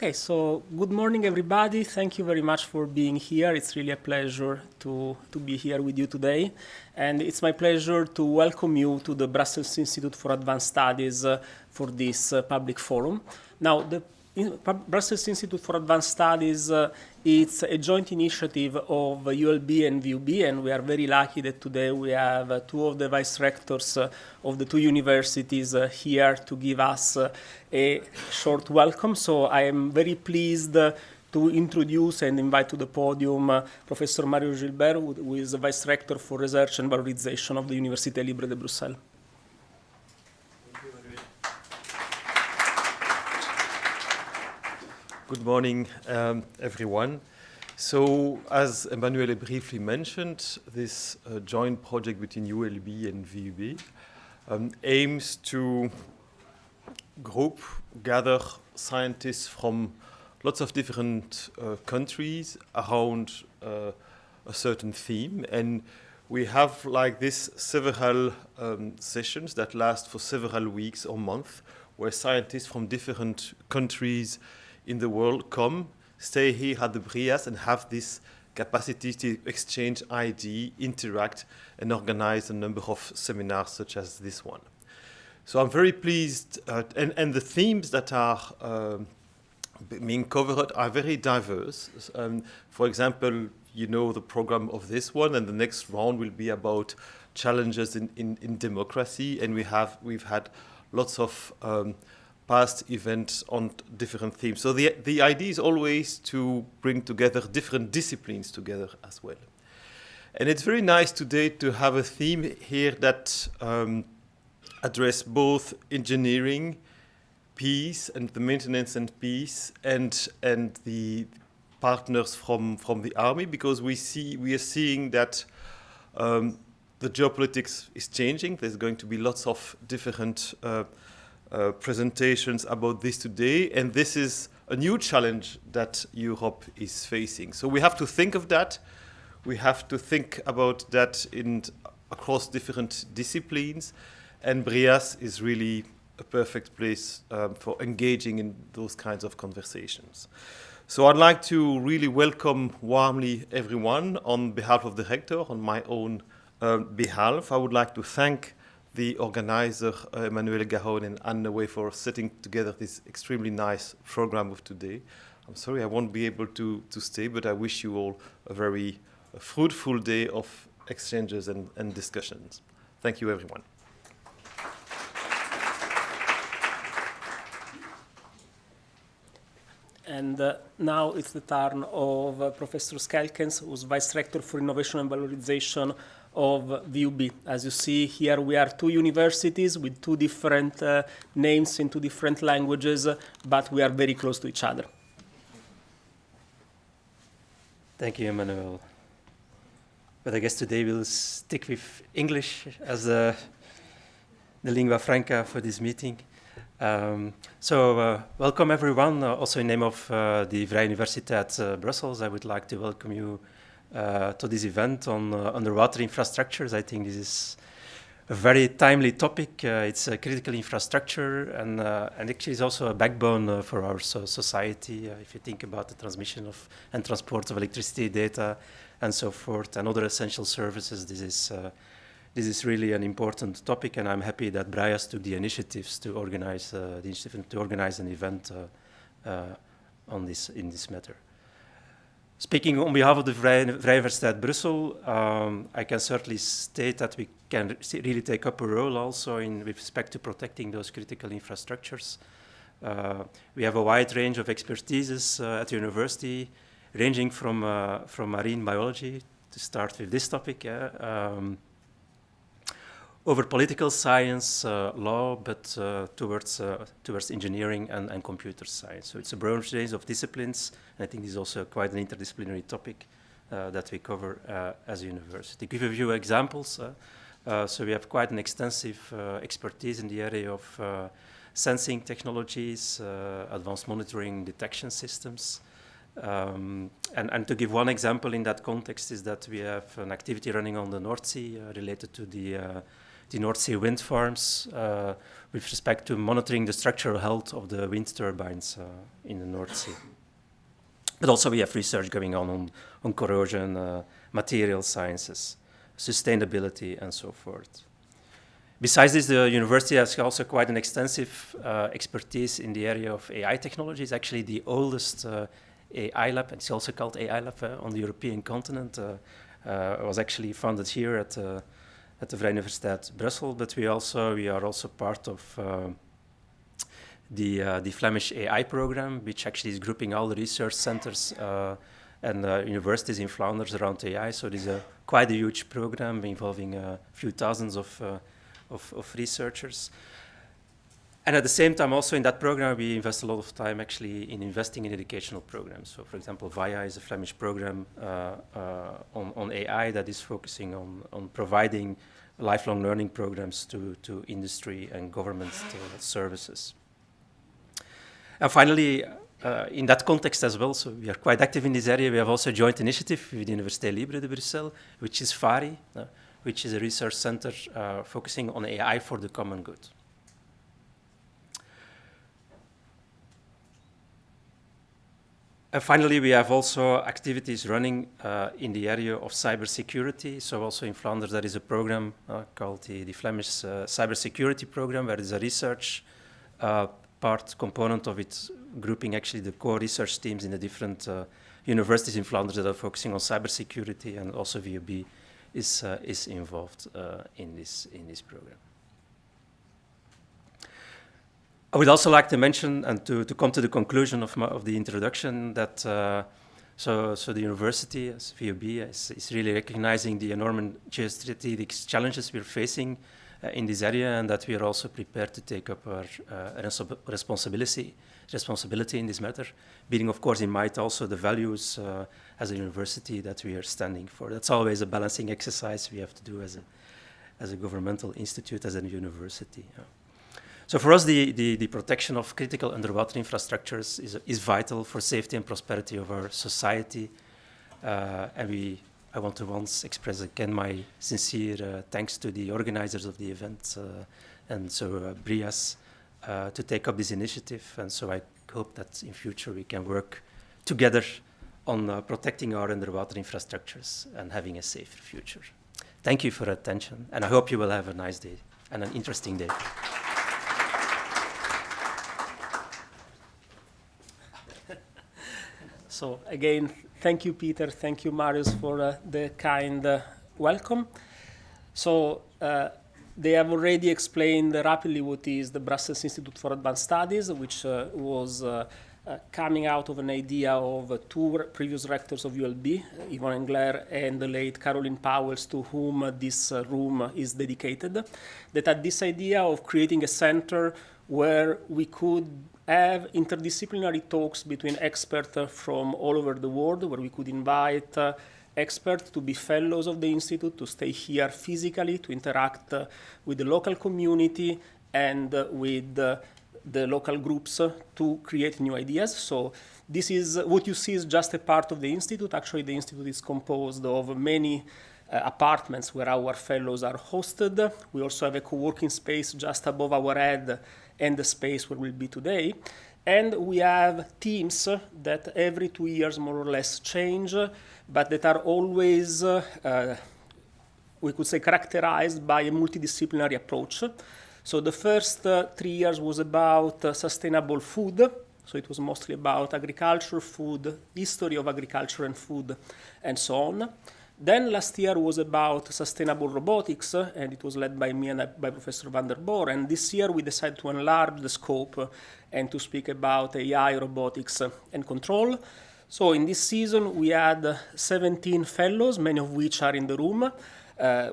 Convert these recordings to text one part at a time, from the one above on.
Okay, so good morning, everybody. Thank you very much for being here. It's really a pleasure to be here with you today. And it's my pleasure to welcome you to the Brussels Institute for Advanced Studies for this public forum. Now, the Brussels Institute for Advanced Studies it's a joint initiative of ULB and VUB, and we are very lucky that today we have two of the vice rectors of the two universities here to give us a short welcome. So I am very pleased to introduce and invite to the podium Professor Mario Gilbert, who is the vice rector for research and valorization of the Université Libre de Bruxelles. Good morning, everyone. So, as Emmanuele briefly mentioned, this joint project between ULB and VUB aims to gather scientists from lots of different countries around a certain theme. And we have like this several sessions that last for several weeks or months, where scientists from different countries in the world come, stay here at the BrIAS and have this capacity to exchange ideas, interact, and organize a number of seminars such as this one. So I'm very pleased, and the themes that are being covered are very diverse. For example, you know the program of this one, and the next round will be about challenges in democracy, and we've had lots of past events on different themes. So the idea is always to bring together different disciplines together as well. And it's very nice today to have a theme here that address both engineering, peace, and the maintenance and peace, and the partners from the army, because we are seeing that the geopolitics is changing. There's going to be lots of different presentations about this today, and this is a new challenge that Europe is facing. So we have to think of that. We have to think about that across different disciplines, and BrIAS is really a perfect place for engaging in those kinds of conversations. So I'd like to really welcome warmly everyone on behalf of the rector, on my own behalf. I would like to thank the organizer, Emmanuele Garron and Anne for setting together this extremely nice program of today. I'm sorry I won't be able to stay, but I wish you all a very fruitful day of exchanges and discussions. Thank you, everyone. And now it's the turn of Professor Skelkens, who's Vice Rector for Innovation and Valorization of VUB. As you see here, we are two universities with two different names in two different languages, but we are very close to each other. Thank you, Emmanuel. But I guess today we'll stick with English as the lingua franca for this meeting. Welcome everyone. Also in name of the Vrije Universiteit Brussels, I would like to welcome you to this event on underwater infrastructures. I think this is a very timely topic. It's a critical infrastructure, and actually is also a backbone for our society. If you think about the transmission of and transport of electricity, data, and so forth, and other essential services, this is really an important topic, and I'm happy that BrIAS took the initiatives to organize an event on this in this matter. Speaking on behalf of the Vrije Universiteit Brussels, I can certainly state that we can really take up a role also with respect to protecting those critical infrastructures. We have a wide range of expertises at the university, ranging from marine biology, to start with this topic, over political science, law, but towards engineering and computer science. So it's a broad range of disciplines, and I think this is also quite an interdisciplinary topic that we cover as a university. To give a few examples, so we have quite an extensive expertise in the area of sensing technologies, advanced monitoring detection systems. And to give one example in that context is that we have an activity running on the North Sea related to the North Sea wind farms, with respect to monitoring the structural health of the wind turbines in the North Sea. But also we have research going on corrosion, material sciences, sustainability, and so forth. Besides this, the university has also quite an extensive expertise in the area of AI technology. It's actually the oldest AI lab, and it's also called AI lab on the European continent. It was actually founded here at the Vrije Universiteit Brussels, but we are also part of the Flemish AI program, which actually is grouping all the research centers and universities in Flanders around AI. So it is quite a huge program involving a few thousands of researchers. And at the same time, also in that program, we invest a lot of time actually in investing in educational programs. So for example, VIA is a Flemish program on AI that is focusing on providing lifelong learning programs to industry and government services. And finally, in that context as well, so we are quite active in this area. We have also a joint initiative with the Université Libre de Bruxelles, which is FARI, which is a research center focusing on AI for the common good. And finally, we have also activities running in the area of cybersecurity. So also in Flanders, there is a program called the Flemish Cybersecurity Program, where there is a research component of it, grouping actually the core research teams in the different universities in Flanders that are focusing on cybersecurity, and also VUB is involved in this program. I would also like to mention, and to come to the conclusion of the introduction, that so the university, as VUB, is really recognizing the enormous geostrategic challenges we're facing in this area, and that we are also prepared to take up our responsibility in this matter, bearing, of course, in mind also the values as a university that we are standing for. That's always a balancing exercise we have to do as a governmental institute, as a university. So for us, the protection of critical underwater infrastructures is vital for safety and prosperity of our society. And I want to once express again my sincere thanks to the organizers of the event, and so BrIAS, to take up this initiative. And so I hope that in future we can work together on protecting our underwater infrastructures and having a safer future. Thank you for your attention, and I hope you will have a nice day and an interesting day. So again, thank you, Peter. Thank you, Marius, for the kind welcome. So they have already explained rapidly what is the Brussels Institute for Advanced Studies, which was coming out of an idea of two previous rectors of ULB, Yvonne Engler and the late Caroline Powells, to whom this room is dedicated, that had this idea of creating a center where we could have interdisciplinary talks between experts from all over the world, where we could invite experts to be fellows of the Institute, to stay here physically, to interact with the local community and with the local groups to create new ideas. So this is, what you see is just a part of the Institute. Actually, the Institute is composed of many apartments where our fellows are hosted. We also have a co-working space just above our head and the space where we'll be today. And we have teams that every 2 years more or less change, but that are always, we could say, characterized by a multidisciplinary approach. So the first 3 years was about sustainable food. So it was mostly about agriculture, food, history of agriculture and food, and so on. Then last year was about sustainable robotics, and it was led by me and by Professor van der Boer. And this year we decided to enlarge the scope and to speak about AI, robotics, and control. So in this season we had 17 fellows, many of which are in the room,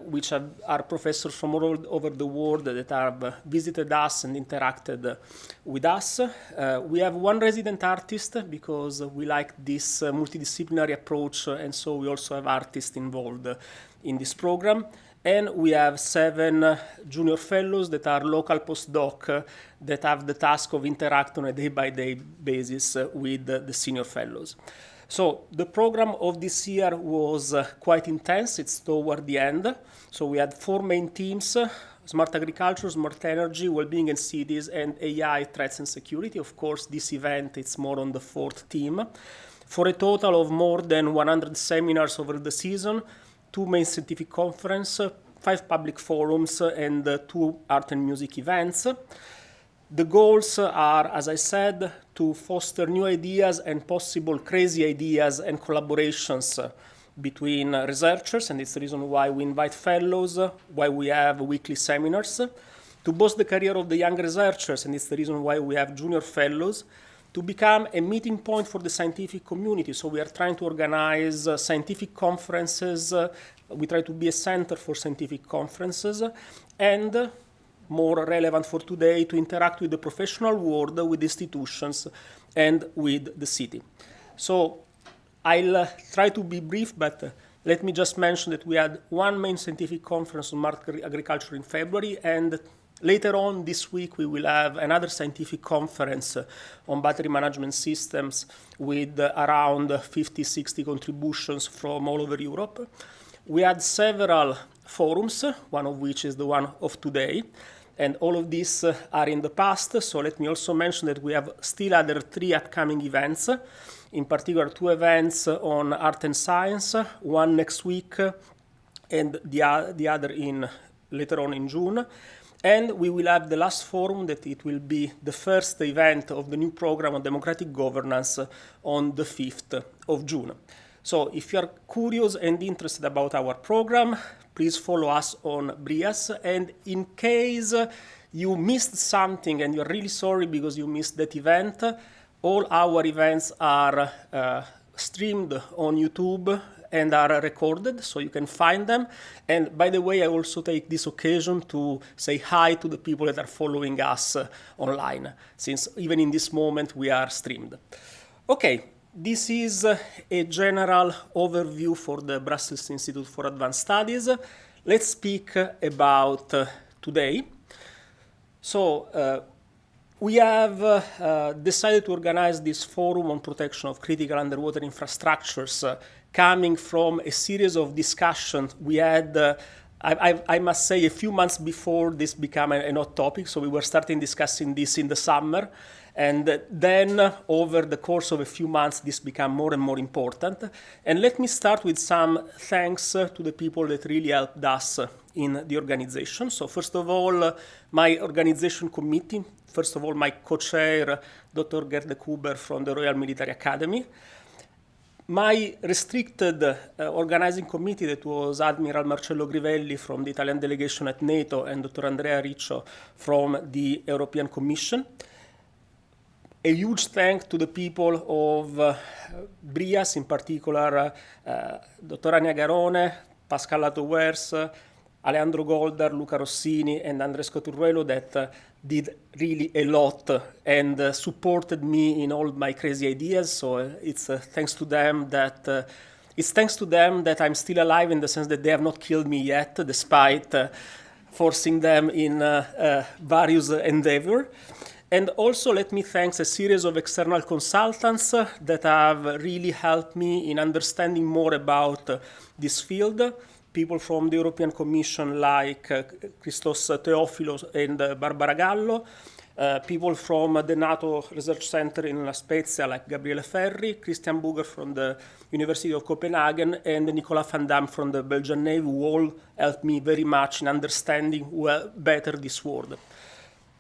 which are professors from all over the world that have visited us and interacted with us. We have one resident artist because we like this multidisciplinary approach, and so we also have artists involved in this program. And we have 7 junior fellows that are local postdoc that have the task of interacting on a day-by-day basis with the senior fellows. So the program of this year was quite intense. It's toward the end. So we had 4 main teams. smart agriculture, smart energy, well-being in cities, and AI threats and security. Of course, this event is more on the fourth theme. For a total of more than 100 seminars over the season, 2 main scientific conferences, 5 public forums, and 2 art and music events. The goals are, as I said, to foster new ideas and possible crazy ideas and collaborations between researchers, and it's the reason why we invite fellows, why we have weekly seminars, to boost the career of the young researchers, and it's the reason why we have junior fellows, to become a meeting point for the scientific community. So we are trying to organize scientific conferences. We try to be a center for scientific conferences, and more relevant for today, to interact with the professional world, with institutions, and with the city. So I'll try to be brief, but let me just mention that we had 1 main scientific conference on market agriculture in February, and later on this week we will have another scientific conference on battery management systems with around 50-60 contributions from all over Europe. We had several forums, one of which is the one of today, and all of these are in the past, so let me also mention that we have still other 3 upcoming events, in particular 2 events on art and science, one next week and the other later on in June. And we will have the last forum, that it will be the first event of the new program on democratic governance on the 5th of June. So if you are curious and interested about our program, please follow us on BrIAS. And in case you missed something and you're really sorry because you missed that event, all our events are streamed on YouTube and are recorded, so you can find them. And by the way, I also take this occasion to say hi to the people that are following us online, since even in this moment we are streamed. Okay, this is a general overview for the Brussels Institute for Advanced Studies. Let's speak about today. So, we have decided to organize this forum on protection of critical underwater infrastructures coming from a series of discussions we had, I must say, a few months before this became a hot topic. So we were starting discussing this in the summer. And then over the course of a few months, this became more and more important. And let me start with some thanks to the people that really helped us in the organization. So first of all, my organization committee, first of all, my co-chair, Dr. Gerd Kuber from the Royal Military Academy. My restricted organizing committee, that was Admiral Marcello Grivelli from the Italian delegation at NATO and Dr. Andrea Riccio from the European Commission. A huge thank to the people of BrIAS, in particular Dr. Ania Garone, Pascal Latowers, Alejandro Goldar, Luca Rossini, and Andres Coturruelo, that did really a lot and supported me in all my crazy ideas. So it's thanks to them that I'm still alive, in the sense that they have not killed me yet, despite forcing them in various endeavors. And also let me thank a series of external consultants that have really helped me in understanding more about this field. People from the European Commission like Christos Theophilos and Barbara Gallo, people from the NATO Research Center in La Spezia like Gabriele Ferri, Christian Buger from the University of Copenhagen, and Nicolas van Dam from the Belgian Navy, who all helped me very much in understanding better this world.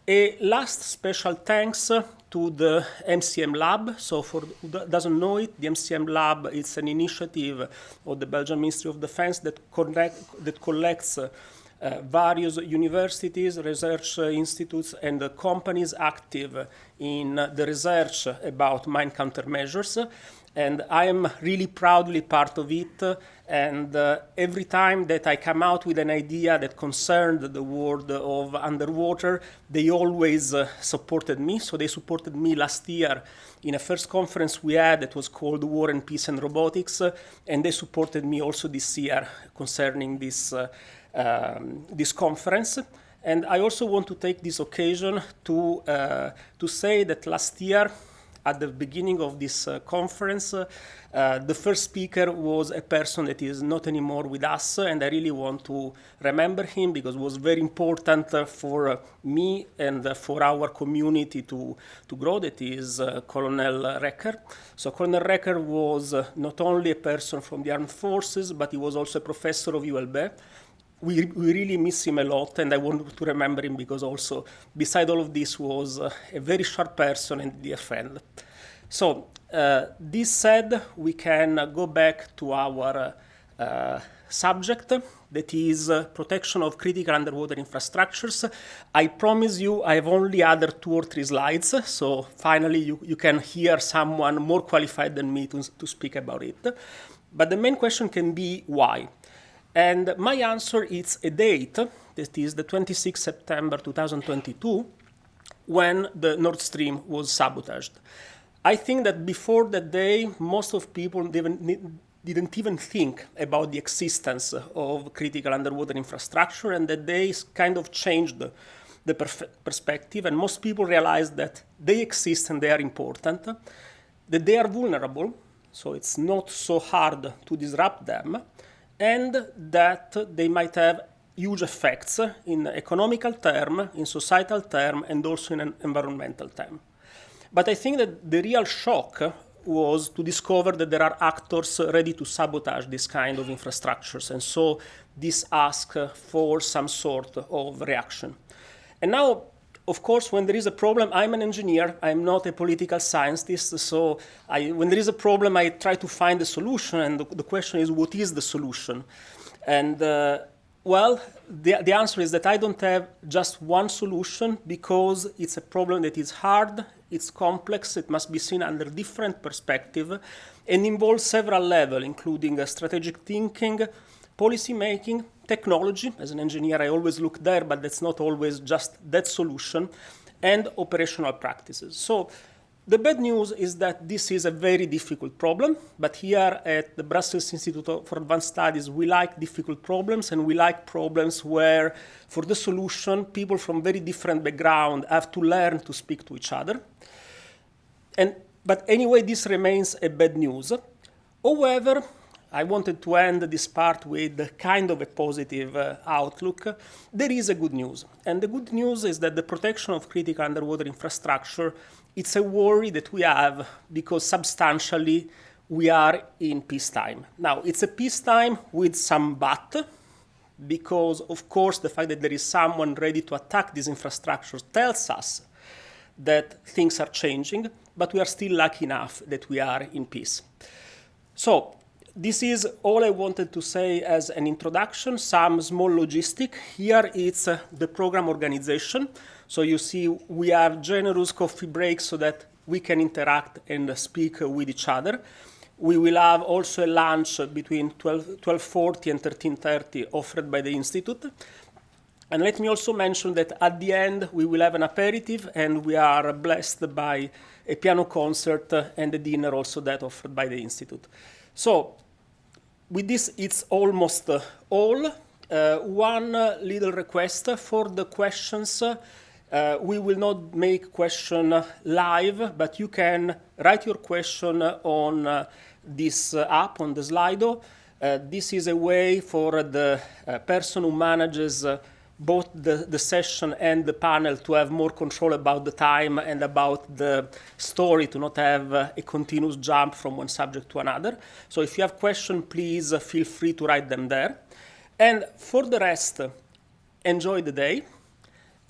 A last special thanks to the MCM Lab. So for who doesn't know it, the MCM Lab is an initiative of the Belgian Ministry of Defense that collects various universities, research institutes, and companies active in the research about mine countermeasures. And I am really proudly part of it. And every time that I come out with an idea that concerned the world of underwater, they always supported me. So they supported me last year in a first conference we had that was called War and Peace and Robotics. And they supported me also this year concerning this conference. And I also want to take this occasion to say that last year at the beginning of this conference, the first speaker was a person that is not anymore with us, and I really want to remember him because it was very important for me and for our community to grow. That is Colonel Recker. So Colonel Recker was not only a person from the armed forces, but he was also a professor of ULB. We really miss him a lot, and I want to remember him because also, beside all of this, was a very sharp person and dear friend. So, this said, we can go back to our subject, that is protection of critical underwater infrastructures. I promise you I have only other 2 or 3 slides, so finally you can hear someone more qualified than me to speak about it. But the main question can be why? And my answer is a date, that is the 26th September 2022, when the Nord Stream was sabotaged. I think that before that day, most of people didn't even think about the existence of critical underwater infrastructure, and that day kind of changed the perspective, and most people realized that they exist and they are important, that they are vulnerable, so it's not so hard to disrupt them, and that they might have huge effects in economical term, in societal term, and also in an environmental term. But I think that the real shock was to discover that there are actors ready to sabotage this kind of infrastructures, and so this asks for some sort of reaction. And now, of course, when there is a problem, I'm an engineer, I'm not a political scientist, so when there is a problem, I try to find a solution, and the question is, what is the solution? And well, the answer is that I don't have just one solution, because it's a problem that is hard, it's complex, it must be seen under different perspectives, and involves several levels, including strategic thinking, policy making, technology. As an engineer, I always look there, but that's not always just that solution, and operational practices. So the bad news is that this is a very difficult problem, but here at the Brussels Institute for Advanced Studies, we like difficult problems, and we like problems where, for the solution, people from very different backgrounds have to learn to speak to each other. But anyway, this remains a bad news. However, I wanted to end this part with kind of a positive outlook. There is a good news, and the good news is that the protection of critical underwater infrastructure, it's a worry that we have because substantially we are in peacetime. Now, it's a peacetime with some but, because of course the fact that there is someone ready to attack these infrastructures tells us that things are changing, but we are still lucky enough that we are in peace. So, this is all I wanted to say as an introduction, some small logistic. Here it's the program organization. So you see we have generous coffee breaks so that we can interact and speak with each other. We will have also a lunch between 12:40 and 13:30 offered by the Institute. And let me also mention that at the end we will have an aperitif, and we are blessed by a piano concert and a dinner also that offered by the Institute. So, with this, it's almost all. One little request for the questions. We will not make question live, but you can write your question on this app, on the Slido. This is a way for the person who manages both the session and the panel to have more control about the time and about the story, to not have a continuous jump from one subject to another. So if you have questions, please feel free to write them there. And for the rest, enjoy the day.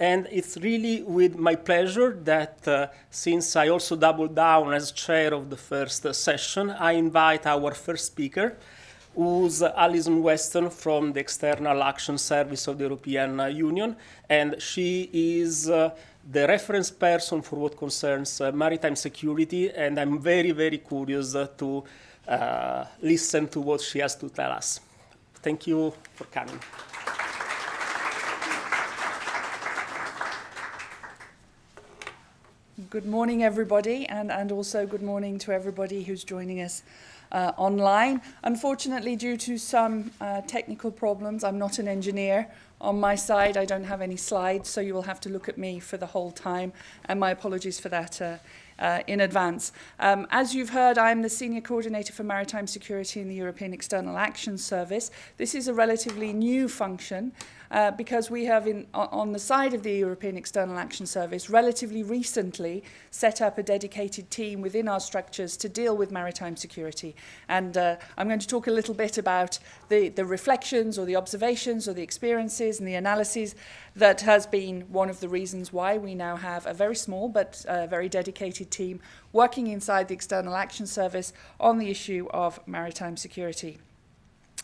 And it's really with my pleasure that since I also doubled down as chair of the first session, I invite our first speaker, who's Alison Weston from the External Action Service of the European Union, and she is the reference person for what concerns maritime security, and I'm very, very curious to listen to what she has to tell us. Thank you for coming. Good morning, everybody, and also good morning to everybody who's joining us online. Unfortunately, due to some technical problems, I'm not an engineer on my side. I don't have any slides, so you will have to look at me for the whole time, and my apologies for that in advance. As you've heard, I'm the Senior Coordinator for Maritime Security in the European External Action Service. This is a relatively new function because we have, on the side of the European External Action Service, relatively recently set up a dedicated team within our structures to deal with maritime security. And I'm going to talk a little bit about the reflections or the observations or the experiences and the analyses that has been one of the reasons why we now have a very small but very dedicated team working inside the External Action Service on the issue of maritime security.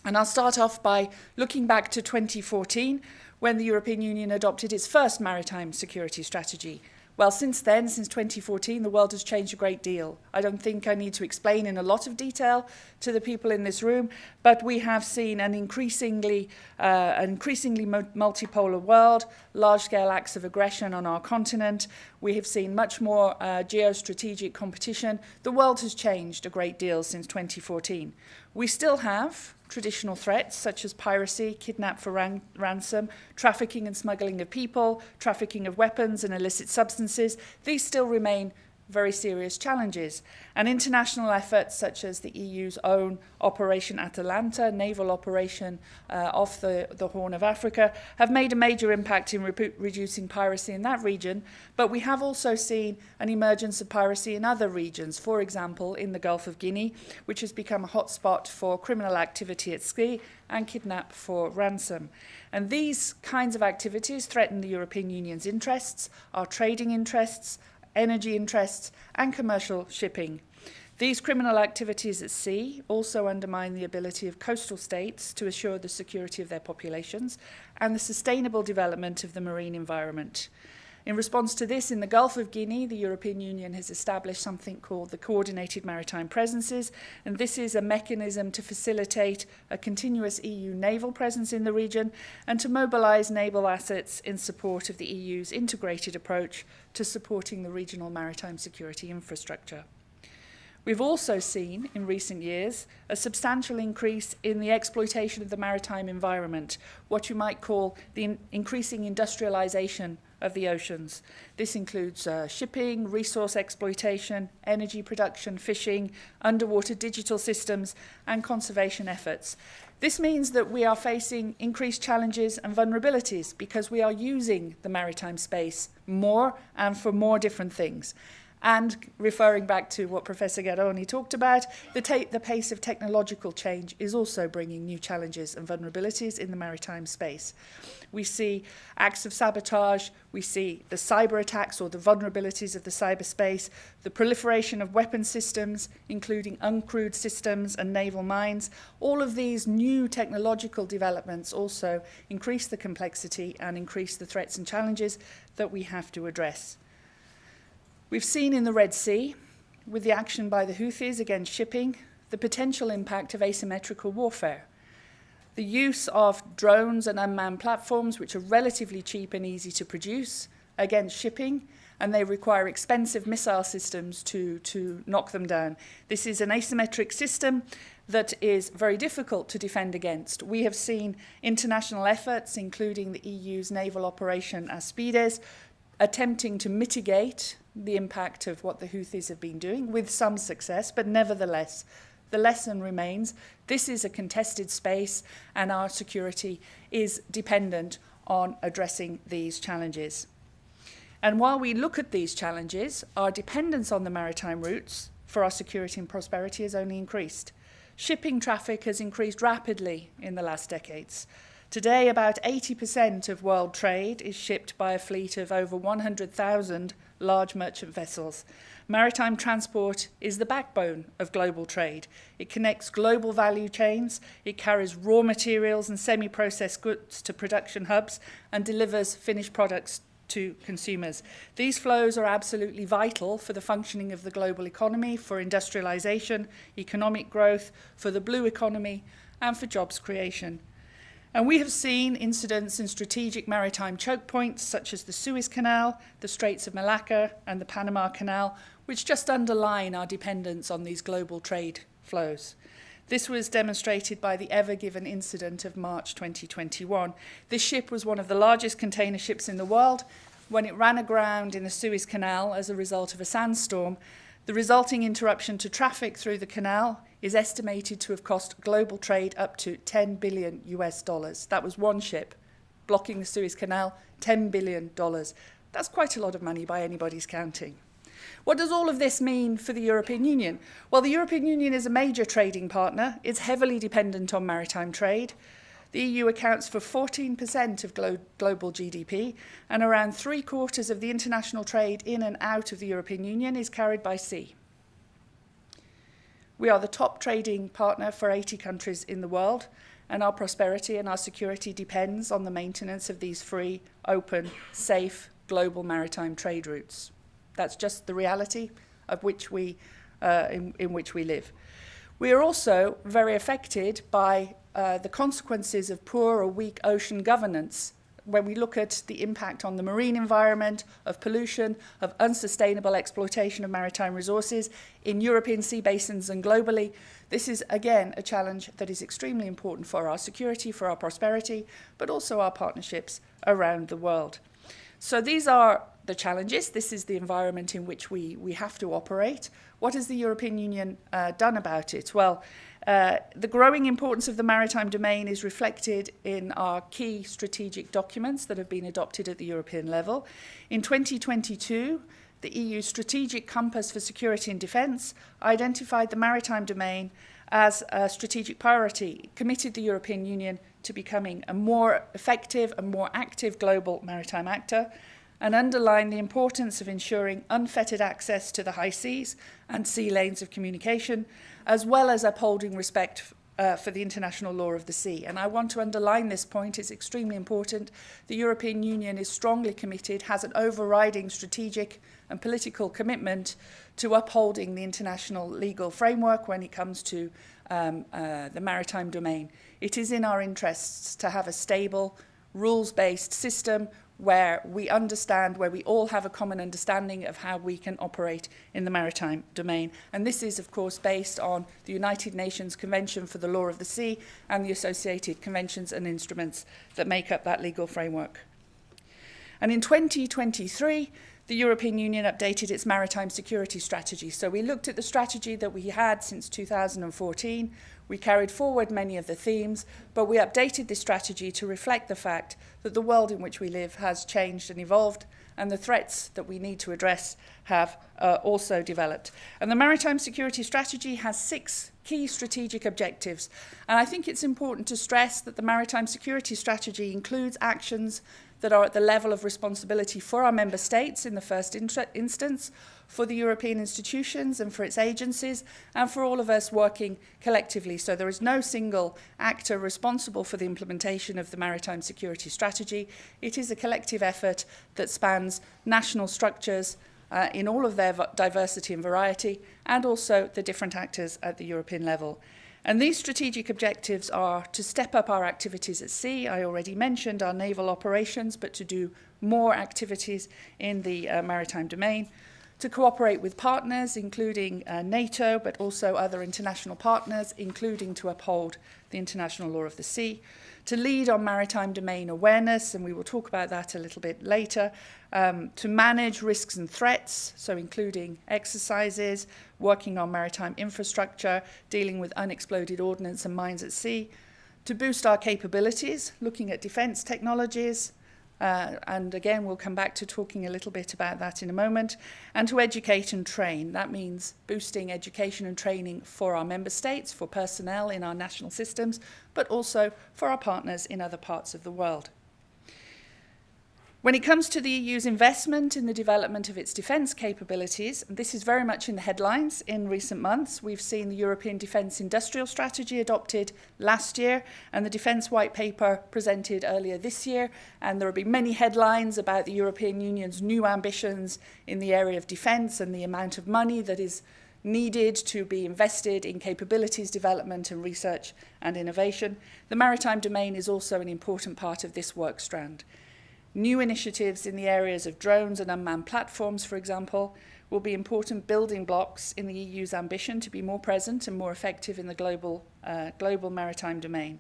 And I'll start off by looking back to 2014, when the European Union adopted its first maritime security strategy. Well, since then, since 2014, the world has changed a great deal. I don't think I need to explain in a lot of detail to the people in this room, but we have seen an increasingly multipolar world, large-scale acts of aggression on our continent. We have seen much more geostrategic competition. The world has changed a great deal since 2014. We still have traditional threats such as piracy, kidnap for ransom, trafficking and smuggling of people, trafficking of weapons and illicit substances. These still remain very serious challenges. And international efforts such as the EU's own Operation Atalanta, naval operation off the Horn of Africa, have made a major impact in reducing piracy in that region. But we have also seen an emergence of piracy in other regions, for example, in the Gulf of Guinea, which has become a hotspot for criminal activity at sea and kidnap for ransom. And these kinds of activities threaten the European Union's interests, our trading interests, energy interests, and commercial shipping. These criminal activities at sea also undermine the ability of coastal states to assure the security of their populations and the sustainable development of the marine environment. In response to this, in the Gulf of Guinea, the European Union has established something called the Coordinated Maritime Presences, and this is a mechanism to facilitate a continuous EU naval presence in the region and to mobilise naval assets in support of the EU's integrated approach to supporting the regional maritime security infrastructure. We've also seen in recent years a substantial increase in the exploitation of the maritime environment, what you might call the increasing industrialisation of the oceans. This includes shipping, resource exploitation, energy production, fishing, underwater digital systems, and conservation efforts. This means that we are facing increased challenges and vulnerabilities because we are using the maritime space more and for more different things. And referring back to what Professor Garroni talked about, the pace of technological change is also bringing new challenges and vulnerabilities in the maritime space. We see acts of sabotage, we see the cyber attacks or the vulnerabilities of the cyberspace, the proliferation of weapon systems, including uncrewed systems and naval mines. All of these new technological developments also increase the complexity and increase the threats and challenges that we have to address. We've seen in the Red Sea, with the action by the Houthis against shipping, the potential impact of asymmetrical warfare. The use of drones and unmanned platforms, which are relatively cheap and easy to produce, against shipping, and they require expensive missile systems to knock them down. This is an asymmetric system that is very difficult to defend against. We have seen international efforts, including the EU's naval operation Seabed, attempting to mitigate the impact of what the Houthis have been doing, with some success, but nevertheless, the lesson remains, this is a contested space and our security is dependent on addressing these challenges. And while we look at these challenges, our dependence on the maritime routes for our security and prosperity has only increased. Shipping traffic has increased rapidly in the last decades. Today, about 80% of world trade is shipped by a fleet of over 100,000 large merchant vessels. Maritime transport is the backbone of global trade. It connects global value chains, it carries raw materials and semi-processed goods to production hubs, and delivers finished products to consumers. These flows are absolutely vital for the functioning of the global economy, for industrialization, economic growth, for the blue economy, and for jobs creation. And we have seen incidents in strategic maritime choke points such as the Suez Canal, the Straits of Malacca, and the Panama Canal, which just underline our dependence on these global trade flows. This was demonstrated by the Ever Given incident of March 2021. This ship was one of the largest container ships in the world. When it ran aground in the Suez Canal as a result of a sandstorm, the resulting interruption to traffic through the canal is estimated to have cost global trade up to $10 billion US. That was one ship blocking the Suez Canal, $10 billion. That's quite a lot of money by anybody's counting. What does all of this mean for the European Union? Well, the European Union is a major trading partner. It's heavily dependent on maritime trade. The EU accounts for 14% of global GDP, and around 3/4 of the international trade in and out of the European Union is carried by sea. We are the top trading partner for 80 countries in the world, and our prosperity and our security depends on the maintenance of these free, open, safe, global maritime trade routes. That's just the reality of which in which we live. We are also very affected by the consequences of poor or weak ocean governance when we look at the impact on the marine environment, of pollution, of unsustainable exploitation of maritime resources in European sea basins and globally. This is, again, a challenge that is extremely important for our security, for our prosperity, but also our partnerships around the world. So these are the challenges. This is the environment in which we have to operate. What has the European Union done about it? Well, the growing importance of the maritime domain is reflected in our key strategic documents that have been adopted at the European level. In 2022, the EU Strategic Compass for Security and Defence identified the maritime domain as a strategic priority, committed the European Union to becoming a more effective and more active global maritime actor, and underlined the importance of ensuring unfettered access to the high seas and sea lanes of communication, as well as upholding respect for the international law of the sea. And I want to underline this point. It's extremely important. The European Union is strongly committed, has an overriding strategic and political commitment to upholding the international legal framework when it comes to the maritime domain. It is in our interests to have a stable, rules-based system where we understand, where we all have a common understanding of how we can operate in the maritime domain. And this is, of course, based on the United Nations Convention for the Law of the Sea and the associated conventions and instruments that make up that legal framework. And in 2023, the European Union updated its maritime security strategy. So we looked at the strategy that we had since 2014. We carried forward many of the themes, but we updated this strategy to reflect the fact that the world in which we live has changed and evolved, and the threats that we need to address have also developed. And the maritime security strategy has 6 key strategic objectives. And I think it's important to stress that the maritime security strategy includes actions that are at the level of responsibility for our member states in the first instance, for the European institutions and for its agencies, and for all of us working collectively. So there is no single actor responsible for the implementation of the maritime security strategy. It is a collective effort that spans national structures in all of their diversity and variety, and also the different actors at the European level. And these strategic objectives are to step up our activities at sea. I already mentioned our naval operations, but to do more activities in the maritime domain, to cooperate with partners, including NATO, but also other international partners, including to uphold the international law of the sea, to lead on maritime domain awareness, and we will talk about that a little bit later, to manage risks and threats, so including exercises, working on maritime infrastructure, dealing with unexploded ordnance and mines at sea, to boost our capabilities, looking at defence technologies, and again, we'll come back to talking a little bit about that in a moment, and to educate and train. That means boosting education and training for our member states, for personnel in our national systems, but also for our partners in other parts of the world. When it comes to the EU's investment in the development of its defence capabilities, this is very much in the headlines in recent months. We've seen the European Defence Industrial Strategy adopted last year and the Defence White Paper presented earlier this year. And there will be many headlines about the European Union's new ambitions in the area of defence and the amount of money that is needed to be invested in capabilities development and research and innovation. The maritime domain is also an important part of this work strand. New initiatives in the areas of drones and unmanned platforms, for example, will be important building blocks in the EU's ambition to be more present and more effective in the global maritime domain.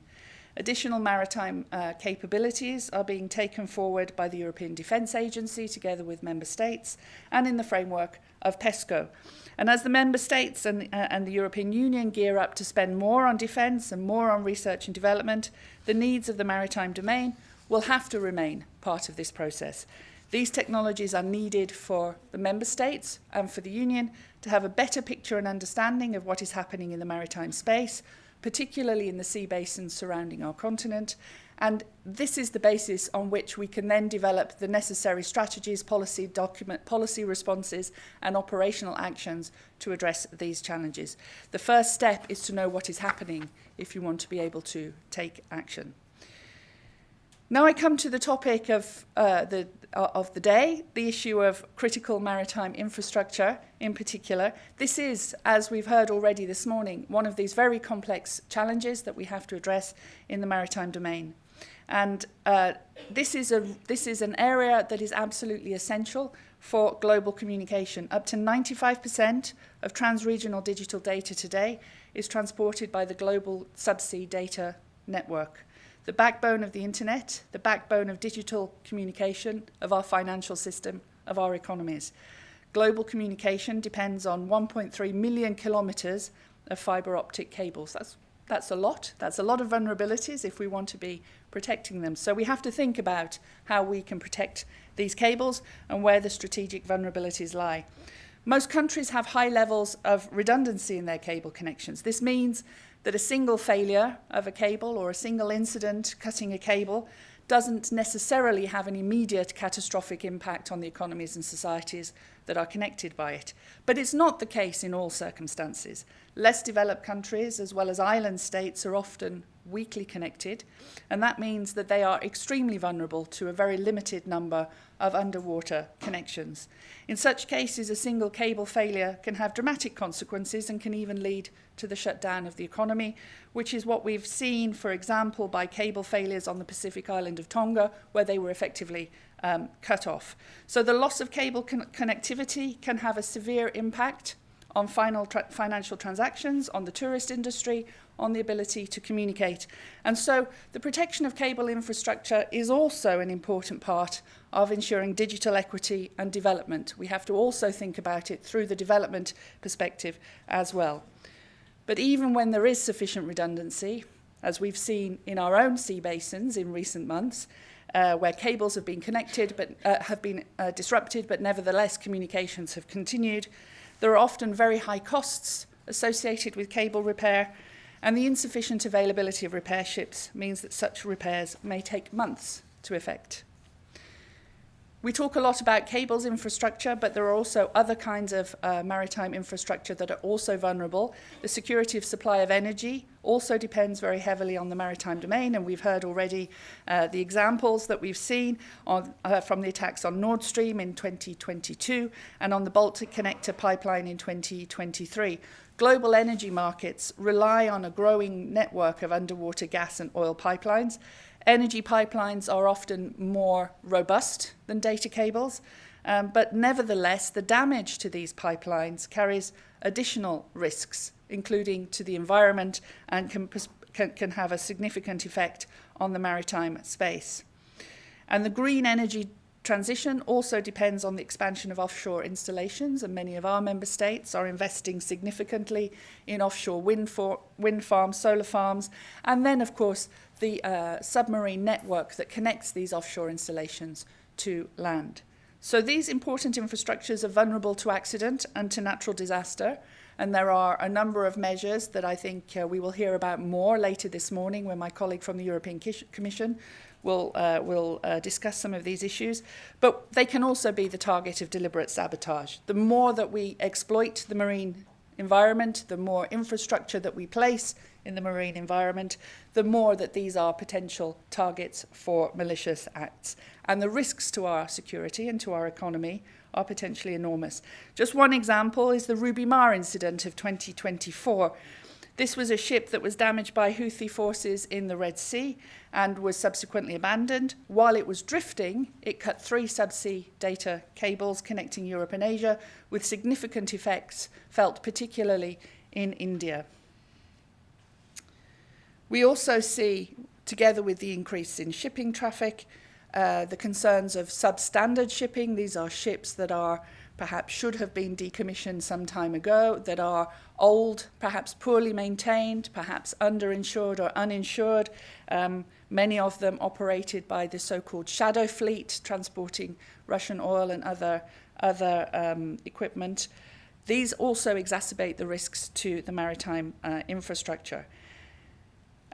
Additional maritime capabilities are being taken forward by the European Defence Agency together with Member States and in the framework of PESCO. And as the Member States and the European Union gear up to spend more on defence and more on research and development, the needs of the maritime domain will have to remain part of this process. These technologies are needed for the Member States and for the Union to have a better picture and understanding of what is happening in the maritime space, particularly in the sea basins surrounding our continent. And this is the basis on which we can then develop the necessary strategies, policy responses, and operational actions to address these challenges. The first step is to know what is happening if you want to be able to take action. Now I come to the topic of the day, the issue of critical maritime infrastructure in particular. This is, as we've heard already this morning, one of these very complex challenges that we have to address in the maritime domain. And this is an area that is absolutely essential for global communication. Up to 95% of transregional digital data today is transported by the global subsea data network. The backbone of the internet, the backbone of digital communication, of our financial system, of our economies. Global communication depends on 1.3 million kilometers of fiber optic cables. That's a lot. That's a lot of vulnerabilities if we want to be protecting them. So we have to think about how we can protect these cables and where the strategic vulnerabilities lie. Most countries have high levels of redundancy in their cable connections. This means that a single failure of a cable or a single incident cutting a cable doesn't necessarily have an immediate catastrophic impact on the economies and societies that are connected by it. But it's not the case in all circumstances. Less developed countries, as well as island states, are often weakly connected, and that means that they are extremely vulnerable to a very limited number of underwater connections. In such cases, a single cable failure can have dramatic consequences and can even lead to the shutdown of the economy, which is what we've seen, for example, by cable failures on the Pacific island of Tonga, where they were effectively cut off. So the loss of cable connectivity can have a severe impact on financial transactions, on the tourist industry, on the ability to communicate. And so the protection of cable infrastructure is also an important part of ensuring digital equity and development. We have to also think about it through the development perspective as well. But even when there is sufficient redundancy, as we've seen in our own sea basins in recent months, where cables have been connected but have been disrupted, but nevertheless communications have continued, there are often very high costs associated with cable repair, and the insufficient availability of repair ships means that such repairs may take months to effect. We talk a lot about cables infrastructure, but there are also other kinds of maritime infrastructure that are also vulnerable. The security of supply of energy also depends very heavily on the maritime domain, and we've heard already the examples that we've seen from the attacks on Nord Stream in 2022 and on the Baltic Connector pipeline in 2023. Global energy markets rely on a growing network of underwater gas and oil pipelines. Energy pipelines are often more robust than data cables, but nevertheless, the damage to these pipelines carries additional risks, including to the environment, and can have a significant effect on the maritime space. And the green energy transition also depends on the expansion of offshore installations, and many of our member states are investing significantly in offshore wind farms, solar farms, and then, of course, the submarine network that connects these offshore installations to land. So these important infrastructures are vulnerable to accident and to natural disaster, and there are a number of measures that I think we will hear about more later this morning when my colleague from the European Commission will discuss some of these issues, but they can also be the target of deliberate sabotage. The more that we exploit the marine environment, the more infrastructure that we place in the marine environment, the more that these are potential targets for malicious acts. And the risks to our security and to our economy are potentially enormous. Just one example is the Ruby Mar incident of 2024. This was a ship that was damaged by Houthi forces in the Red Sea and was subsequently abandoned. While it was drifting, it cut 3 subsea data cables connecting Europe and Asia, with significant effects felt particularly in India. We also see, together with the increase in shipping traffic, the concerns of substandard shipping. These are ships that are perhaps should have been decommissioned some time ago, that are old, perhaps poorly maintained, perhaps underinsured or uninsured, many of them operated by the so-called shadow fleet, transporting Russian oil and other equipment. These also exacerbate the risks to the maritime infrastructure.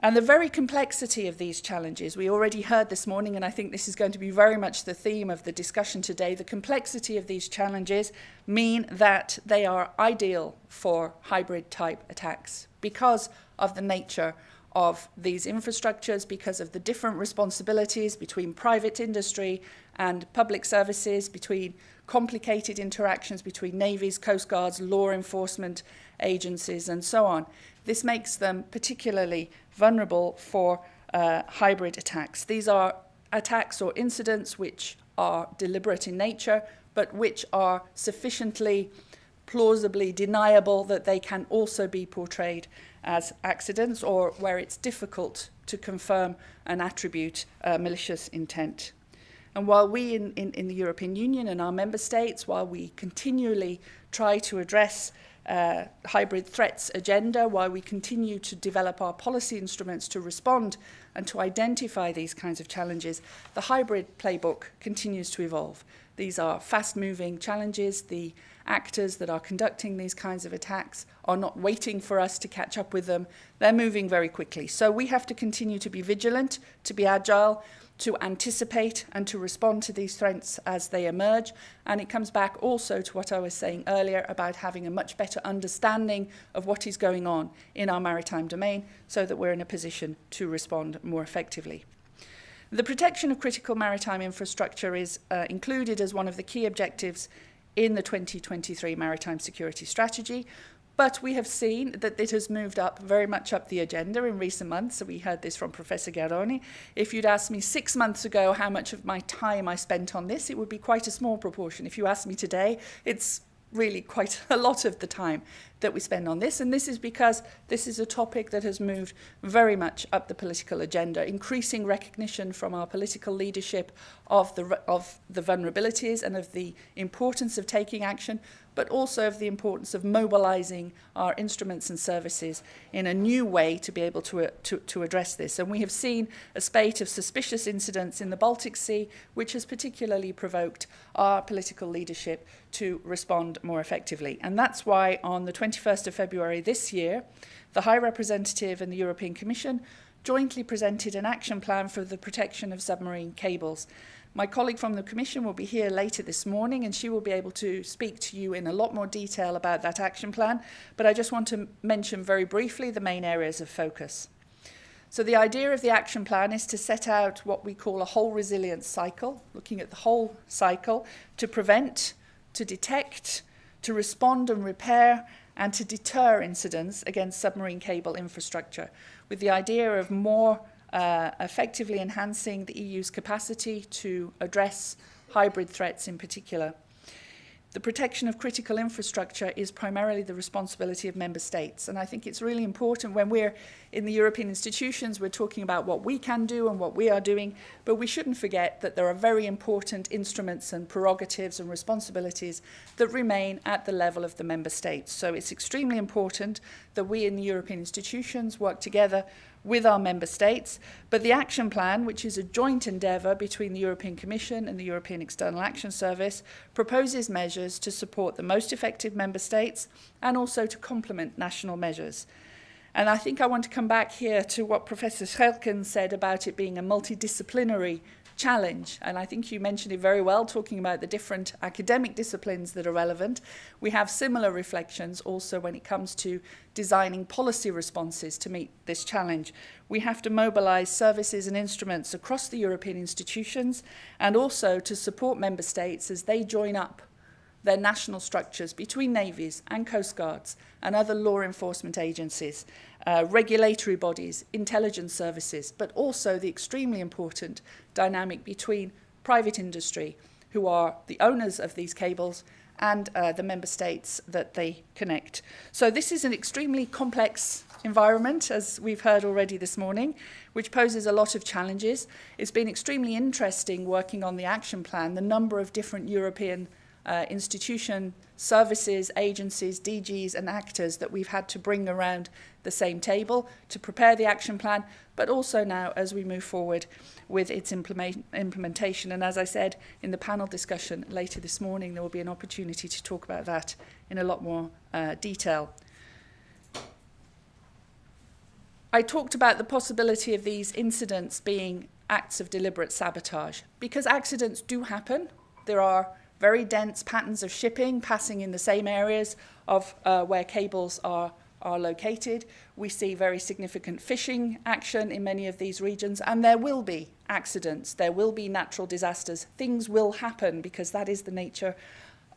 And the very complexity of these challenges, we already heard this morning, and I think this is going to be very much the theme of the discussion today, the complexity of these challenges mean that they are ideal for hybrid type attacks because of the nature of these infrastructures, because of the different responsibilities between private industry and public services, between complicated interactions between navies, coast guards, law enforcement agencies, and so on. This makes them particularly vulnerable for hybrid attacks. These are attacks or incidents which are deliberate in nature, but which are sufficiently plausibly deniable that they can also be portrayed as accidents, or where it's difficult to confirm and attribute malicious intent. And while we in the European Union and our member states, while we continually try to address hybrid threats agenda, while we continue to develop our policy instruments to respond and to identify these kinds of challenges, the hybrid playbook continues to evolve. These are fast-moving challenges. The actors that are conducting these kinds of attacks are not waiting for us to catch up with them. They're moving very quickly. So we have to continue to be vigilant, to be agile, to anticipate and to respond to these threats as they emerge. And it comes back also to what I was saying earlier about having a much better understanding of what is going on in our maritime domain so that we're in a position to respond more effectively. The protection of critical maritime infrastructure is included as one of the key objectives in the 2023 Maritime Security Strategy. But we have seen that it has moved up, very much up the agenda in recent months. So we heard this from Professor Garroni. If you'd asked me 6 months ago how much of my time I spent on this, it would be quite a small proportion. If you ask me today, it's really quite a lot of the time that we spend on this. And this is because this is a topic that has moved very much up the political agenda, increasing recognition from our political leadership of the vulnerabilities and of the importance of taking action, but also of the importance of mobilizing our instruments and services in a new way to be able to address this. And we have seen a spate of suspicious incidents in the Baltic Sea, which has particularly provoked our political leadership to respond more effectively. And that's why on the 21st of February this year, the High Representative and the European Commission jointly presented an action plan for the protection of submarine cables. My colleague from the Commission will be here later this morning, and she will be able to speak to you in a lot more detail about that action plan. But I just want to mention very briefly the main areas of focus. So the idea of the action plan is to set out what we call a whole resilience cycle, looking at the whole cycle to prevent, to detect, to respond and repair, and to deter incidents against submarine cable infrastructure, with the idea of more effectively enhancing the EU's capacity to address hybrid threats in particular. The protection of critical infrastructure is primarily the responsibility of member states. And I think it's really important when we're in the European institutions, we're talking about what we can do and what we are doing, but we shouldn't forget that there are very important instruments and prerogatives and responsibilities that remain at the level of the member states. So it's extremely important that we in the European institutions work together with our member states, but the action plan, which is a joint endeavour between the European Commission and the European External Action Service, proposes measures to support the most effective member states and also to complement national measures. And I think I want to come back here to what Professor Schelken said about it being a multidisciplinary challenge. And I think you mentioned it very well, talking about the different academic disciplines that are relevant. We have similar reflections also when it comes to designing policy responses to meet this challenge. We have to mobilize services and instruments across the European institutions and also to support member states as they join up their national structures between navies and coast guards and other law enforcement agencies, regulatory bodies, intelligence services, but also the extremely important dynamic between private industry, who are the owners of these cables, and the member states that they connect. So this is an extremely complex environment, as we've heard already this morning, which poses a lot of challenges. It's been extremely interesting working on the action plan, the number of different European institution, services, agencies, DGs and actors that we've had to bring around the same table to prepare the action plan, but also now as we move forward with its implementation. And as I said in the panel discussion later this morning, there will be an opportunity to talk about that in a lot more detail. I talked about the possibility of these incidents being acts of deliberate sabotage, because accidents do happen. There are very dense patterns of shipping passing in the same areas of where cables are located. We see very significant fishing action in many of these regions, and there will be accidents, there will be natural disasters. Things will happen because that is the nature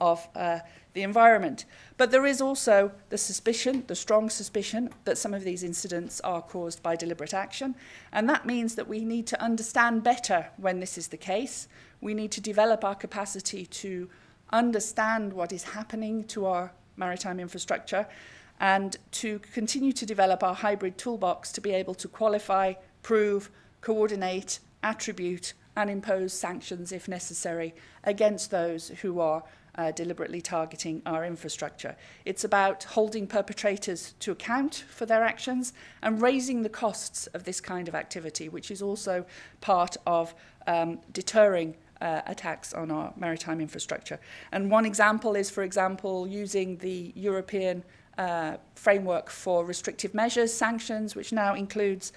of the environment. But there is also the suspicion, the strong suspicion, that some of these incidents are caused by deliberate action, and that means that we need to understand better when this is the case. We need to develop our capacity to understand what is happening to our maritime infrastructure and to continue to develop our hybrid toolbox to be able to qualify, prove, coordinate, attribute, and impose sanctions if necessary against those who are deliberately targeting our infrastructure. It's about holding perpetrators to account for their actions and raising the costs of this kind of activity, which is also part of deterring attacks on our maritime infrastructure. And one example is, for example, using the European framework for restrictive measures, sanctions, which now includes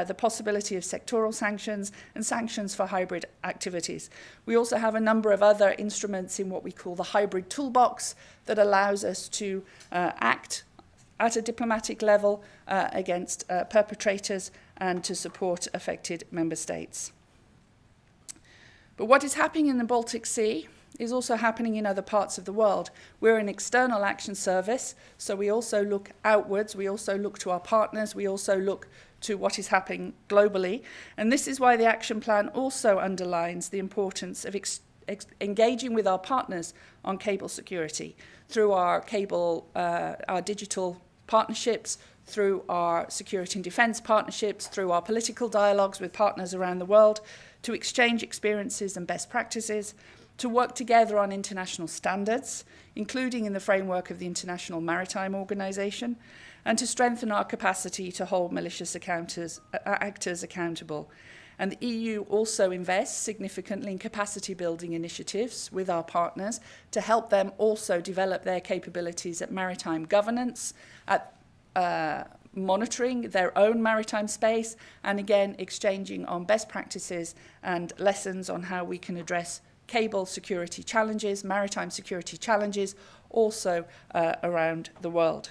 the possibility of sectoral sanctions and sanctions for hybrid activities. We also have a number of other instruments in what we call the hybrid toolbox that allows us to act at a diplomatic level against perpetrators and to support affected member states. But what is happening in the Baltic Sea is also happening in other parts of the world. We're an external action service, so we also look outwards, we also look to our partners, we also look to what is happening globally. And this is why the action plan also underlines the importance of engaging with our partners on cable security through our digital partnerships, through our security and defence partnerships, through our political dialogues with partners around the world, to exchange experiences and best practices, to work together on international standards, including in the framework of the International Maritime Organization, and to strengthen our capacity to hold malicious actors accountable. And the EU also invests significantly in capacity building initiatives with our partners to help them also develop their capabilities at maritime governance, at monitoring their own maritime space, and again exchanging on best practices and lessons on how we can address cable security challenges, maritime security challenges, also around the world.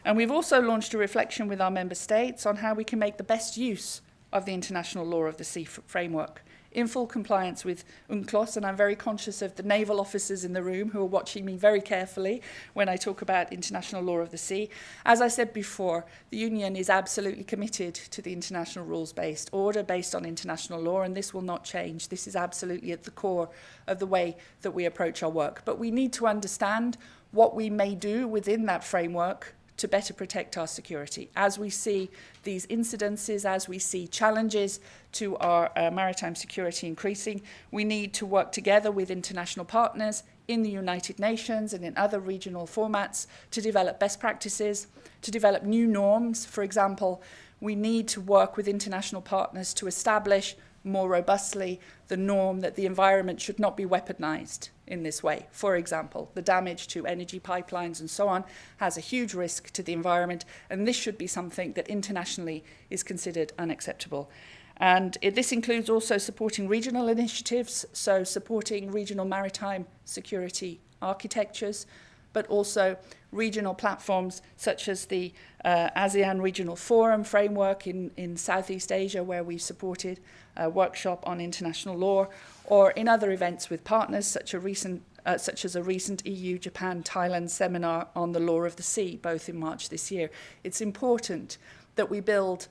And we've also launched a reflection with our member states on how we can make the best use of the international law of the sea framework in full compliance with UNCLOS, and I'm very conscious of the naval officers in the room who are watching me very carefully when I talk about international law of the sea. As I said before, the Union is absolutely committed to the international rules-based order based on international law, and this will not change. This is absolutely at the core of the way that we approach our work. But we need to understand what we may do within that framework to better protect our security. As we see these incidences, as we see challenges to our maritime security increasing, we need to work together with international partners in the United Nations and in other regional formats to develop best practices, to develop new norms. For example, we need to work with international partners to establish more robustly the norm that the environment should not be weaponized in this way. For example, the damage to energy pipelines and so on has a huge risk to the environment, and this should be something that internationally is considered unacceptable. And this includes also supporting regional initiatives, so supporting regional maritime security architectures, but also regional platforms such as the ASEAN Regional Forum framework in Southeast Asia, where we've supported a workshop on international law, or in other events with partners, such as a recent such as a recent EU, Japan, Thailand seminar on the law of the sea, both in March this year. It's important that we build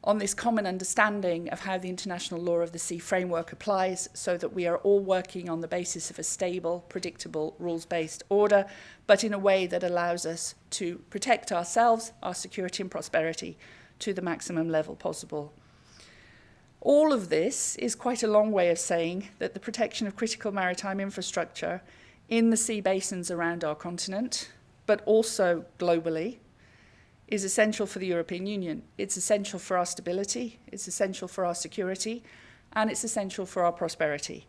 on this common understanding of how the international law of the sea framework applies, so that we are all working on the basis of a stable, predictable, rules-based order, but in a way that allows us to protect ourselves, our security and prosperity to the maximum level possible. All of this is quite a long way of saying that the protection of critical maritime infrastructure in the sea basins around our continent, but also globally, is essential for the European Union. It's essential for our stability, it's essential for our security, and it's essential for our prosperity.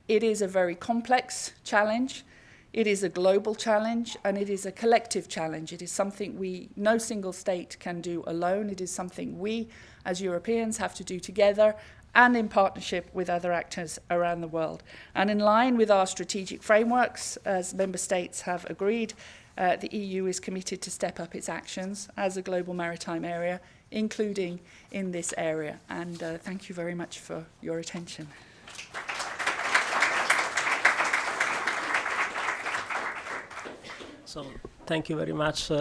It is a very complex challenge, it is a global challenge, and it is a collective challenge. It is something no single state can do alone. It is something we, as Europeans, have to do together and in partnership with other actors around the world. And in line with our strategic frameworks, as member states have agreed, the EU is committed to step up its actions as a global maritime area, including in this area. And thank you very much for your attention. So thank you very much,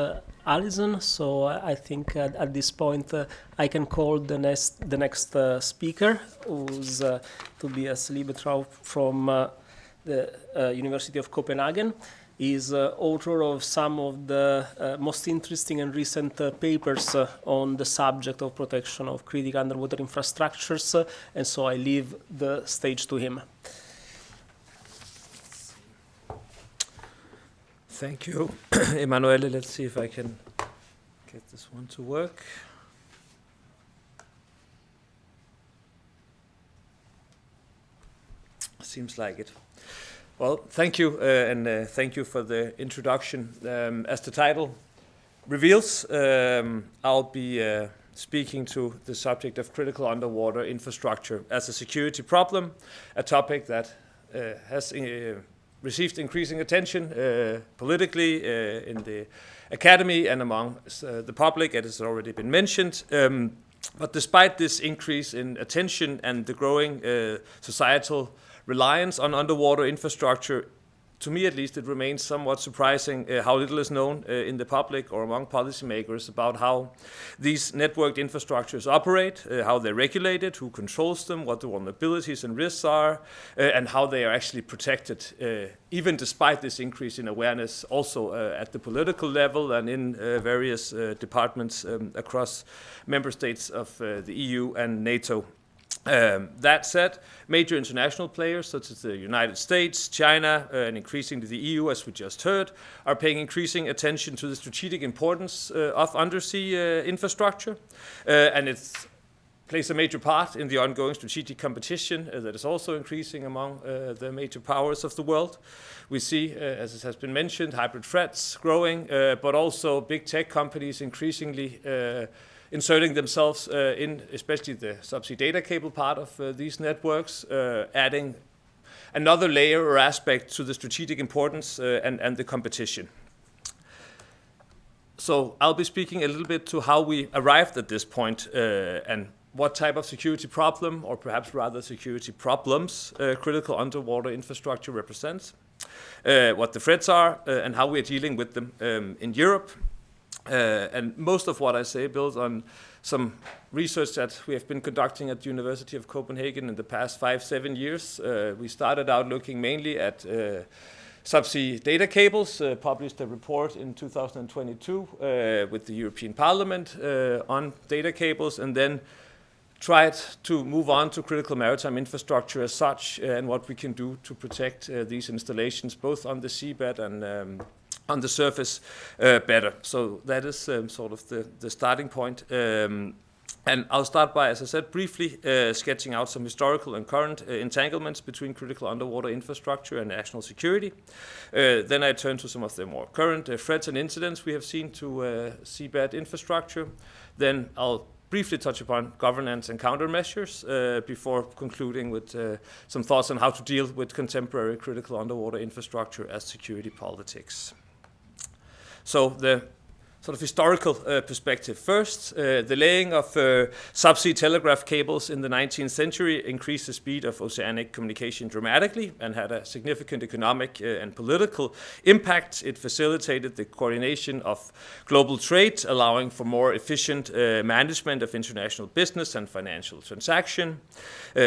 Alison. So I think at this point I can call the next speaker, who's Tobias Liebetraut from the University of Copenhagen. Is author of some of the most interesting and recent papers on the subject of protection of critical underwater infrastructures, and so I leave the stage to him. Thank you, Emanuele. Let's see if I can get this one to work. Seems like it. Well, thank you, and thank you for the introduction. As the title reveals, I'll be speaking to the subject of critical underwater infrastructure as a security problem, a topic that has received increasing attention politically in the academy and among the public, as has already been mentioned. But despite this increase in attention and the growing societal reliance on underwater infrastructure, to me at least, it remains somewhat surprising how little is known in the public or among policymakers about how these networked infrastructures operate, how they're regulated, who controls them, what the vulnerabilities and risks are, and how they are actually protected, even despite this increase in awareness also at the political level and in various departments across member states of the EU and NATO. That said, major international players such as the United States, China, and increasingly the EU, as we just heard, are paying increasing attention to the strategic importance of undersea infrastructure, and it plays a major part in the ongoing strategic competition that is also increasing among the major powers of the world. We see, as it has been mentioned, hybrid threats growing, but also big tech companies increasingly inserting themselves in especially the subsea data cable part of these networks, adding another layer or aspect to the strategic importance and the competition. So I'll be speaking a little bit to how we arrived at this point and what type of security problem, or perhaps rather security problems, critical underwater infrastructure represents, what the threats are, and how we're dealing with them in Europe. And most of what I say builds on some research that we have been conducting at the University of Copenhagen in the past 5-7 years. We started out looking mainly at subsea data cables, published a report in 2022 with the European Parliament on data cables, and then tried to move on to critical maritime infrastructure as such, and what we can do to protect these installations, both on the seabed and on the surface better. So that is sort of the starting point. And I'll start by, as I said, briefly sketching out some historical and current entanglements between critical underwater infrastructure and national security. Then I turn to some of the more current threats and incidents we have seen to seabed infrastructure. Then I'll briefly touch upon governance and countermeasures before concluding with some thoughts on how to deal with contemporary critical underwater infrastructure as security politics. So the sort of historical perspective. First, the laying of subsea telegraph cables in the 19th century increased the speed of oceanic communication dramatically and had a significant economic and political impact. It facilitated the coordination of global trade, allowing for more efficient management of international business and financial transaction.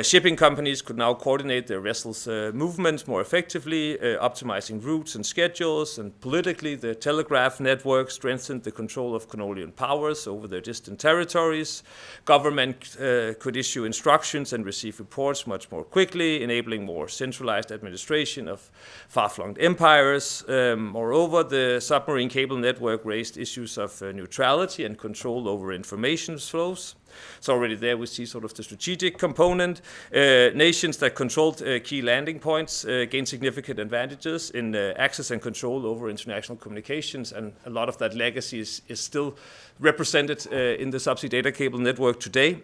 Shipping companies could now coordinate their vessels' movements more effectively, optimizing routes and schedules, and politically the telegraph network strengthened the control of colonial powers over their distant territories. Government could issue instructions and receive reports much more quickly, enabling more centralized administration of far-flung empires. Moreover, the submarine cable network raised issues of neutrality and control over information flows. So already there we see sort of the strategic component. Nations that controlled key landing points gained significant advantages in access and control over international communications, and a lot of that legacy is still represented in the subsea data cable network today.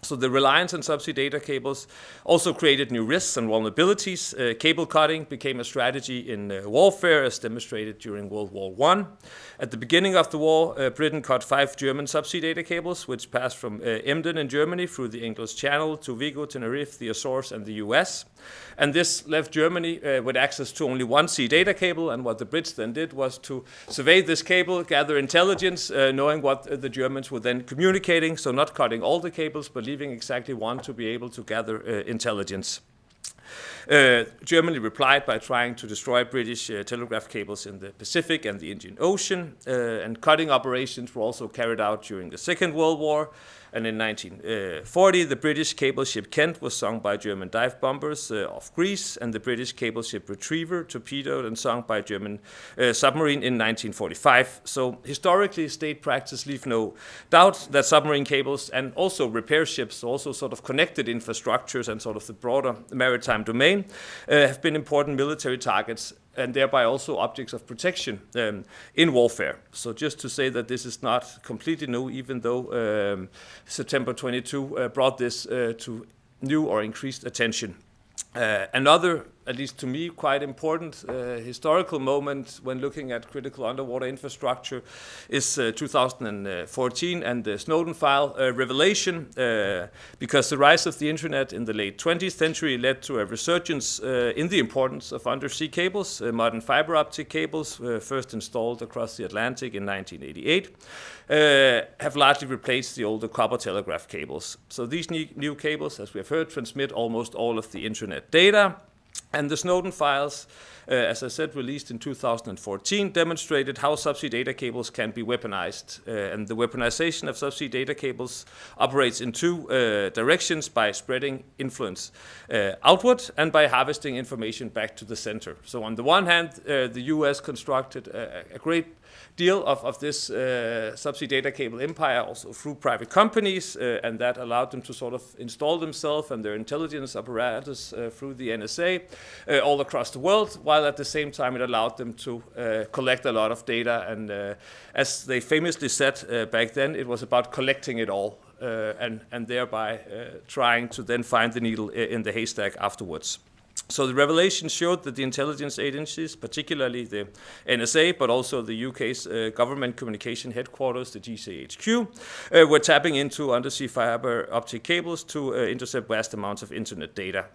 So the reliance on subsea data cables also created new risks and vulnerabilities. Cable cutting became a strategy in warfare, as demonstrated during World War I. At the beginning of the war, Britain cut 5 German subsea data cables, which passed from Emden in Germany through the English Channel to Vigo, Tenerife, the Azores, and the US. And this left Germany with access to only one sea data cable, and what the Brits then did was to survey this cable, gather intelligence, knowing what the Germans were then communicating, so not cutting all the cables, but leaving exactly one to be able to gather intelligence. Germany replied by trying to destroy British telegraph cables in the Pacific and the Indian Ocean, and cutting operations were also carried out during the Second World War. And in 1940, the British cable ship Kent was sunk by German dive bombers off Greece, and the British cable ship Retriever torpedoed and sunk by German submarine in 1945. So historically, state practice leave no doubt that submarine cables and also repair ships, also sort of connected infrastructures and sort of the broader maritime domain, have been important military targets, and thereby also objects of protection in warfare. So just to say that this is not completely new, even though September 22 brought this to new or increased attention. Another, at least to me, quite important historical moment when looking at critical underwater infrastructure is 2014 and the Snowden file revelation, because the rise of the internet in the late 20th century led to a resurgence in the importance of undersea cables. Modern fiber optic cables, first installed across the Atlantic in 1988, have largely replaced the older copper telegraph cables. So these new cables, as we have heard, transmit almost all of the internet data. And the Snowden files, as I said, released in 2014, demonstrated how subsea data cables can be weaponized. And the weaponization of subsea data cables operates in two directions: by spreading influence outward and by harvesting information back to the center. So on the one hand, the US constructed a great deal of this subsea data cable empire also through private companies, and that allowed them to sort of install themselves and their intelligence apparatus through the NSA all across the world, while at the same time it allowed them to collect a lot of data. And as they famously said back then, it was about collecting it all and thereby trying to then find the needle in the haystack afterwards. So the revelation showed that the intelligence agencies, particularly the NSA, but also the UK's government communication headquarters, the GCHQ, were tapping into undersea fiber optic cables to intercept vast amounts of internet data.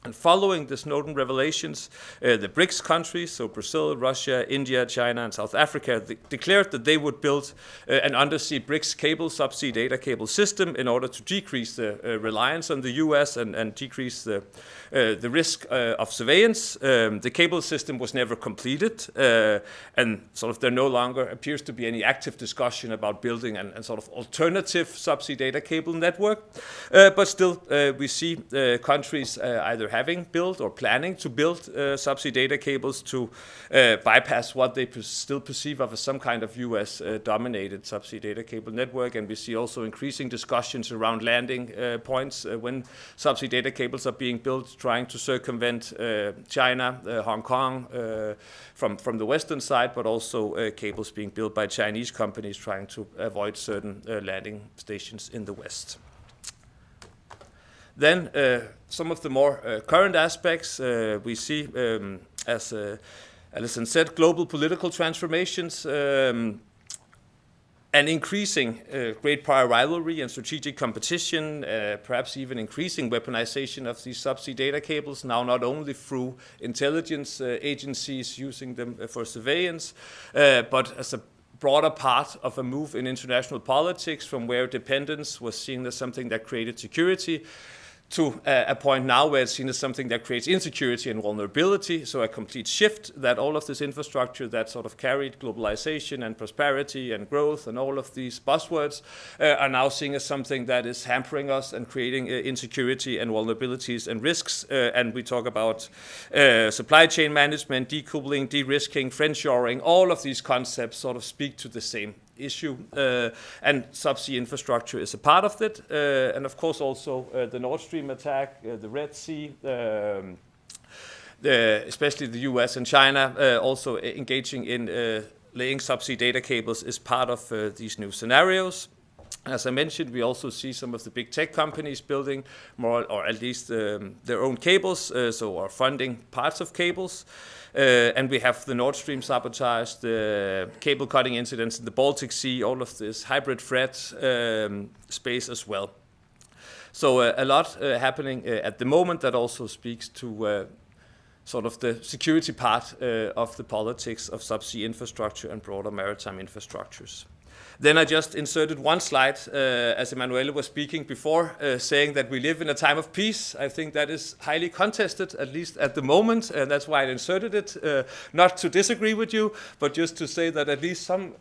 And following the Snowden revelations, the BRICS countries, so Brazil, Russia, India, China, and South Africa, declared that they would build an undersea BRICS cable, subsea data cable system in order to decrease the reliance on the US and decrease the risk of surveillance. The cable system was never completed, and sort of there no longer appears to be any active discussion about building an sort of alternative subsea data cable network. But still, we see countries either having built or planning to build subsea data cables to bypass what they still perceive of as some kind of US-dominated subsea data cable network. And we see also increasing discussions around landing points when subsea data cables are being built, trying to circumvent China, Hong Kong from the western side, but also cables being built by Chinese companies trying to avoid certain landing stations in the west. Then some of the more current aspects we see, as Alison said, global political transformations. and increasing great power rivalry and strategic competition, perhaps even increasing weaponization of these subsea data cables, now not only through intelligence agencies using them for surveillance, but as a broader part of a move in international politics from where dependence was seen as something that created security to a point now where it's seen as something that creates insecurity and vulnerability, so a complete shift that all of this infrastructure that sort of carried globalization and prosperity and growth and all of these buzzwords are now seen as something that is hampering us and creating insecurity and vulnerabilities and risks. And we talk about supply chain management, decoupling, de-risking, friendshoring, all of these concepts sort of speak to the same issue, and subsea infrastructure is a part of it, and of course also the Nord Stream attack, the Red Sea, especially the US and China also engaging in laying subsea data cables is part of these new scenarios. As I mentioned, we also see some of the big tech companies building more, or at least their own cables, so are funding parts of cables. And we have the Nord Stream sabotage, the cable cutting incidents in the Baltic Sea, all of this hybrid threat space as well. So a lot happening at the moment that also speaks to sort of the security part of the politics of subsea infrastructure and broader maritime infrastructures. Then I just inserted one slide, as Emanuele was speaking before, saying that we live in a time of peace. I think that is highly contested, at least at the moment, and that's why I inserted it, not to disagree with you, but just to say that at least some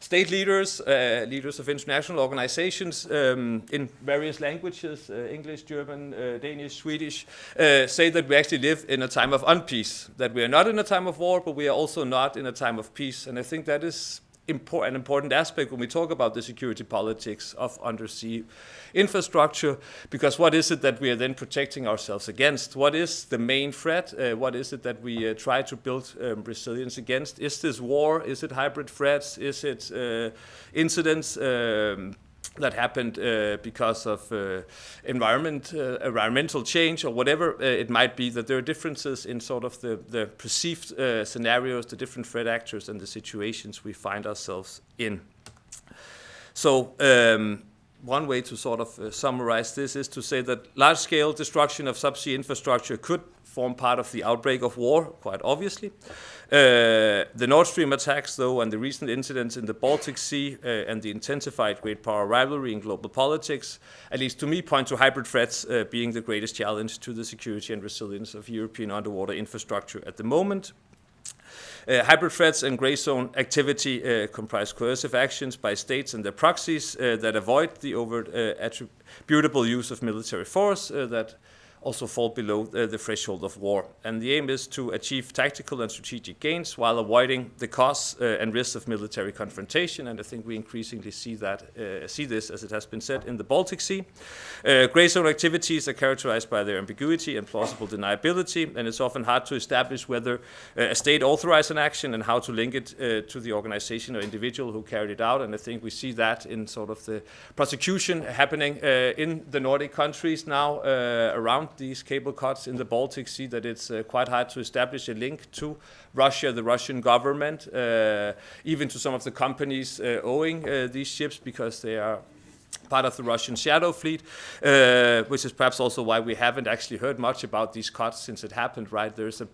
state leaders, leaders of international organizations in various languages, English, German, Danish, Swedish, say that we actually live in a time of unpeace, that we are not in a time of war, but we are also not in a time of peace. And I think that is an important aspect when we talk about the security politics of undersea infrastructure, because what is it that we are then protecting ourselves against? What is the main threat? What is it that we try to build resilience against? Is this war? Is it hybrid threats? Is it incidents that happened because of environmental change or whatever it might be, that there are differences in sort of the perceived scenarios, the different threat actors and the situations we find ourselves in. So one way to sort of summarize this is to say that large-scale destruction of subsea infrastructure could form part of the outbreak of war, quite obviously. The Nord Stream attacks, though, and the recent incidents in the Baltic Sea and the intensified great power rivalry in global politics, at least to me, point to hybrid threats being the greatest challenge to the security and resilience of European underwater infrastructure at the moment. Hybrid threats and grey zone activity comprise coercive actions by states and their proxies that avoid the overt attributable use of military force that also fall below the threshold of war. And the aim is to achieve tactical and strategic gains while avoiding the costs and risks of military confrontation. And I think we increasingly see this, as it has been said, in the Baltic Sea. Grey zone activities are characterized by their ambiguity and plausible deniability, and it's often hard to establish whether a state authorized an action and how to link it to the organization or individual who carried it out. And I think we see that in sort of the prosecution happening in the Nordic countries now around these cable cuts in the Baltic Sea, that it's quite hard to establish a link to Russia, the Russian government, even to some of the companies owing these ships, because they are part of the Russian shadow fleet, which is perhaps also why we haven't actually heard much about these cuts since it happened, right? There's a,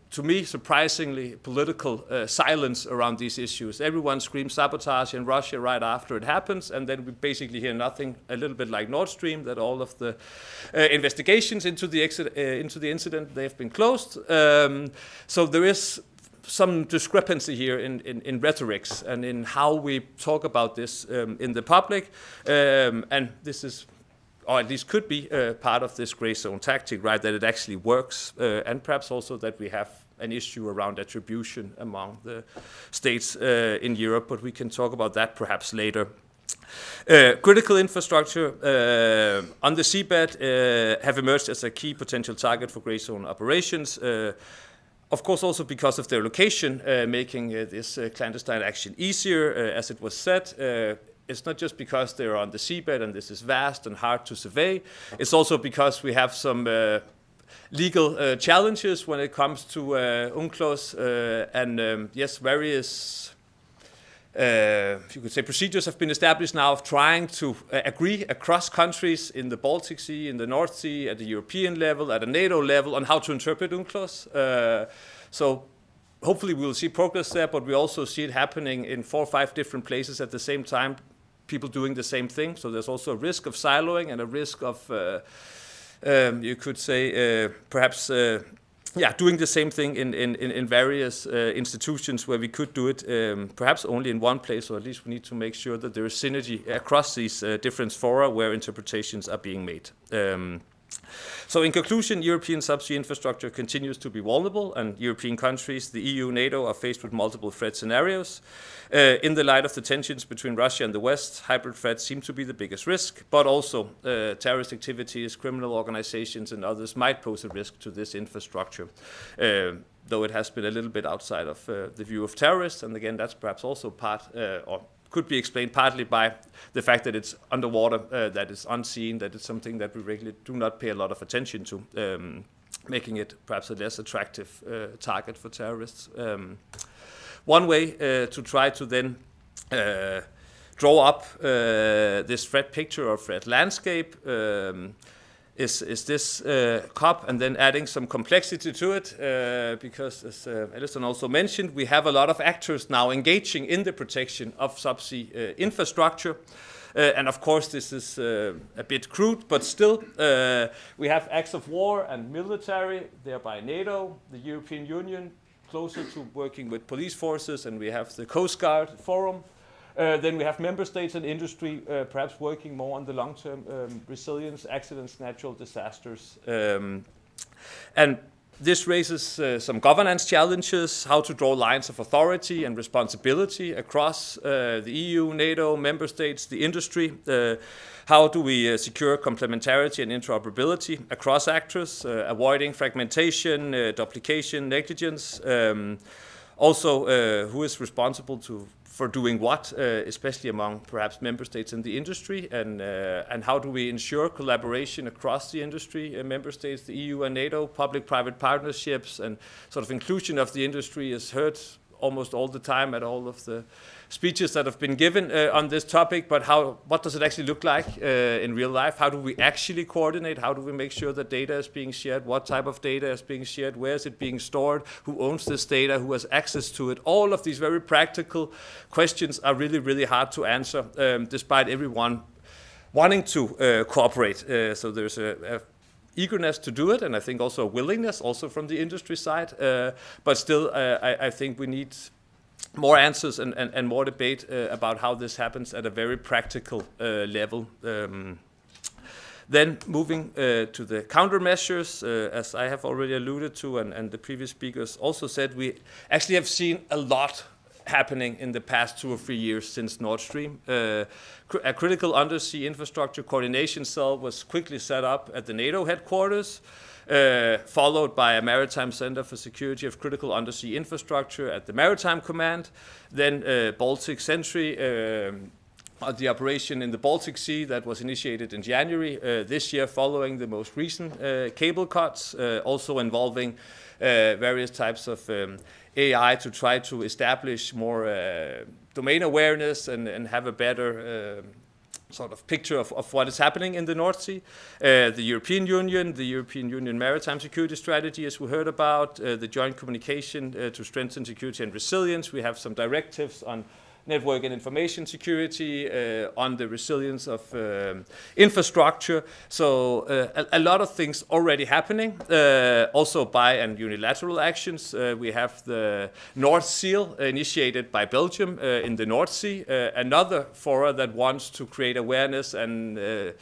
to me, surprisingly political silence around these issues. Everyone screams sabotage in Russia right after it happens, and then we basically hear nothing, a little bit like Nord Stream, that all of the investigations into the incident, they've been closed. So there is some discrepancy here in rhetorics and in how we talk about this in the public, and this is, or at least could be, part of this grey zone tactic, right, that it actually works, and perhaps also that we have an issue around attribution among the states in Europe, but we can talk about that perhaps later. Critical infrastructure on the seabed have emerged as a key potential target for grey zone operations. Of course, also because of their location, making this clandestine action easier, as it was said. It's not just because they're on the seabed and this is vast and hard to survey. It's also because we have some legal challenges when it comes to UNCLOS and yes, various you could say procedures have been established now of trying to agree across countries in the Baltic Sea, in the North Sea, at the European level, at a NATO level, on how to interpret UNCLOS. So hopefully we will see progress there, but we also see it happening in 4 or 5 different places at the same time, people doing the same thing. So there's also a risk of siloing and a risk of, you could say, perhaps doing the same thing in various institutions where we could do it perhaps only in one place, or at least we need to make sure that there is synergy across these different fora where interpretations are being made. So in conclusion, European subsea infrastructure continues to be vulnerable, and European countries, the EU, NATO, are faced with multiple threat scenarios. In the light of the tensions between Russia and the West, hybrid threats seem to be the biggest risk, but also terrorist activities, criminal organizations, and others might pose a risk to this infrastructure, though it has been a little bit outside of the view of terrorists. And again, that's perhaps also part, or could be explained partly by the fact that it's underwater, that it's unseen, that it's something that we regularly do not pay a lot of attention to, making it perhaps a less attractive target for terrorists. One way to try to then draw up this threat picture or threat landscape is this COP, and then adding some complexity to it, because as Alison also mentioned, we have a lot of actors now engaging in the protection of subsea infrastructure. And of course, this is a bit crude, but still, we have acts of war and military, thereby NATO, the European Union, closer to working with police forces, and we have the Coast Guard Forum. Then we have member states and industry perhaps working more on the long-term resilience, accidents, natural disasters. And this raises some governance challenges, how to draw lines of authority and responsibility across the EU, NATO, member states, the industry. How do we secure complementarity and interoperability across actors, avoiding fragmentation, duplication, negligence. Also, who is responsible for doing what, especially among perhaps member states and the industry, and how do we ensure collaboration across the industry, member states, the EU and NATO, public-private partnerships, and sort of inclusion of the industry is heard almost all the time at all of the speeches that have been given on this topic, but what does it actually look like in real life? How do we actually coordinate? How do we make sure that data is being shared? What type of data is being shared? Where is it being stored? Who owns this data? Who has access to it? All of these very practical questions are really, really hard to answer, despite everyone wanting to cooperate. So there's a eagerness to do it, and I think also a willingness also from the industry side, but still I think we need more answers and more debate about how this happens at a very practical level. Then moving to the countermeasures, as I have already alluded to, and the previous speakers also said, we actually have seen a lot happening in the past 2 or 3 years since Nord Stream. A critical undersea infrastructure coordination cell was quickly set up at the NATO headquarters, followed by a maritime center for security of critical undersea infrastructure at the Maritime Command, then Baltic Sentry, the operation in the Baltic Sea that was initiated in January this year following the most recent cable cuts, also involving various types of AI to try to establish more domain awareness and have a better sort of picture of what is happening in the North Sea. The European Union Maritime Security Strategy, as we heard about, the joint communication to strengthen security and resilience. We have some directives on network and information security, on the resilience of infrastructure. So a lot of things already happening, also by and unilateral actions. We have the North Seal initiated by Belgium in the North Sea, another fora that wants to create awareness and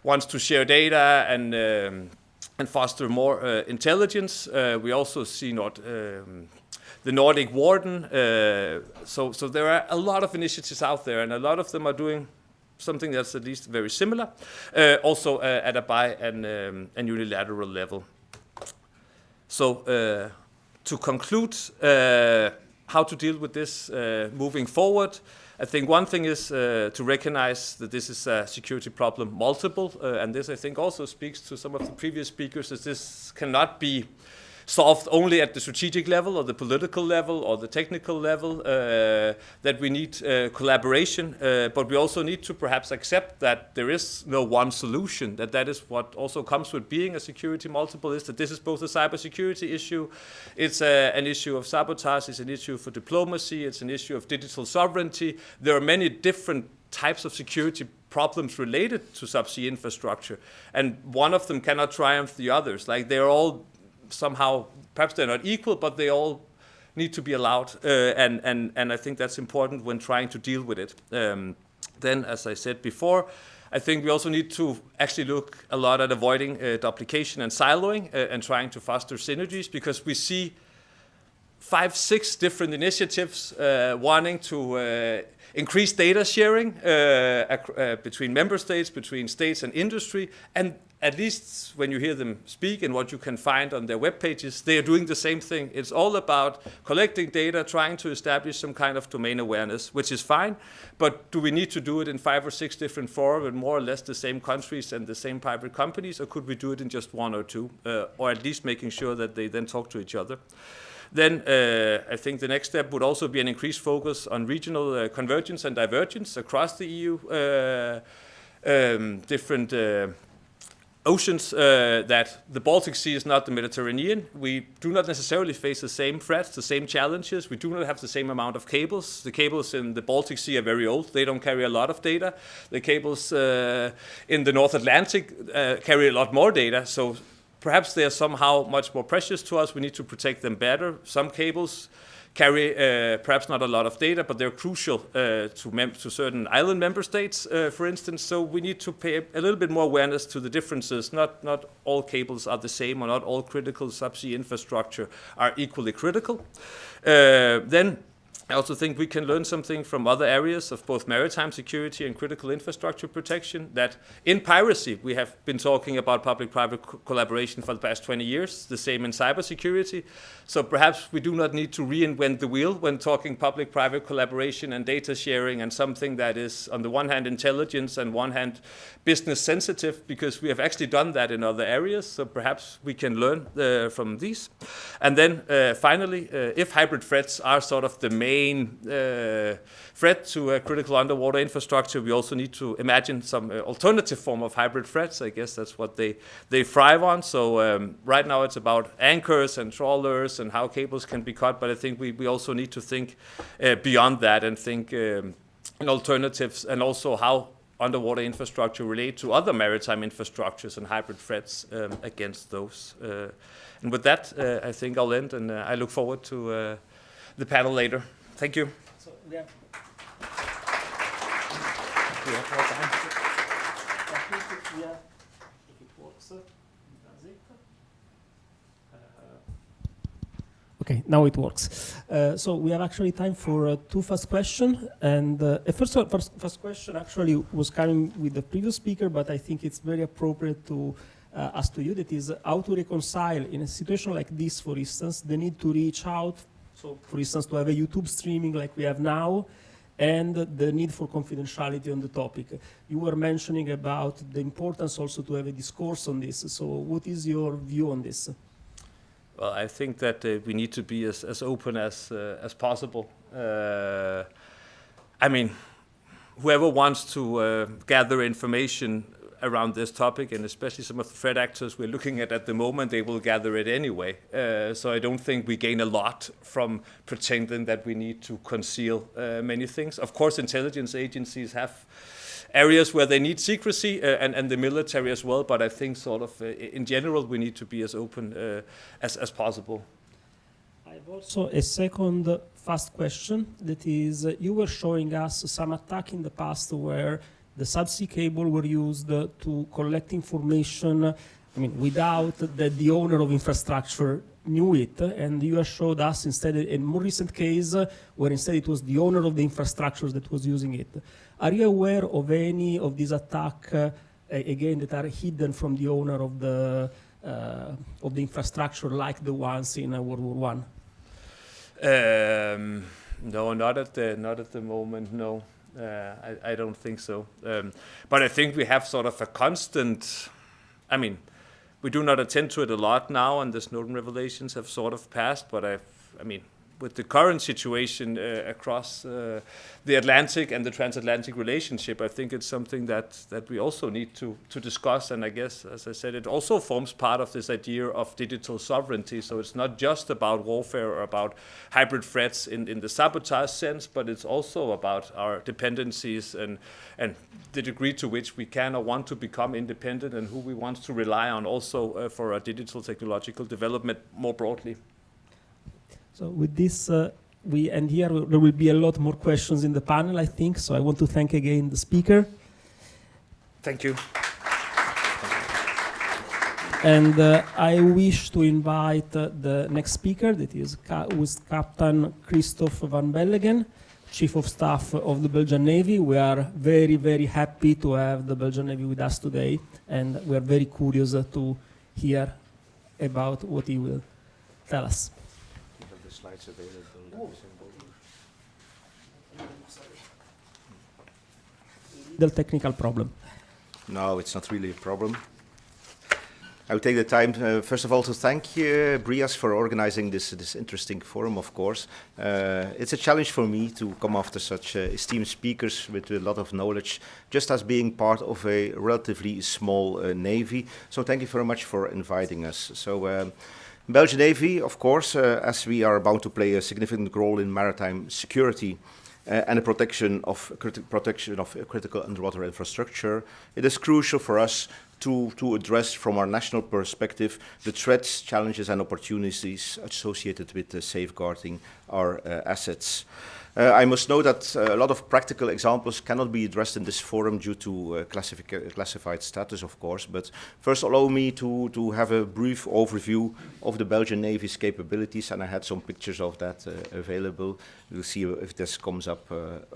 wants to share data and foster more intelligence. We also see the Nordic Warden. So there are a lot of initiatives out there, and a lot of them are doing something that's at least very similar, also at a bi and unilateral level. So to conclude, how to deal with this moving forward, I think one thing is to recognize that this is a security problem multiple, and this I think also speaks to some of the previous speakers, that this cannot be solved only at the strategic level or the political level or the technical level, that we need collaboration, but we also need to perhaps accept that there is no one solution, that is what also comes with being a security multiple, is that this is both a cybersecurity issue, it's an issue of sabotage, it's an issue for diplomacy, it's an issue of digital sovereignty. There are many different types of security problems related to subsea infrastructure, and one of them cannot triumph the others. Like, they're all somehow, perhaps they're not equal, but they all need to be allowed, and I think that's important when trying to deal with it. Then, as I said before, I think we also need to actually look a lot at avoiding duplication and siloing and trying to foster synergies, because we see 5-6 different initiatives wanting to increase data sharing between member states, between states and industry, and at least when you hear them speak and what you can find on their web pages, they are doing the same thing. It's all about collecting data, trying to establish some kind of domain awareness, which is fine, but do we need to do it in 5 or 6 different fora with more or less the same countries and the same private companies, or could we do it in just 1 or 2, or at least making sure that they then talk to each other? Then I think the next step would also be an increased focus on regional convergence and divergence across the EU, different oceans, that the Baltic Sea is not the Mediterranean. We do not necessarily face the same threats, the same challenges. We do not have the same amount of cables. The cables in the Baltic Sea are very old. They don't carry a lot of data. The cables in the North Atlantic carry a lot more data. So perhaps they are somehow much more precious to us. We need to protect them better. Some cables carry perhaps not a lot of data, but they're crucial to certain island member states, for instance. So we need to pay a little bit more awareness to the differences. Not all cables are the same, or not all critical subsea infrastructure are equally critical. Then I also think we can learn something from other areas of both maritime security and critical infrastructure protection, that in piracy, we have been talking about public-private collaboration for the past 20 years, the same in cybersecurity. So perhaps we do not need to reinvent the wheel when talking public-private collaboration and data sharing, and something that is, on the one hand, intelligence, and one hand, business sensitive, because we have actually done that in other areas. So perhaps we can learn from these. And then finally, if hybrid threats are sort of the main threat to critical underwater infrastructure, we also need to imagine some alternative form of hybrid threats. I guess that's what they thrive on. So right now it's about anchors and trawlers and how cables can be cut, but I think we also need to think beyond that, and think in alternatives, and also how underwater infrastructure relate to other maritime infrastructures and hybrid threats against those. And with that, I think I'll end, and I look forward to the panel later. Thank you. So, yeah. If it works, does it? Okay, now it works. So we have actually time for 2 fast questions. And first question actually was coming with the previous speaker, but I think it's very appropriate to ask to you. That is, how to reconcile in a situation like this, for instance, the need to reach out. So, for instance, to have a YouTube streaming like we have now, and the need for confidentiality on the topic. You were mentioning about the importance also to have a discourse on this. So what is your view on this? Well, I think that we need to be as open as possible. I mean, whoever wants to gather information around this topic, and especially some of the threat actors we're looking at the moment, they will gather it anyway. So I don't think we gain a lot from pretending that we need to conceal many things. Of course, intelligence agencies have areas where they need secrecy, and the military as well, but I think sort of in general we need to be as open as possible. I have also a second fast question. That is, you were showing us some attack in the past where the subsea cable were used to collect information, I mean, without that the owner of infrastructure knew it, and you have showed us instead a more recent case where instead it was the owner of the infrastructure that was using it. Are you aware of any of these attacks, again, that are hidden from the owner of the infrastructure, like the ones in World War I? No, not at the moment, no. I don't think so. But I think we have sort of a constant, I mean, We do not attend to it a lot now, and the Snowden revelations have sort of passed, but I mean, with the current situation across the Atlantic and the transatlantic relationship, I think it's something that we also need to discuss. And I guess, as I said, it also forms part of this idea of digital sovereignty. So it's not just about warfare or about hybrid threats in the sabotage sense, but it's also about our dependencies and the degree to which we can or want to become independent, and who we want to rely on also for our digital technological development more broadly. So with this, we end here. There will be a lot more questions in the panel, I think. So I want to thank again the speaker. Thank you. And I wish to invite the next speaker, that is Captain Christophe van Bellegen, Chief of Staff of the Belgian Navy. We are very, very happy to have the Belgian Navy with us today, and we are very curious to hear about what he will tell us. Slides available. The technical problem. No, it's not really a problem. I will take the time, first of all, to thank BrIAS for organizing this interesting forum, of course. It's a challenge for me to come after such esteemed speakers with a lot of knowledge, just as being part of a relatively small navy. So thank you very much for inviting us. So. Belgian Navy, of course, as we are bound to play a significant role in maritime security and the protection of critical underwater infrastructure, it is crucial for us to address from our national perspective the threats, challenges and opportunities associated with safeguarding our assets. I must note that a lot of practical examples cannot be addressed in this forum due to classified status, of course, but first allow me to have a brief overview of the Belgian Navy's capabilities, and I had some pictures of that available. We'll see if this comes up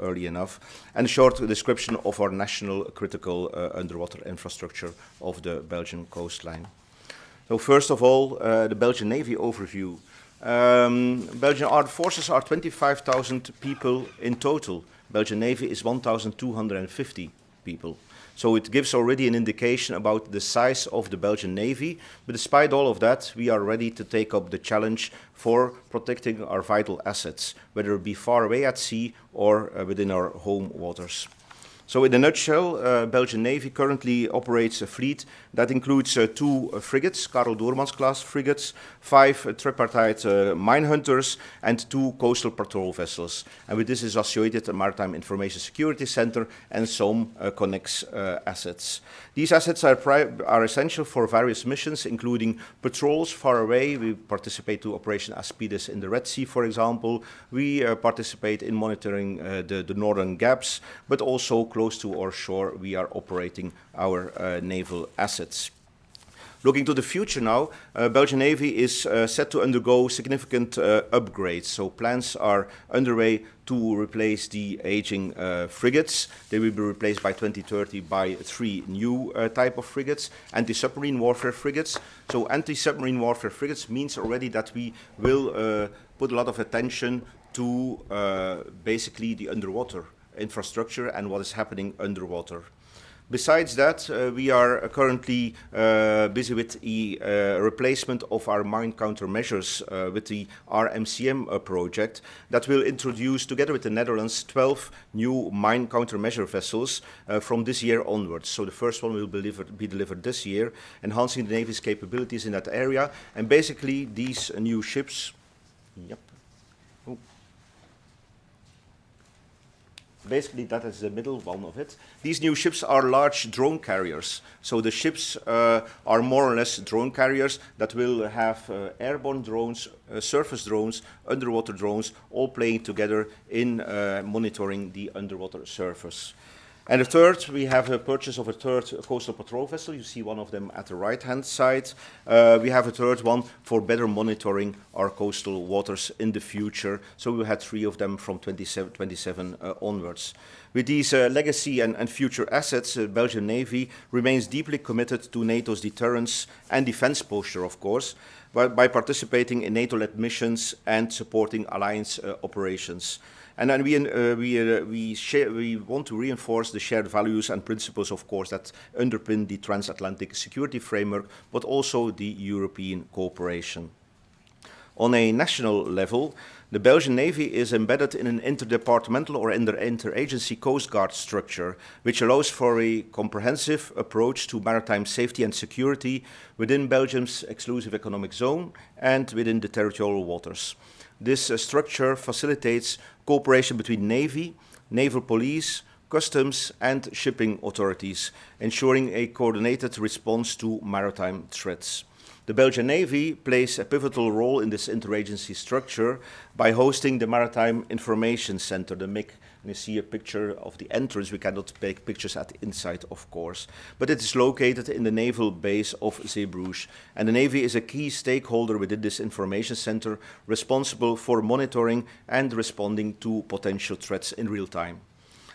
early enough. And a short description of our national critical underwater infrastructure of the Belgian coastline. So first of all, the Belgian Navy overview. Belgian armed forces are 25,000 people in total. Belgian Navy is 1,250 people. So it gives already an indication about the size of the Belgian Navy. But despite all of that, we are ready to take up the challenge for protecting our vital assets, whether it be far away at sea or within our home waters. So in a nutshell, Belgian Navy currently operates a fleet that includes 2 frigates, Karel Doormans class frigates, 5 tripartite mine hunters, and 2 coastal patrol vessels. And with this is associated a Maritime Information Security Center and some CONNEX assets. These assets are essential for various missions, including patrols far away. We participate to Operation Aspides in the Red Sea, for example. We participate in monitoring the northern gaps, but also close to our shore, we are operating our naval assets. Looking to the future now, Belgian Navy is set to undergo significant upgrades. So plans are underway to replace the aging frigates. They will be replaced by 2030 by 3 new type of frigates, anti-submarine warfare frigates. So anti-submarine warfare frigates means already that we will put a lot of attention to basically the underwater infrastructure and what is happening underwater. Besides that, we are currently busy with the replacement of our mine countermeasures with the RMCM project that will introduce, together with the Netherlands, 12 new mine countermeasure vessels from this year onwards. So the first one will be delivered this year, enhancing the Navy's capabilities in that area. And basically, these new ships, basically, that is the middle one of it. These new ships are large drone carriers. So the ships are more or less drone carriers that will have airborne drones, surface drones, underwater drones, all playing together in monitoring the underwater surface. And the third, we have a purchase of a third coastal patrol vessel. You see one of them at the right-hand side. We have a third one for better monitoring our coastal waters in the future. So we had 3 of them from 27 onwards. With these legacy and future assets, the Belgian Navy remains deeply committed to NATO's deterrence and defense posture, of course. by participating in NATO-led missions and supporting alliance operations. And then we want to reinforce the shared values and principles, of course, that underpin the transatlantic security framework, but also the European cooperation. On a national level, the Belgian Navy is embedded in an interdepartmental or interagency Coast Guard structure, which allows for a comprehensive approach to maritime safety and security within Belgium's exclusive economic zone and within the territorial waters. This structure facilitates cooperation between Navy, naval police, customs and shipping authorities, ensuring a coordinated response to maritime threats. The Belgian Navy plays a pivotal role in this interagency structure by hosting the Maritime Information Center, the MIC. And you see a picture of the entrance. We cannot take pictures at the inside, of course. But it is located in the naval base of Zeebrugge. And the Navy is a key stakeholder within this information center, responsible for monitoring and responding to potential threats in real time.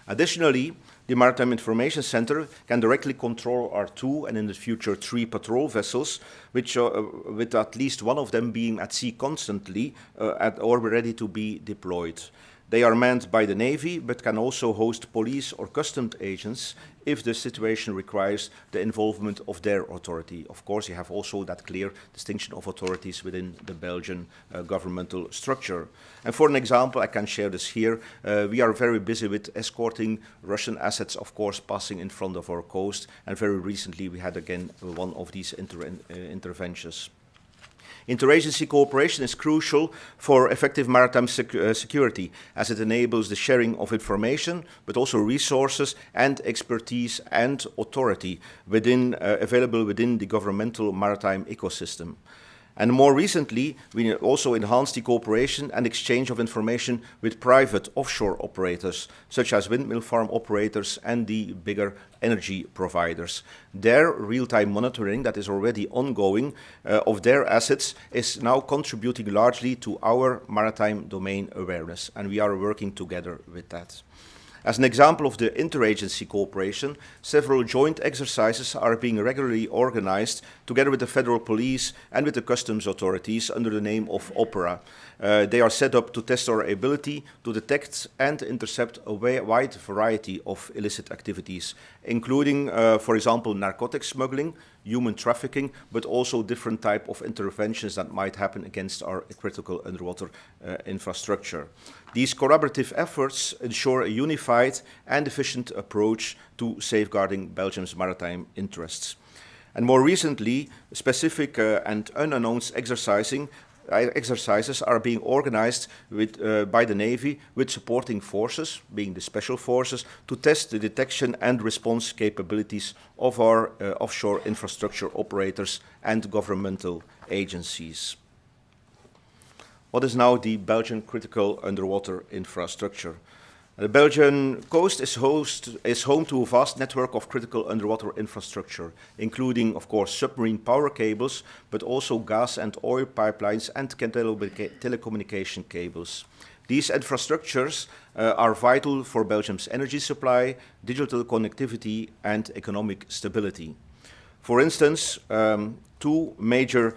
Additionally, the Maritime Information Center can directly control our 2 and in the future 3 patrol vessels, which with at least one of them being at sea constantly or ready to be deployed. They are manned by the Navy, but can also host police or customs agents if the situation requires the involvement of their authority. Of course, you have also that clear distinction of authorities within the Belgian governmental structure. And for an example, I can share this here. We are very busy with escorting Russian assets, of course, passing in front of our coast. And very recently, we had again one of these interventions. Interagency cooperation is crucial for effective maritime security, as it enables the sharing of information, but also resources and expertise and authority available within the governmental maritime ecosystem. And more recently, we also enhanced the cooperation and exchange of information with private offshore operators, such as windmill farm operators and the bigger energy providers. Their real-time monitoring that is already ongoing of their assets is now contributing largely to our maritime domain awareness, and we are working together with that. As an example of the interagency cooperation, several joint exercises are being regularly organized together with the federal police and with the customs authorities under the name of OPERA. They are set up to test our ability to detect and intercept a wide variety of illicit activities, including, for example, narcotic smuggling, human trafficking, but also different type of interventions that might happen against our critical underwater infrastructure. These collaborative efforts ensure a unified and efficient approach to safeguarding Belgium's maritime interests. And more recently, specific and unannounced exercises are being organized by the Navy with supporting forces, being the special forces, to test the detection and response capabilities of our offshore infrastructure operators and governmental agencies. What is now the Belgian critical underwater infrastructure? The Belgian coast is home to a vast network of critical underwater infrastructure, including, of course, submarine power cables, but also gas and oil pipelines and telecommunication cables. These infrastructures are vital for Belgium's energy supply, digital connectivity, and economic stability. For instance, 2 major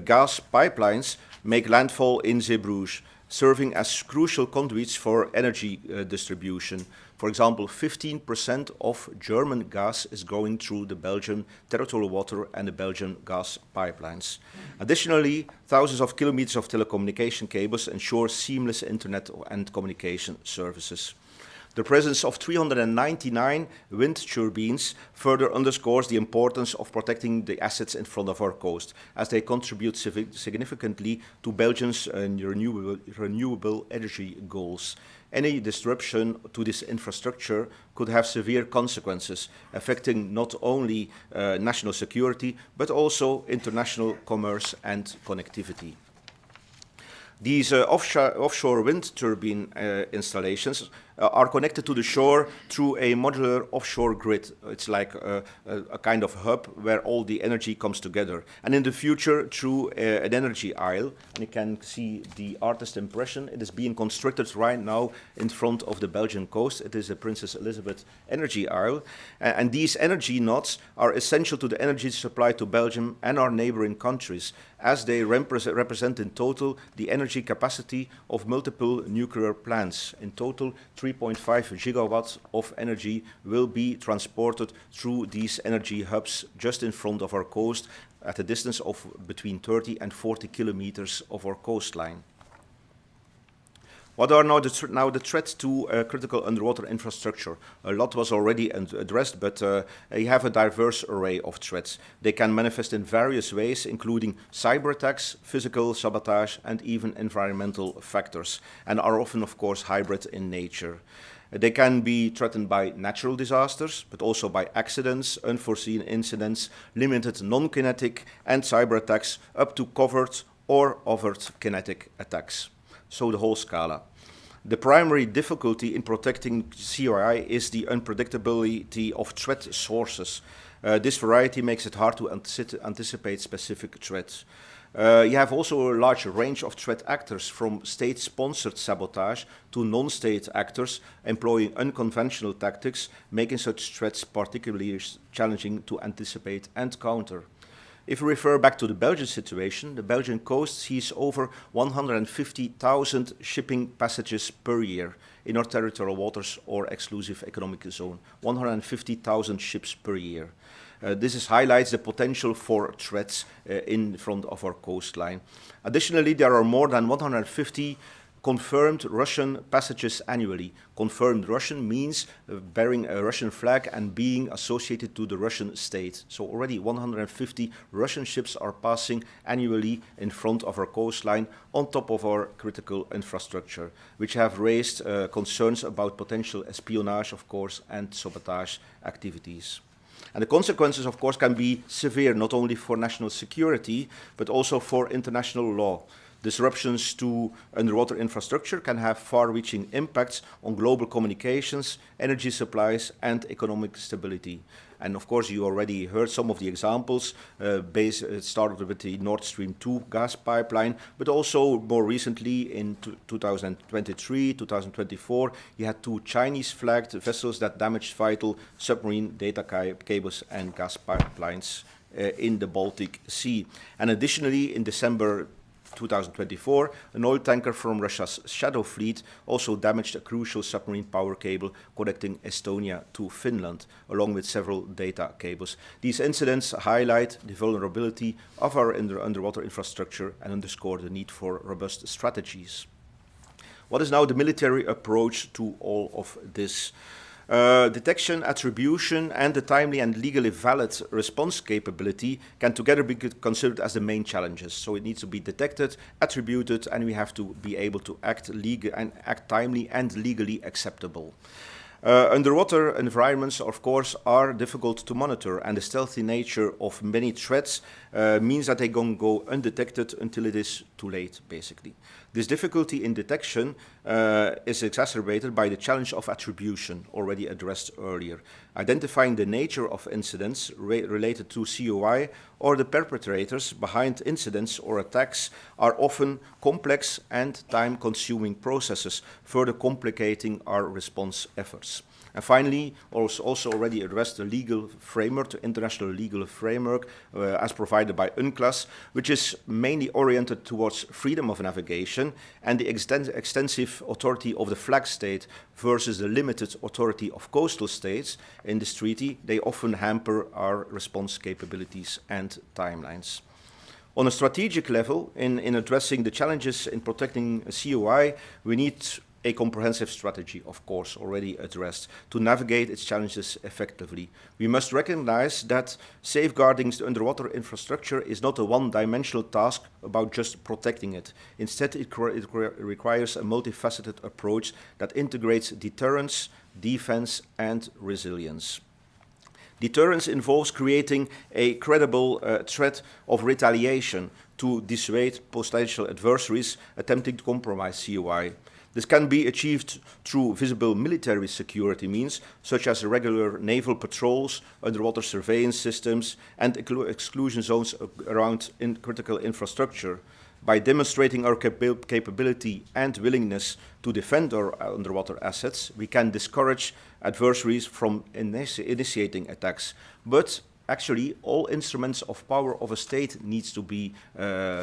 gas pipelines make landfall in Zeebrugge, serving as crucial conduits for energy distribution. For example, 15% of German gas is going through the Belgian territorial water and the Belgian gas pipelines. Additionally, thousands of kilometers of telecommunication cables ensure seamless internet and communication services. The presence of 399 wind turbines further underscores the importance of protecting the assets in front of our coast, as they contribute significantly to Belgium's renewable energy goals. Any disruption to this infrastructure could have severe consequences, affecting not only national security, but also international commerce and connectivity. These offshore wind turbine installations are connected to the shore through a modular offshore grid. It's like a kind of hub where all the energy comes together. And in the future, through an energy isle, and you can see the artist impression. It is being constructed right now in front of the Belgian coast. It is a Princess Elizabeth energy isle. And these energy nodes are essential to the energy supply to Belgium and our neighboring countries, as they represent in total the energy capacity of multiple nuclear plants. In total, 3.5 gigawatts of energy will be transported through these energy hubs just in front of our coast at a distance of between 30 and 40 kilometers of our coastline. What are now the threats to critical underwater infrastructure? A lot was already addressed, but you have a diverse array of threats. They can manifest in various ways, including cyber attacks, physical sabotage, and even environmental factors, and are often, of course, hybrid in nature. They can be threatened by natural disasters, but also by accidents, unforeseen incidents, limited non-kinetic, and cyber attacks, up to covert or overt kinetic attacks. So the whole scala. The primary difficulty in protecting CUI is the unpredictability of threat sources. This variety makes it hard to anticipate specific threats. You have also a large range of threat actors, from state-sponsored sabotage to non-state actors employing unconventional tactics, making such threats particularly challenging to anticipate and counter. If we refer back to the Belgian situation, the Belgian coast sees over 150,000 shipping passages per year in our territorial waters or exclusive economic zone. 150,000 ships per year. This highlights the potential for threats in front of our coastline. Additionally, there are more than 150 confirmed Russian passages annually. Confirmed Russian means bearing a Russian flag and being associated to the Russian state. So already 150 Russian ships are passing annually in front of our coastline on top of our critical infrastructure, which have raised concerns about potential espionage, of course, and sabotage activities. And the consequences, of course, can be severe, not only for national security, but also for international law. Disruptions to underwater infrastructure can have far-reaching impacts on global communications, energy supplies, and economic stability. And of course, you already heard some of the examples. It started with the Nord Stream 2 gas pipeline, but also more recently in 2023, 2024, you had 2 Chinese-flagged vessels that damaged vital submarine data cables and gas pipelines in the Baltic Sea. And additionally, in December 2024, an oil tanker from Russia's Shadow Fleet also damaged a crucial submarine power cable connecting Estonia to Finland, along with several data cables. These incidents highlight the vulnerability of our underwater infrastructure and underscore the need for robust strategies. What is now the military approach to all of this? Detection, attribution, and the timely and legally valid response capability can together be considered as the main challenges. So it needs to be detected, attributed, and we have to be able to act timely and legally acceptable. Underwater environments, of course, are difficult to monitor, and the stealthy nature of many threats means that they can go undetected until it is too late, basically. This difficulty in detection is exacerbated by the challenge of attribution, already addressed earlier. Identifying the nature of incidents related to CUI or the perpetrators behind incidents or attacks are often complex and time-consuming processes, further complicating our response efforts. And finally, also already addressed the legal framework, the international legal framework as provided by UNCLOS, which is mainly oriented towards freedom of navigation and the extensive authority of the flag state versus the limited authority of coastal states. In this treaty, they often hamper our response capabilities and timelines. On a strategic level, in addressing the challenges in protecting a CUI, we need a comprehensive strategy, of course, already addressed, to navigate its challenges effectively. We must recognize that safeguarding the underwater infrastructure is not a one-dimensional task about just protecting it. Instead, it requires a multifaceted approach that integrates deterrence, defense, and resilience. Deterrence involves creating a credible threat of retaliation to dissuade potential adversaries attempting to compromise CUI. This can be achieved through visible military security means, such as regular naval patrols, underwater surveillance systems, and exclusion zones around critical infrastructure. By demonstrating our capability and willingness to defend our underwater assets, we can discourage adversaries from initiating attacks. But actually, all instruments of power of a state needs to be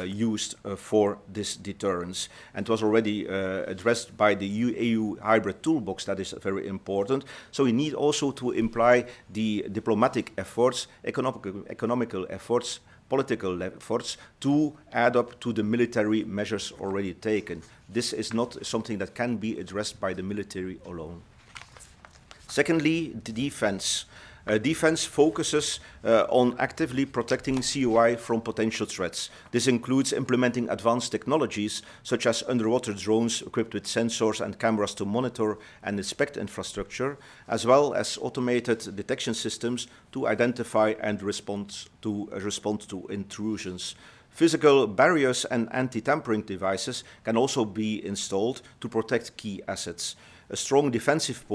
used for this deterrence. And it was already addressed by the EU hybrid toolbox that is very important. So we need also to imply the diplomatic efforts, economical efforts, political efforts to add up to the military measures already taken. This is not something that can be addressed by the military alone. Secondly, the defense. Defense focuses on actively protecting CUI from potential threats. This includes implementing advanced technologies such as underwater drones equipped with sensors and cameras to monitor and inspect infrastructure, as well as automated detection systems to identify and respond to intrusions. Physical barriers and anti-tampering devices can also be installed to protect key assets. A strong defensive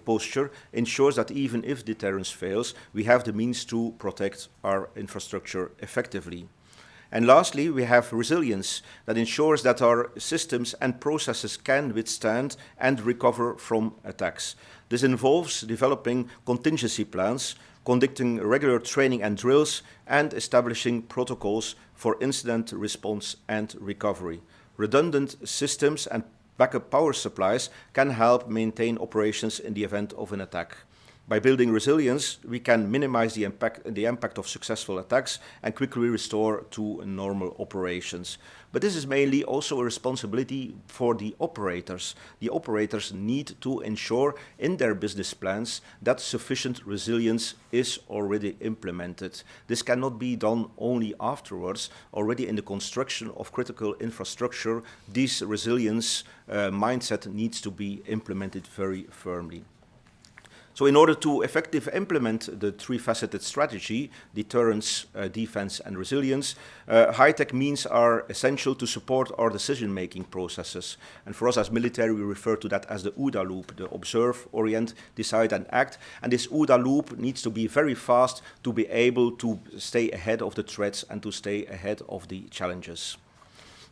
posture ensures that even if deterrence fails, we have the means to protect our infrastructure effectively. And lastly, we have resilience that ensures that our systems and processes can withstand and recover from attacks. This involves developing contingency plans, conducting regular training and drills, and establishing protocols for incident response and recovery. Redundant systems and backup power supplies can help maintain operations in the event of an attack. By building resilience, we can minimize the impact of successful attacks and quickly restore to normal operations. But this is mainly also a responsibility for the operators. The operators need to ensure in their business plans that sufficient resilience is already implemented. This cannot be done only afterwards. Already in the construction of critical infrastructure, this resilience mindset needs to be implemented very firmly. So in order to effectively implement the three-faceted strategy, deterrence, defense, and resilience, high-tech means are essential to support our decision-making processes. And for us as military, we refer to that as the OODA loop, the observe, orient, decide, and act. And this OODA loop needs to be very fast to be able to stay ahead of the threats and to stay ahead of the challenges.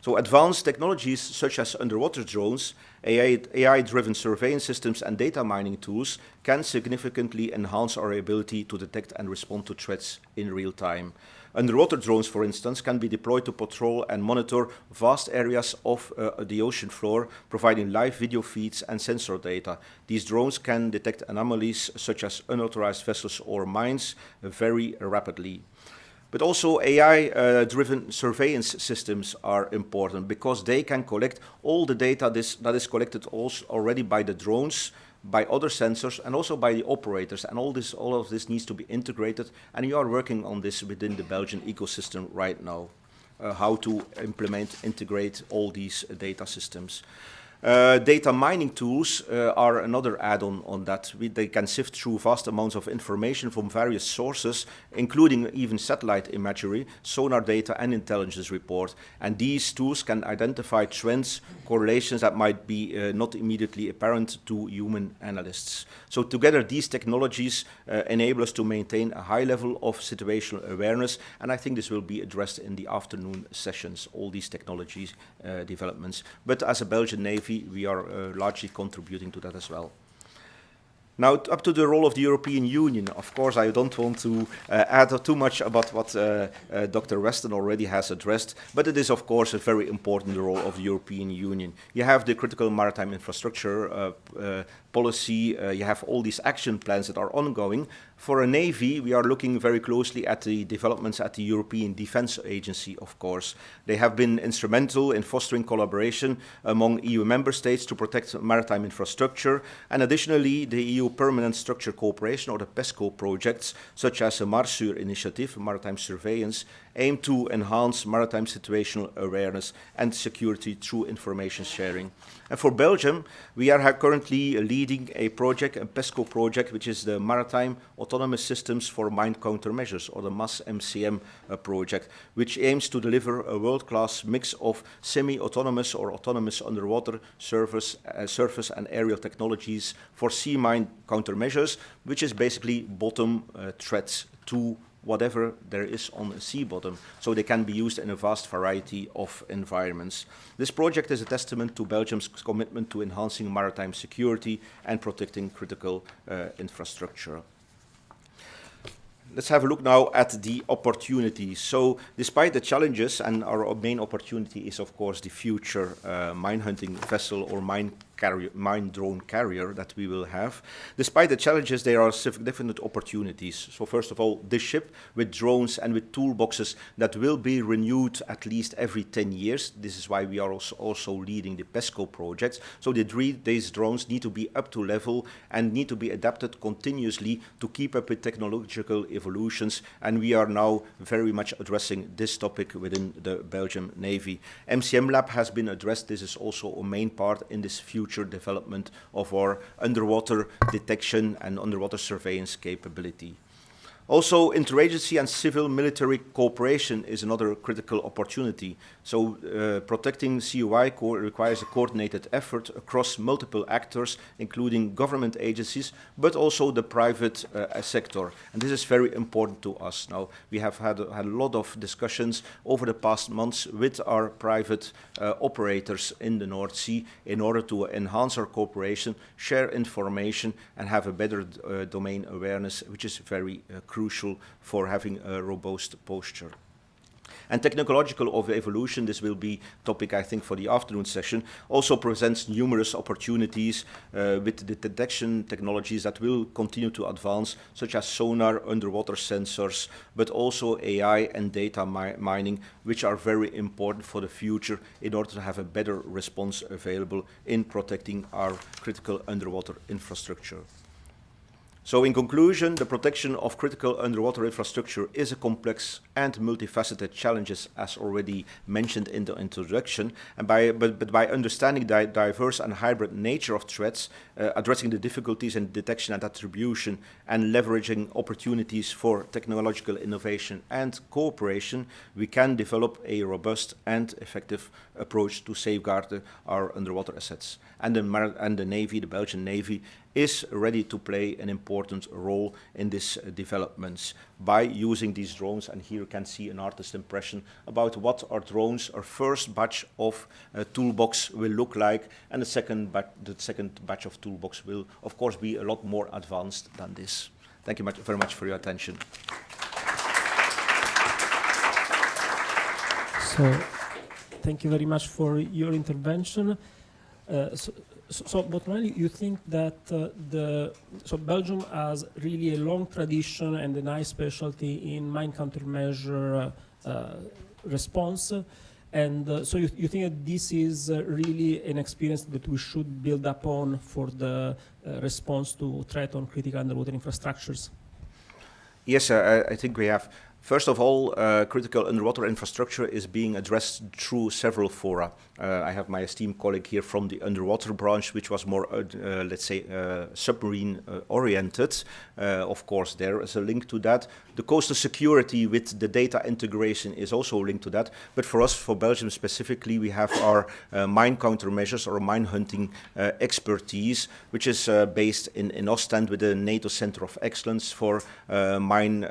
So advanced technologies such as underwater drones, AI-driven surveillance systems and data mining tools can significantly enhance our ability to detect and respond to threats in real time. Underwater drones, for instance, can be deployed to patrol and monitor vast areas of the ocean floor, providing live video feeds and sensor data. These drones can detect anomalies such as unauthorized vessels or mines very rapidly. But also AI-driven surveillance systems are important because they can collect all the data that is collected also already by the drones, by other sensors, and also by the operators. And all of this needs to be integrated, and we are working on this within the Belgian ecosystem right now, how to integrate all these data systems. Data mining tools are another add-on on that. They can sift through vast amounts of information from various sources, including even satellite imagery, sonar data, and intelligence report. And these tools can identify trends, correlations that might be not immediately apparent to human analysts. So together, these technologies enable us to maintain a high level of situational awareness, and I think this will be addressed in the afternoon sessions, all these technologies developments. But as a Belgian Navy, we are largely contributing to that as well. Now, up to the role of the European Union, of course, I don't want to add too much about what Dr. Weston already has addressed, but it is, of course, a very important role of the European Union. You have the critical maritime infrastructure policy, you have all these action plans that are ongoing. For a Navy, we are looking very closely at the developments at the European Defence Agency, of course. They have been instrumental in fostering collaboration among EU member states to protect maritime infrastructure, and additionally, the EU Permanent Structured Cooperation, or the PESCO projects, such as the MARSUR initiative, Maritime Surveillance, aim to enhance maritime situational awareness and security through information sharing. And for Belgium, we are currently leading a project, a PESCO project, which is the Maritime Autonomous Systems for Mine Countermeasures, or the MAS-MCM project, which aims to deliver a world-class mix of semi-autonomous or autonomous underwater surface and aerial technologies for sea mine countermeasures, which is basically bottom threats to whatever there is on the sea bottom, so they can be used in a vast variety of environments. This project is a testament to Belgium's commitment to enhancing maritime security and protecting critical infrastructure. Let's have a look now at the opportunities. So despite the challenges, and our main opportunity is of course the future mine hunting vessel or mine drone carrier that we will have. Despite the challenges, there are significant opportunities. So first of all, this ship with drones and with toolboxes that will be renewed at least every 10 years. This is why we are also leading the PESCO project. So these drones need to be up to level and need to be adapted continuously to keep up with technological evolutions. And we are now very much addressing this topic within the Belgian Navy. MCM Lab has been addressed. This is also a main part in this future development of our underwater detection and underwater surveillance capability. Also, interagency and civil military cooperation is another critical opportunity. So protecting CUI requires a coordinated effort across multiple actors, including government agencies, but also the private sector. And this is very important to us. Now, we have had a lot of discussions over the past months with our private operators in the North Sea in order to enhance our cooperation, share information, and have a better domain awareness, which is very crucial for having a robust posture. And technological evolution, this will be topic I think for the afternoon session, also presents numerous opportunities with the detection technologies that will continue to advance, such as sonar, underwater sensors, but also AI and data mining, which are very important for the future in order to have a better response available in protecting our critical underwater infrastructure. So in conclusion, the protection of critical underwater infrastructure is a complex and multifaceted challenge, as already mentioned in the introduction. And by understanding the diverse and hybrid nature of threats, addressing the difficulties in detection and attribution, and leveraging opportunities for technological innovation and cooperation, we can develop a robust and effective approach to safeguard our underwater assets. And the Navy, the Belgian Navy, is ready to play an important role in these developments by using these drones. And here you can see an artist's impression about what our drones, our first batch of toolbox will look like, and the second batch of toolbox will, of course, be a lot more advanced than this. Thank you very much for your attention. So, thank you very much for your intervention. So bottom line, you think that Belgium has really a long tradition and a nice specialty in mine countermeasure response, and so you think that this is really an experience that we should build upon for the response to threat on critical underwater infrastructures? Yes, I think we have. First of all, critical underwater infrastructure is being addressed through several fora. I have my esteemed colleague here from the underwater branch, which was more, let's say, submarine oriented. Of course, there is a link to that. The coastal security with the data integration is also linked to that. But for us, for Belgium specifically, we have our mine countermeasures or mine hunting expertise, which is based in Ostend with the NATO Center of Excellence for mine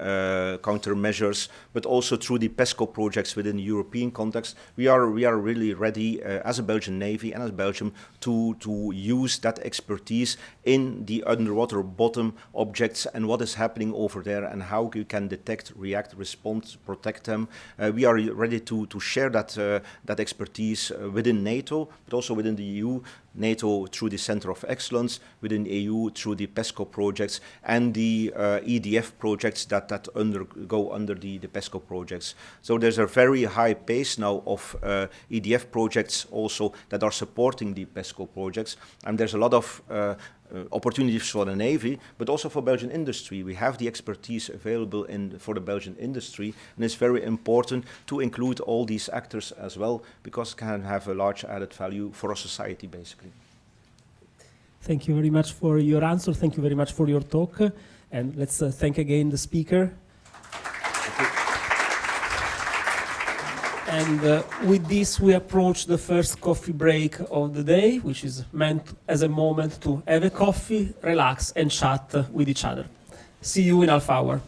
countermeasures, but also through the PESCO projects within the European context. We are really ready as a Belgian Navy and as Belgium to use that expertise in the underwater bottom objects and what is happening over there and how you can detect, react, respond, protect them. We are ready to share that expertise within NATO, but also within the EU. NATO through the Center of Excellence, within the EU through the PESCO projects and the EDF projects that go under the PESCO projects. So there's a very high pace now of EDF projects also that are supporting the PESCO projects, and there's a lot of opportunities for the Navy, but also for Belgian industry. We have the expertise available for the Belgian industry, and it's very important to include all these actors as well, because it can have a large added value for our society, basically. Thank you very much for your answer. Thank you very much for your talk. And let's thank again the speaker. And with this, we approach the first coffee break of the day, which is meant as a moment to have a coffee, relax, and chat with each other. See you in half hour.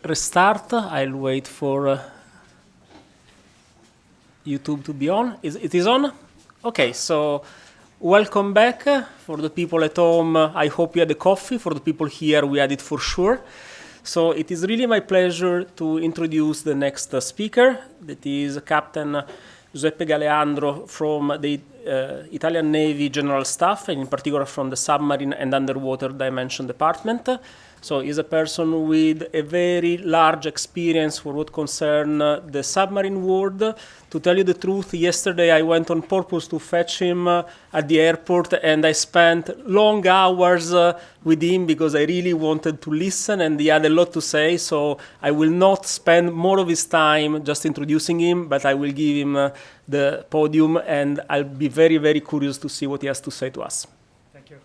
restart. I'll wait for YouTube to be on. It is on? Okay, so welcome back. For the people at home, I hope you had a coffee. For the people here, we had it for sure. So it is really my pleasure to introduce the next speaker. That is Captain Giuseppe Galeandro from the Italian Navy General Staff, and in particular from the Submarine and Underwater Dimension Department. So he's a person with a very large experience for what concerns the submarine world. To tell you the truth, yesterday I went on purpose to fetch him at the airport, and I spent long hours with him because I really wanted to listen, and he had a lot to say. So I will not spend more of his time just introducing him, but I will give him the podium, and I'll be very, very curious to see what he has to say to us. Thank you.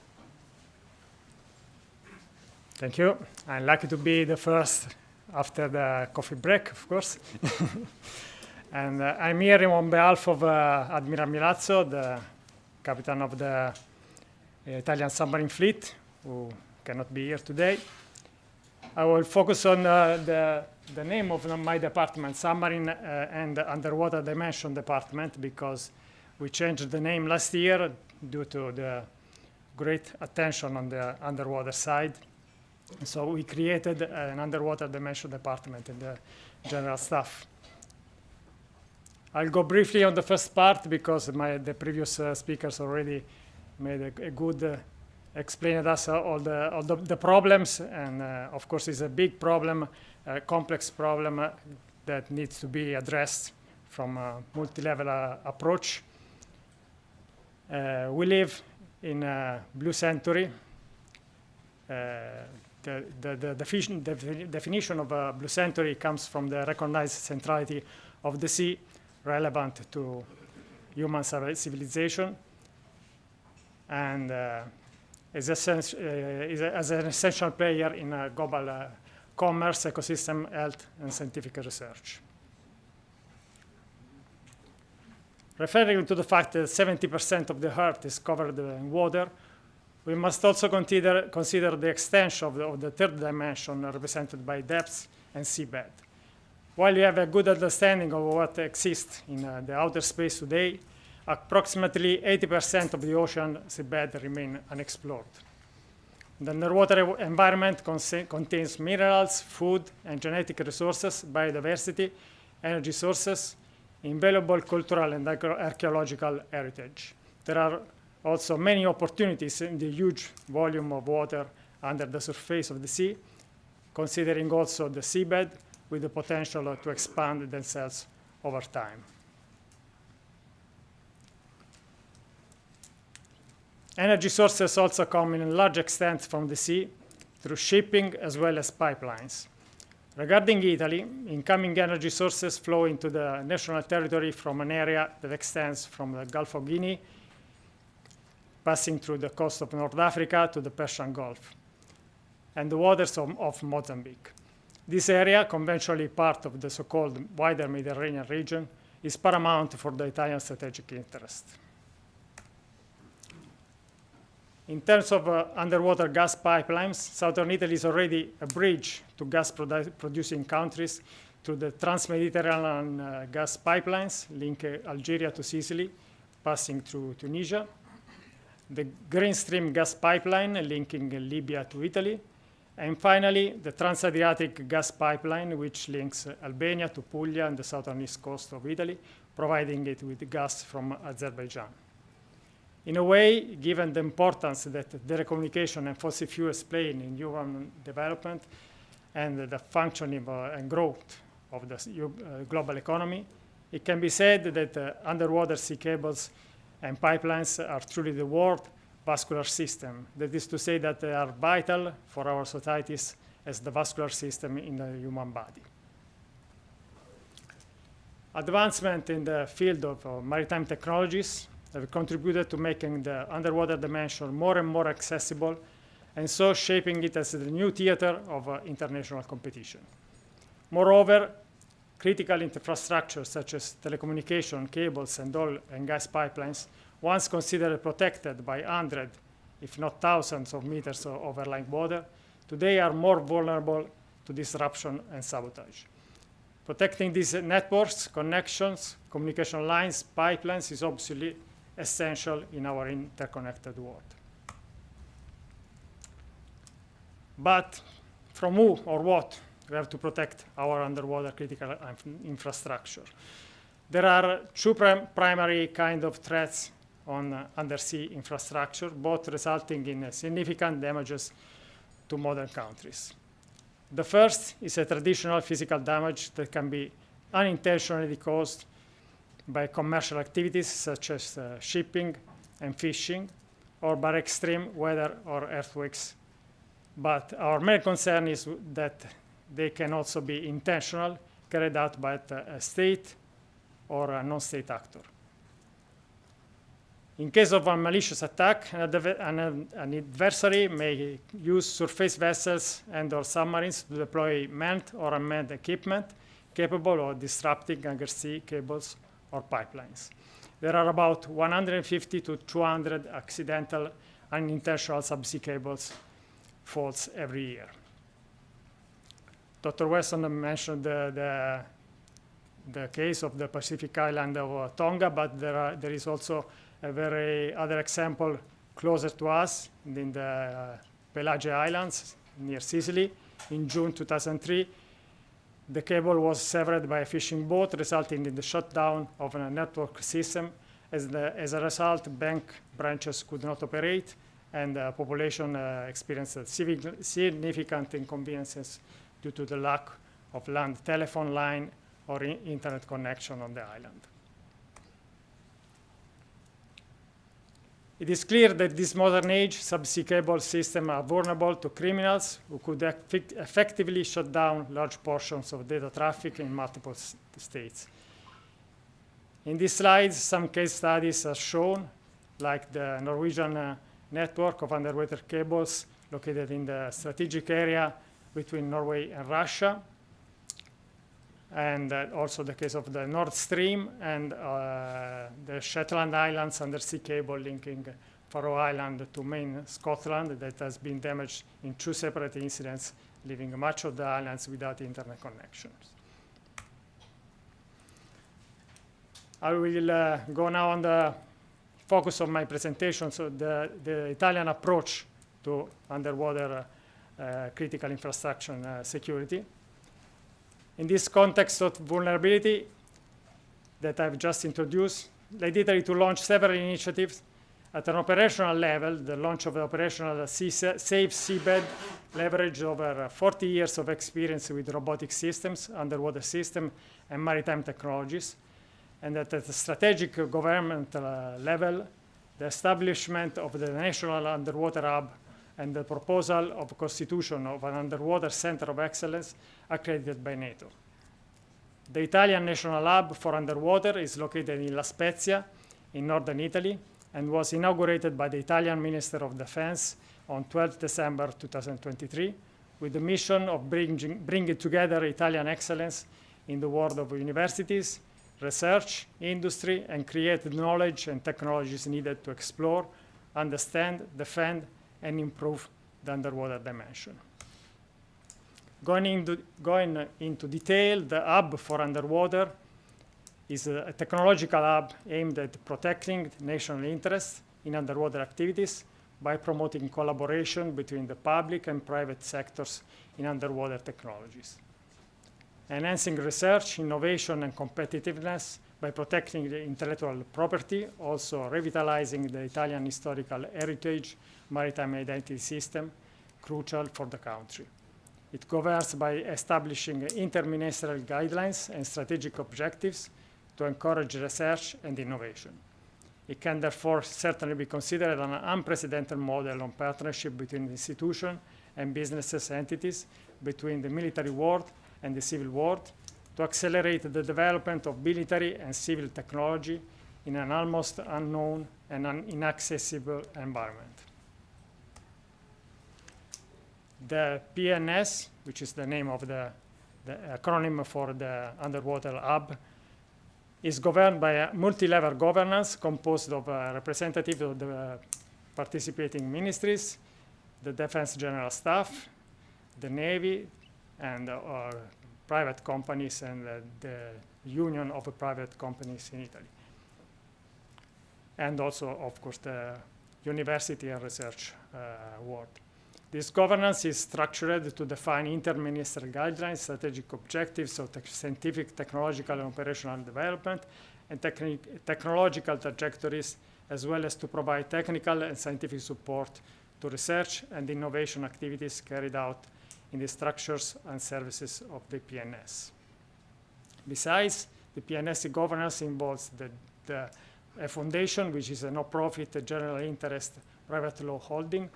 Thank you. I'm lucky to be the first after the coffee break, of course. And I'm here on behalf of Admiral Milazzo, the captain of the Italian submarine fleet, who cannot be here today. I will focus on the name of my department, Submarine and Underwater Dimension Department, because we changed the name last year due to the great attention on the underwater side. So we created an Underwater Dimension Department in the General Staff. I'll go briefly on the first part because the previous speakers already made a good explained us all the problems, and of course it's a big problem, a complex problem that needs to be addressed from a multi-level approach. We live in a blue century. The definition of a blue century comes from the recognized centrality of the sea relevant to human civilization, and is an essential player in global commerce, ecosystem, health, and scientific research. Referring to the fact that 70% of the Earth is covered in water, we must also consider the extension of the third dimension represented by depths and seabed. While we have a good understanding of what exists in the outer space today, approximately 80% of the ocean seabed remain unexplored. The underwater environment contains minerals, food, and genetic resources, biodiversity, energy sources, invaluable cultural and archaeological heritage. There are also many opportunities in the huge volume of water under the surface of the sea, considering also the seabed with the potential to expand themselves over time. Energy sources also come in a large extent from the sea through shipping as well as pipelines. Regarding Italy, incoming energy sources flow into the national territory from an area that extends from the Gulf of Guinea, passing through the coast of North Africa to the Persian Gulf, and the waters of Mozambique. This area, conventionally part of the so-called wider Mediterranean region, is paramount for the Italian strategic interest. In terms of underwater gas pipelines, southern Italy is already a bridge to gas-producing countries through the trans-Mediterranean gas pipelines, link Algeria to Sicily, passing through Tunisia, the Green Stream gas pipeline linking Libya to Italy, and finally, the Trans-Adriatic gas pipeline, which links Albania to Puglia and the southern east coast of Italy, providing it with gas from Azerbaijan. In a way, given the importance that telecommunication and fossil fuels play in human development and the functioning and growth of the global economy, it can be said that underwater sea cables and pipelines are truly the world vascular system. That is to say that they are vital for our societies as the vascular system in the human body. Advancement in the field of maritime technologies have contributed to making the underwater dimension more and more accessible, and so shaping it as the new theater of international competition. Moreover, critical infrastructure such as telecommunication, cables, and oil and gas pipelines, once considered protected by hundreds, if not thousands of meters of overlying water, today are more vulnerable to disruption and sabotage. Protecting these networks, connections, communication lines, pipelines is obviously essential in our interconnected world. But from who or what we have to protect our underwater critical infrastructure? There are two primary kind of threats on undersea infrastructure, both resulting in significant damages to modern countries. The first is a traditional physical damage that can be unintentionally caused by commercial activities such as shipping and fishing, or by extreme weather or earthquakes. But our main concern is that they can also be intentional, carried out by a state or a non-state actor. In case of a malicious attack, an adversary may use surface vessels and/or submarines to deploy manned or unmanned equipment capable of disrupting undersea cables or pipelines. There are about 150 to 200 accidental unintentional subsea cables faults every year. Dr. Weston mentioned the case of the Pacific island of Tonga, but there is also a very other example closer to us in the Pelagia Islands near Sicily. In June 2003, the cable was severed by a fishing boat, resulting in the shutdown of a network system. As a result, bank branches could not operate, and the population experienced significant inconveniences due to the lack of land telephone line or internet connection on the island. It is clear that this modern age subsea cable systems are vulnerable to criminals who could effectively shut down large portions of data traffic in multiple states. In these slides, some case studies are shown, like the Norwegian network of underwater cables located in the strategic area between Norway and Russia, and also the case of the Nord Stream and the Shetland Islands undersea cable linking Faroe Island to main Scotland that has been damaged in two separate incidents, leaving much of the islands without internet connections. I will go now on the focus of my presentation, so the Italian approach to underwater critical infrastructure and security. In this context of vulnerability that I've just introduced, led Italy to launch several initiatives at an operational level. The launch of the operational Safe Seabed leveraged over 40 years of experience with robotic systems, underwater systems, and maritime technologies. And at the strategic government level, the establishment of the National Underwater Hub and the proposal of constitution of an underwater center of excellence accredited by NATO. The Italian National Hub for Underwater is located in La Spezia in northern Italy and was inaugurated by the Italian Minister of Defense on 12 December 2023 with the mission of bringing together Italian excellence in the world of universities, research, industry, and create the knowledge and technologies needed to explore, understand, defend, and improve the underwater dimension. Going into detail, the Hub for Underwater is a technological hub aimed at protecting national interests in underwater activities by promoting collaboration between the public and private sectors in underwater technologies. Enhancing research, innovation, and competitiveness by protecting the intellectual property, also revitalizing the Italian historical heritage maritime identity system, crucial for the country. It governs by establishing interministerial guidelines and strategic objectives to encourage research and innovation. It can therefore certainly be considered an unprecedented model on partnership between institutions and businesses entities, between the military world and the civil world, to accelerate the development of military and civil technology in an almost unknown and inaccessible environment. The PNS, which is the name of the acronym for the Underwater Hub, is governed by a multi-level governance composed of representatives of the participating ministries, the Defense General Staff, the Navy, and private companies and the union of private companies in Italy. And also, of course, the university and research world. This governance is structured to define interministerial guidelines, strategic objectives of scientific, technological, and operational development, and technological trajectories, as well as to provide technical and scientific support to research and innovation activities carried out in the structures and services of the PNS. Besides, the PNS governance involves a foundation, which is a no-profit general interest private law holding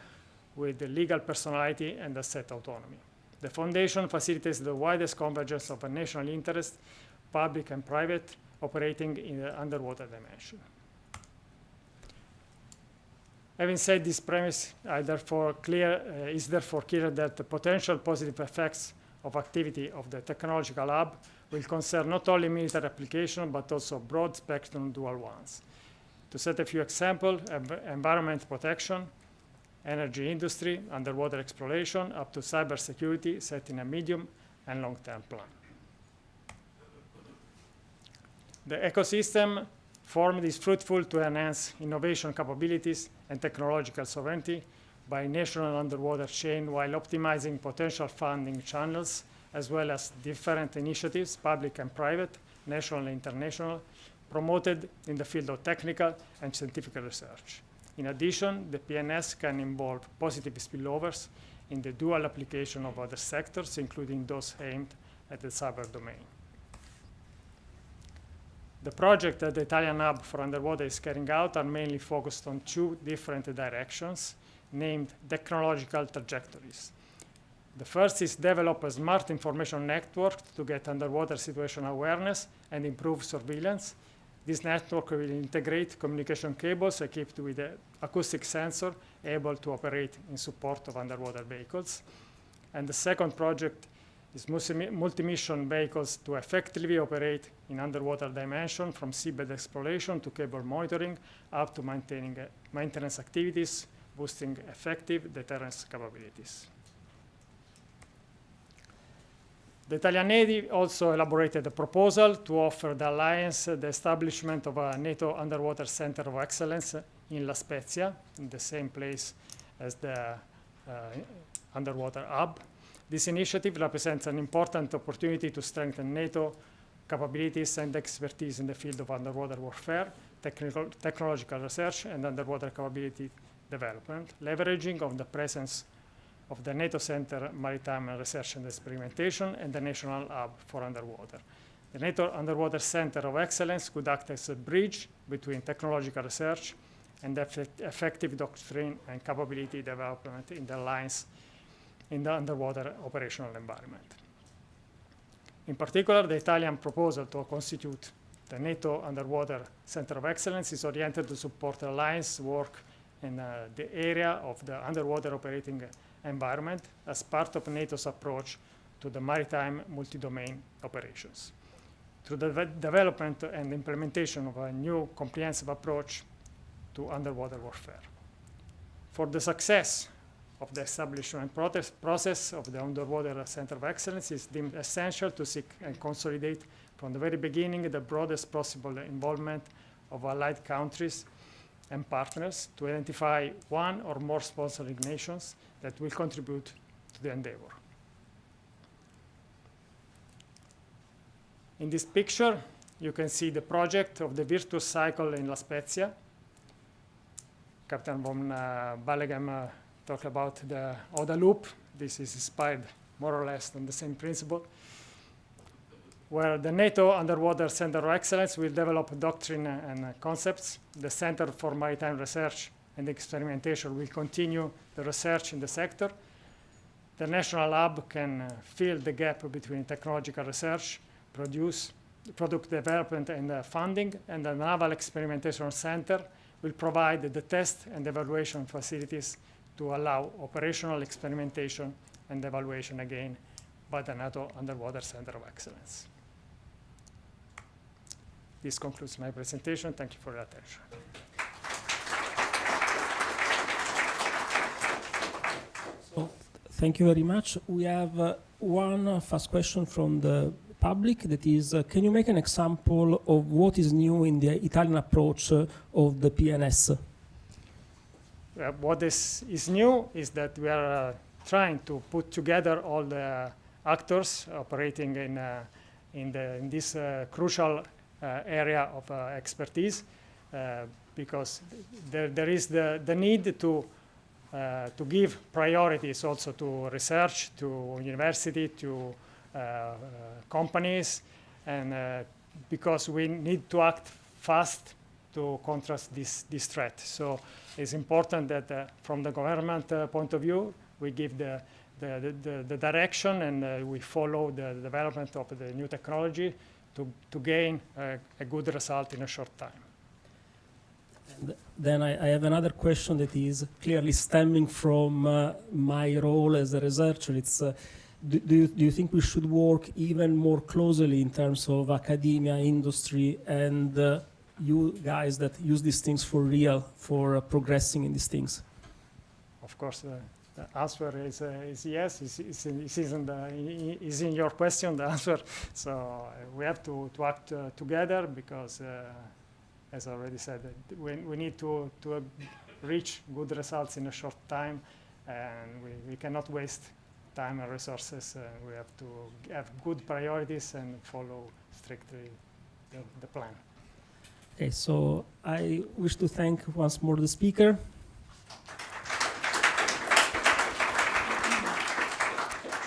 with the legal personality and asset autonomy. The foundation facilitates the widest convergence of a national interest, public and private, operating in the underwater dimension. Having said this premise, is therefore clear that the potential positive effects of activity of the technological hub will concern not only military application, but also broad spectrum dual ones. To set a few examples, environment protection, energy industry, underwater exploration, up to cybersecurity, set in a medium and long-term plan. The ecosystem formed is fruitful to enhance innovation capabilities and technological sovereignty by national underwater chain while optimizing potential funding channels, as well as different initiatives, public and private, national and international, promoted in the field of technical and scientific research. In addition, the PNS can involve positive spillovers in the dual application of other sectors, including those aimed at the cyber domain. The project that the Italian Hub for Underwater is carrying out are mainly focused on two different directions, named technological trajectories. The first is develop a smart information network to get underwater situational awareness and improve surveillance. This network will integrate communication cables equipped with an acoustic sensor able to operate in support of underwater vehicles. And the second project is multi-mission vehicles to effectively operate in underwater dimension from seabed exploration to cable monitoring up to maintaining maintenance activities, boosting effective deterrence capabilities. The Italian Navy also elaborated a proposal to offer the Alliance the establishment of a NATO Underwater Center of Excellence in La Spezia, in the same place as the underwater hub. This initiative represents an important opportunity to strengthen NATO capabilities and expertise in the field of underwater warfare, technological research, and underwater capability development, leveraging on the presence of the NATO Center Maritime Research and Experimentation and the National Hub for Underwater. The NATO Underwater Center of Excellence could act as a bridge between technological research and effective doctrine and capability development in the alliance in the underwater operational environment. In particular, the Italian proposal to constitute the NATO Underwater Center of Excellence is oriented to support alliance work in the area of the underwater operating environment as part of NATO's approach to the maritime multi-domain operations. Through the development and implementation of a new comprehensive approach to underwater warfare. For the success of the establishment process of the Underwater Center of Excellence, is deemed essential to seek and consolidate from the very beginning the broadest possible involvement of allied countries and partners to identify one or more sponsoring nations that will contribute to the endeavor. In this picture, you can see the project of the virtuous cycle in La Spezia. Captain von Balleghem talked about the ODA loop. This is inspired more or less on the same principle, where the NATO Underwater Center of Excellence will develop doctrine and concepts. The Center for Maritime Research and Experimentation will continue the research in the sector. The National Hub can fill the gap between technological research, product development and funding, and the Naval Experimentation Center will provide the test and evaluation facilities to allow operational experimentation and evaluation again by the NATO Underwater Center of Excellence. This concludes my presentation. Thank you for your attention. So, thank you very much. We have one fast question from the public, that is, can you make an example of what is new in the Italian approach of the PNS? What is new is that we are trying to put together all the actors operating in this crucial area of expertise, because there is the need to give priorities also to research, to university, to companies, and because we need to act fast to contrast this threat. So it's important that from the government point of view, we give the direction and we follow the development of the new technology to gain a good result in a short time. And then I have another question that is clearly stemming from my role as a researcher. It's do you think we should work even more closely in terms of academia, industry, and you guys that use these things for real, for progressing in these things? Of course, the answer is yes. Is in your question, the answer. So we have to act together because, as I already said, we need to reach good results in a short time, and we cannot waste time and resources. We have to have good priorities and follow strictly the plan. Okay, so I wish to thank once more the speaker.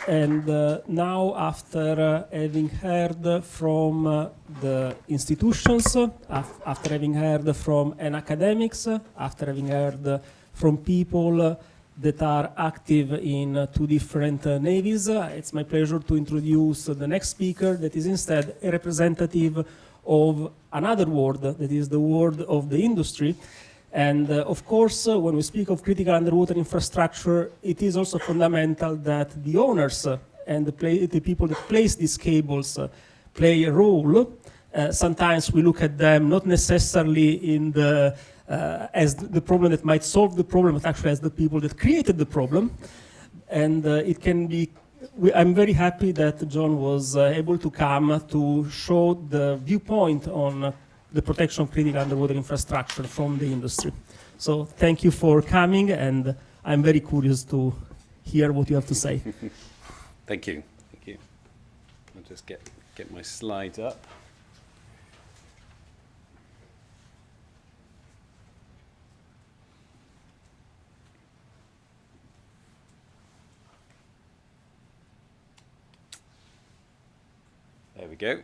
And now, after having heard from the institutions, after having heard from academics, after having heard from people that are active in two different navies, it's my pleasure to introduce the next speaker that is instead a representative of another world, that is the world of the industry. And of course, when we speak of critical underwater infrastructure, it is also fundamental that the owners and the people that place these cables play a role. Sometimes we look at them not necessarily in as the problem that might solve the problem, but actually as the people that created the problem. And it can be, I'm very happy that John was able to come to show the viewpoint on the protection of critical underwater infrastructure from the industry. So thank you for coming, and I'm very curious to hear what you have to say. Thank you. Thank you. I'll just get my slides up. There we go.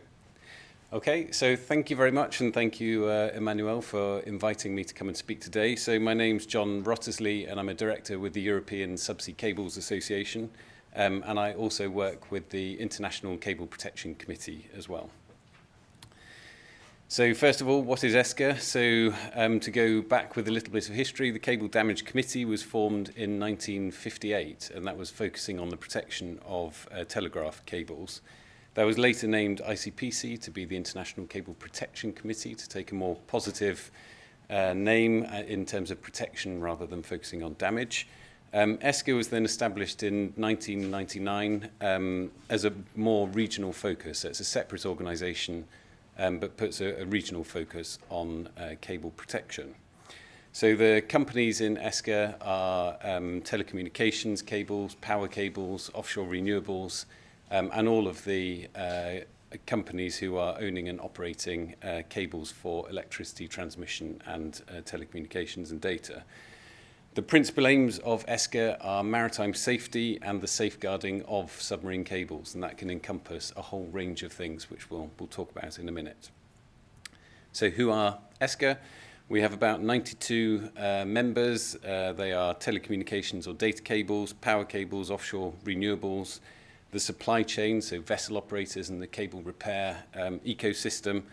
Okay, so thank you very much, and thank you, Emmanuel, for inviting me to come and speak today. So my name's John Wrottesley, and I'm a director with the European Subsea Cables Association, and I also work with the International Cable Protection Committee as well. So first of all, what is ESCA? So to go back with a little bit of history, the Cable Damage Committee was formed in 1958, and that was focusing on the protection of telegraph cables. That was later named ICPC to be the International Cable Protection Committee, to take a more positive name in terms of protection rather than focusing on damage. ESCA was then established in 1999 as a more regional focus. So it's a separate organisation, but puts a regional focus on cable protection. So the companies in ESCA are telecommunications cables, power cables, offshore renewables, and all of the companies who are owning and operating cables for electricity transmission and telecommunications and data. The principal aims of ESCA are maritime safety and the safeguarding of submarine cables, and that can encompass a whole range of things which we'll talk about in a minute. So who are ESCA? We have about 92 members. They are telecommunications or data cables, power cables, offshore renewables, the supply chain, so vessel operators and the cable repair ecosystem,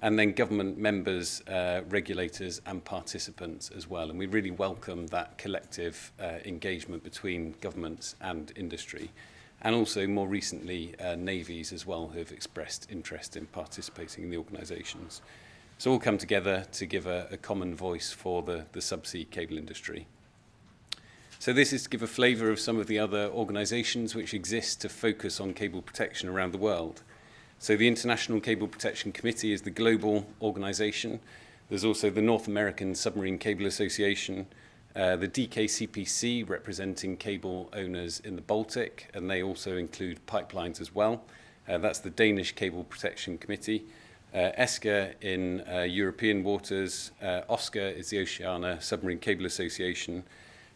and then government members, regulators and participants as well. And we really welcome that collective engagement between governments and industry. And also more recently, navies as well, who have expressed interest in participating in the organisations. So all come together to give a common voice for the subsea cable industry. So this is to give a flavour of some of the other organisations which exist to focus on cable protection around the world. So the International Cable Protection Committee is the global organisation. There's also the North American Submarine Cable Association, the DKCPC representing cable owners in the Baltic, and they also include pipelines as well. That's the Danish Cable Protection Committee. ESCA in European waters, OSCA is the Oceania Submarine Cable Association,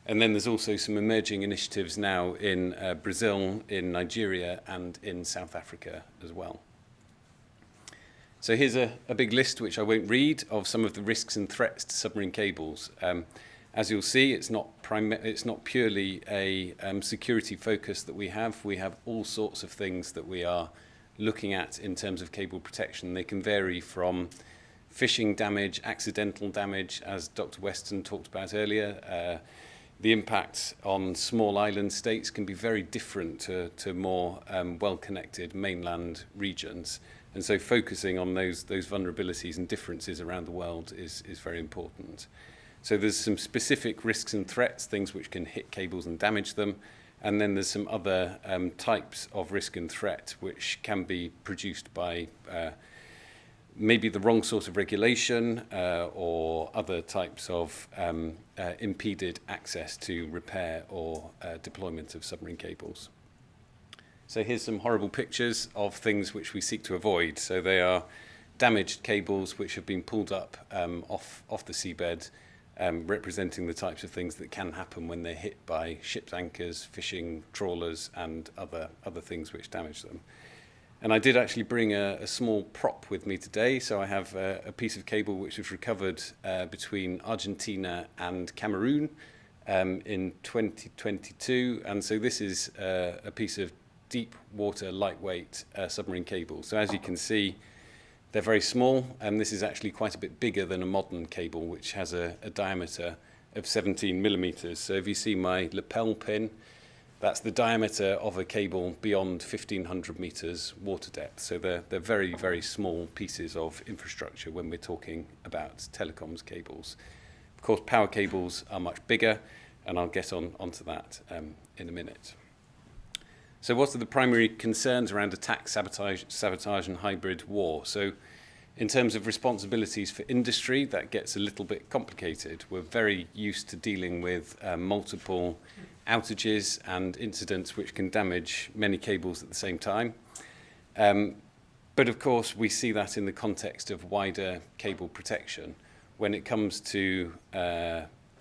and then there's also some emerging initiatives now in Brazil, in Nigeria, and in South Africa as well. So here's a big list, which I won't read, of some of the risks and threats to submarine cables. As you'll see, it's not purely a security focus that we have. We have all sorts of things that we are looking at in terms of cable protection. They can vary from fishing damage, accidental damage, as Dr. Weston talked about earlier. The impact on small island states can be very different to more well-connected mainland regions. And so focusing on those vulnerabilities and differences around the world is very important. So there's some specific risks and threats, things which can hit cables and damage them. And then there's some other types of risk and threat which can be produced by maybe the wrong sort of regulation or other types of impeded access to repair or deployment of submarine cables. So here's some horrible pictures of things which we seek to avoid. So they are damaged cables which have been pulled up off the seabed, representing the types of things that can happen when they're hit by ships' anchors, fishing trawlers, and other things which damage them. And I did actually bring a small prop with me today. So I have a piece of cable which was recovered between Argentina and Cameroon in 2022. And so this is a piece of deep water, lightweight submarine cable. So as you can see, they're very small, and this is actually quite a bit bigger than a modern cable, which has a diameter of 17 millimeters. So if you see my lapel pin, that's the diameter of a cable beyond 1,500 meters water depth. So they're very, very small pieces of infrastructure when we're talking about telecoms cables. Of course, power cables are much bigger, and I'll get onto that in a minute. So what are the primary concerns around attack, sabotage and hybrid war? So in terms of responsibilities for industry, that gets a little bit complicated. We're very used to dealing with multiple outages and incidents which can damage many cables at the same time. But of course, we see that in the context of wider cable protection. When it comes to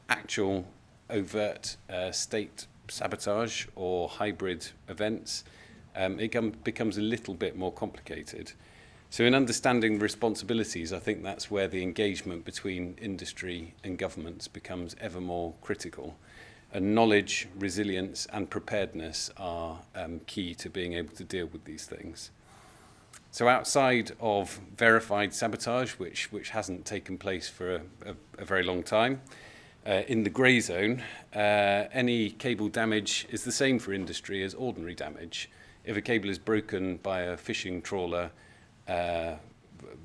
actual overt state sabotage or hybrid events, it becomes a little bit more complicated. So in understanding responsibilities, I think that's where the engagement between industry and governments becomes ever more critical. And knowledge, resilience and preparedness are key to being able to deal with these things. So outside of verified sabotage, which hasn't taken place for a very long time, in the grey zone, any cable damage is the same for industry as ordinary damage. If a cable is broken by a fishing trawler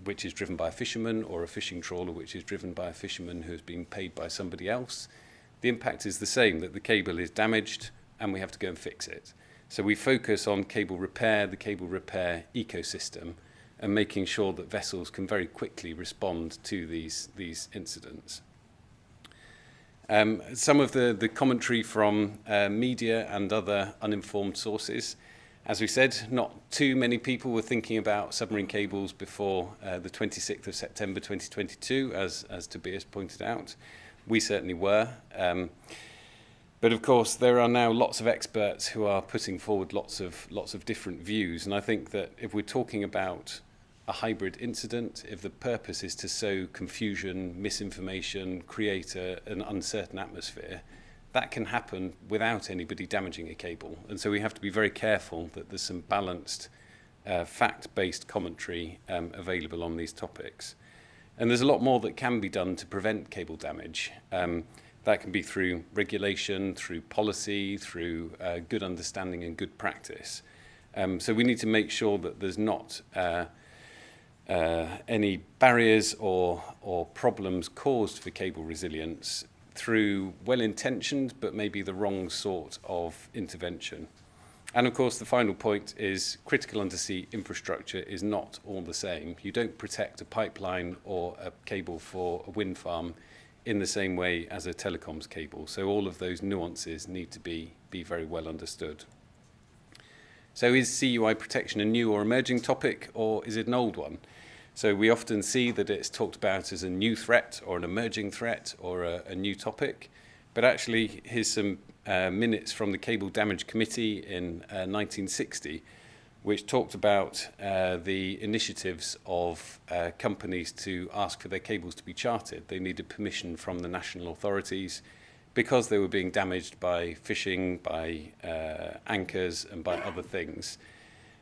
which is driven by a fisherman, or a fishing trawler which is driven by a fisherman who has been paid by somebody else, the impact is the same, that the cable is damaged and we have to go and fix it. So we focus on cable repair, the cable repair ecosystem, and making sure that vessels can very quickly respond to these incidents. Some of the commentary from media and other uninformed sources. As we said, not too many people were thinking about submarine cables before the 26th of September 2022, as Tobias pointed out. We certainly were. But of course, there are now lots of experts who are putting forward lots of different views. And I think that if we're talking about a hybrid incident, if the purpose is to sow confusion, misinformation, create an uncertain atmosphere, that can happen without anybody damaging a cable. And so we have to be very careful that there's some balanced, fact-based commentary available on these topics. And there's a lot more that can be done to prevent cable damage. That can be through regulation, through policy, through good understanding and good practice. So we need to make sure that there's not any barriers or problems caused for cable resilience through well-intentioned but maybe the wrong sort of intervention. And of course, the final point is critical undersea infrastructure is not all the same. You don't protect a pipeline or a cable for a wind farm in the same way as a telecoms cable. So all of those nuances need to be very well understood. So is CUI protection a new or emerging topic, or is it an old one? So we often see that it's talked about as a new threat or an emerging threat or a new topic. But actually, here's some minutes from the Cable Damage Committee in 1960, which talked about the initiatives of companies to ask for their cables to be charted. They needed permission from the national authorities because they were being damaged by fishing, by anchors, and by other things.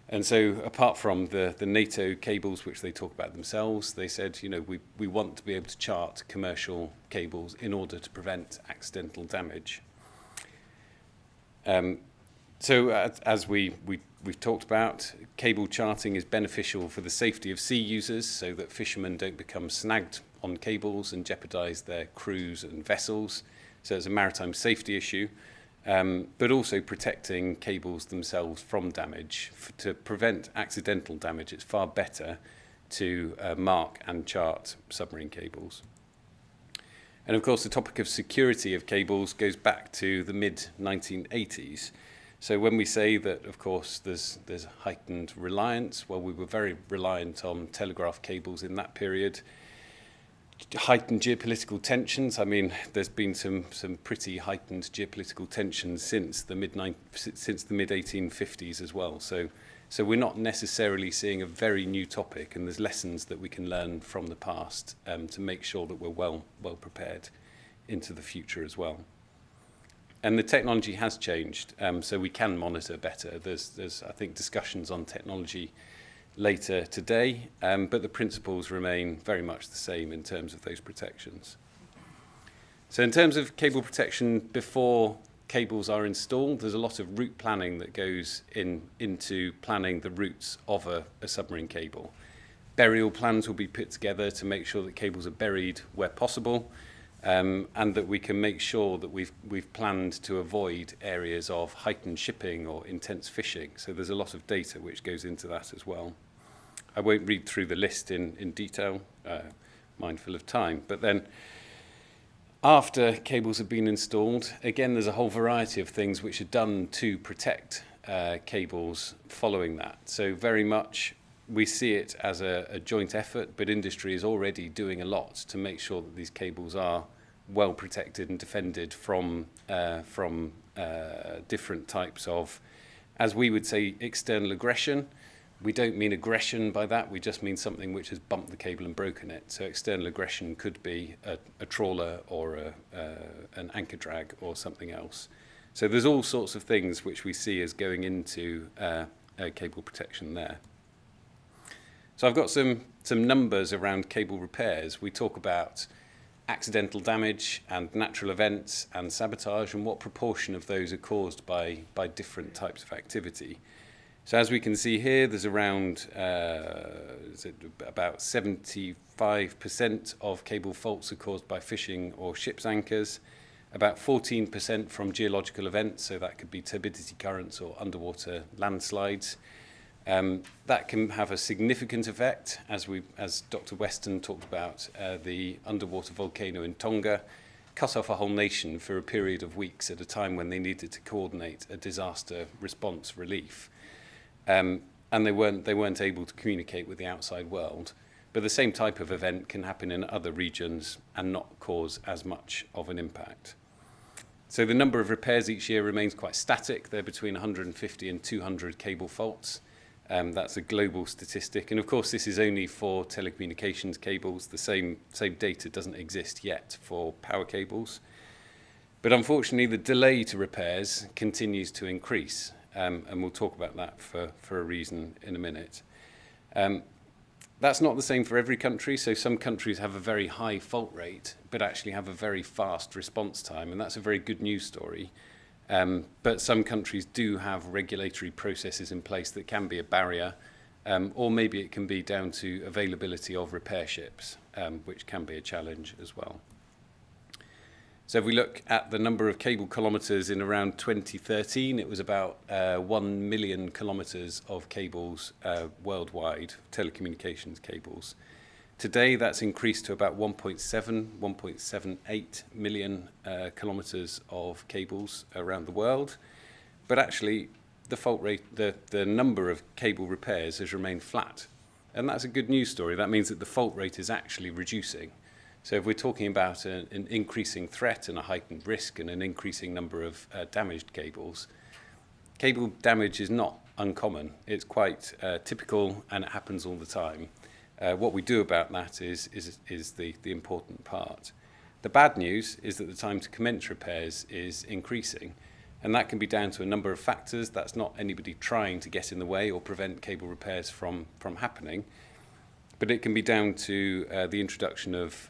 And so apart from the NATO cables, which they talk about themselves, they said, you know, we want to be able to chart commercial cables in order to prevent accidental damage. So as we've talked about, cable charting is beneficial for the safety of sea users so that fishermen don't become snagged on cables and jeopardize their crews and vessels. So it's a maritime safety issue. But also protecting cables themselves from damage. To prevent accidental damage, it's far better to mark and chart submarine cables. And of course, the topic of security of cables goes back to the mid-1980s. So when we say that, of course, there's heightened reliance, well, we were very reliant on telegraph cables in that period. Heightened geopolitical tensions. I mean, there's been some pretty heightened geopolitical tensions since the mid-1850s as well. So we're not necessarily seeing a very new topic, and there's lessons that we can learn from the past to make sure that we're well prepared into the future as well. And the technology has changed, so we can monitor better. There's I think discussions on technology later today, but the principles remain very much the same in terms of those protections. So in terms of cable protection before cables are installed, there's a lot of route planning that goes into planning the routes of a submarine cable. Burial plans will be put together to make sure that cables are buried where possible, and that we can make sure that we've planned to avoid areas of heightened shipping or intense fishing. So there's a lot of data which goes into that as well. I won't read through the list in detail, mindful of time, but then after cables have been installed, again, there's a whole variety of things which are done to protect cables following that. So very much we see it as a joint effort, but industry is already doing a lot to make sure that these cables are well protected and defended from different types of, as we would say, external aggression. We don't mean aggression by that, we just mean something which has bumped the cable and broken it. So external aggression could be a trawler or an anchor drag or something else. So there's all sorts of things which we see as going into cable protection there. So I've got some numbers around cable repairs. We talk about accidental damage and natural events and sabotage, and what proportion of those are caused by different types of activity. So as we can see here, there's around about 75% of cable faults are caused by fishing or ship's anchors, about 14% from geological events, so that could be turbidity currents or underwater landslides. That can have a significant effect, as Dr. Weston talked about, the underwater volcano in Tonga cut off a whole nation for a period of weeks at a time when they needed to coordinate a disaster response relief. And they weren't able to communicate with the outside world. But the same type of event can happen in other regions and not cause as much of an impact. So the number of repairs each year remains quite static. They're between 150 and 200 cable faults. That's a global statistic. And of course, this is only for telecommunications cables. The same data doesn't exist yet for power cables. But unfortunately, the delay to repairs continues to increase. And we'll talk about that for a reason in a minute. That's not the same for every country. So some countries have a very high fault rate, but actually have a very fast response time. And that's a very good news story. But some countries do have regulatory processes in place that can be a barrier, or maybe it can be down to availability of repair ships, which can be a challenge as well. So if we look at the number of cable kilometres in around 2013, it was about 1 million kilometres of cables worldwide, telecommunications cables. Today, that's increased to about 1.78 million kilometres of cables around the world. But actually, the fault rate, the number of cable repairs has remained flat. And that's a good news story. That means that the fault rate is actually reducing. So if we're talking about an increasing threat and a heightened risk and an increasing number of damaged cables, cable damage is not uncommon. It's quite typical and it happens all the time. What we do about that is the important part. The bad news is that the time to commence repairs is increasing, and that can be down to a number of factors. That's not anybody trying to get in the way or prevent cable repairs from happening, but it can be down to the introduction of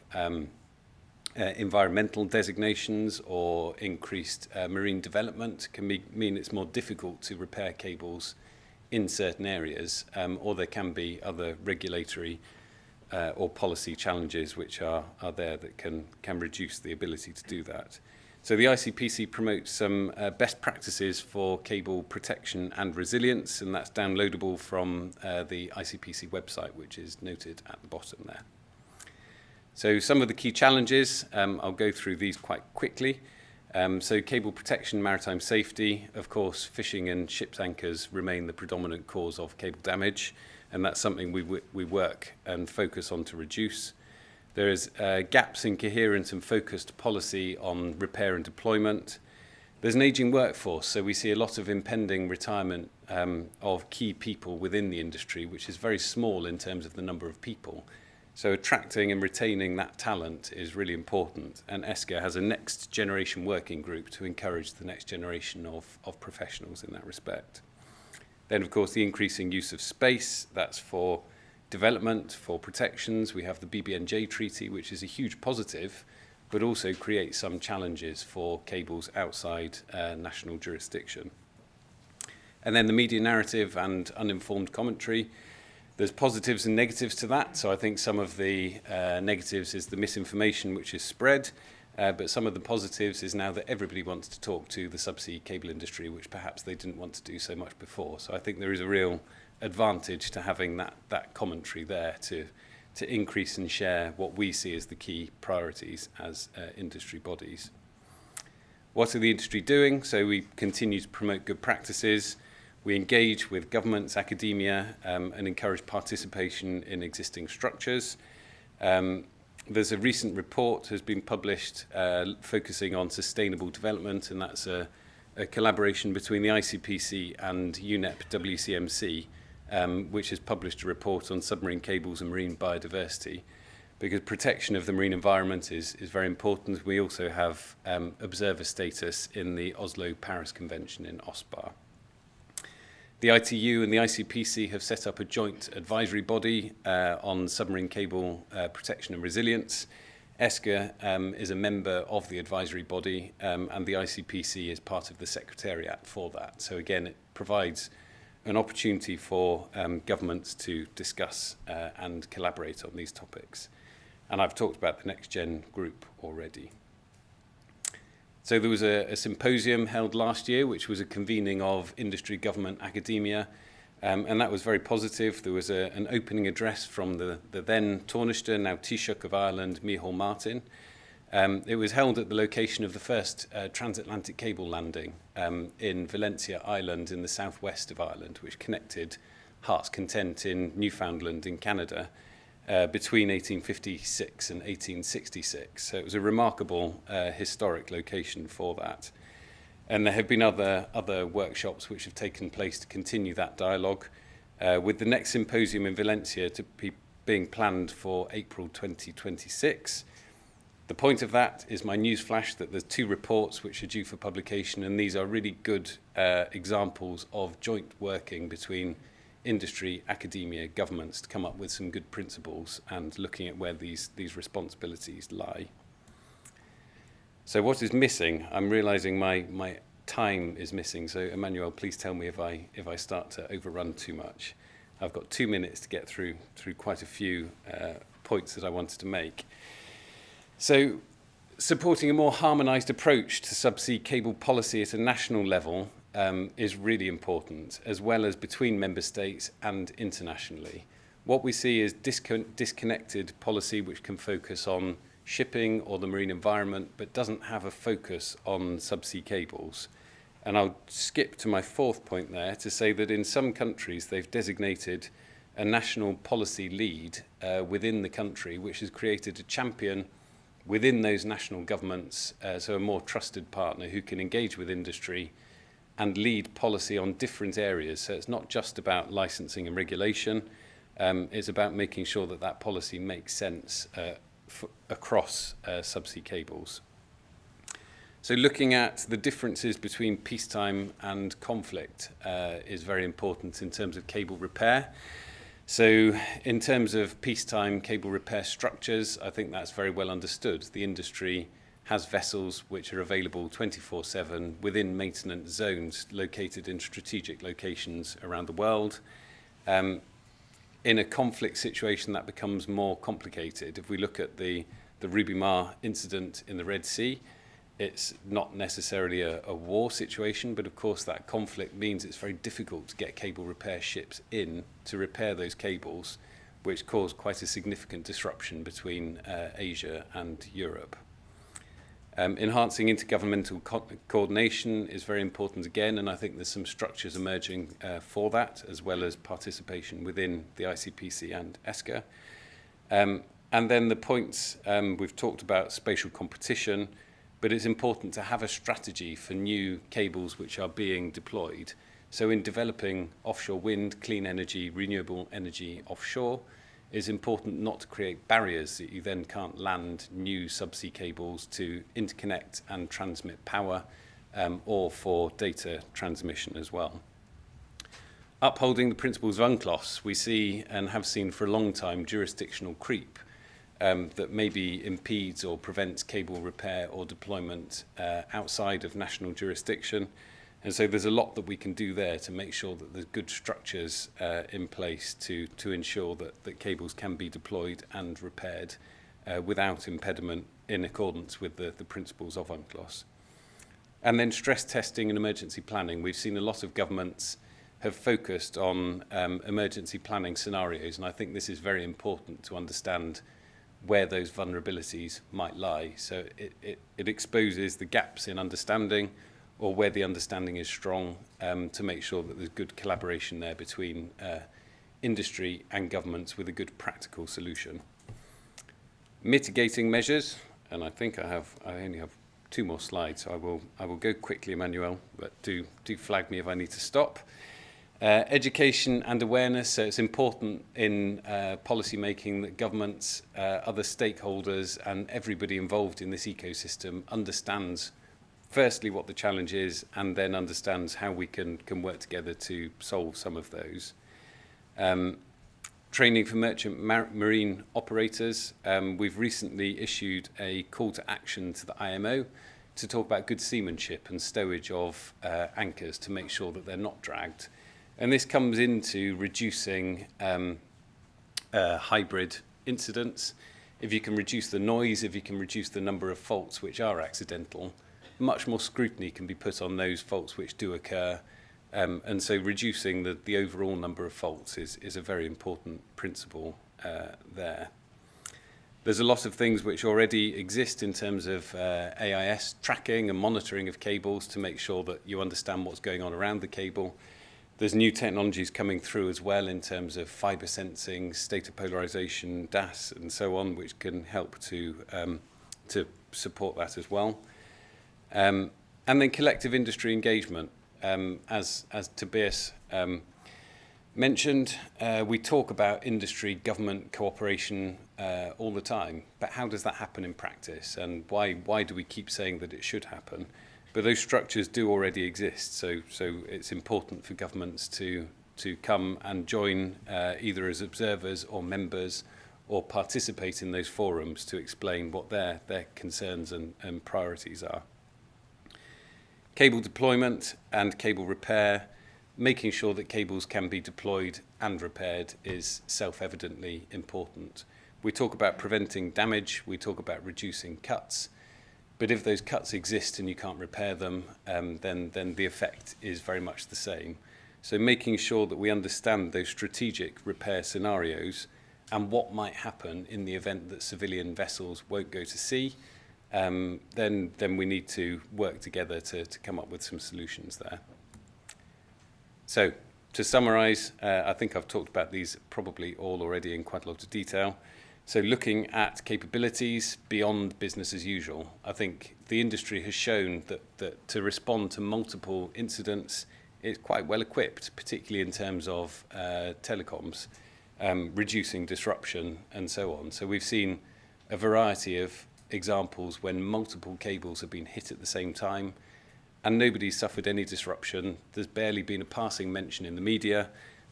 environmental designations or increased marine development. Can mean it's more difficult to repair cables in certain areas, or there can be other regulatory or policy challenges which are there that can reduce the ability to do that. So the ICPC promotes some best practices for cable protection and resilience, and that's downloadable from the ICPC website, which is noted at the bottom there. So some of the key challenges, I'll go through these quite quickly. So cable protection, maritime safety, of course, fishing and ship's anchors remain the predominant cause of cable damage, and that's something we work and focus on to reduce. There is gaps in coherent and focused policy on repair and deployment. There's an ageing workforce, so we see a lot of impending retirement of key people within the industry, which is very small in terms of the number of people. So attracting and retaining that talent is really important, and ESCA has a next generation working group to encourage the next generation of professionals in that respect. Then, of course, the increasing use of space, that's for development, for protections. We have the BBNJ Treaty, which is a huge positive, but also creates some challenges for cables outside national jurisdiction. And then the media narrative and uninformed commentary. There's positives and negatives to that. So I think some of the negatives is the misinformation which is spread, but some of the positives is now that everybody wants to talk to the subsea cable industry, which perhaps they didn't want to do so much before. So I think there is a real advantage to having that commentary there to increase and share what we see as the key priorities as industry bodies. What are the industry doing? So we continue to promote good practices. We engage with governments, academia, and encourage participation in existing structures. There's a recent report has been published focusing on sustainable development, and that's a collaboration between the ICPC and UNEP WCMC, which has published a report on submarine cables and marine biodiversity, because protection of the marine environment is very important. We also have observer status in the Oslo-Paris Convention in OSPAR. The ITU and the ICPC have set up a joint advisory body on submarine cable protection and resilience. ESCA is a member of the advisory body, and the ICPC is part of the secretariat for that. So again, it provides an opportunity for governments to discuss and collaborate on these topics. And I've talked about the Next Gen group already. So there was a symposium held last year, which was a convening of industry, government, academia, and that was very positive. There was an opening address from the then Taoiseach, now Taoiseach of Ireland, Micheál Martin. It was held at the location of the first transatlantic cable landing in Valencia Island in the southwest of Ireland, which connected Heart's Content in Newfoundland in Canada between 1856 and 1866. So it was a remarkable historic location for that. And there have been other workshops which have taken place to continue that dialogue, with the next symposium in Valencia to be being planned for April 2026. The point of that is my news flash that there's 2 reports which are due for publication, and these are really good examples of joint working between industry, academia, governments to come up with some good principles and looking at where these responsibilities lie. So what is missing? I'm realizing my time is missing, so Emmanuel, please tell me if I start to overrun too much. I've got 2 minutes to get through quite a few points that I wanted to make. So supporting a more harmonised approach to subsea cable policy at a national level is really important, as well as between member states and internationally. What we see is disconnected policy which can focus on shipping or the marine environment, but doesn't have a focus on subsea cables. And I'll skip to my fourth point there to say that in some countries they've designated a national policy lead within the country, which has created a champion within those national governments, so a more trusted partner who can engage with industry and lead policy on different areas. So it's not just about licensing and regulation, it's about making sure that that policy makes sense across subsea cables. So looking at the differences between peacetime and conflict is very important in terms of cable repair. So in terms of peacetime cable repair structures, I think that's very well understood. The industry has vessels which are available 24/7 within maintenance zones located in strategic locations around the world. In a conflict situation, that becomes more complicated. If we look at the Ruby Mar incident in the Red Sea, it's not necessarily a war situation, but of course that conflict means it's very difficult to get cable repair ships in to repair those cables, which cause quite a significant disruption between Asia and Europe. Enhancing intergovernmental coordination is very important again, and I think there's some structures emerging for that, as well as participation within the ICPC and ESCA. And then the points we've talked about spatial competition, but it's important to have a strategy for new cables which are being deployed. So in developing offshore wind, clean energy, renewable energy offshore, it's important not to create barriers that you then can't land new subsea cables to interconnect and transmit power, or for data transmission as well. Upholding the principles of UNCLOS, we see and have seen for a long time jurisdictional creep that maybe impedes or prevents cable repair or deployment outside of national jurisdiction. And so there's a lot that we can do there to make sure that there's good structures in place to ensure that cables can be deployed and repaired without impediment in accordance with the principles of UNCLOS. And then stress testing and emergency planning. We've seen a lot of governments have focused on emergency planning scenarios, and I think this is very important to understand where those vulnerabilities might lie. So it exposes the gaps in understanding, or where the understanding is strong, to make sure that there's good collaboration there between industry and governments with a good practical solution. Mitigating measures, and I think I only have 2 more slides, so I will go quickly, Emmanuel, but do flag me if I need to stop. Education and awareness, so it's important in policy making that governments, other stakeholders and everybody involved in this ecosystem understands firstly what the challenge is, and then understands how we can work together to solve some of those. Training for merchant marine operators. We've recently issued a call to action to the IMO to talk about good seamanship and stowage of anchors to make sure that they're not dragged. And this comes into reducing hybrid incidents. If you can reduce the noise, if you can reduce the number of faults which are accidental, much more scrutiny can be put on those faults which do occur. And so reducing the overall number of faults is a very important principle there. There's a lot of things which already exist in terms of AIS tracking and monitoring of cables to make sure that you understand what's going on around the cable. There's new technologies coming through as well in terms of fiber sensing, state of polarization, DAS, and so on, which can help to support that as well. And then collective industry engagement. As Tobias mentioned, we talk about industry government cooperation all the time, but how does that happen in practice, and why do we keep saying that it should happen? But those structures do already exist, so it's important for governments to come and join either as observers or members, or participate in those forums to explain what their concerns and priorities are. Cable deployment and cable repair, making sure that cables can be deployed and repaired is self-evidently important. We talk about preventing damage, we talk about reducing cuts, But if those cuts exist and you can't repair them, then the effect is very much the same. So making sure that we understand those strategic repair scenarios and what might happen in the event that civilian vessels won't go to sea, then we need to work together to come up with some solutions there. So to summarize, I think I've talked about these probably all already in quite a lot of detail. So looking at capabilities beyond business as usual, I think the industry has shown that to respond to multiple incidents, it's quite well equipped, particularly in terms of telecoms, reducing disruption and so on. So we've seen a variety of examples when multiple cables have been hit at the same time and nobody's suffered any disruption. There's barely been a passing mention in the media,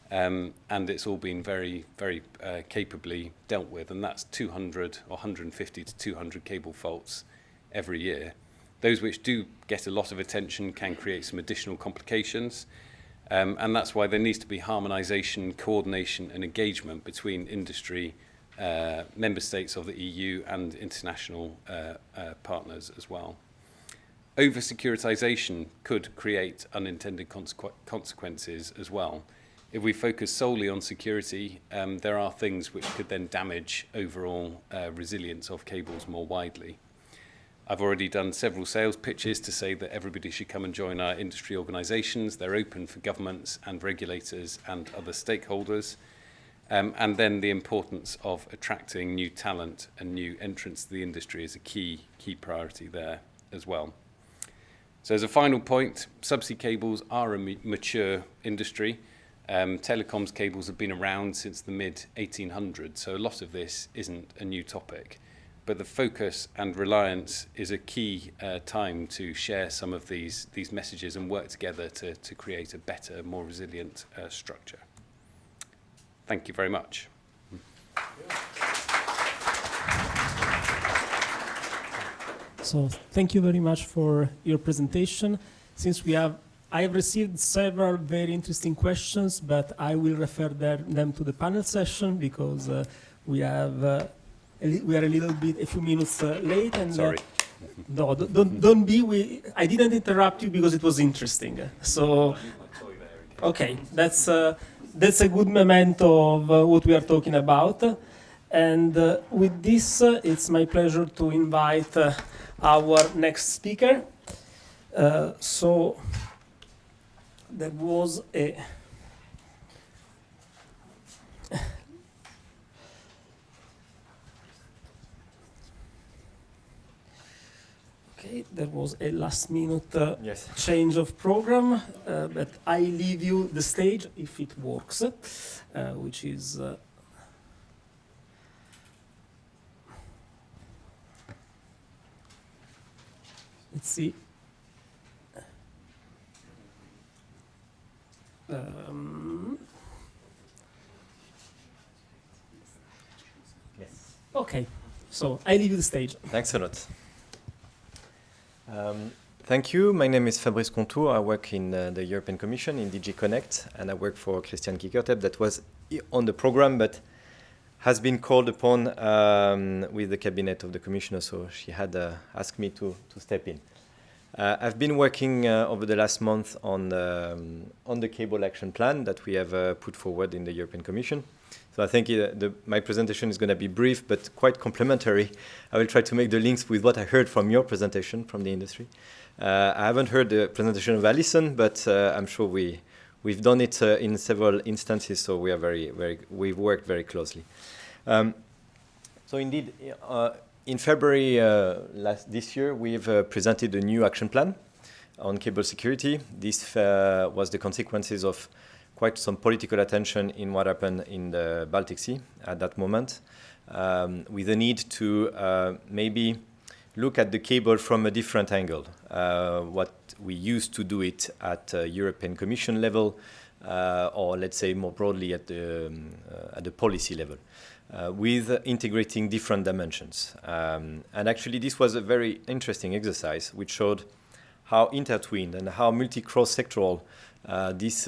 and it's all been very, very capably dealt with, and that's 200 or 150 to 200 cable faults every year. Those which do get a lot of attention can create some additional complications, and that's why there needs to be harmonisation, coordination and engagement between industry, member states of the EU and international partners as well. Over-securitization could create unintended consequences as well. If we focus solely on security, there are things which could then damage overall resilience of cables more widely. I've already done several sales pitches to say that everybody should come and join our industry organisations. They're open for governments and regulators and other stakeholders. And then the importance of attracting new talent and new entrants to the industry is a key priority there as well. So as a final point, subsea cables are a mature industry. Telecoms cables have been around since the mid-1800s, so a lot of this isn't a new topic. But the focus and reliance is a key time to share some of these messages and work together to create a better, more resilient structure. Thank you very much. So thank you very much for your presentation. Since I have received several very interesting questions, but I will refer them to the panel session because we are a few minutes late. And Sorry. No, don't be. I didn't interrupt you because it was interesting. So, okay, that's a good memento of what we are talking about. And with this, it's my pleasure to invite our next speaker. So there was a there was a last-minute change of program, but I leave you the stage if it works, which is. Let's see. Yes. Okay, so I leave you the stage. Thanks a lot. Thank you. My name is Fabrice Contour. I work in the European Commission in DG Connect, and I work for Christian Kiekertep that was on the program, but has been called upon with the cabinet of the commissioner, so she had asked me to step in. I've been working over the last month on the cable action plan that we have put forward in the European Commission. So I think my presentation is going to be brief, but quite complementary. I will try to make the links with what I heard from your presentation from the industry. I haven't heard the presentation of Alison, but I'm sure we've done it in several instances, so we are we've worked very closely. So indeed, in February this year, we've presented a new action plan on cable security. This was the consequences of quite some political attention in what happened in the Baltic Sea at that moment, with the need to maybe look at the cable from a different angle. What we used to do it at European Commission level, or let's say more broadly at the policy level, with integrating different dimensions. And actually this was a very interesting exercise which showed how intertwined and how multi-cross-sectoral this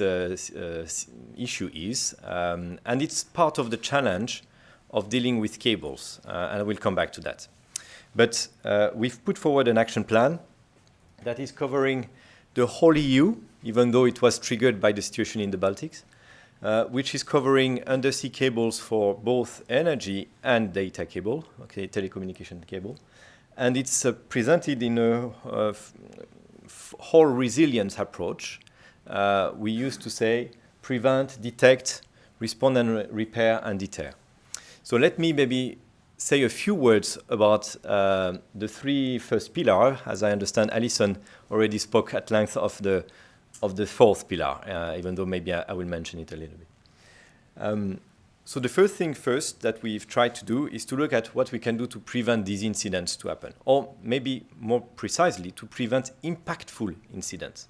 issue is. And it's part of the challenge of dealing with cables, and I will come back to that. But we've put forward an action plan that is covering the whole EU, even though it was triggered by the situation in the Baltics, which is covering undersea cables for both energy and data cable, okay, telecommunication cable. And it's presented in a whole resilience approach. We used to say prevent, detect, respond and repair and deter. So let me maybe say a few words about the three first pillars. As I understand, Alison already spoke at length of the fourth pillar, even though maybe I will mention it a little bit. So the first thing first that we've tried to do is to look at what we can do to prevent these incidents to happen, or maybe more precisely, to prevent impactful incidents,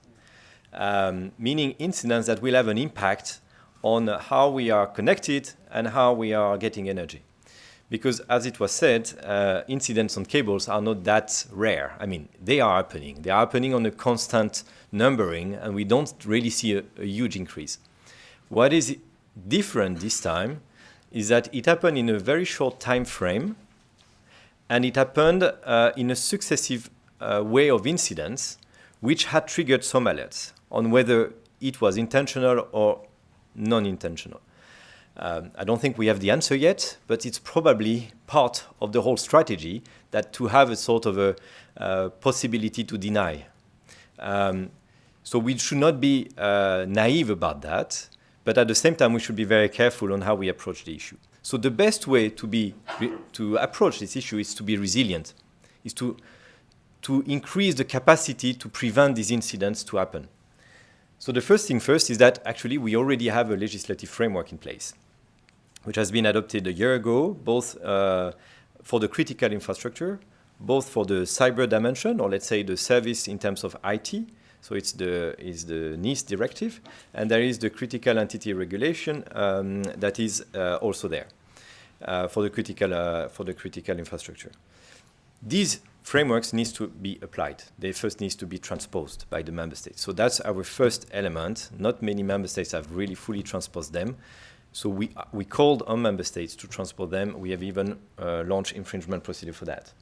meaning incidents that will have an impact on how we are connected and how we are getting energy. Because as it was said, incidents on cables are not that rare. I mean, they are happening. They are happening on a constant numbering, and we don't really see a huge increase. What is different this time is that it happened in a very short time frame, and it happened in a successive way of incidents, which had triggered some alerts on whether it was intentional or non-intentional. I don't think we have the answer yet, but it's probably part of the whole strategy that to have a sort of a possibility to deny. So we should not be naive about that, but at the same time we should be very careful on how we approach the issue. So the best way to approach this issue is to be resilient, is to increase the capacity to prevent these incidents to happen. So the first thing first is that actually we already have a legislative framework in place, which has been adopted a year ago, both for the critical infrastructure, both for the cyber dimension, or let's say the service in terms of IT. So it's the NIS directive, and there is the critical entity regulation that is also there for the critical infrastructure. These frameworks need to be applied. They first need to be transposed by the member states. So that's our first element. Not many member states have really fully transposed them. So we called on member states to transpose them. We have even launched infringement procedure for that.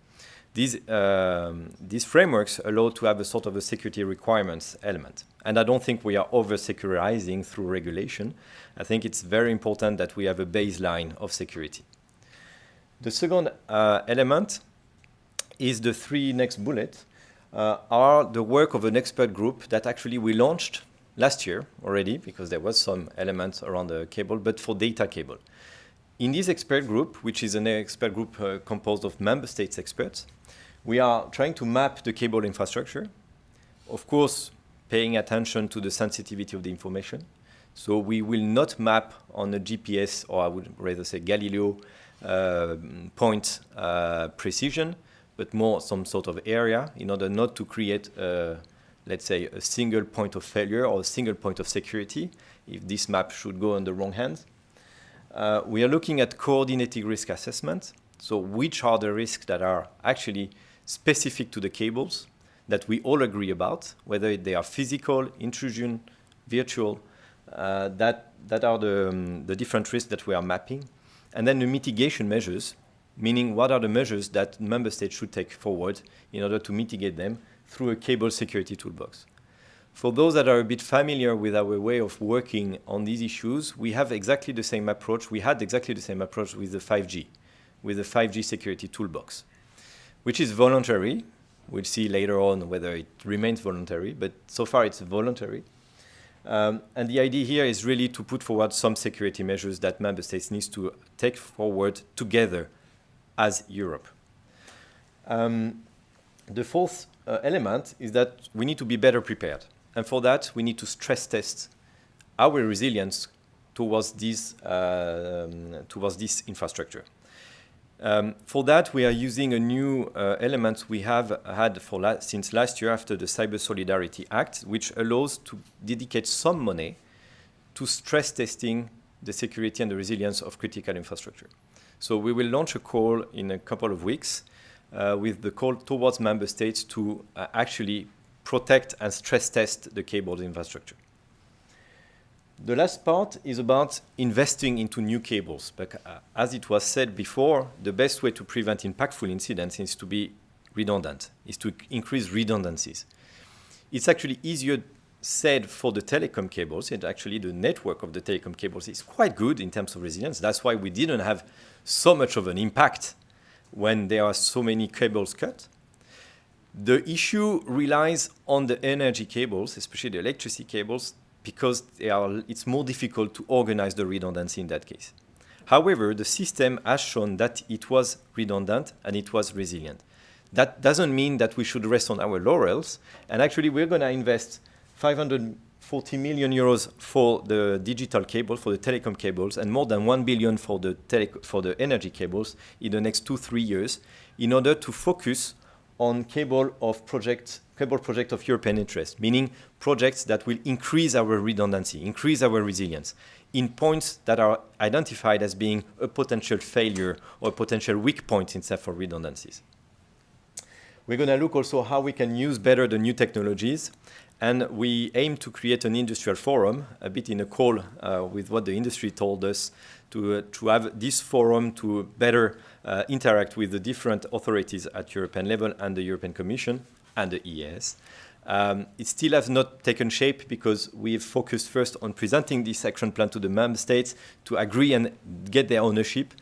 These frameworks allow to have a sort of a security requirements element. And I don't think we are over-securizing through regulation. I think it's very important that we have a baseline of security. The second element is the three next bullets are the work of an expert group that actually we launched last year already, because there was some elements around the cable, but for data cable. In this expert group, which is an expert group composed of member states experts, we are trying to map the cable infrastructure, of course, paying attention to the sensitivity of the information. So we will not map on a GPS, or I would rather say Galileo point precision, but more some sort of area in order not to create, let's say, a single point of failure or a single point of security if this map should go in the wrong hands. We are looking at coordinating risk assessment. So which are the risks that are actually specific to the cables that we all agree about, whether they are physical, intrusion, virtual, that are the different risks that we are mapping. And then the mitigation measures, meaning what are the measures that member states should take forward in order to mitigate them through a cable security toolbox. For those that are a bit familiar with our way of working on these issues, we have exactly the same approach. We had exactly the same approach with the 5G, with the 5G security toolbox, which is voluntary. We'll see later on whether it remains voluntary, but so far it's voluntary. And the idea here is really to put forward some security measures that member states need to take forward together as Europe. The fourth element is that we need to be better prepared. And for that, we need to stress test our resilience towards this infrastructure. For that, we are using a new element we have had since last year after the Cyber Solidarity Act, which allows to dedicate some money to stress testing the security and the resilience of critical infrastructure. So we will launch a call in a couple of weeks with the call towards member states to actually protect and stress test the cable infrastructure. The last part is about investing into new cables. But as it was said before, the best way to prevent impactful incidents is to be redundant, is to increase redundancies. It's actually easier said for the telecom cables, and actually the network of the telecom cables is quite good in terms of resilience. That's why we didn't have so much of an impact when there are so many cables cut. The issue relies on the energy cables, especially the electricity cables, because it's more difficult to organize the redundancy in that case. However, the system has shown that it was redundant and it was resilient. That doesn't mean that we should rest on our laurels, and actually we're going to invest 540 million euros for the digital cable, for the telecom cables, and more than 1 billion for the energy cables in the next 2-3 years, in order to focus on cable project of European interest, meaning projects that will increase our redundancy, increase our resilience, in points that are identified as being a potential failure or a potential weak point instead for redundancies. We're going to look also how we can use better the new technologies, and we aim to create an industrial forum, a bit in a call with what the industry told us, to have this forum to better interact with the different authorities at European level and the European Commission and the EAS. It still has not taken shape because we've focused first on presenting this action plan to the member states to agree and get their ownership.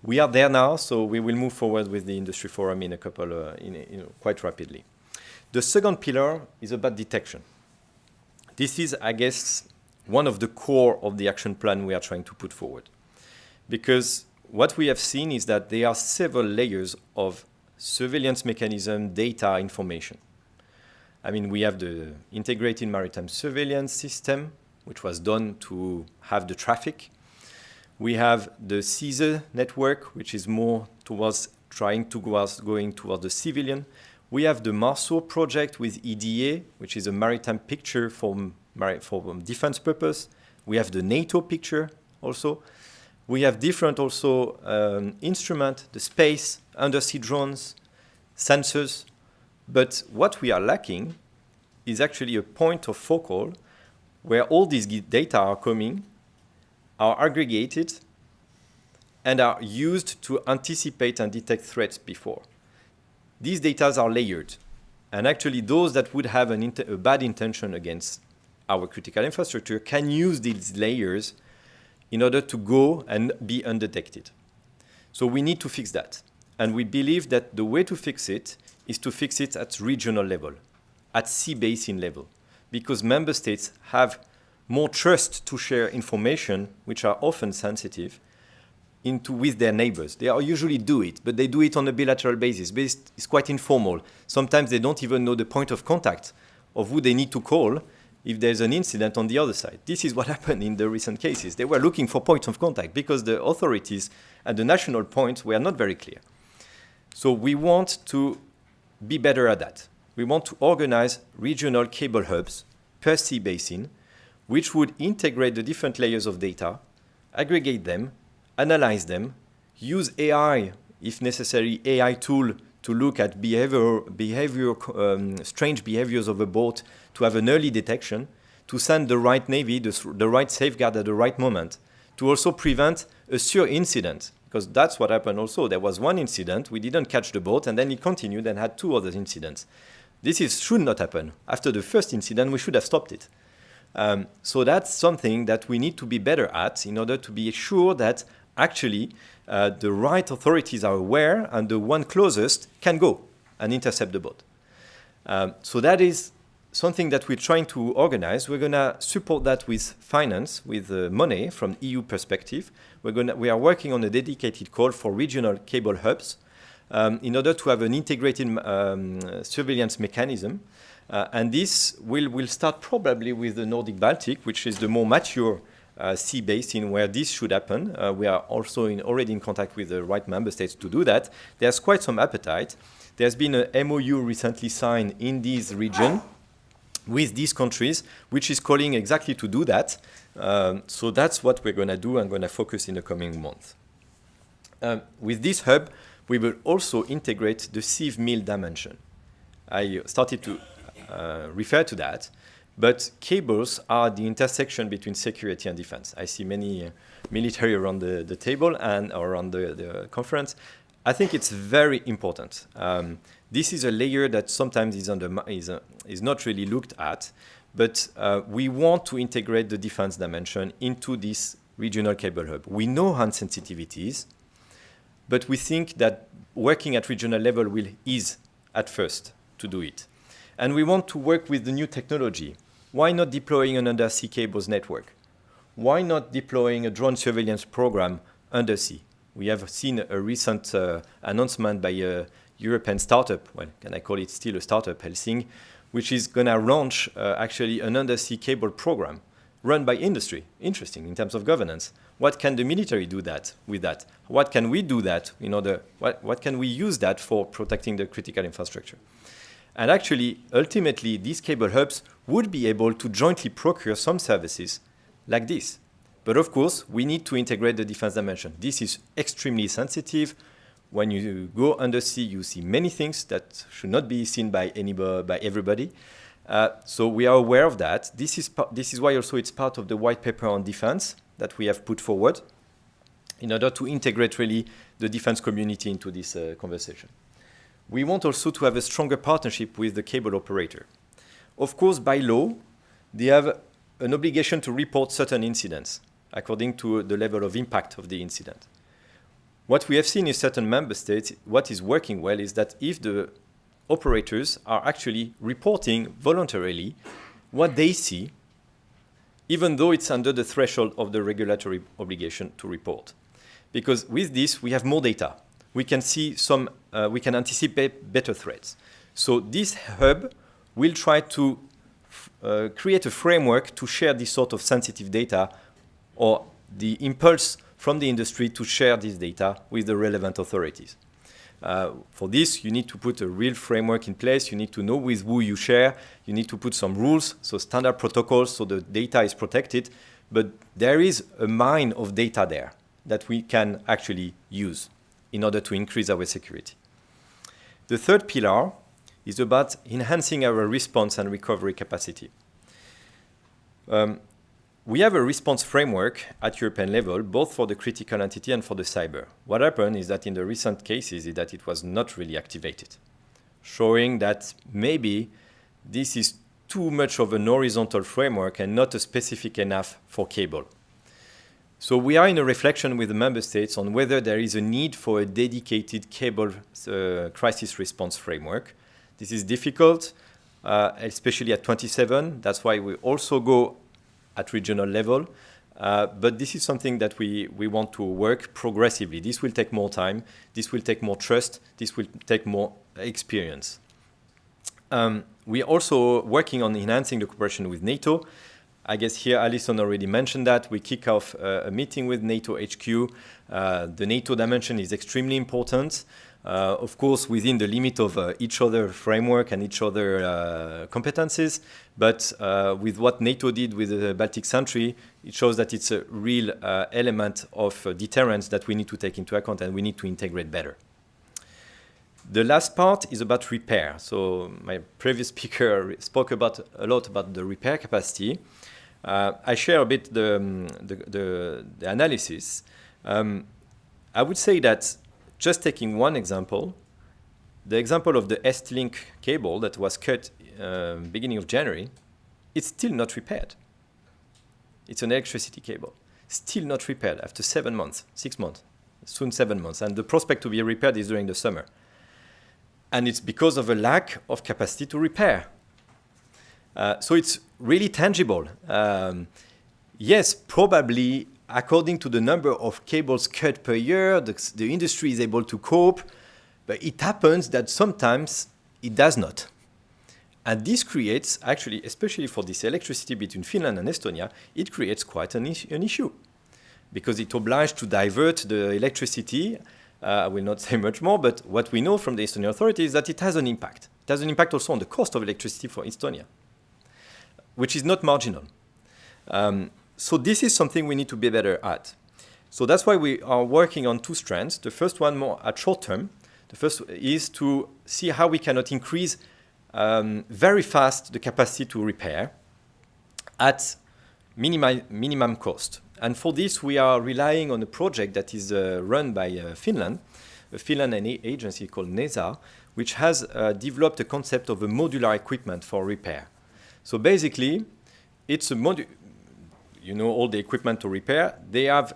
We are there now, so we will move forward with the industry forum in a couple, quite rapidly. The second pillar is about detection. This is, I guess, one of the core of the action plan we are trying to put forward. Because what we have seen is that there are several layers of surveillance mechanism, data, information. I mean, we have the integrated maritime surveillance system, which was done to have the traffic. We have the CISA network, which is more towards going towards the civilian. We have the MARSO project with EDA, which is a maritime picture for defense purpose. We have the NATO picture also. We have different also instruments, the space, undersea drones, sensors. But what we are lacking is actually a point of focal where all these data are coming, are aggregated, and are used to anticipate and detect threats before. These data are layered, and actually those that would have a bad intention against our critical infrastructure can use these layers in order to go and be undetected. So we need to fix that. And we believe that the way to fix it is to fix it at regional level, at sea basin level, because member states have more trust to share information, which are often sensitive, with their neighbors. They usually do it, but they do it on a bilateral basis. But it's quite informal. Sometimes they don't even know the point of contact of who they need to call if there's an incident on the other side. This is what happened in the recent cases. They were looking for points of contact because the authorities at the national points were not very clear. So we want to be better at that. We want to organize regional cable hubs per sea basin, which would integrate the different layers of data, aggregate them, analyze them, use AI, if necessary, AI tool to look at strange behaviors of a boat, to have an early detection, to send the right navy, the right safeguard at the right moment, to also prevent a sure incident. Because that's what happened also. There was one incident, we didn't catch the boat, and then it continued and had 2 other incidents. This should not happen. After the first incident, we should have stopped it. So that's something that we need to be better at in order to be sure that actually the right authorities are aware and the one closest can go and intercept the boat. So that is something that we're trying to organize. We're going to support that with finance, with money from EU perspective. We are working on a dedicated call for regional cable hubs in order to have an integrated surveillance mechanism. And this will start probably with the Nordic Baltic, which is the more mature sea basin where this should happen. We are also already in contact with the right member states to do that. There's quite some appetite. There's been a MOU recently signed in this region with these countries, which is calling exactly to do that. So that's what we're going to do and going to focus in the coming months. With this hub, we will also integrate the sieve mill dimension. I started to refer to that But cables are the intersection between security and defense. I see many military around the table and around the conference. I think it's very important. This is a layer that sometimes is not really looked at, but we want to integrate the defense dimension into this regional cable hub. We know hand sensitivities, but we think that working at regional level will ease at first to do it. And we want to work with the new technology. Why not deploying an undersea cables network? Why not deploying a drone surveillance program undersea? We have seen a recent announcement by a European startup, well, can I call it still a startup, Helsing, which is going to launch actually an undersea cable program run by industry. Interesting in terms of governance. What can the military do with that? What can we do that in order? What can we use that for protecting the critical infrastructure? And actually, ultimately, these cable hubs would be able to jointly procure some services like this. But of course, we need to integrate the defense dimension. This is extremely sensitive. When you go undersea, you see many things that should not be seen by everybody. So we are aware of that. This is why also it's part of the white paper on defense that we have put forward in order to integrate really the defense community into this conversation. We want also to have a stronger partnership with the cable operator. Of course, by law, they have an obligation to report certain incidents according to the level of impact of the incident. What we have seen in certain member states, what is working well is that if the operators are actually reporting voluntarily what they see, even though it's under the threshold of the regulatory obligation to report. Because with this, we have more data. We can see we can anticipate better threats. So this hub will try to create a framework to share this sort of sensitive data or the impulse from the industry to share this data with the relevant authorities. For this, you need to put a real framework in place. You need to know with who you share. You need to put some rules, so standard protocols, so the data is protected. But there is a mine of data there that we can actually use in order to increase our security. The third pillar is about enhancing our response and recovery capacity. We have a response framework at European level, both for the critical entity and for the cyber. What happened is that in the recent cases is that it was not really activated, showing that maybe this is too much of an horizontal framework and not a specific enough for cable. So we are in a reflection with the member states on whether there is a need for a dedicated cable crisis response framework. This is difficult, especially at 27. That's why we also go at regional level. But this is something that we want to work progressively. This will take more time. This will take more trust. This will take more experience. We are also working on enhancing the cooperation with NATO. I guess here Alison already mentioned that. We kick off a meeting with NATO HQ. The NATO dimension is extremely important. Of course, within the limit of each other framework and each other competencies. But with what NATO did with the Baltic Sentry, it shows that it's a real element of deterrence that we need to take into account and we need to integrate better. The last part is about repair. So my previous speaker spoke a lot about the repair capacity. I share a bit the analysis. I would say that just taking one example, the example of the S-Link cable that was cut beginning of January, it's still not repaired. It's an electricity cable, still not repaired after 7 months, 6 months, soon 7 months. And the prospect to be repaired is during the summer. And it's because of a lack of capacity to repair. So it's really tangible. Yes, probably according to the number of cables cut per year, the industry is able to cope, but it happens that sometimes it does not. And this creates, actually, especially for this electricity between Finland and Estonia, it creates quite an issue because it obliged to divert the electricity. I will not say much more, but what we know from the Estonian authorities is that it has an impact. It has an impact also on the cost of electricity for Estonia, which is not marginal. So this is something we need to be better at. So that's why we are working on two strands. The first one more at short term. The first is to see how we cannot increase very fast the capacity to repair. at minimum cost. And for this, we are relying on a project that is run by Finland, a Finland agency called NESA, which has developed a concept of a modular equipment for repair. So basically, it's a you know, all the equipment to repair. They have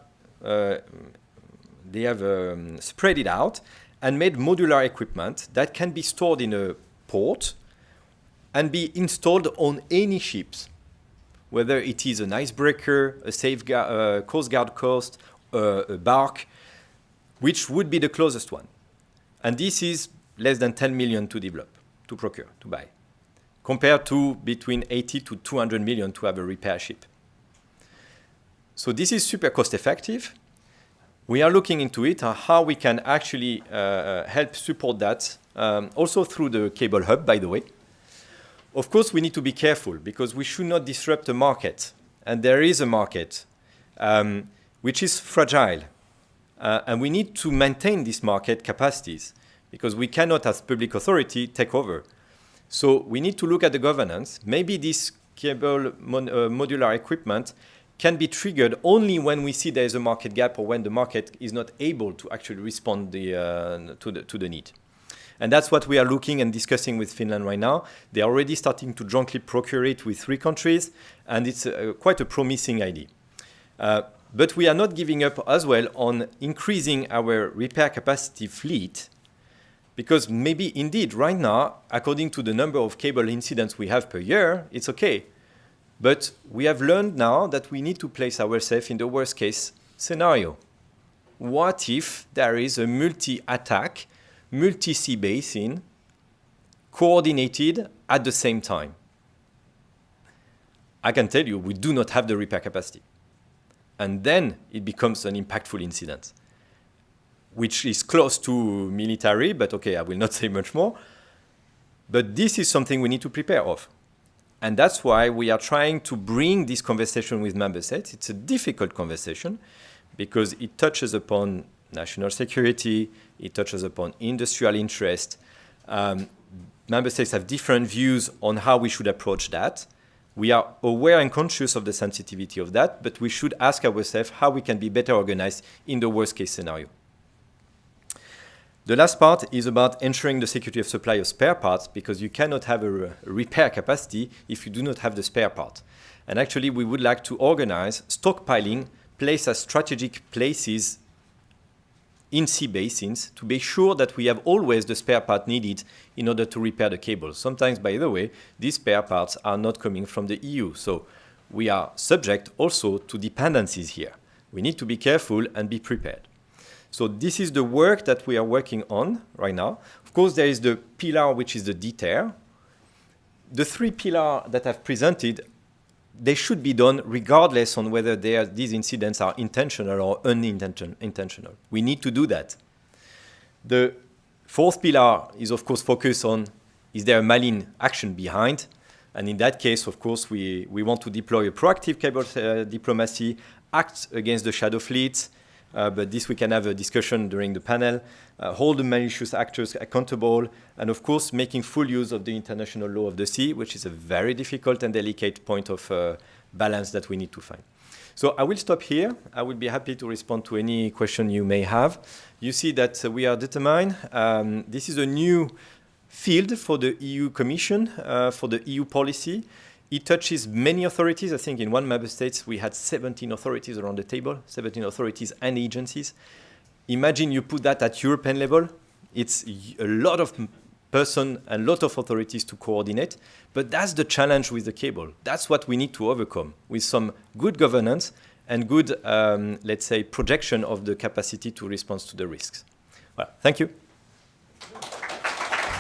spread it out and made modular equipment that can be stored in a port and be installed on any ships, whether it is an icebreaker, a Coast Guard coast, a bark, which would be the closest one. And this is less than 10 million to develop, to procure, to buy, compared to between 80 to 200 million to have a repair ship. So this is super cost effective. We are looking into it, how we can actually help support that, also through the cable hub, by the way. Of course, we need to be careful because we should not disrupt the market. And there is a market which is fragile. And we need to maintain these market capacities because we cannot, as public authority, take over. So we need to look at the governance. Maybe this cable modular equipment can be triggered only when we see there is a market gap or when the market is not able to actually respond to the need. And that's what we are looking and discussing with Finland right now. They are already starting to jointly procure it with 3 countries, and it's quite a promising idea. But we are not giving up as well on increasing our repair capacity fleet, because maybe indeed right now, according to the number of cable incidents we have per year, it's okay. But we have learned now that we need to place ourselves in the worst case scenario. What if there is a multi-attack, multi-sea basin, coordinated at the same time? I can tell you we do not have the repair capacity. And then it becomes an impactful incident, which is close to military, but okay, I will not say much more. But this is something we need to prepare of. And that's why we are trying to bring this conversation with member states. It's a difficult conversation because it touches upon national security, it touches upon industrial interest. Member states have different views on how we should approach that. We are aware and conscious of the sensitivity of that, but we should ask ourselves how we can be better organized in the worst case scenario. The last part is about ensuring the security of supply of spare parts, because you cannot have a repair capacity if you do not have the spare part. And actually, we would like to organize stockpiling placed at strategic places in sea basins to be sure that we have always the spare part needed in order to repair the cable. Sometimes, by the way, these spare parts are not coming from the EU. So we are subject also to dependencies here. We need to be careful and be prepared. So this is the work that we are working on right now. Of course, there is the pillar, which is the deter. The 3 pillars that I've presented, they should be done regardless on whether these incidents are intentional or unintentional. We need to do that. The 4th pillar is, of course, focused on, is there a malign action behind? And in that case, of course, we want to deploy a proactive cable diplomacy, act against the shadow fleets, but this we can have a discussion during the panel, hold the malicious actors accountable, and of course making full use of the international law of the sea, which is a very difficult and delicate point of balance that we need to find. So I will stop here. I will be happy to respond to any question you may have. You see that we are determined. This is a new field for the EU Commission, for the EU policy. It touches many authorities. I think in one member state we had 17 authorities around the table, 17 authorities and agencies. Imagine you put that at European level. It's a lot of person and a lot of authorities to coordinate, but that's the challenge with the cable. That's what we need to overcome with some good governance and good, let's say, projection of the capacity to respond to the risks. Well, thank you.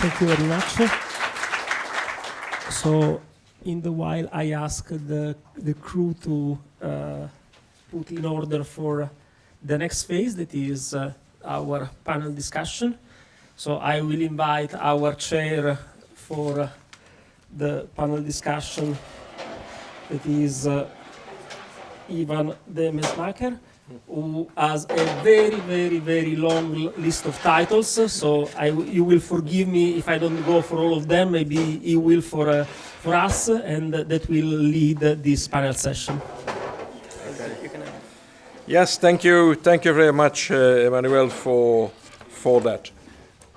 Thank you very much. So, in the while, I ask the crew to put in order for the next phase, that is our panel discussion. So I will invite our chair for the panel discussion, that is Ivan de Mesmaker, who has a very, very, very long list of titles. So you will forgive me if I don't go for all of them. Maybe he will for us, and that will lead this panel session. Yes, thank you very much, Emmanuel, for that.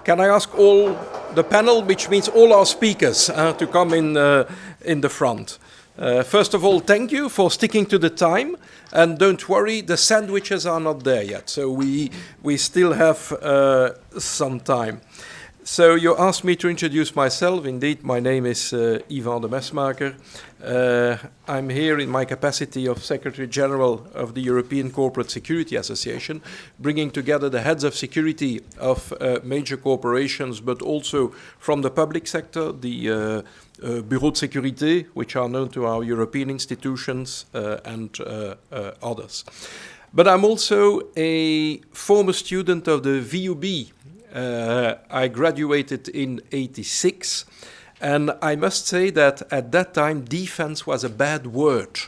Can I ask all the panel, which means all our speakers, to come in the front? First of all, thank you for sticking to the time, and don't worry, the sandwiches are not there yet, so we still have some time. So you asked me to introduce myself. Indeed, my name is Ivan de Mesmaker. I'm here in my capacity of Secretary General of the European Corporate Security Association, bringing together the heads of security of major corporations, but also from the public sector, the Bureau de Sécurité, which are known to our European institutions, and others. But I'm also a former student of the VUB. I graduated in '86, and I must say that at that time defense was a bad word.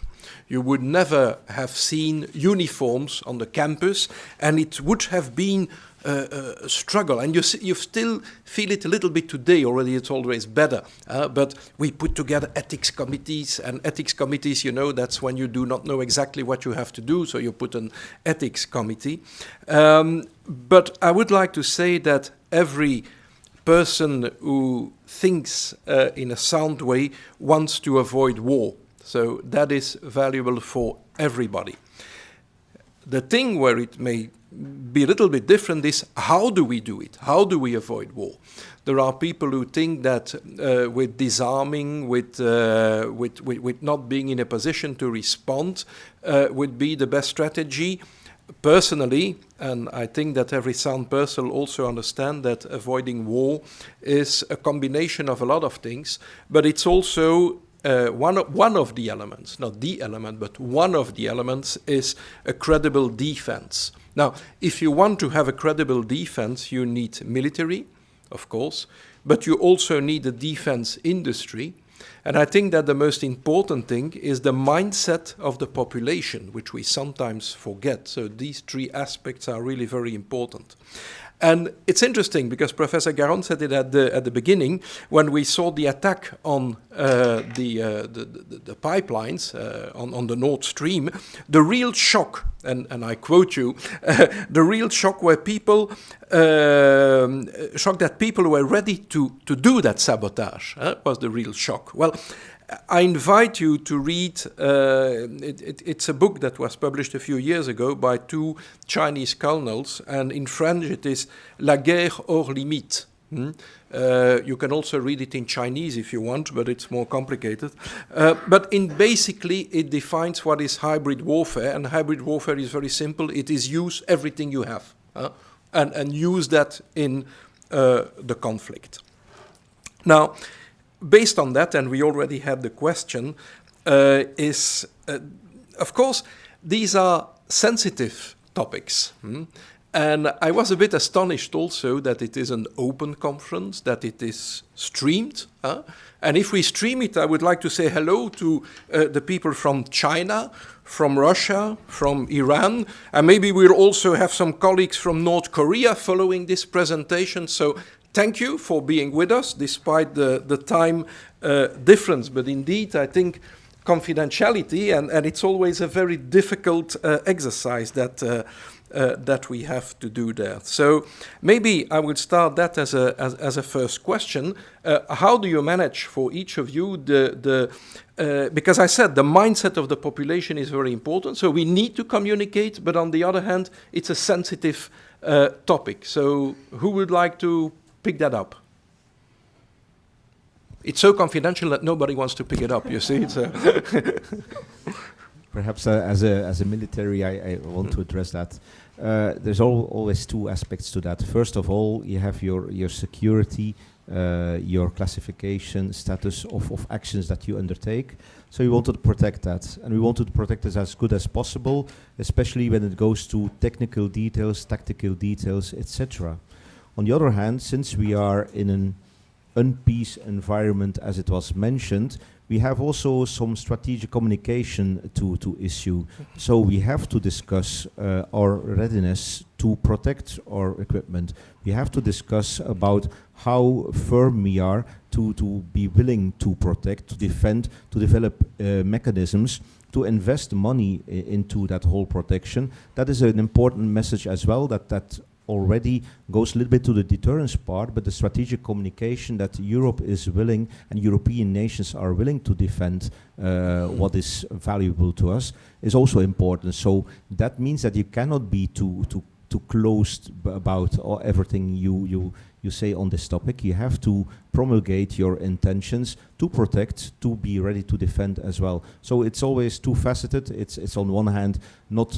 You would never have seen uniforms on the campus, and it would have been a struggle. And you still feel it a little bit today already. It's always better. But we put together ethics committees, and ethics committees, you know, that's when you do not know exactly what you have to do, so you put an ethics committee. But I would like to say that every person who thinks in a sound way wants to avoid war. So that is valuable for everybody. The thing where it may be a little bit different is how do we do it? How do we avoid war? There are people who think that with disarming, with not being in a position to respond would be the best strategy. Personally, and I think that every sound person also understands that avoiding war is a combination of a lot of things, but it's also one of the elements, not the element, but one of the elements is a credible defense. Now, if you want to have a credible defense, you need military, of course, but you also need a defense industry. And I think that the most important thing is the mindset of the population, which we sometimes forget. So these three aspects are really very important. And it's interesting because Professor Garon said it at the beginning when we saw the attack on the pipelines on the Nord Stream. The real shock, and I quote you, the real shock were people shocked that people were ready to do that sabotage. Was the real shock. Well, I invite you to read, it's a book that was published a few years ago by two Chinese colonels, and in French it is La guerre hors limite. You can also read it in Chinese if you want, but it's more complicated. But basically it defines what is hybrid warfare, and hybrid warfare is very simple. It is use everything you have and use that in the conflict. Now, based on that, and we already had the question, of course, these are sensitive topics. And I was a bit astonished also that it is an open conference, that it is streamed. And if we stream it, I would like to say hello to the people from China, from Russia, from Iran, and maybe we'll also have some colleagues from North Korea following this presentation. So thank you for being with us, despite the time difference. But indeed, I think confidentiality, and it's always a very difficult exercise that we have to do there. So maybe I would start that as a first question. How do you manage for each of you because I said the mindset of the population is very important, so we need to communicate, but on the other hand, it's a sensitive topic. So who would like to pick that up? It's so confidential that nobody wants to pick it up, you see. It's Perhaps as a military, I want to address that. There's always two aspects to that. First of all, you have your security, your classification status of actions that you undertake. So we wanted to protect that, and we wanted to protect it as good as possible, especially when it goes to technical details, tactical details, etc. On the other hand, since we are in an unpeace environment, as it was mentioned, we have also some strategic communication to issue. So we have to discuss our readiness to protect our equipment. We have to discuss about how firm we are to be willing to protect, to defend, to develop mechanisms to invest money into that whole protection. That is an important message as well, that already goes a little bit to the deterrence part, but the strategic communication that Europe is willing and European nations are willing to defend what is valuable to us is also important. So that means that you cannot be too closed about everything you say on this topic. You have to promulgate your intentions to protect, to be ready to defend as well. So it's always two-faceted. It's on one hand not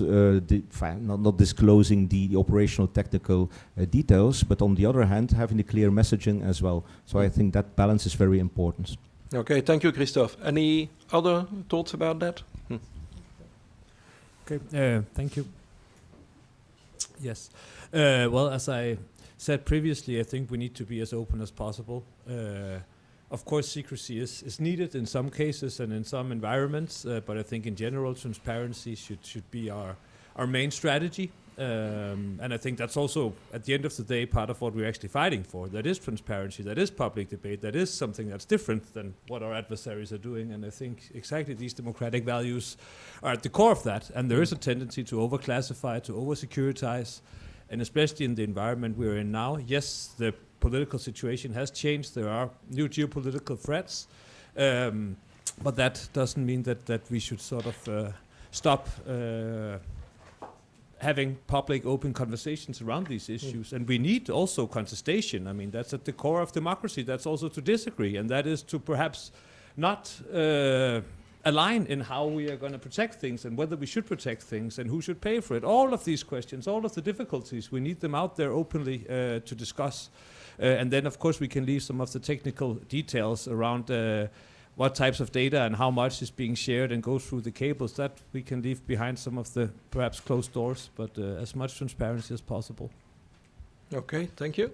disclosing the operational technical details, but on the other hand having the clear messaging as well. So I think that balance is very important. Okay, thank you, Christophe. Any other thoughts about that? Okay, thank you. Yes. Well, as I said previously, I think we need to be as open as possible. Of course, secrecy is needed in some cases and in some environments, but I think in general, transparency should be our main strategy. And I think that's also, at the end of the day, part of what we're actually fighting for. That is transparency, that is public debate, that is something that's different than what our adversaries are doing. And I think exactly these democratic values are at the core of that. And there is a tendency to overclassify, to over-securitize, and especially in the environment we're in now. Yes, the political situation has changed. There are new geopolitical threats. But that doesn't mean that we should sort of stop having public, open conversations around these issues. And we need also contestation. I mean, that's at the core of democracy. That's also to disagree. And that is to perhaps not align in how we are going to protect things and whether we should protect things and who should pay for it. All of these questions, all of the difficulties, we need them out there openly to discuss. And then, of course, we can leave some of the technical details around what types of data and how much is being shared and goes through the cables. That we can leave behind some of the perhaps closed doors, but as much transparency as possible. Okay, thank you.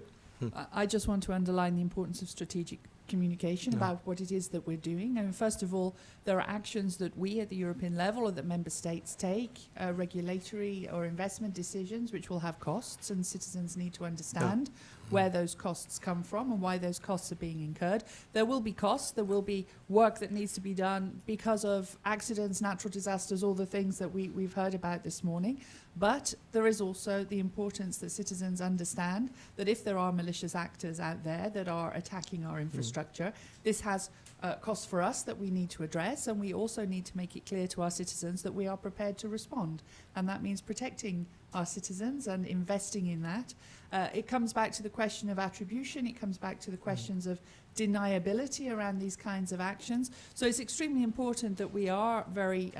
I just want to underline the importance of strategic communication about what it is that we're doing. I mean, first of all, there are actions that we at the European level or that member states take, regulatory or investment decisions, which will have costs, and citizens need to understand where those costs come from and why those costs are being incurred. There will be costs, there will be work that needs to be done because of accidents, natural disasters, all the things that we've heard about this morning. But there is also the importance that citizens understand that if there are malicious actors out there that are attacking our infrastructure, this has costs for us that we need to address, and we also need to make it clear to our citizens that we are prepared to respond. And that means protecting our citizens and investing in that. It comes back to the question of attribution. It comes back to the questions of deniability around these kinds of actions. So it's extremely important that we are very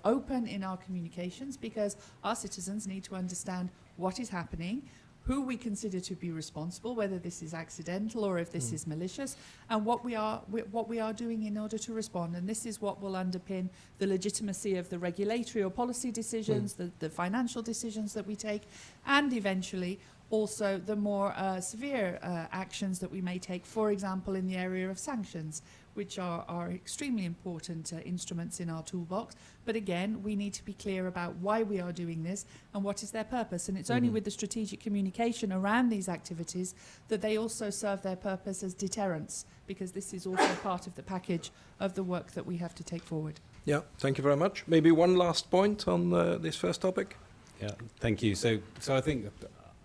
open in our communications, because our citizens need to understand what is happening, who we consider to be responsible, whether this is accidental or if this is malicious, and what we are doing in order to respond. And this is what will underpin the legitimacy of the regulatory or policy decisions, the financial decisions that we take, and eventually also the more severe actions that we may take, for example, in the area of sanctions, which are extremely important instruments in our toolbox. But again, we need to be clear about why we are doing this and what is their purpose. And it's only with the strategic communication around these activities that they also serve their purpose as deterrence, because this is also part of the package of the work that we have to take forward. Yeah, thank you very much. Maybe one last point on this first topic. Yeah, thank you. So I think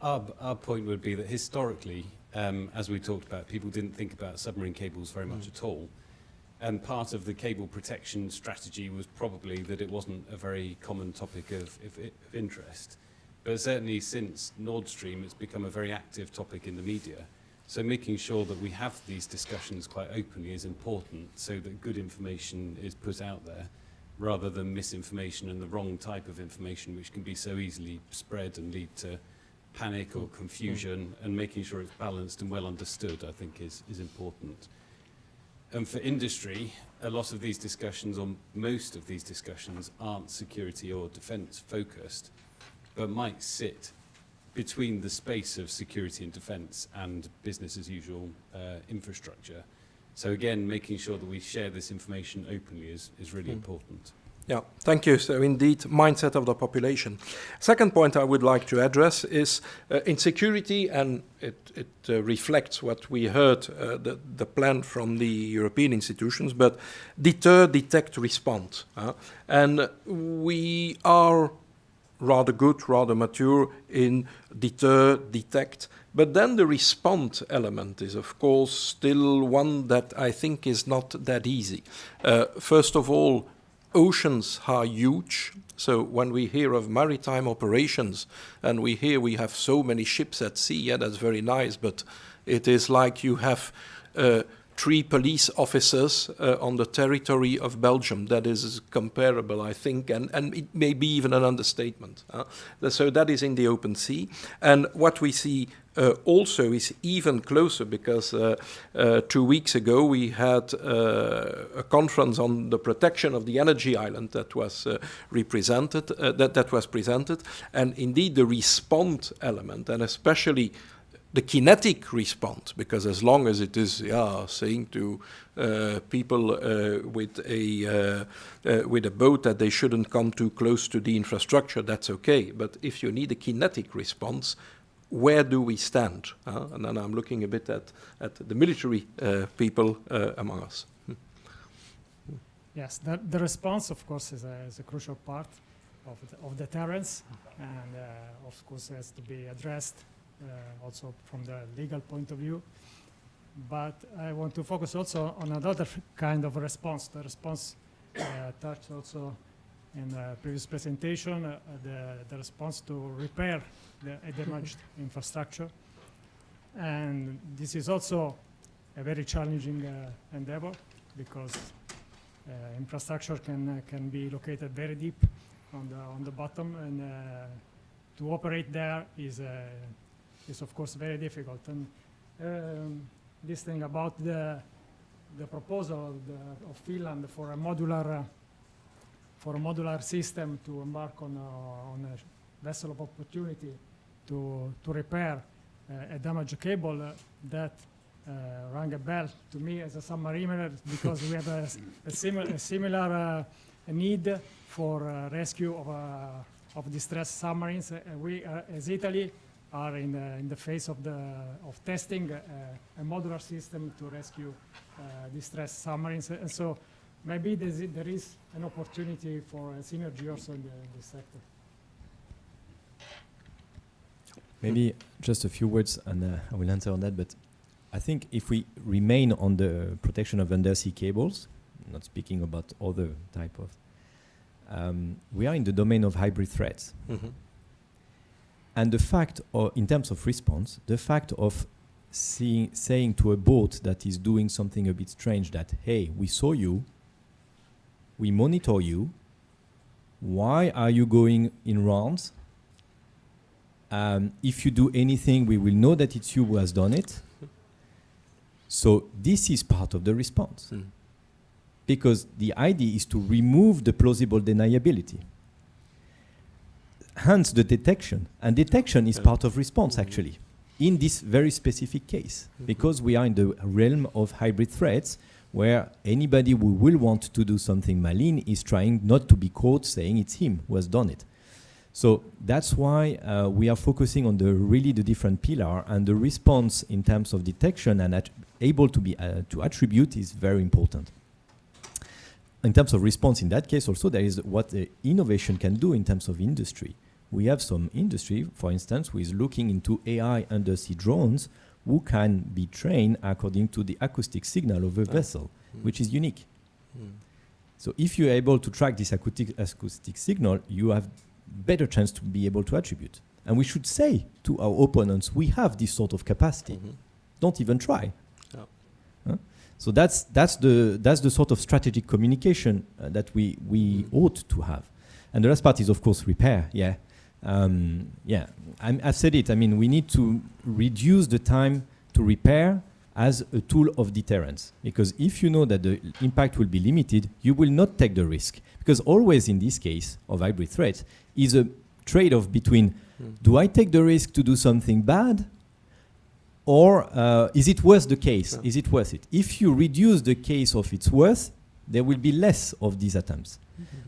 our point would be that historically, as we talked about, people didn't think about submarine cables very much at all. And part of the cable protection strategy was probably that it wasn't a very common topic of interest. But certainly since Nord Stream, it's become a very active topic in the media. So making sure that we have these discussions quite openly is important, so that good information is put out there, rather than misinformation and the wrong type of information, which can be so easily spread and lead to panic or confusion. And making sure it's balanced and well understood, I think, is important. And for industry, a lot of these discussions, or most of these discussions, aren't security or defence focused, but might sit between the space of security and defence and business as usual infrastructure. So again, making sure that we share this information openly is really important. Yeah, thank you. So indeed, mindset of the population. Second point I would like to address is in security, and it reflects what we heard, the plan from the European institutions, but deter, detect, respond. And we are rather good, rather mature in deter, detect, but then the respond element is, of course, still one that I think is not that easy. First of all, oceans are huge, so when we hear of maritime operations and we hear we have so many ships at sea, yeah, that's very nice, but it is like you have 3 police officers on the territory of Belgium. That is comparable, I think, and it may be even an understatement. So that is in the open sea. And what we see also is even closer, because 2 weeks ago we had a conference on the protection of the energy island that was represented, that was presented, and indeed the response element, and especially the kinetic response, because as long as it is saying to people with a boat that they shouldn't come too close to the infrastructure, that's okay. But if you need a kinetic response, where do we stand? And then I'm looking a bit at the military people among us. Yes, the response, of course, is a crucial part of deterrence, and of course has to be addressed also from the legal point of view. But I want to focus also on another kind of response. The response touched also in the previous presentation, the response to repair the damaged infrastructure. And this is also a very challenging endeavor, because infrastructure can be located very deep on the bottom, and to operate there is of course very difficult. And this thing about the proposal of Finland for a modular system to embark on a vessel of opportunity to repair a damaged cable, that rang a bell to me as a submariner, because we have a similar need for rescue of distressed submarines. We, as Italy, are in the phase of testing a modular system to rescue distressed submarines. And so maybe there is an opportunity for a synergy also in this sector. Maybe just a few words, and I will answer on that, but I think if we remain on the protection of undersea cables, not speaking about other type of, we are in the domain of hybrid threats. Mm-hmm. And the fact, in terms of response, the fact of saying to a boat that is doing something a bit strange that, hey, we saw you, we monitor you, why are you going in rounds? If you do anything, we will know that it's you who has done it. So this is part of the response. Mm. Because the idea is to remove the plausible deniability. Hence the detection. And detection is part of response, actually, in this very specific case. Because we are in the realm of hybrid threats, where anybody who will want to do something malign is trying not to be caught saying it's him who has done it. So that's why we are focusing on the different pillar, and the response in terms of detection and able to be to attribute is very important. In terms of response, in that case also there is what the innovation can do in terms of industry. We have some industry, for instance, who is looking into AI undersea drones who can be trained according to the acoustic signal of a vessel, which is unique. So if you're able to track this acoustic signal, you have better chance to be able to attribute. And we should say to our opponents, we have this sort of capacity. Don't even try. So that's the sort of strategic communication that we ought to have. And the last part is, of course, repair. I've said it. I mean, we need to reduce the time to repair as a tool of deterrence. Because if you know that the impact will be limited, you will not take the risk. Because always in this case of hybrid threats is a trade-off between Do I take the risk to do something bad? Or is it worth the case? Is it worth it? If you reduce the case of its worth, there will be less of these attempts.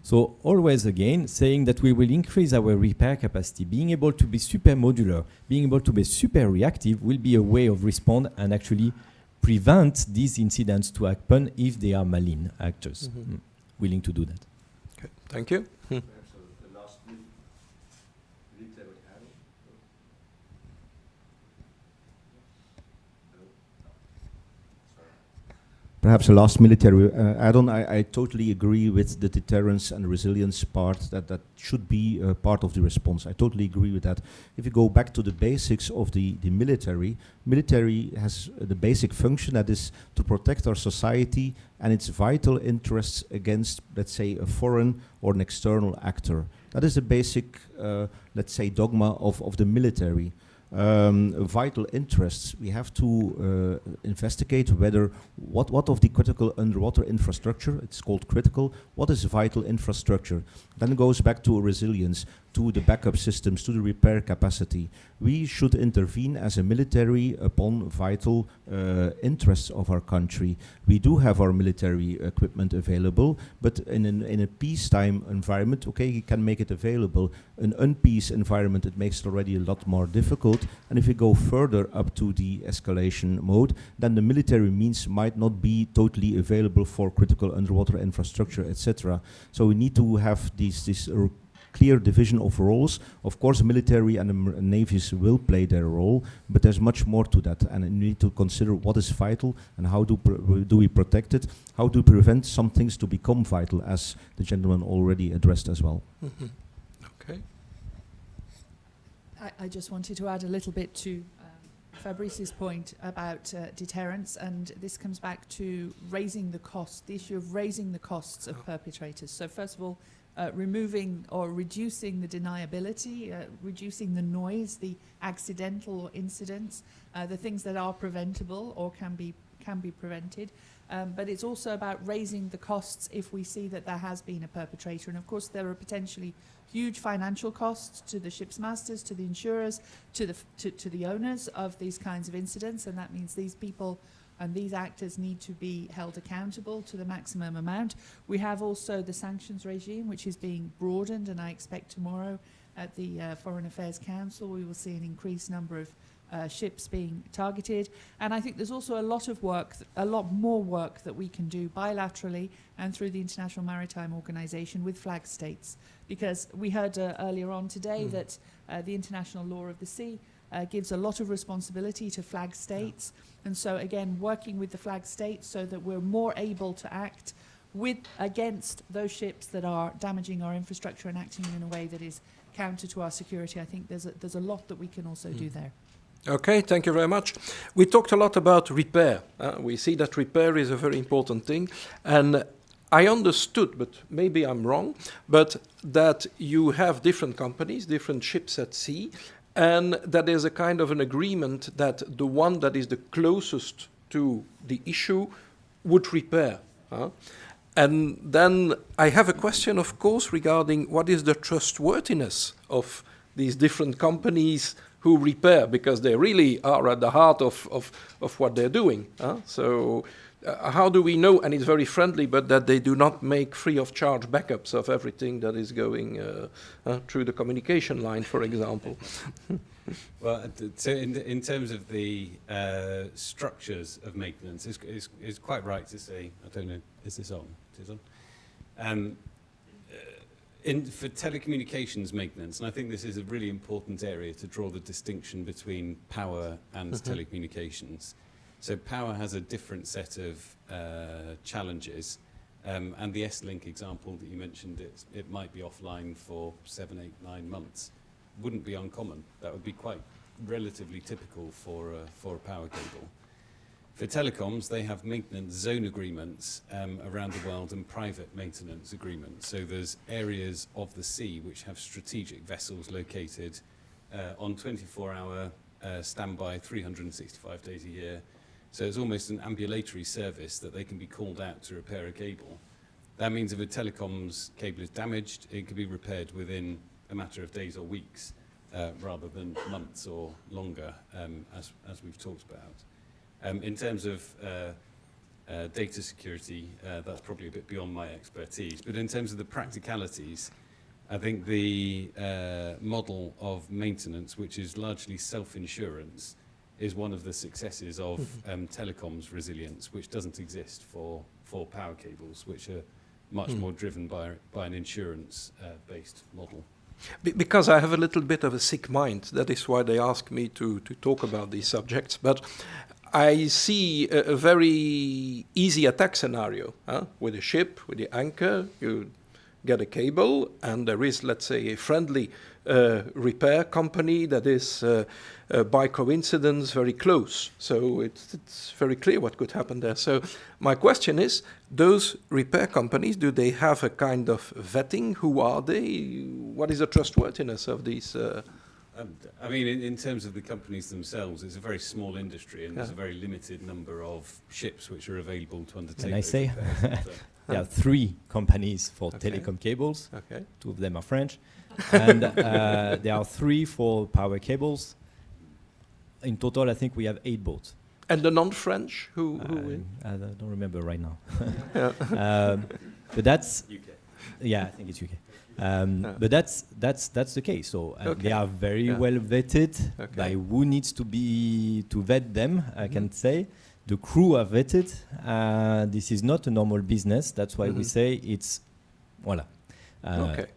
So always again, saying that we will increase our repair capacity, being able to be super modular, being able to be super reactive will be a way of respond and actually prevent these incidents to happen if they are malign actors willing to do that. Okay, thank you. Perhaps a last military add-on. I totally agree with the deterrence and resilience part, that should be part of the response. I totally agree with that. If you go back to the basics of the military has the basic function that is to protect our society and its vital interests against, let's say, a foreign or an external actor. That is the basic, let's say, dogma of the military. Vital interests, we have to investigate whether what of the critical underwater infrastructure, it's called critical, what is vital infrastructure? Then it goes back to resilience, to the backup systems, to the repair capacity. We should intervene as a military upon vital interests of our country. We do have our military equipment available, but in a peacetime environment, okay, you can make it available. An unpeace environment, it makes it already a lot more difficult. And if we go further up to the escalation mode, then the military means might not be totally available for critical underwater infrastructure, etc. So we need to have this clear division of roles. Of course, the military and the navies will play their role, but there's much more to that, and you need to consider what is vital and how do we protect it, how to prevent some things to become vital, as the gentleman already addressed as well. Okay. I just wanted to add a little bit to Fabrice's point about deterrence, and this comes back to raising the cost, the issue of raising the costs of perpetrators. So first of all, removing or reducing the deniability, reducing the noise, the accidental incidents, the things that are preventable or can be prevented. But it's also about raising the costs if we see that there has been a perpetrator. And of course, there are potentially huge financial costs to the ship's masters, to the insurers, to the owners of these kinds of incidents. And that means these people and these actors need to be held accountable to the maximum amount. We have also the sanctions regime, which is being broadened, and I expect tomorrow at the Foreign Affairs Council we will see an increased number of ships being targeted. And I think there's also a lot of work, a lot more work that we can do bilaterally and through the International Maritime Organization with flag states. Because we heard earlier on today that the international law of the sea gives a lot of responsibility to flag states. And so again, working with the flag states so that we're more able to act against those ships that are damaging our infrastructure and acting in a way that is counter to our security. I think there's a lot that we can also do there. Okay, thank you very much. We talked a lot about repair. We see that repair is a very important thing. And I understood, but maybe I'm wrong, but that you have different companies, different ships at sea, and that there's a kind of an agreement that the one that is the closest to the issue would repair. And then I have a question, of course, regarding what is the trustworthiness of these different companies who repair, because they really are at the heart of what they're doing. So how do we know, and it's very friendly, but that they do not make free of charge backups of everything that is going through the communication line, for example? Well, so in terms of the structures of maintenance, it's quite right to say, I don't know, is this on? It is on. For telecommunications maintenance, and I think this is a really important area to draw the distinction between power and telecommunications. So power has a different set of challenges, and the S-Link example that you mentioned, it might be offline for 7, 8, 9 months. Wouldn't be uncommon. That would be quite relatively typical for a power cable. For telecoms, they have maintenance zone agreements around the world and private maintenance agreements. So there's areas of the sea which have strategic vessels located on 24-hour standby, 365 days a year. So it's almost an ambulatory service that they can be called out to repair a cable. That means if a telecoms cable is damaged, it can be repaired within a matter of days or weeks. rather than months or longer, as we've talked about. In terms of data security, that's probably a bit beyond my expertise, but in terms of the practicalities, I think the model of maintenance, which is largely self-insurance, is one of the successes of telecoms resilience, which doesn't exist for power cables, which are much more driven by an insurance-based model. Because I have a little bit of a sick mind, that is why they ask me to talk about these subjects. But I see a very easy attack scenario with a ship, with the anchor. You get a cable, and there is, let's say, a friendly repair company that is, by coincidence, very close. So it's very clear what could happen there. So my question is, those repair companies, do they have a kind of vetting? Who are they? What is the trustworthiness of these? I mean, in terms of the companies themselves, it's a very small industry, and there's a very limited number of ships which are available to undertake. Can I say? repairs. There are 3 companies for telecom cables. 2 of them are French. And there are 3 for power cables. In total, I think we have 8 boats. And the non-French, who I don't remember right now. Yeah. But that's UK. Yeah, I think it's UK. But that's the case. So they are very well vetted by who needs to vet them. I can say the crew are vetted. This is not a normal business. That's why we say it's voila.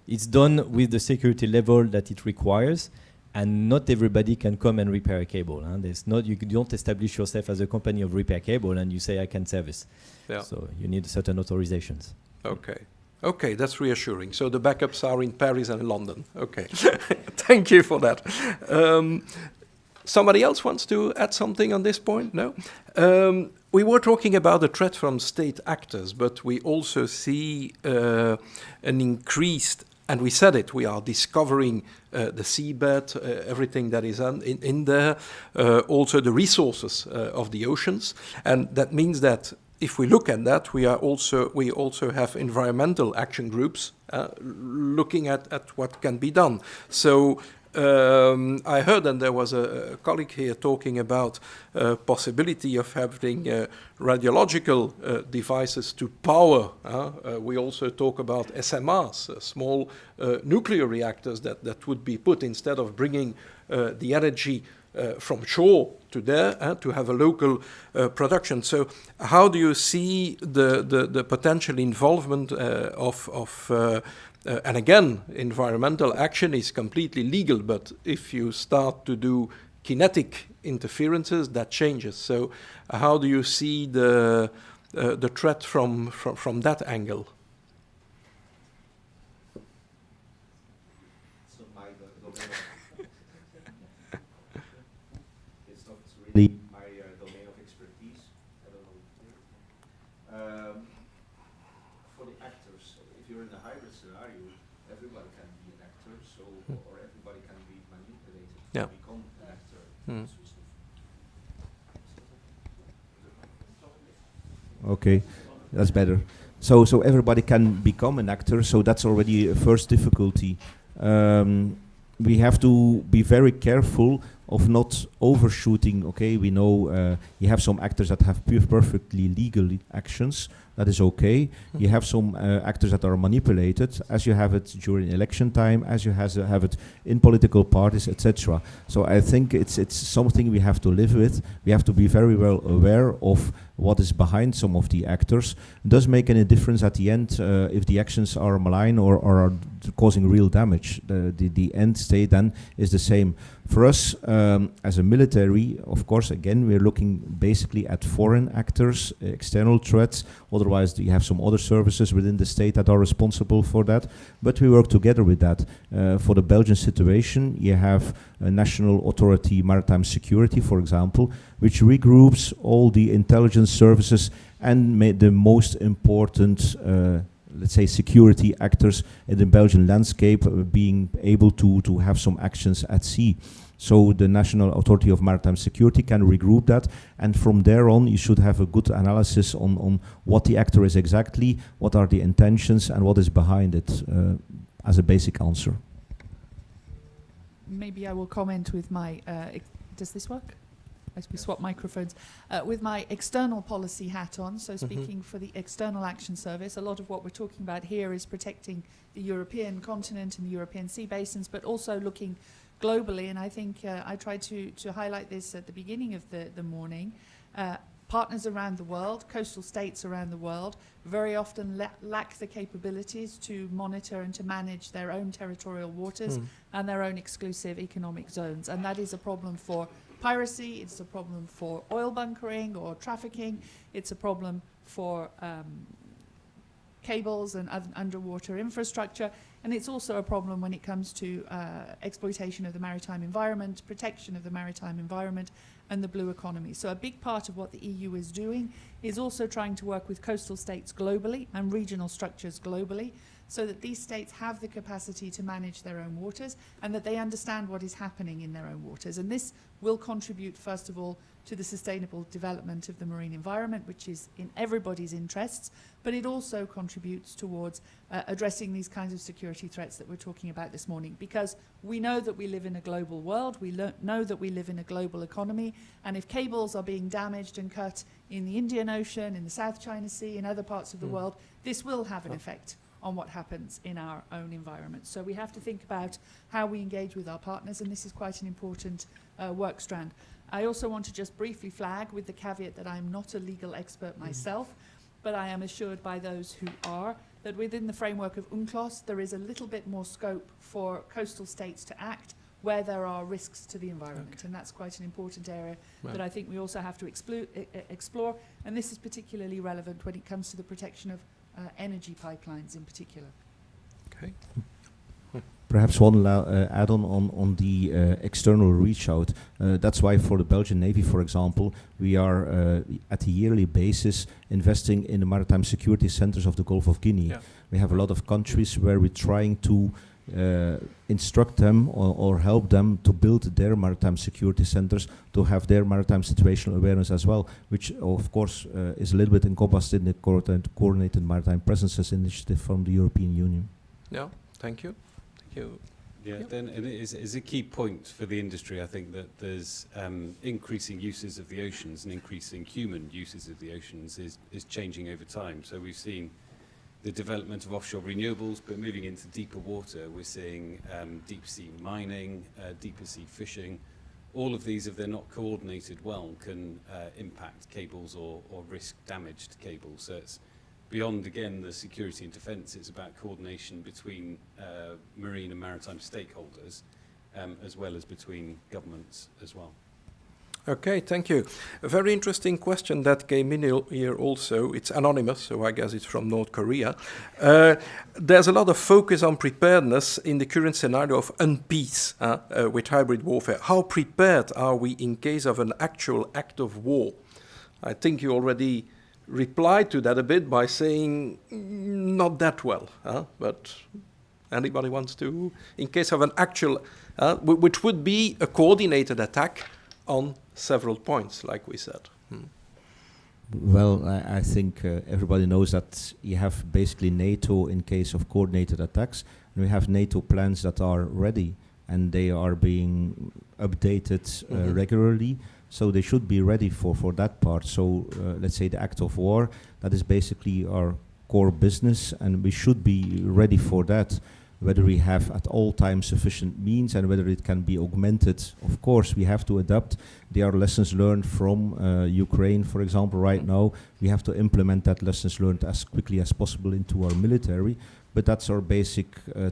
It's done with the security level that it requires. And not everybody can come and repair a cable. There's not, you don't establish yourself as a company of repair cable and you say I can service. Yeah. So you need certain authorizations. Okay, that's reassuring. So the backups are in Paris and London. Okay, thank you for that. Somebody else wants to add something on this point? No? We were talking about the threat from state actors, but we also see an increased, and we said it, we are discovering the seabed, everything that is in there, also the resources of the oceans. And that means that if we look at that, we also have environmental action groups looking at what can be done. So I heard, and there was a colleague here talking about possibility of having radiological devices to power. We also talk about SMRs, small nuclear reactors that would be put instead of bringing the energy from shore to there to have a local production. So how do you see the potential involvement of and again, environmental action is completely legal, but if you start to do kinetic interferences, that changes. So how do you see the threat from that angle? Really my domain of expertise. I don't know. For the actors, if you're in a hybrid scenario, everybody can be an actor, so or everybody can be manipulated to become an actor. Okay, that's better. So everybody can become an actor. So that's already a first difficulty. We have to be very careful of not overshooting. Okay, we know you have some actors that have perfectly legal actions. That is okay. You have some actors that are manipulated, as you have it during election time, as you have it in political parties, etc. So I think it's something we have to live with. We have to be very well aware of what is behind some of the actors. It does make any difference at the end if the actions are malign or are causing real damage. The end state then is the same. For us, as a military, of course, again, we're looking basically at foreign actors, external threats. Otherwise, you have some other services within the state that are responsible for that. But we work together with that. For the Belgian situation, you have a National Authority Maritime Security, for example, which regroups all the intelligence services and made the most important let's say security actors in the Belgian landscape being able to have some actions at sea. So the National Authority of Maritime Security can regroup that, and from there on you should have a good analysis on what the actor is exactly, what are the intentions and what is behind it as a basic answer. maybe I will comment with my, does this work? As we swap microphones, with my external policy hat on, so speaking for the External Action Service, a lot of what we're talking about here is protecting the European continent and the European sea basins, but also looking globally, and I think I tried to highlight this at the beginning of the morning. Partners around the world, coastal states around the world, very often lack the capabilities to monitor and to manage their own territorial waters and their own exclusive economic zones, and that is a problem for piracy, it's a problem for oil bunkering or trafficking, it's a problem for cables and underwater infrastructure, and it's also a problem when it comes to exploitation of the maritime environment, protection of the maritime environment, and the blue economy. So a big part of what the EU is doing is also trying to work with coastal states globally and regional structures globally, so that these states have the capacity to manage their own waters and that they understand what is happening in their own waters. And this will contribute, first of all, to the sustainable development of the marine environment, which is in everybody's interests, but it also contributes towards addressing these kinds of security threats that we're talking about this morning. Because we know that we live in a global world, we know that we live in a global economy, and if cables are being damaged and cut in the Indian Ocean, in the South China Sea, in other parts of the world, this will have an effect on what happens in our own environment. So we have to think about how we engage with our partners, and this is quite an important work strand. I also want to just briefly flag, with the caveat that I'm not a legal expert myself, but I am assured by those who are, that within the framework of UNCLOS there is a little bit more scope for coastal states to act where there are risks to the environment, and that's quite an important area that I think we also have to explore, and this is particularly relevant when it comes to the protection of energy pipelines in particular. Okay. Perhaps one add-on on the external reach out. That's why for the Belgian Navy, for example, we are at a yearly basis investing in the maritime security centers of the Gulf of Guinea. Yeah. We have a lot of countries where we're trying to instruct them or help them to build their maritime security centers to have their maritime situational awareness as well, which of course is a little bit encompassed in the coordinated maritime presences initiative from the European Union. Yeah, thank you. Yeah, then and it is a key point for the industry. I think that there's increasing uses of the oceans and increasing human uses of the oceans is changing over time. So we've seen the development of offshore renewables, but moving into deeper water, we're seeing deep sea mining, deeper sea fishing. All of these, if they're not coordinated well, can impact cables or risk damage to cables. So it's beyond, again, the security and defence, it's about coordination between marine and maritime stakeholders, as well as between governments as well. Okay, thank you. A very interesting question that came in here also. It's anonymous, so I guess it's from North Korea. There's a lot of focus on preparedness in the current scenario of unpeace with hybrid warfare. How prepared are we in case of an actual act of war? I think you already replied to that a bit by saying not that well, but anybody wants to, in case of an actual, which would be a coordinated attack on several points, like we said. Well, I think everybody knows that you have basically NATO in case of coordinated attacks, and we have NATO plans that are ready, and they are being updated regularly. So they should be ready for that part. So let's say the act of war, that is basically our core business, and we should be ready for that. Whether we have at all times sufficient means and whether it can be augmented, of course, we have to adapt. There are lessons learned from Ukraine, for example, right now. We have to implement that lessons learned as quickly as possible into our military. But that's our basic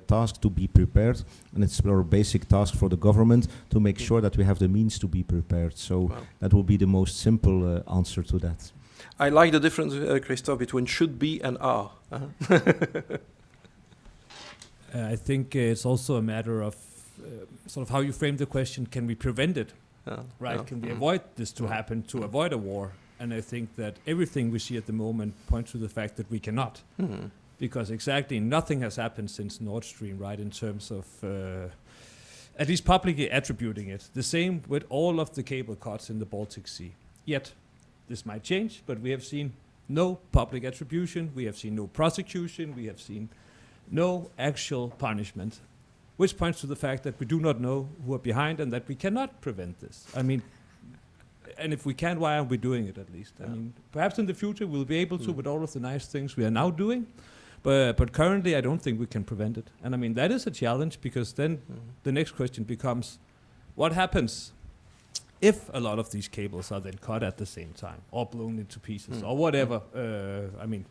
task, to be prepared. And it's our basic task for the government to make sure that we have the means to be prepared. So that will be the most simple answer to that. I like the difference, Christophe, between should be and are. I think it's also a matter of sort of how you frame the question. Can we prevent it? Right? Can we avoid this to happen, to avoid a war? And I think that everything we see at the moment points to the fact that we cannot. Because exactly nothing has happened since Nord Stream, right, in terms of at least publicly attributing it. The same with all of the cable cuts in the Baltic Sea. Yet, this might change, but we have seen no public attribution, we have seen no prosecution, we have seen no actual punishment. which points to the fact that we do not know who are behind and that we cannot prevent this. I mean, and if we can, why aren't we doing it at least? I mean, perhaps in the future we'll be able to with all of the nice things we are now doing, but currently I don't think we can prevent it. And I mean, that is a challenge, because then the next question becomes, what happens if a lot of these cables are then cut at the same time, or blown into pieces, or whatever? I mean,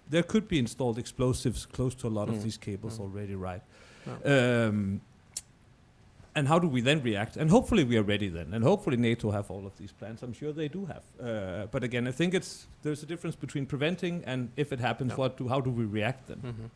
there could be installed explosives close to a lot of these cables already, right? And how do we then react? And hopefully we are ready then, and hopefully NATO have all of these plans. I'm sure they do have. But again, I think there's a difference between preventing and, if it happens, how do we react then?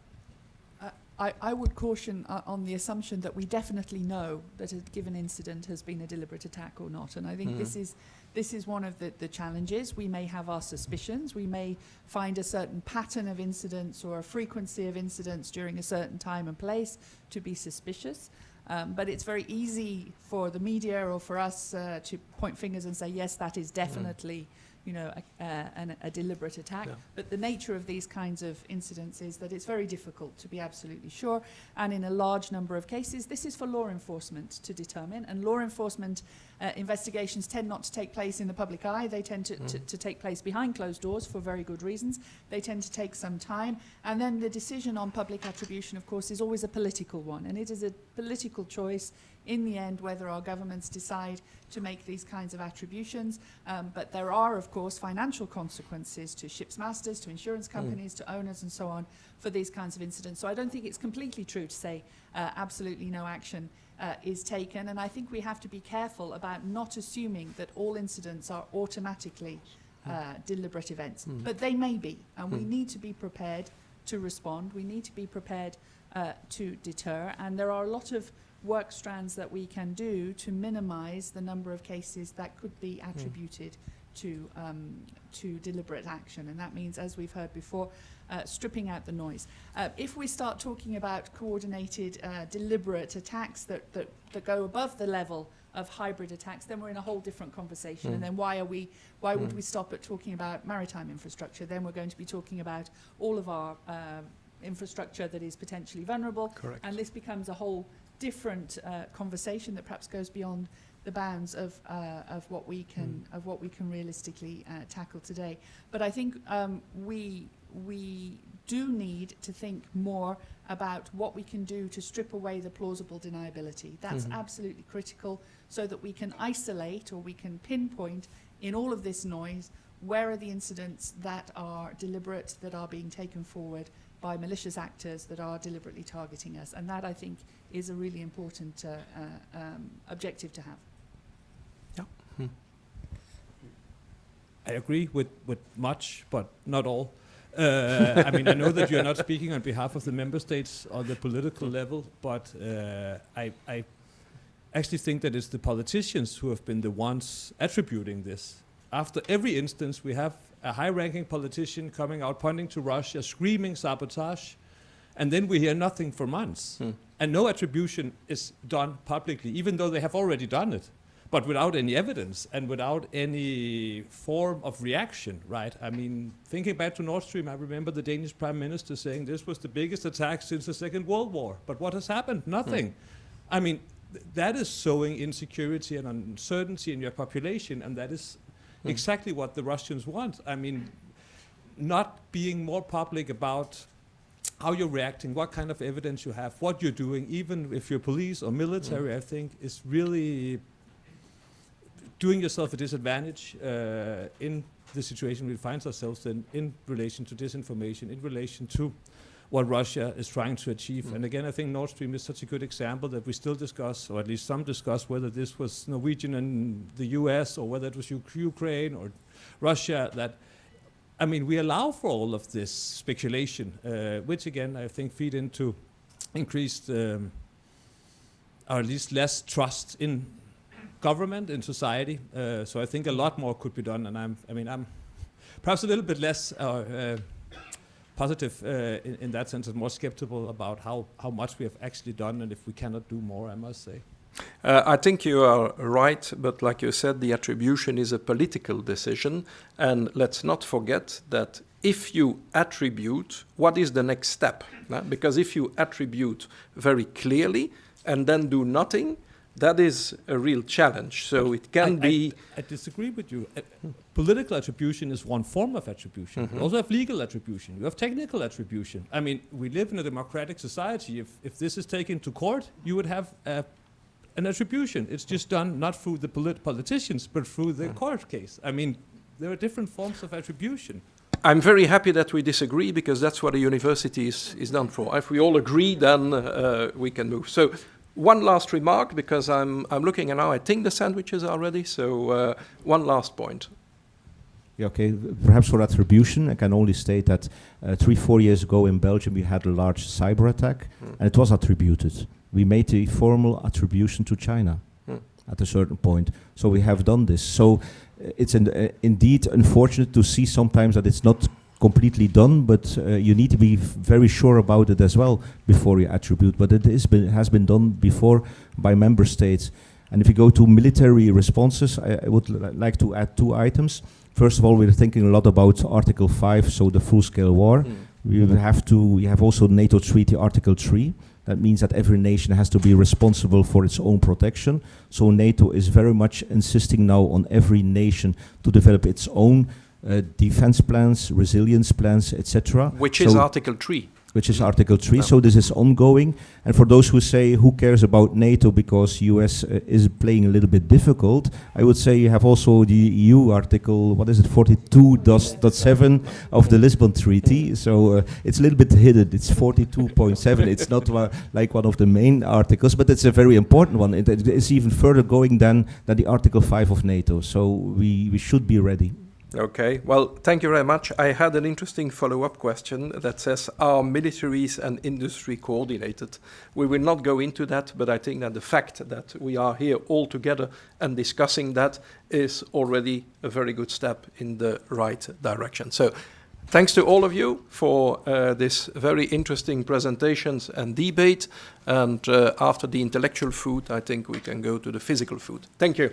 I would caution on the assumption that we definitely know that a given incident has been a deliberate attack or not. And I think this is one of the challenges. We may have our suspicions. We may find a certain pattern of incidents or a frequency of incidents during a certain time and place to be suspicious. But it's very easy for the media or for us to point fingers and say, yes, that is definitely a deliberate attack. But the nature of these kinds of incidents is that it's very difficult to be absolutely sure. And in a large number of cases, this is for law enforcement to determine. And law enforcement investigations tend not to take place in the public eye. They tend to take place behind closed doors for very good reasons. They tend to take some time. And then the decision on public attribution, of course, is always a political one. And it is a political choice in the end whether our governments decide to make these kinds of attributions. But there are, of course, financial consequences to ships masters, to insurance companies, to owners and so on for these kinds of incidents. So I don't think it's completely true to say absolutely no action is taken. And I think we have to be careful about not assuming that all incidents are automatically deliberate events. But they may be, and we need to be prepared to respond. We need to be prepared to deter. And there are a lot of work strands that we can do to minimize the number of cases that could be attributed to deliberate action. And that means, as we've heard before, stripping out the noise. If we start talking about coordinated, deliberate attacks that go above the level of hybrid attacks, then we're in a whole different conversation. And then why would we stop at talking about maritime infrastructure? Then we're going to be talking about all of our infrastructure that is potentially vulnerable. Correct. And this becomes a whole different conversation that perhaps goes beyond the bounds of what we can realistically tackle today. But I think we do need to think more about what we can do to strip away the plausible deniability. That's absolutely critical, so that we can isolate, or we can pinpoint in all of this noise, where are the incidents that are deliberate, that are being taken forward by malicious actors that are deliberately targeting us. And that, I think, is a really important objective to have. I agree with much, but not all. I mean, I know that you are not speaking on behalf of the member states on the political level, but I actually think that it's the politicians who have been the ones attributing this. After every instance, we have a high-ranking politician coming out pointing to Russia, screaming sabotage, and then we hear nothing for months. And no attribution is done publicly, even though they have already done it, but without any evidence and without any form of reaction, right? I mean, thinking back to Nord Stream, I remember the Danish Prime Minister saying this was the biggest attack since the Second World War. But what has happened? Nothing. I mean, that is sowing insecurity and uncertainty in your population, and that is exactly what the Russians want. I mean, not being more public about how you're reacting, what kind of evidence you have, what you're doing, even if you're police or military, I think is really doing yourself a disadvantage in the situation we find ourselves in relation to disinformation, in relation to what Russia is trying to achieve. And again, I think Nord Stream is such a good example that we still discuss, or at least some discuss, whether this was Norwegian and the US, or whether it was Ukraine or Russia. That, I mean, we allow for all of this speculation, which again, I think feed into increased, or at least less trust in government, in society. So I think a lot more could be done, and I'm perhaps a little bit less positive in that sense, and more skeptical about how much we have actually done, and if we cannot do more, I must say. I think you are right, but like you said, the attribution is a political decision, and let's not forget that if you attribute, what is the next step? Because if you attribute very clearly and then do nothing, that is a real challenge. So it can be... I disagree with you. Political attribution is one form of attribution. You also have legal attribution. You have technical attribution. I mean, we live in a democratic society. If this is taken to court, you would have an attribution. It's just done not through the politicians, but through the court case. I mean, there are different forms of attribution. I'm very happy that we disagree, because that's what a university is done for. If we all agree, then we can move. So one last remark, because I'm looking and now I think the sandwiches are ready. So one last point. Yeah, okay, perhaps for attribution, I can only state that 3-4 years ago in Belgium we had a large cyber attack, and it was attributed. We made a formal attribution to China at a certain point. So we have done this. So it's indeed unfortunate to see sometimes that it's not completely done, but you need to be very sure about it as well before you attribute. But it has been done before by member states. And if you go to military responses, I would like to add 2 items. First of all, we're thinking a lot about Article 5, so the full-scale war. We have also NATO Treaty Article 3. That means that every nation has to be responsible for its own protection. So NATO is very much insisting now on every nation to develop its own defense plans, resilience plans, etc. Which is Article 3. Which is Article 3. So this is ongoing. And for those who say, who cares about NATO because US is playing a little bit difficult, I would say you have also the EU Article, what is it, 42.7 of the Lisbon Treaty. So it's a little bit hidden. It's 42.7. It's not like one of the main articles, but it's a very important one. It is even further going than the Article 5 of NATO. So we should be ready. Okay, well, thank you very much. I had an interesting follow-up question that says, are militaries and industry coordinated? We will not go into that, but I think that the fact that we are here all together and discussing that is already a very good step in the right direction. So thanks to all of you for this very interesting presentations and debate. And after the intellectual food, I think we can go to the physical food. Thank you.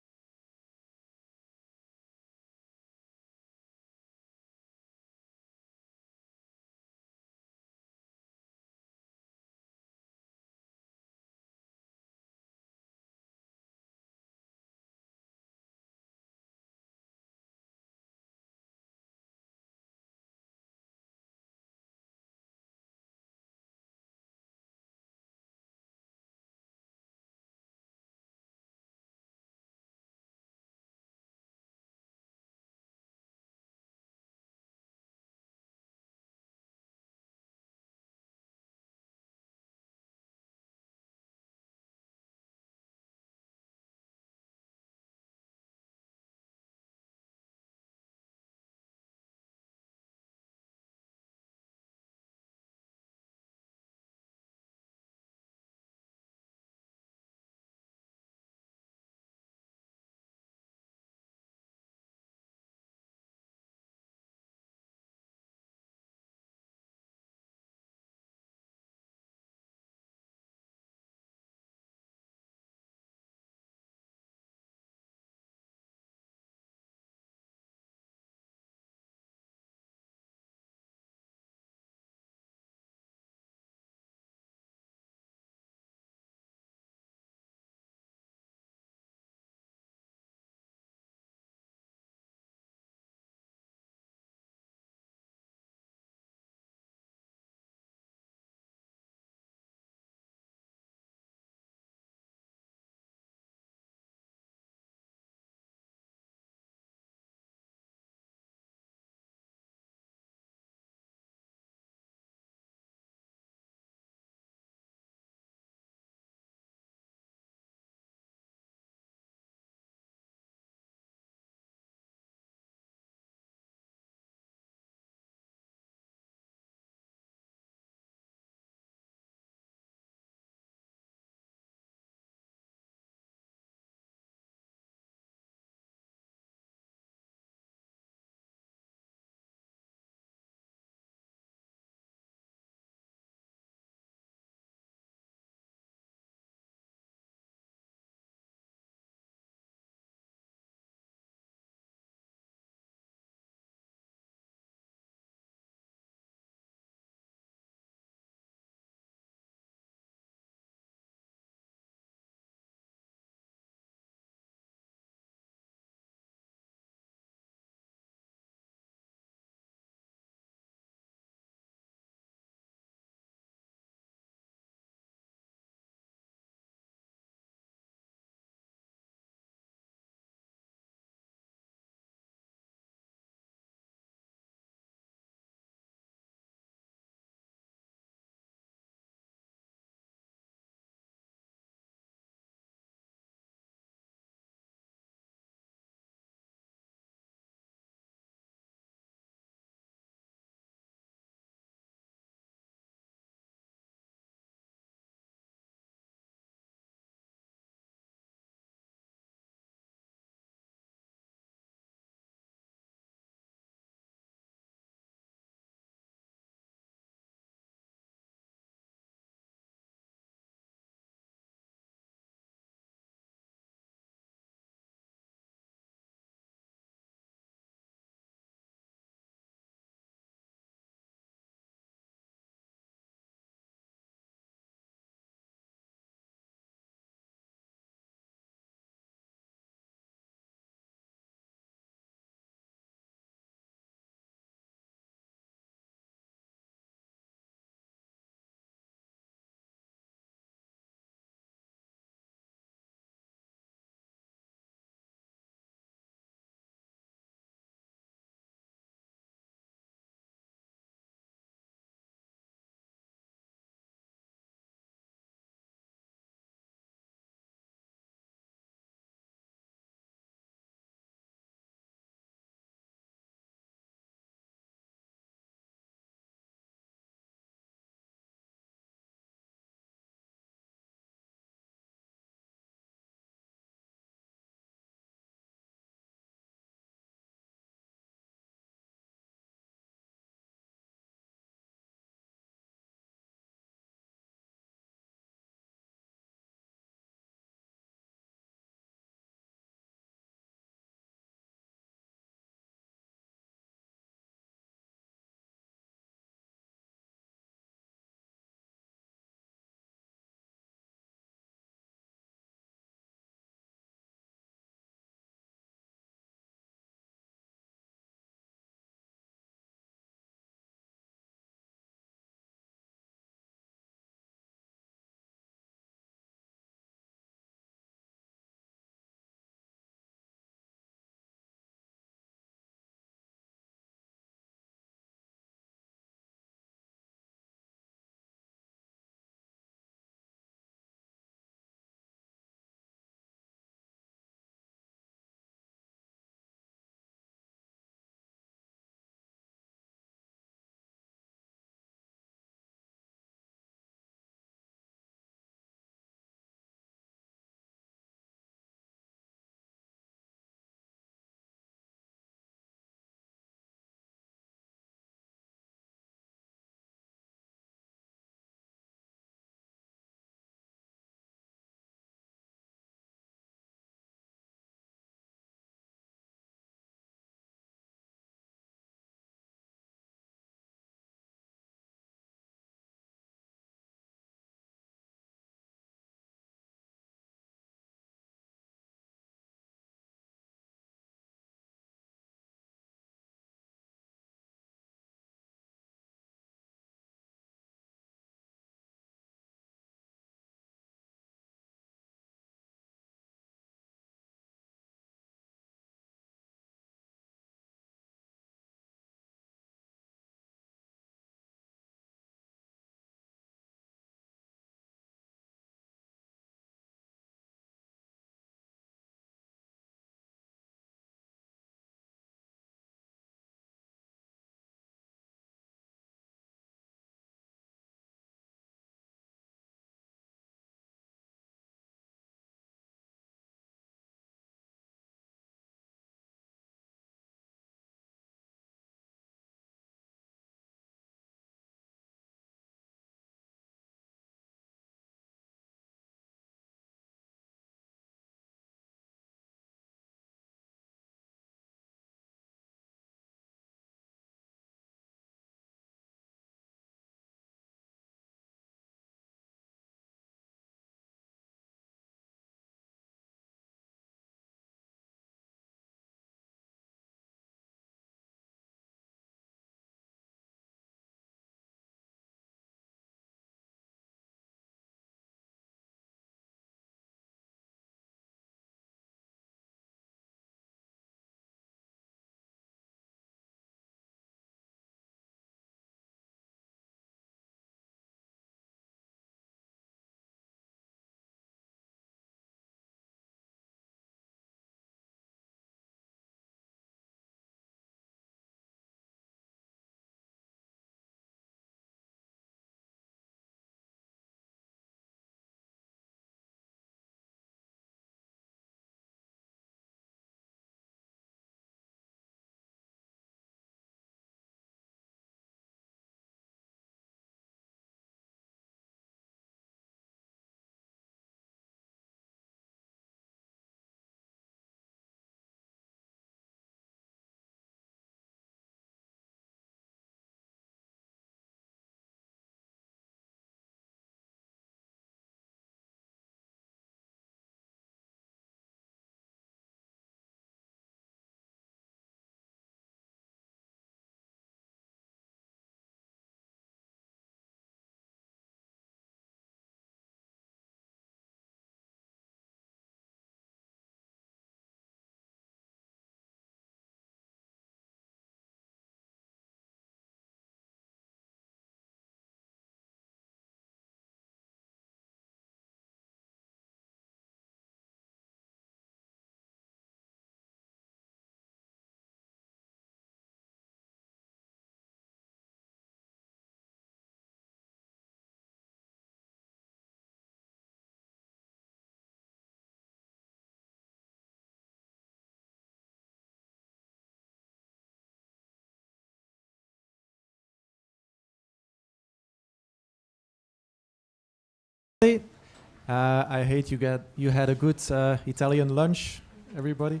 I hate you had a good Italian lunch, everybody.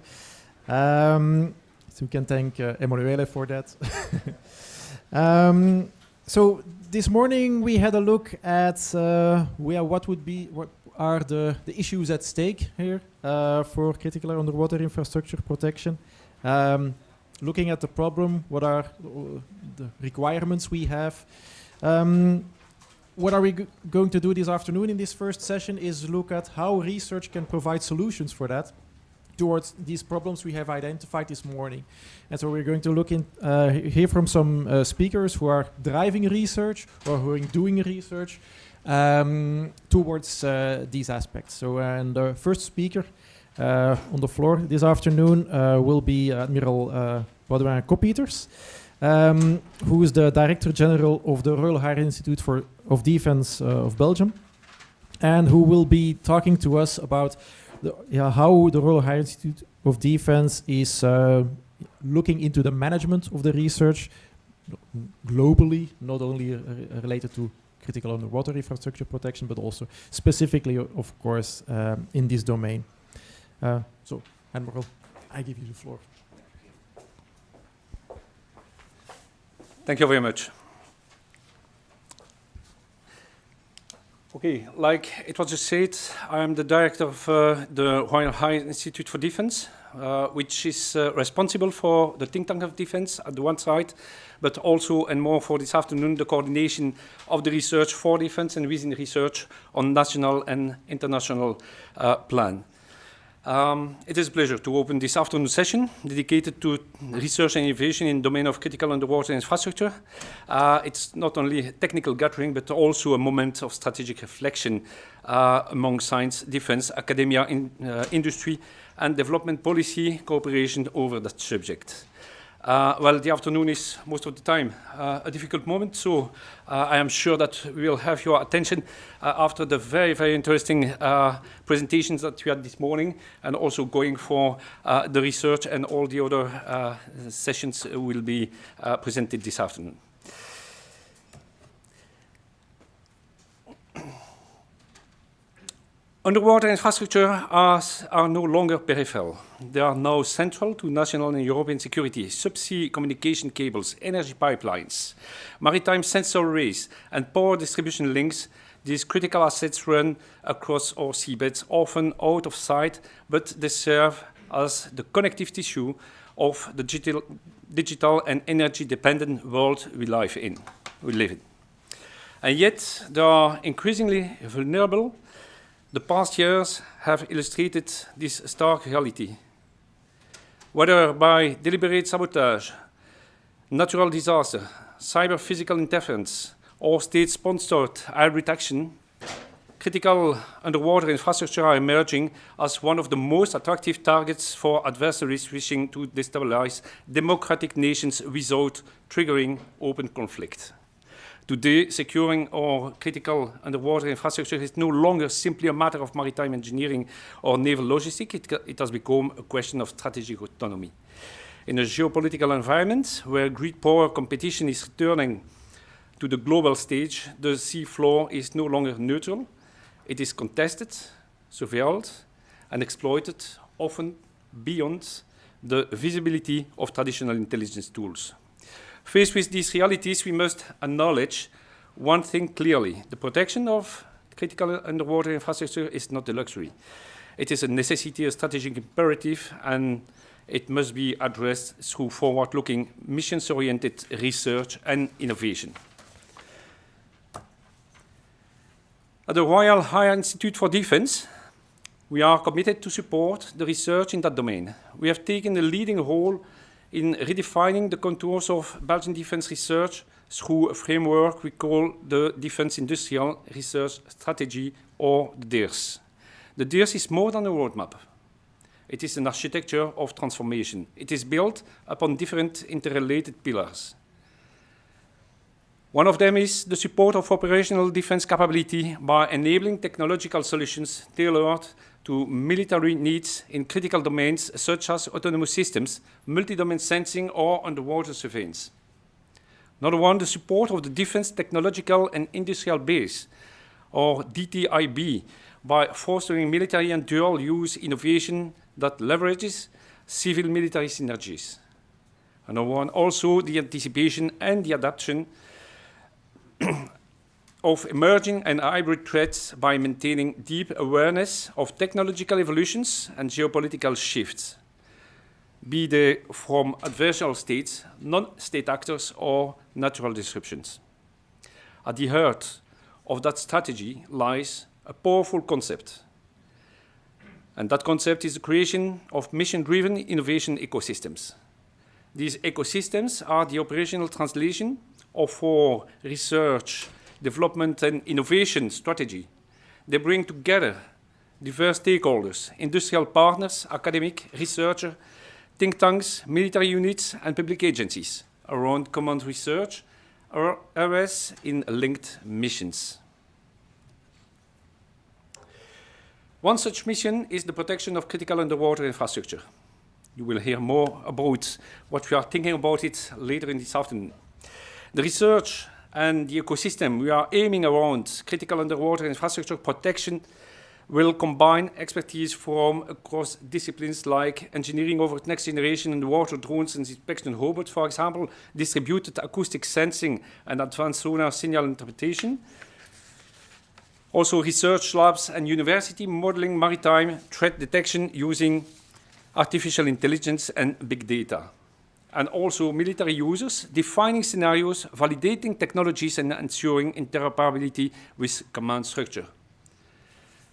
So we can thank Emanuele for that. So this morning we had a look at what are the issues at stake here for critical underwater infrastructure protection. Looking at the problem, what are the requirements we have. What are we going to do this afternoon in this first session is look at how research can provide solutions for that towards these problems we have identified this morning. And so we're going to look hear from some speakers who are driving research or who are doing research towards these aspects. So and the first speaker on the floor this afternoon will be Admiral Baudouin Kopieters, who is the Director General of the Royal Higher Institute of Defense of Belgium, and who will be talking to us about how the Royal Higher Institute of Defense is looking into the management of the research globally, not only related to critical underwater infrastructure protection, but also specifically, of course, in this domain. So, Admiral, I give you the floor. Thank you very much. Okay, like it was just said, I am the director of the Royal High Institute for Defense, which is responsible for the think tank of defense at the one side, but also and more for this afternoon, the coordination of the research for defense and within research on national and international plan. It is a pleasure to open this afternoon session dedicated to research and innovation in the domain of critical underwater infrastructure. It's not only a technical gathering, but also a moment of strategic reflection among science, defense, academia, industry, and development policy cooperation over that subject. Well, the afternoon is most of the time a difficult moment, so I am sure that we will have your attention after the very, very interesting presentations that we had this morning, and also going for the research and all the other sessions will be presented this afternoon. Underwater infrastructure are no longer peripheral. They are now central to national and European security. Subsea communication cables, energy pipelines, maritime sensor arrays, and power distribution links. These critical assets run across our seabeds, often out of sight, but they serve as the connective tissue of the digital and energy-dependent world we live in. And yet, they are increasingly vulnerable. The past years have illustrated this stark reality. Whether by deliberate sabotage, natural disaster, cyber-physical interference, or state-sponsored hybrid action, critical underwater infrastructure are emerging as one of the most attractive targets for adversaries wishing to destabilize democratic nations without triggering open conflict. Today, securing our critical underwater infrastructure is no longer simply a matter of maritime engineering or naval logistics. It has become a question of strategic autonomy. In a geopolitical environment where great power competition is returning to the global stage, the sea floor is no longer neutral. It is contested, surveilled, and exploited, often beyond the visibility of traditional intelligence tools. Faced with these realities, we must acknowledge one thing clearly. The protection of critical underwater infrastructure is not a luxury. It is a necessity, a strategic imperative, and it must be addressed through forward-looking, missions-oriented research and innovation. At the Royal Higher Institute for Defense, we are committed to support the research in that domain. We have taken a leading role in redefining the contours of Belgian defense research through a framework we call the Defense Industrial Research Strategy, or the DIRS. The DIRS is more than a roadmap. It is an architecture of transformation. It is built upon different interrelated pillars. One of them is the support of operational defense capability by enabling technological solutions tailored to military needs in critical domains such as autonomous systems, multi-domain sensing, or underwater surveillance. Another one, the support of the defense technological and industrial base, or DTIB, by fostering military and dual-use innovation that leverages civil-military synergies. Another one, also the anticipation and the adaptation of emerging and hybrid threats by maintaining deep awareness of technological evolutions and geopolitical shifts, be they from adversarial states, non-state actors, or natural disruptions. At the heart of that strategy lies a powerful concept, and that concept is the creation of mission-driven innovation ecosystems. These ecosystems are the operational translation of our research, development, and innovation strategy. They bring together diverse stakeholders, industrial partners, academic, researcher, think tanks, military units, and public agencies around common research or areas in linked missions. One such mission is the protection of critical underwater infrastructure. You will hear more about what we are thinking about it later in this afternoon. The research and the ecosystem we are aiming around critical underwater infrastructure protection will combine expertise from across disciplines like engineering over next generation underwater drones and inspection robots, for example, distributed acoustic sensing and advanced sonar signal interpretation. Also research labs and university modeling maritime threat detection using artificial intelligence and big data. And also military users defining scenarios, validating technologies, and ensuring interoperability with command structure,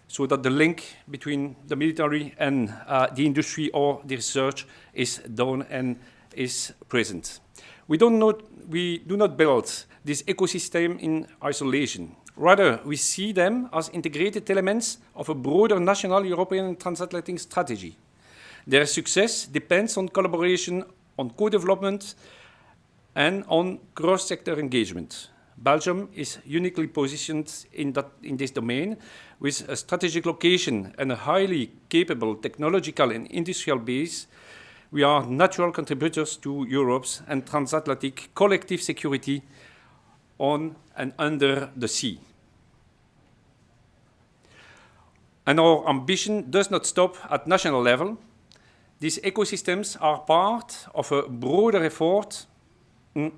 so that the link between the military and the industry or the research is done and is present. We do not build this ecosystem in isolation. Rather, we see them as integrated elements of a broader national European and transatlantic strategy. Their success depends on collaboration, on co-development, and on cross-sector engagement. Belgium is uniquely positioned in this domain with a strategic location and a highly capable technological and industrial base. We are natural contributors to Europe's and transatlantic collective security on and under the sea. And our ambition does not stop at national level. These ecosystems are part of a broader effort to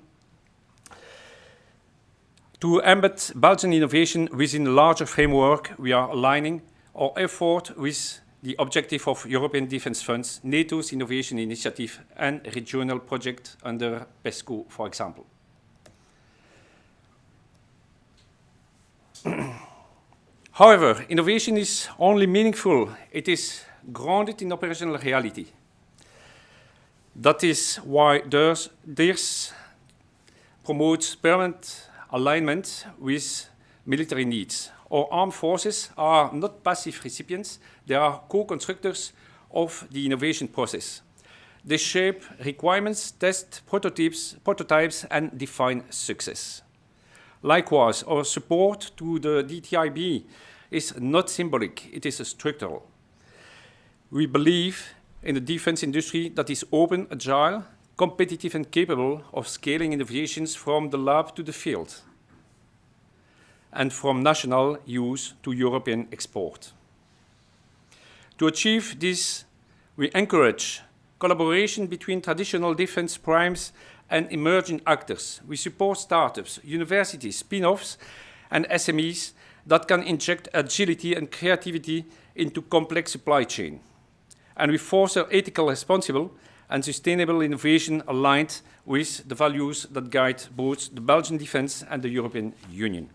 embed Belgian innovation within a larger framework. We are aligning our effort with the objective of European Defence Funds, NATO's Innovation Initiative, and regional projects under PESCO, for example. However, innovation is only meaningful. It is grounded in operational reality. That is why DIRS promotes permanent alignment with military needs. Our armed forces are not passive recipients, they are co-constructors of the innovation process. They shape requirements, test prototypes, and define success. Likewise, our support to the DTIB is not symbolic, it is structural. We believe in a defense industry that is open, agile, competitive, and capable of scaling innovations from the lab to the field, and from national use to European export. To achieve this, we encourage collaboration between traditional defense primes and emerging actors. We support startups, universities, spin-offs, and SMEs that can inject agility and creativity into complex supply chain. And we foster ethical, responsible, and sustainable innovation aligned with the values that guide both the Belgian defense and the European Union.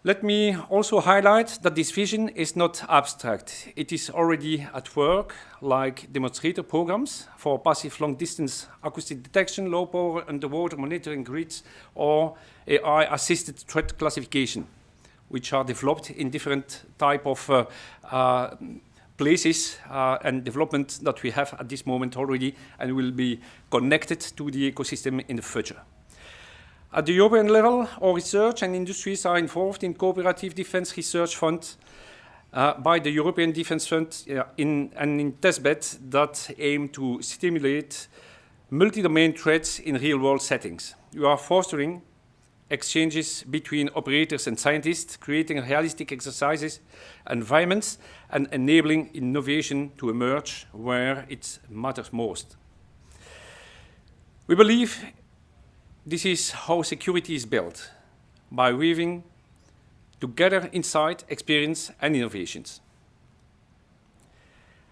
Let me also highlight that this vision is not abstract. It is already at work, like demonstrator programs for passive long-distance acoustic detection, low-power underwater monitoring grids, or AI-assisted threat classification, which are developed in different type of places and development that we have at this moment already and will be connected to the ecosystem in the future. At the European level, our research and industries are involved in cooperative defense research funds by the European Defence Fund in testbeds that aim to stimulate multi-domain threats in real-world settings. We are fostering exchanges between operators and scientists, creating realistic exercises, environments, and enabling innovation to emerge where it matters most. We believe this is how security is built, by weaving together insight, experience, and innovations.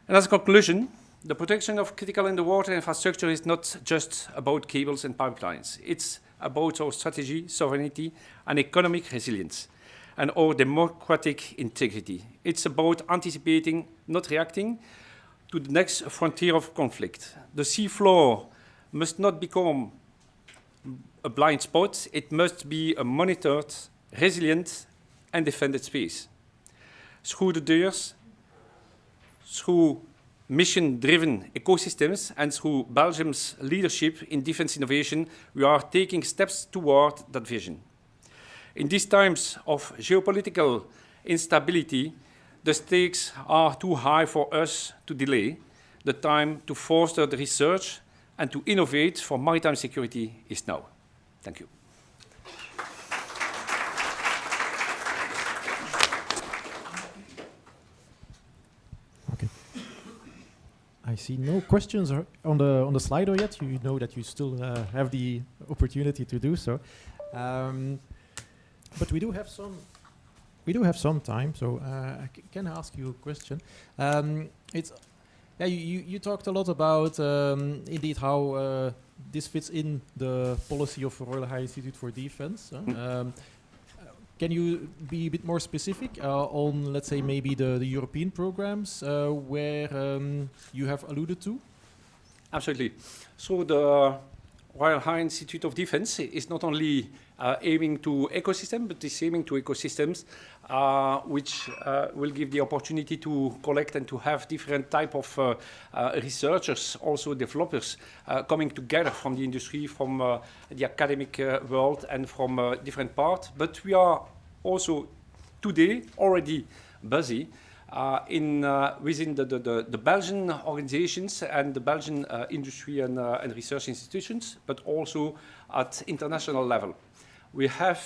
And as a conclusion, the protection of critical underwater infrastructure is not just about cables and pipelines. It's about our strategy, sovereignty, and economic resilience, and our democratic integrity. It's about anticipating, not reacting, to the next frontier of conflict. The sea floor must not become a blind spot. It must be a monitored, resilient, and defended space. Through the doors, through mission-driven ecosystems, and through Belgium's leadership in defense innovation, we are taking steps toward that vision. In these times of geopolitical instability, the stakes are too high for us to delay. The time to foster the research and to innovate for maritime security is now. Thank you. I see no questions on the Slido yet. You know that you still have the opportunity to do so, but we do have some. We do have some time, so I can ask you a question. You talked a lot about indeed how this fits in the policy of Royal High Institute for Defence. Can you be a bit more specific on, let's say, maybe the European programs where you have alluded to? Absolutely. So the Royal High Institute of Defence is not only aiming to ecosystem, but is aiming to ecosystems which will give the opportunity to collect and to have different type of researchers, also developers, coming together from the industry, from the academic world, and from different parts. But we are also today already busy within the Belgian organizations and the Belgian industry and research institutions, but also at international level. We have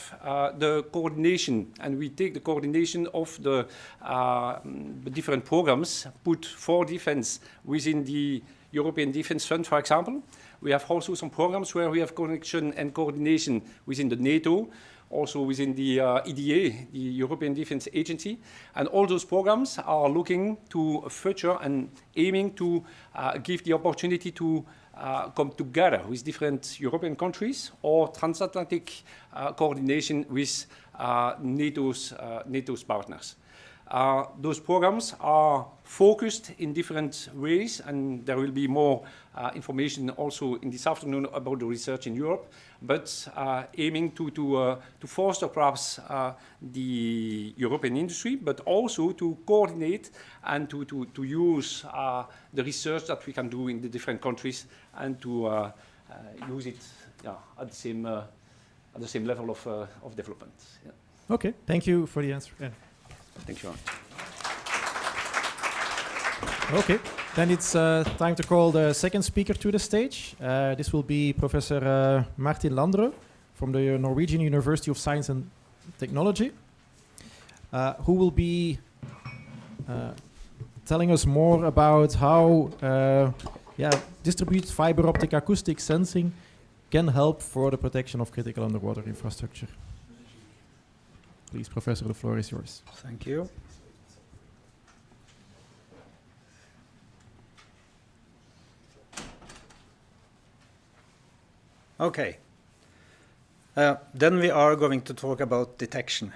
the coordination, and we take the coordination of the different programs put for defense within the European Defense Fund, for example. We have also some programs where we have connection and coordination within the NATO, also within the EDA, the European Defence Agency. And all those programs are looking to a future and aiming to give the opportunity to come together with different European countries or transatlantic coordination with NATO's partners. Those programs are focused in different ways, and there will be more information also in this afternoon about the research in Europe, but aiming to foster perhaps the European industry, but also to coordinate and to use the research that we can do in the different countries and to use it at the same level of development. Yeah. Okay, thank you for the answer. Yeah. Thank you. Okay, then it's time to call the second speaker to the stage. This will be Professor Martin Landrø from the Norwegian University of Science and Technology, who will be telling us more about how distributed fiber optic acoustic sensing can help for the protection of critical underwater infrastructure. Please, Professor, the floor is yours. Thank you. Okay. Then we are going to talk about detection.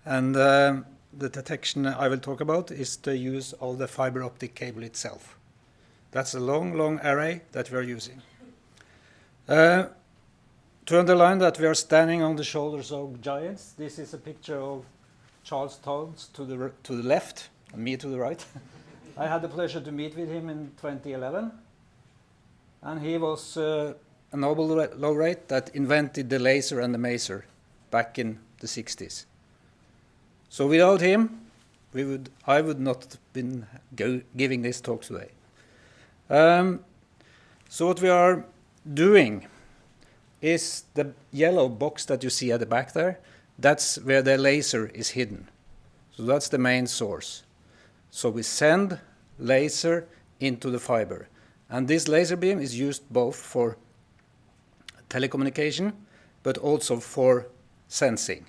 And the detection I will talk about is the use of the fiber optic cable itself. That's a long, long array that we are using. To underline that we are standing on the shoulders of giants, this is a picture of Charles Townes to the left, and me to the right. I had the pleasure to meet with him in 2011, and he was a Nobel laureate that invented the laser and the maser back in the 60s. So without him, I would not have been giving this talk today. So what we are doing is the yellow box that you see at the back there. That's where the laser is hidden. So that's the main source. So we send laser into the fiber. And this laser beam is used both for telecommunication, but also for sensing.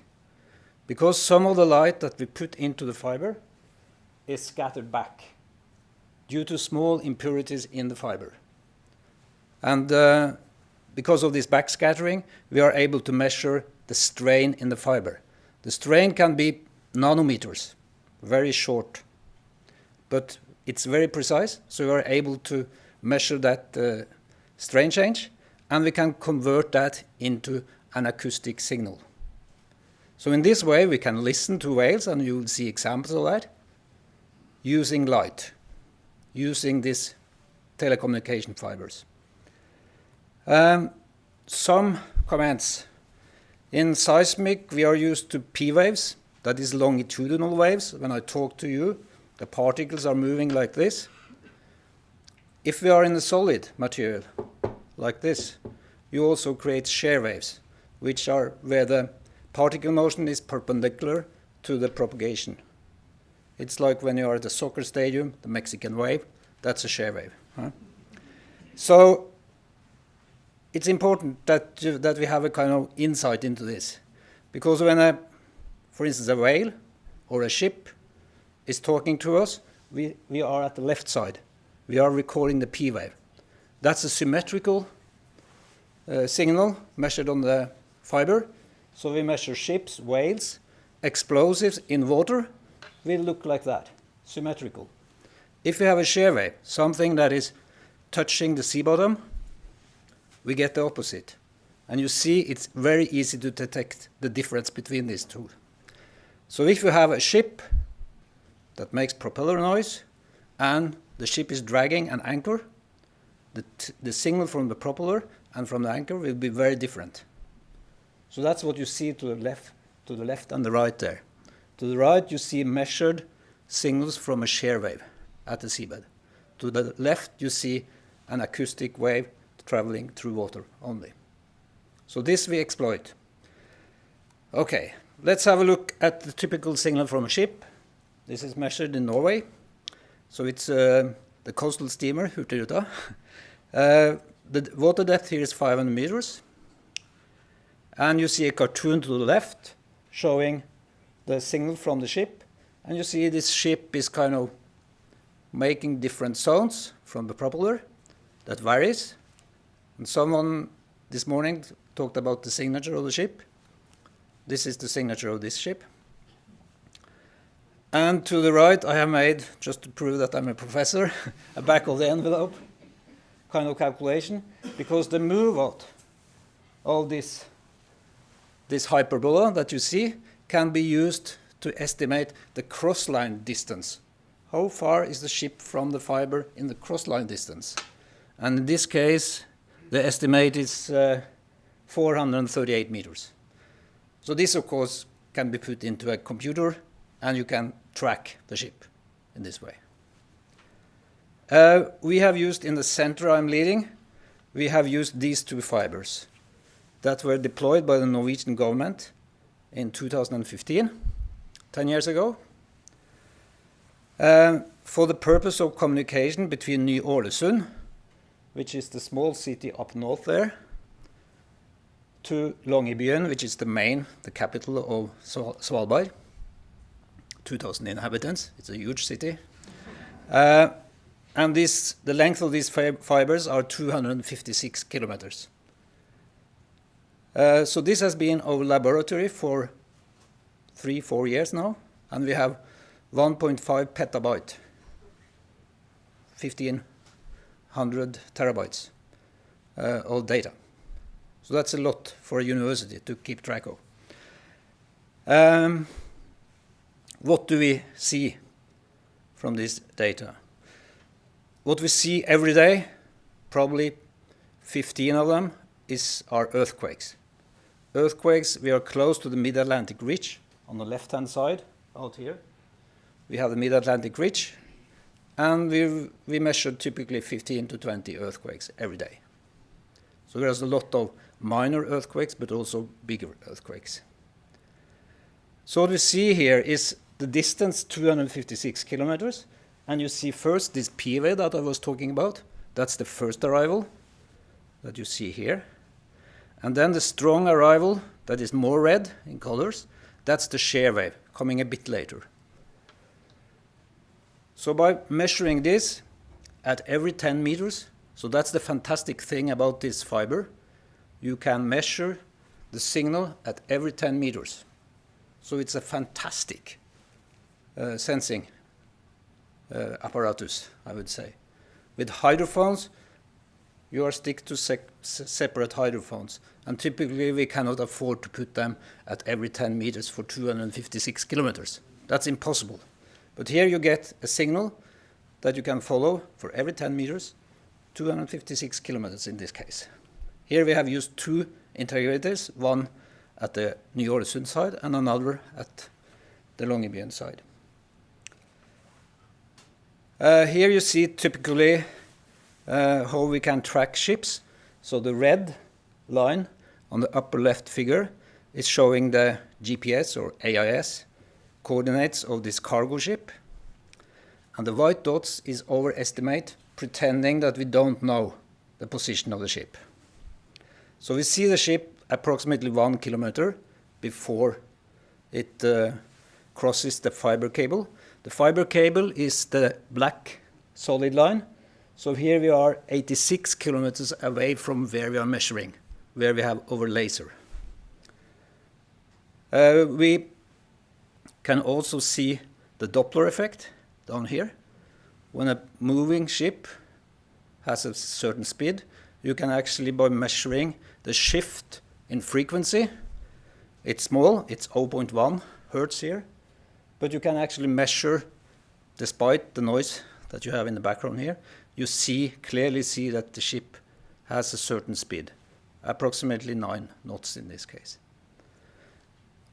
Because some of the light that we put into the fiber is scattered back due to small impurities in the fiber. And because of this backscattering, we are able to measure the strain in the fiber. The strain can be nanometers, very short, but it's very precise, so we are able to measure that strain change, and we can convert that into an acoustic signal. So in this way, we can listen to whales, and you will see examples of that, using light, using these telecommunication fibers. Some comments. In seismic, we are used to P waves, that is longitudinal waves. When I talk to you, the particles are moving like this. If we are in a solid material, like this, you also create shear waves, which are where the particle motion is perpendicular to the propagation. It's like when you are at the soccer stadium, the Mexican wave, that's a shear wave. Huh? So it's important that we have a kind of insight into this. Because when, for instance, a whale or a ship is talking to us, we are at the left side. We are recording the P wave. That's a symmetrical signal measured on the fiber. So we measure ships, whales, explosives in water will look like that, symmetrical. If we have a shear wave, something that is touching the sea bottom, we get the opposite. And you see it's very easy to detect the difference between these two. So if you have a ship that makes propeller noise and the ship is dragging an anchor, the signal from the propeller and from the anchor will be very different. So that's what you see to the left and the right there. To the right, you see measured signals from a shear wave at the seabed. To the left, you see an acoustic wave traveling through water only. So this we exploit. Okay, let's have a look at the typical signal from a ship. This is measured in Norway. So it's the coastal steamer, Hurtigruten. The water depth here is 500 meters. And you see a cartoon to the left showing the signal from the ship. And you see this ship is kind of making different sounds from the propeller that varies. And someone this morning talked about the signature of the ship. This is the signature of this ship. And to the right, I have made, just to prove that I'm a professor, a back of the envelope kind of calculation, because the move out of this hyperbola that you see can be used to estimate the crossline distance. How far is the ship from the fiber in the crossline distance? And in this case, the estimate is 438 meters. So this, of course, can be put into a computer, and you can track the ship in this way. We have used, in the center I'm leading, we have used these two fibers that were deployed by the Norwegian government in 2015, 10 years ago, for the purpose of communication between Ny-Ålesund, which is the small city up north there, to Longyearbyen, which is the capital of Svalbard, 2,000 inhabitants. It's a huge city. And the length of these fibers are 256 kilometers. So this has been our laboratory for 3-4 years now, and we have 1.5 petabyte, 1,500 terabytes of data. So that's a lot for a university to keep track of. What do we see from this data? What we see every day, probably 15 of them, are earthquakes. Earthquakes, we are close to the Mid-Atlantic Ridge on the left-hand side, out here. We have the Mid-Atlantic Ridge, and we measure typically 15 to 20 earthquakes every day. So there's a lot of minor earthquakes, but also bigger earthquakes. So what we see here is the distance 256 kilometers. And you see first this P wave that I was talking about. That's the first arrival that you see here. And then the strong arrival that is more red in colors, that's the shear wave coming a bit later. So by measuring this at every 10 meters, so that's the fantastic thing about this fiber, you can measure the signal at every 10 meters. So it's a fantastic sensing apparatus, I would say. With hydrophones, you are stick to separate hydrophones, and typically we cannot afford to put them at every 10 meters for 256 kilometers. That's impossible. But here you get a signal that you can follow for every 10 meters, 256 kilometers in this case. Here we have used two integrators, one at the Ny-Ålesund side and another at the Longyearbyen side. Here you see typically how we can track ships. So the red line on the upper left figure is showing the GPS or AIS coordinates of this cargo ship. And the white dots is our estimate, pretending that we don't know the position of the ship. So we see the ship approximately 1 kilometer before it crosses the fiber cable. The fiber cable is the black solid line. So here we are 86 kilometers away from where we are measuring, where we have our laser. We can also see the Doppler effect down here. When a moving ship has a certain speed, you can actually, by measuring the shift in frequency, it's small, it's 0.1 hertz here, but you can actually measure, despite the noise that you have in the background here, you clearly see that the ship has a certain speed, approximately 9 knots in this case.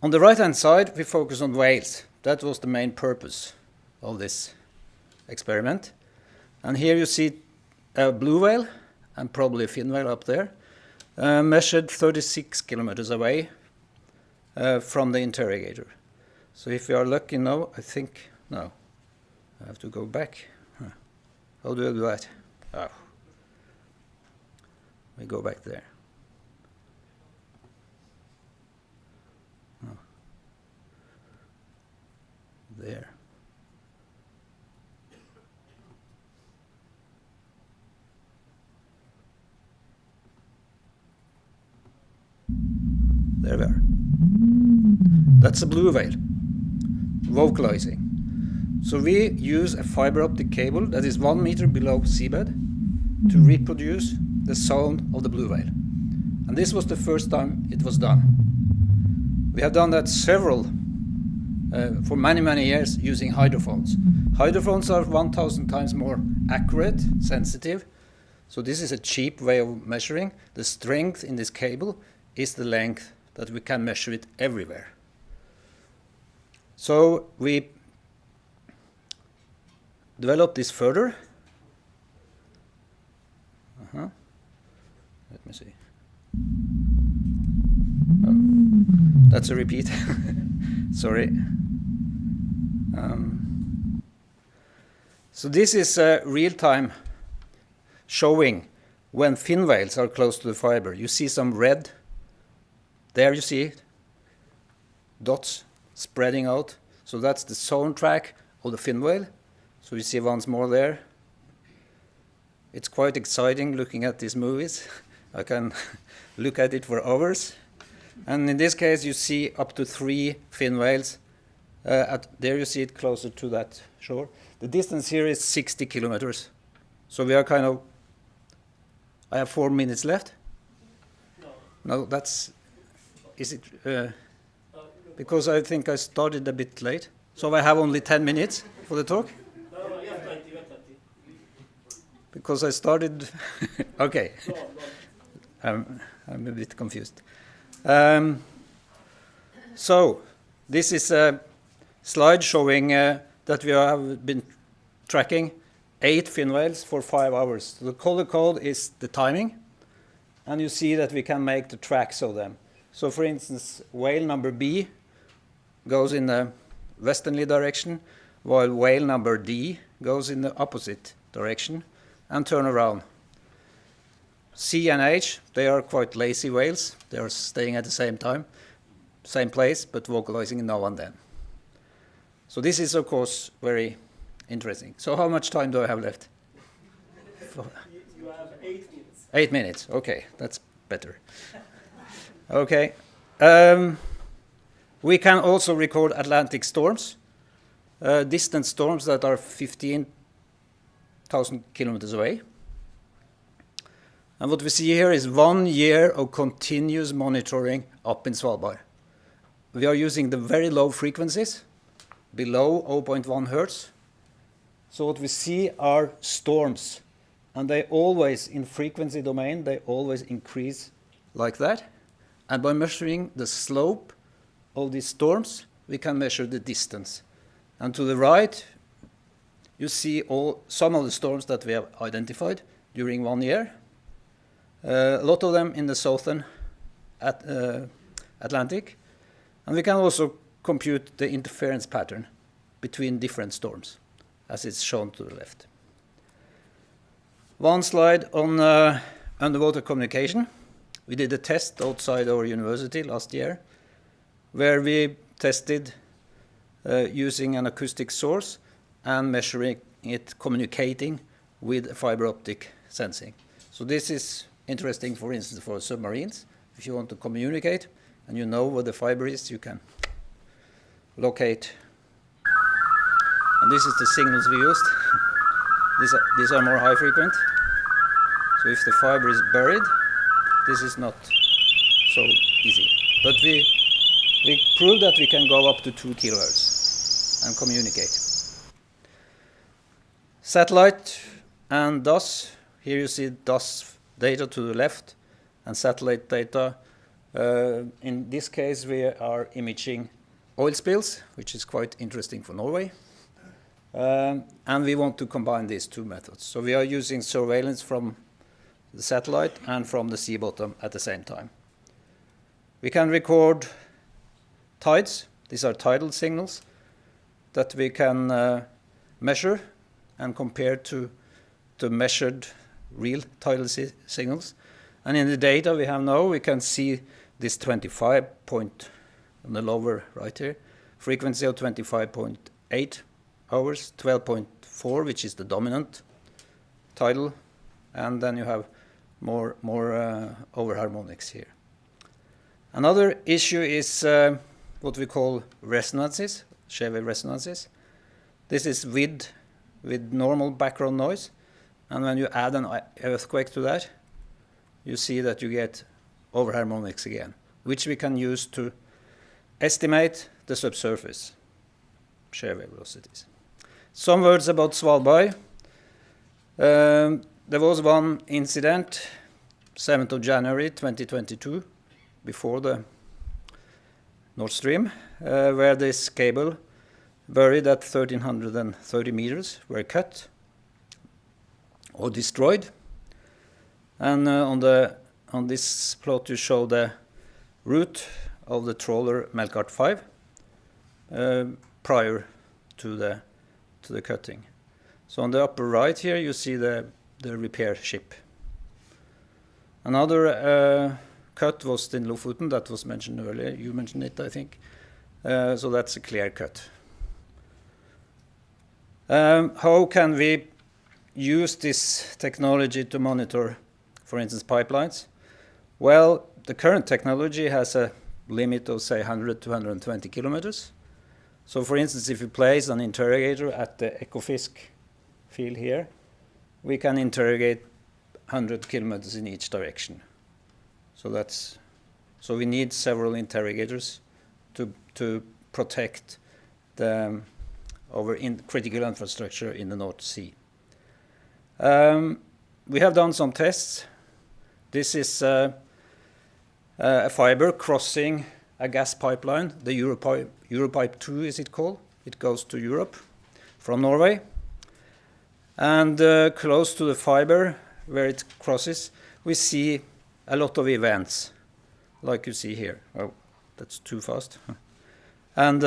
On the right-hand side, we focus on whales. That was the main purpose of this experiment. And here you see a blue whale and probably a fin whale up there, measured 36 kilometers away from the interrogator. So if you are lucky now, no, I have to go back. How do I do that? Oh. We go back there. Oh. There. There we are. That's a blue whale, vocalizing. So we use a fiber optic cable that is 1 meter below seabed to reproduce the sound of the blue whale. And this was the first time it was done. We have done that for many, many years using hydrophones. Hydrophones are 1,000 times more accurate, sensitive. So this is a cheap way of measuring. The strength in this cable is the length that we can measure it everywhere. So we developed this further. Let me see. Oh, that's a repeat. Sorry. So this is real-time showing when fin whales are close to the fiber. You see some red. There you see it. Dots spreading out. So that's the soundtrack of the fin whale. So you see once more there. It's quite exciting looking at these movies. I can look at it for hours. And in this case, you see up to 3 fin whales. There you see it closer to that shore. The distance here is 60 kilometers. So we are I have 4 minutes left? No, that's... Is it... because I think I started a bit late. So I have only 10 minutes for the talk? Because I started... Okay. I'm a bit confused. So this is a slide showing that we have been tracking 8 fin whales for 5 hours. So the color code is the timing, and you see that we can make the tracks of them. So for instance, whale number B goes in the westerly direction, while whale number D goes in the opposite direction and turn around. C and H, they are quite lazy whales. They are staying at the same time, same place, but vocalizing now and then. So this is, of course, very interesting. So how much time do I have left? You have 8 minutes. 8 minutes, okay, that's better. Okay. We can also record Atlantic storms, distant storms that are 15,000 kilometers away. And what we see here is 1 year of continuous monitoring up in Svalbard. We are using the very low frequencies, below 0.1 hertz. So what we see are storms, and they always, in frequency domain, they always increase like that. And by measuring the slope of these storms, we can measure the distance. And to the right, you see some of the storms that we have identified during 1 year. A lot of them in the southern Atlantic. And we can also compute the interference pattern between different storms, as it's shown to the left. One slide on underwater communication. We did a test outside our university last year, where we tested using an acoustic source and measuring it communicating with fiber optic sensing. So this is interesting, for instance, for submarines. If you want to communicate and you know where the fiber is, you can locate. And this is the signals we used. These are more high frequent. So if the fiber is buried, this is not so easy. But we proved that we can go up to 2 kilohertz and communicate. Satellite and DOS. Here you see DOS data to the left and satellite data. In this case, we are imaging oil spills, which is quite interesting for Norway. And we want to combine these two methods. So we are using surveillance from the satellite and from the sea bottom at the same time. We can record tides. These are tidal signals that we can measure and compare to measured real tidal signals. And in the data we have now, we can see this 25 point on the lower right here, frequency of 25.8 hours, 12.4, which is the dominant tidal, and then you have more over harmonics here. Another issue is what we call resonances, Seabed resonances. This is with normal background noise, and when you add an earthquake to that, you see that you get over harmonics again, which we can use to estimate the subsurface Seabed velocities. Some words about Svalbard. There was one incident, 7th of January 2022, before the Nord Stream, where this cable buried at 1,330 meters were cut or destroyed. And on this plot you show the route of the trawler Melkart 5 prior to the cutting. So on the upper right here you see the repair ship. Another cut was in Lofoten, that was mentioned earlier. You mentioned it, I think. So that's a clear cut. How can we use this technology to monitor, for instance, pipelines? Well, the current technology has a limit of, say, 100 to 120 kilometers. So, for instance, if you place an interrogator at the Ekofisk field here, we can interrogate 100 kilometers in each direction. So we need several interrogators to protect our critical infrastructure in the North Sea. We have done some tests. This is a fiber crossing a gas pipeline, the Europipe 2 is it called. It goes to Europe from Norway. And close to the fiber where it crosses, we see a lot of events, like you see here. Oh, that's too fast. And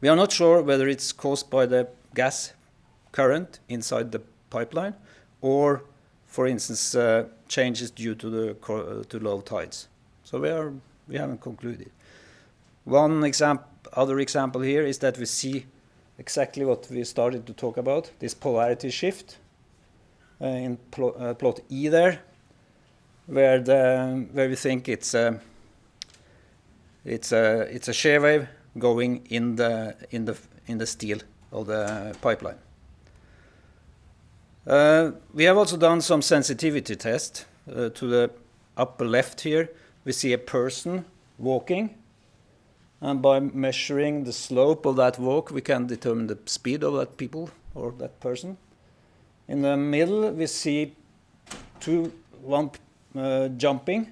we are not sure whether it's caused by the gas current inside the pipeline, or, for instance, changes due to the to low tides. So we haven't concluded. One other example here is that we see exactly what we started to talk about, this polarity shift in plot E there, where we think it's a shear wave going in the steel of the pipeline. We have also done some sensitivity tests. To the upper left here, we see a person walking, and by measuring the slope of that walk, we can determine the speed of that people or that person. In the middle, we see one jumping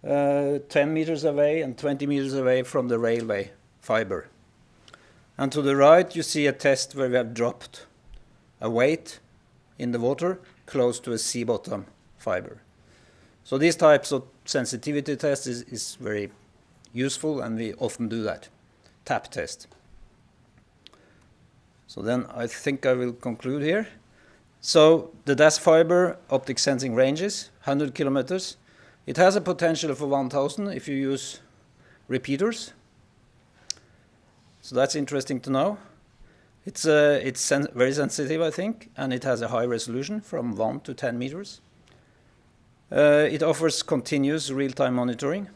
10 meters away and 20 meters away from the railway fiber. And to the right, you see a test where we have dropped a weight in the water close to a sea bottom fiber. So these types of sensitivity tests is very useful, and we often do that. Tap test. So then I think I will conclude here. So the DAS fiber optic sensing ranges 100 kilometers. It has a potential for 1,000 if you use repeaters. So that's interesting to know. It's very sensitive, I think, and it has a high resolution from 1 to 10 meters. It offers continuous real-time monitoring.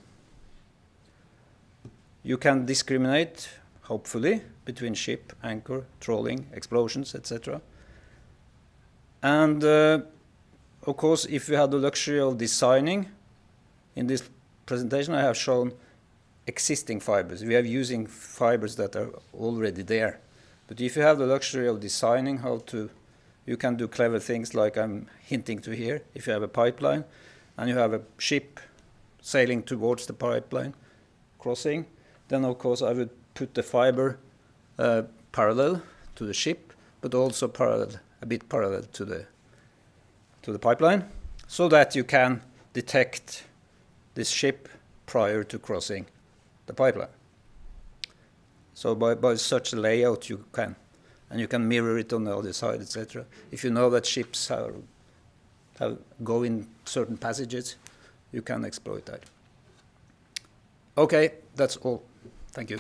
You can discriminate, hopefully, between ship, anchor, trawling, explosions, etc. And of course, if you have the luxury of designing, in this presentation I have shown existing fibers. We are using fibers that are already there. But if you have the luxury of designing you can do clever things like I'm hinting to here. If you have a pipeline and you have a ship sailing towards the pipeline, crossing, then of course I would put the fiber parallel to the ship, but also a bit parallel to the pipeline, so that you can detect this ship prior to crossing the pipeline. So by such a layout you can mirror it on the other side, etc. If you know that ships go in certain passages, you can exploit that. Okay, that's all. Thank you.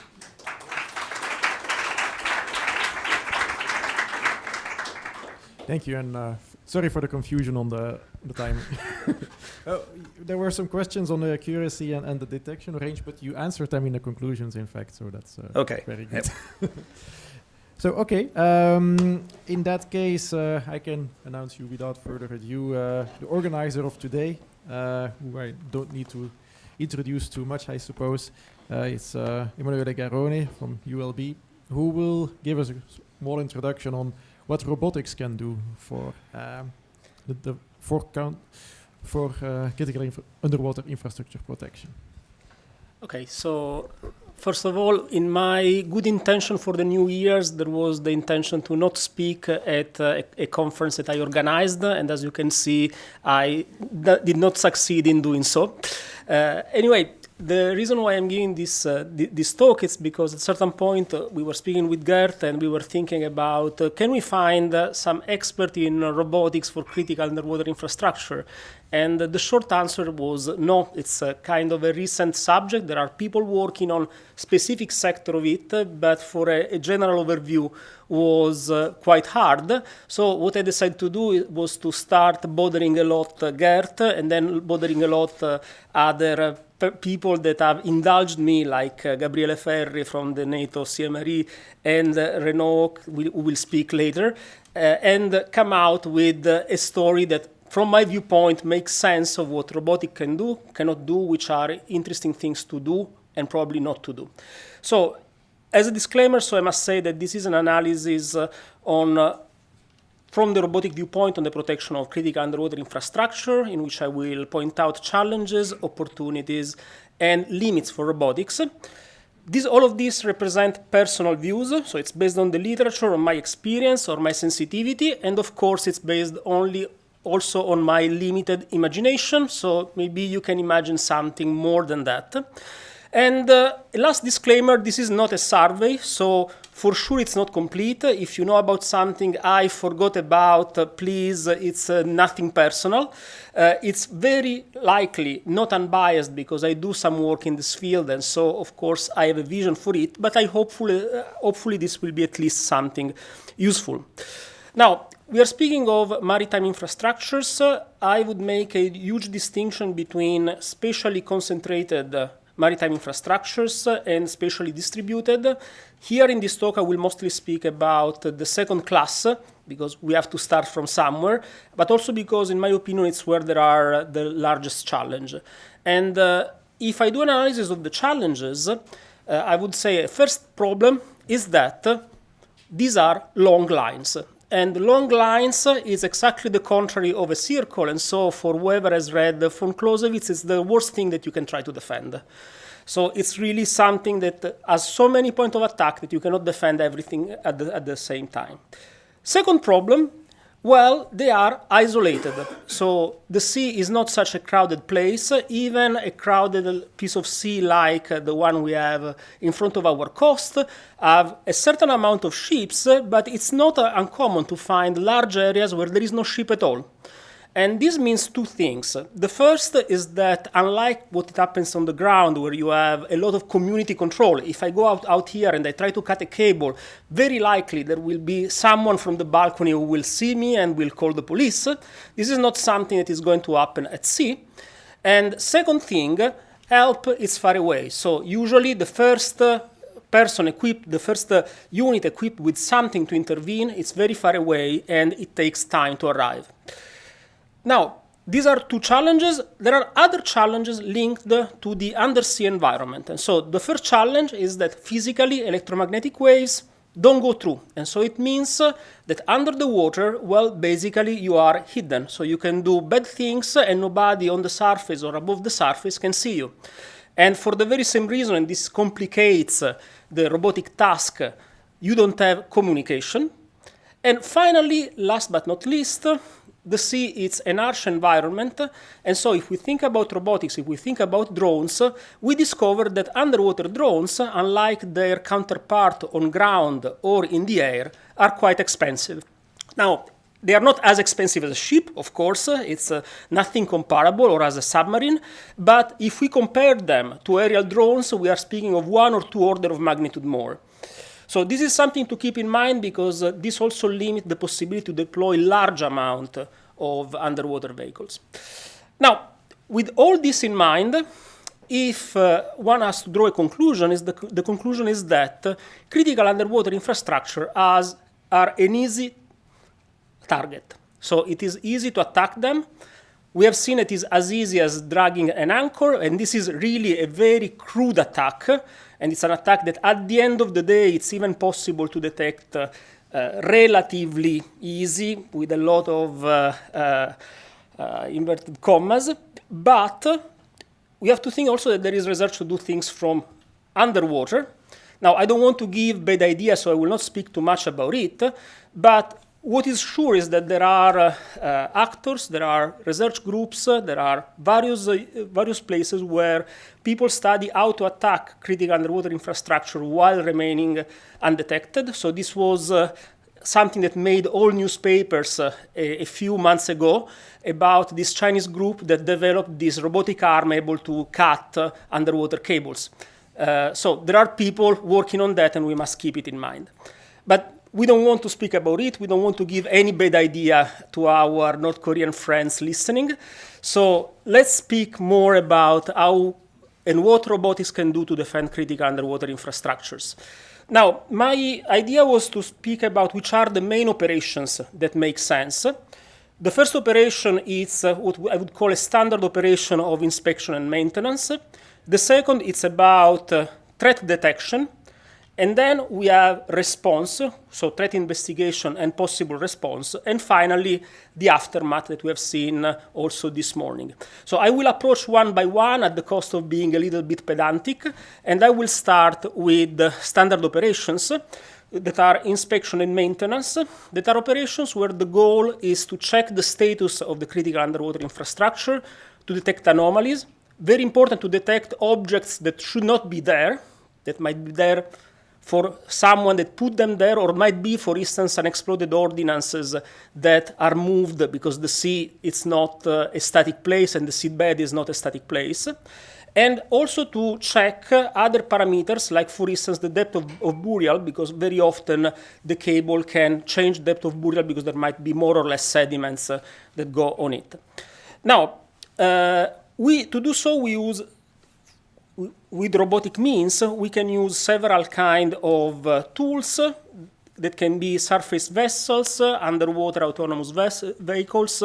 Thank you, and sorry for the confusion on the time. There were some questions on the accuracy and the detection range, but you answered them in the conclusions, in fact, so that's okay. Very good. Yep. So, okay, in that case, I can announce you without further ado the organizer of today, who I don't need to introduce too much, I suppose. It's Emanuele Garrone from ULB, who will give us a small introduction on what robotics can do for critical underwater infrastructure protection. Okay, so first of all, in my good intention for the new years, there was the intention to not speak at a conference that I organized, and as you can see, I did not succeed in doing so. Anyway, the reason why I'm giving this talk is because at a certain point we were speaking with Gert and we were thinking about can we find some expert in robotics for critical underwater infrastructure? And the short answer was no, it's a kind of a recent subject. There are people working on specific sector of it, but for a general overview was quite hard. So what I decided to do was to start bothering a lot Gert and then bothering a lot other people that have indulged me, like Gabriele Ferri from the NATO CMRE and Renaud, who will speak later, and come out with a story that, from my viewpoint, makes sense of what robotics can do, cannot do, which are interesting things to do and probably not to do. So, as a disclaimer, I must say that this is an analysis from the robotic viewpoint on the protection of critical underwater infrastructure, in which I will point out challenges, opportunities, and limits for robotics. All of these represent personal views, so it's based on the literature, on my experience, or my sensitivity, and of course it's based only also on my limited imagination, so maybe you can imagine something more than that. And last disclaimer, this is not a survey, so for sure it's not complete. If you know about something I forgot about, please, it's nothing personal. It's very likely not unbiased because I do some work in this field, and so of course I have a vision for it, but hopefully this will be at least something useful. Now, we are speaking of maritime infrastructures. I would make a huge distinction between spatially concentrated maritime infrastructures and spatially distributed. Here in this talk, I will mostly speak about the second class, because we have to start from somewhere, but also because, in my opinion, it's where there are the largest challenge. And if I do an analysis of the challenges, I would say a first problem is that these are long lines. And long lines is exactly the contrary of a circle, and so for whoever has read von Clausewitz, it's the worst thing that you can try to defend. So it's really something that has so many points of attack that you cannot defend everything at the same time. Second problem, well, they are isolated. So the sea is not such a crowded place. Even a crowded piece of sea like the one we have in front of our coast have a certain amount of ships, but it's not uncommon to find large areas where there is no ship at all. And this means two things. The first is that unlike what happens on the ground, where you have a lot of community control, if I go out here and I try to cut a cable, very likely there will be someone from the balcony who will see me and will call the police. This is not something that is going to happen at sea. And second thing, help is far away. So usually the first person equipped, the first unit equipped with something to intervene, it's very far away and it takes time to arrive. Now, these are two challenges. There are other challenges linked to the undersea environment. And so the first challenge is that physically electromagnetic waves don't go through. And so it means that under the water, well, basically you are hidden. So you can do bad things and nobody on the surface or above the surface can see you. And for the very same reason, and this complicates the robotic task, you don't have communication. And finally, last but not least, the sea is an harsh environment, and so if we think about robotics, if we think about drones, we discover that underwater drones, unlike their counterpart on ground or in the air, are quite expensive. Now, they are not as expensive as a ship, of course, it's nothing comparable, or as a submarine, but if we compare them to aerial drones, we are speaking of 1 or 2 orders of magnitude more. So this is something to keep in mind because this also limits the possibility to deploy large amount of underwater vehicles. Now, with all this in mind, if one has to draw a conclusion, the conclusion is that critical underwater infrastructure are an easy target. So it is easy to attack them. We have seen it is as easy as dragging an anchor, and this is really a very crude attack. And it's an attack that at the end of the day, it's even possible to detect relatively easy with a lot of inverted commas. But we have to think also that there is research to do things from underwater. Now, I don't want to give bad ideas, so I will not speak too much about it. But what is sure is that there are actors, there are research groups, there are various places where people study how to attack critical underwater infrastructure while remaining undetected. So this was something that made all newspapers a few months ago about this Chinese group that developed this robotic arm able to cut underwater cables. So there are people working on that, and we must keep it in mind. But we don't want to speak about it. We don't want to give any bad idea to our North Korean friends listening. So let's speak more about how and what robotics can do to defend critical underwater infrastructures. Now, my idea was to speak about which are the main operations that make sense. The first operation is what I would call a standard operation of inspection and maintenance. The second is about threat detection. And then we have response, so threat investigation and possible response. And finally, the aftermath that we have seen also this morning. So I will approach one by one at the cost of being a little bit pedantic. And I will start with standard operations. that are inspection and maintenance, that are operations where the goal is to check the status of the critical underwater infrastructure, to detect anomalies. Very important to detect objects that should not be there, that might be there for someone that put them there, or might be, for instance, unexploded ordinances that are moved because the sea is not a static place and the seabed is not a static place. And also to check other parameters, like, for instance, the depth of burial, because very often the cable can change depth of burial because there might be more or less sediments that go on it. Now, to do so, we use, with robotic means, we can use several kind of tools that can be surface vessels, underwater autonomous vehicles,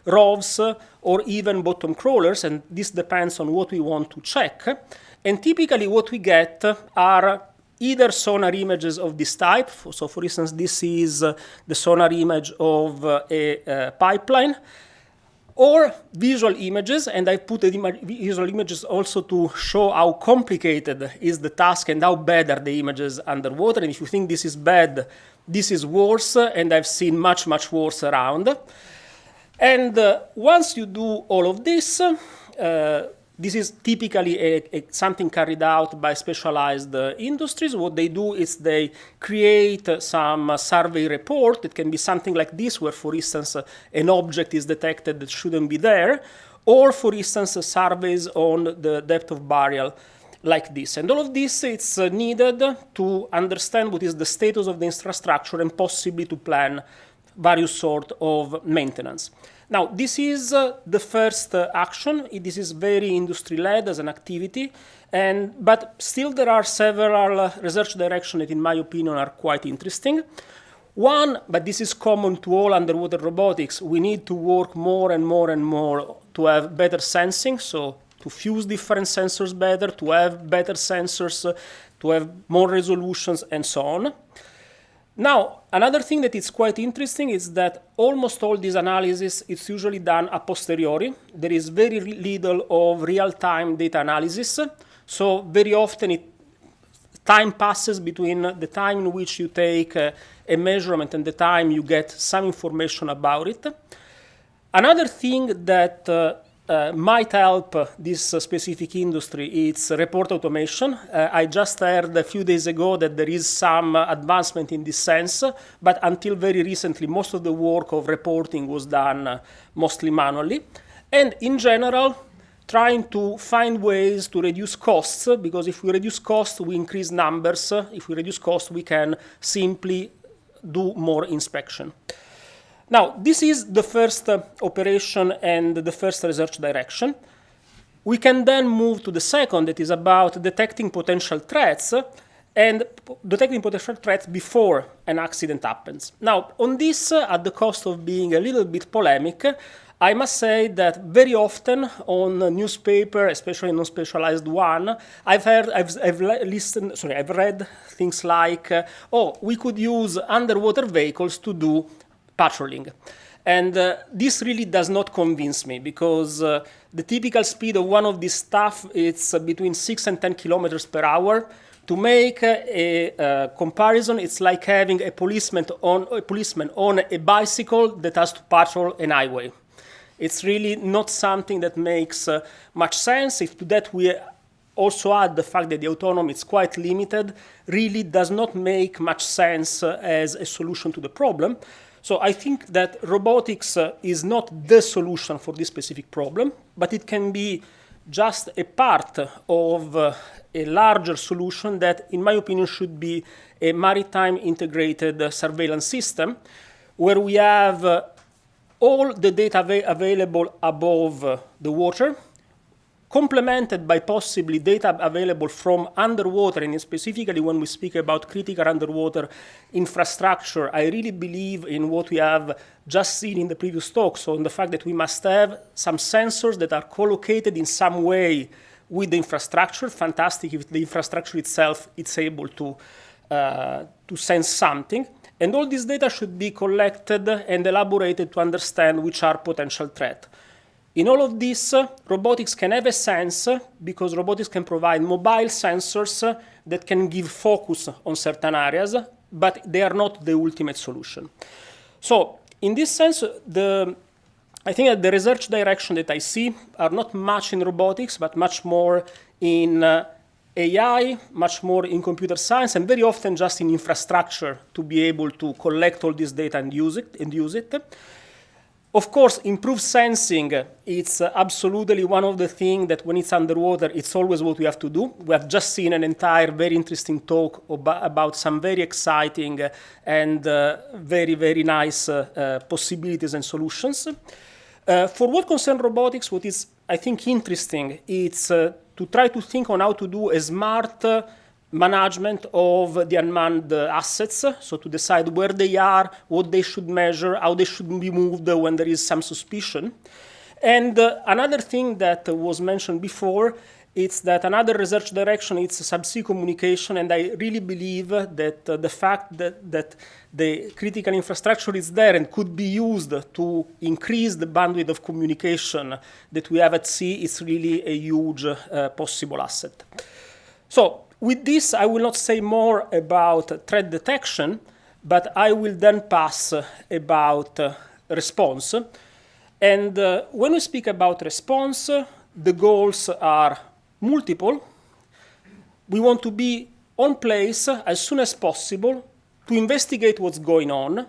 ROVs, or even bottom crawlers, and this depends on what we want to check. And typically what we get are either sonar images of this type. So for instance, this is the sonar image of a pipeline, or visual images, and I put the visual images also to show how complicated is the task and how bad are the images underwater. And if you think this is bad, this is worse, and I've seen much, much worse around. And once you do all of this, this is typically something carried out by specialized industries. What they do is they create some survey report. It can be something like this, where, for instance, an object is detected that shouldn't be there, or, for instance, surveys on the depth of burial, like this. And all of this, it's needed to understand what is the status of the infrastructure and possibly to plan various sort of maintenance. Now, this is the first action. This is very industry-led as an activity, but still there are several research directions that, in my opinion, are quite interesting. One, but this is common to all underwater robotics, we need to work more and more and more to have better sensing, so to fuse different sensors better, to have better sensors, to have more resolutions, and so on. Now, another thing that is quite interesting is that almost all this analysis is usually done a posteriori. There is very little of real-time data analysis. So very often time passes between the time in which you take a measurement and the time you get some information about it. Another thing that might help this specific industry is report automation. I just heard a few days ago that there is some advancement in this sense, but until very recently, most of the work of reporting was done mostly manually. And in general, trying to find ways to reduce costs, because if we reduce costs, we increase numbers. If we reduce costs, we can simply do more inspection. Now, this is the first operation and the first research direction. We can then move to the second, that is about detecting potential threats, and detecting potential threats before an accident happens. Now, on this, at the cost of being a little bit polemic, I must say that very often on a newspaper, especially non-specialized one, I've read things like, we could use underwater vehicles to do patrolling. And this really does not convince me, because the typical speed of one of these stuff is between 6 and 10 kilometers per hour. To make a comparison, it's like having a policeman on a bicycle that has to patrol an highway. It's really not something that makes much sense. If to that we also add the fact that the autonomy is quite limited, really does not make much sense as a solution to the problem. So I think that robotics is not the solution for this specific problem, but it can be just a part of a larger solution that, in my opinion, should be a maritime integrated surveillance system, where we have all the data available above the water, complemented by possibly data available from underwater, and specifically when we speak about critical underwater infrastructure, I really believe in what we have just seen in the previous talk, so in the fact that we must have some sensors that are co-located in some way with the infrastructure. Fantastic if the infrastructure itself is able to sense something. And all this data should be collected and elaborated to understand which are potential threats. In all of this, robotics can have a sense, because robotics can provide mobile sensors that can give focus on certain areas. but they are not the ultimate solution. So in this sense, I think that the research direction that I see are not much in robotics, but much more in AI, much more in computer science, and very often just in infrastructure to be able to collect all this data and use it. Of course, improved sensing, it's absolutely one of the things that when it's underwater, it's always what we have to do. We have just seen an entire very interesting talk about some very exciting and very, very nice possibilities and solutions. For what concerns robotics, what is, I think, interesting, it's to try to think on how to do a smart management of the unmanned assets, so to decide where they are, what they should measure, how they should be moved when there is some suspicion. And another thing that was mentioned before, it's that another research direction is subsea communication, and I really believe that the fact that the critical infrastructure is there and could be used to increase the bandwidth of communication that we have at sea is really a huge possible asset. So with this, I will not say more about threat detection, but I will then pass about response. And when we speak about response, the goals are multiple. We want to be on place as soon as possible to investigate what's going on,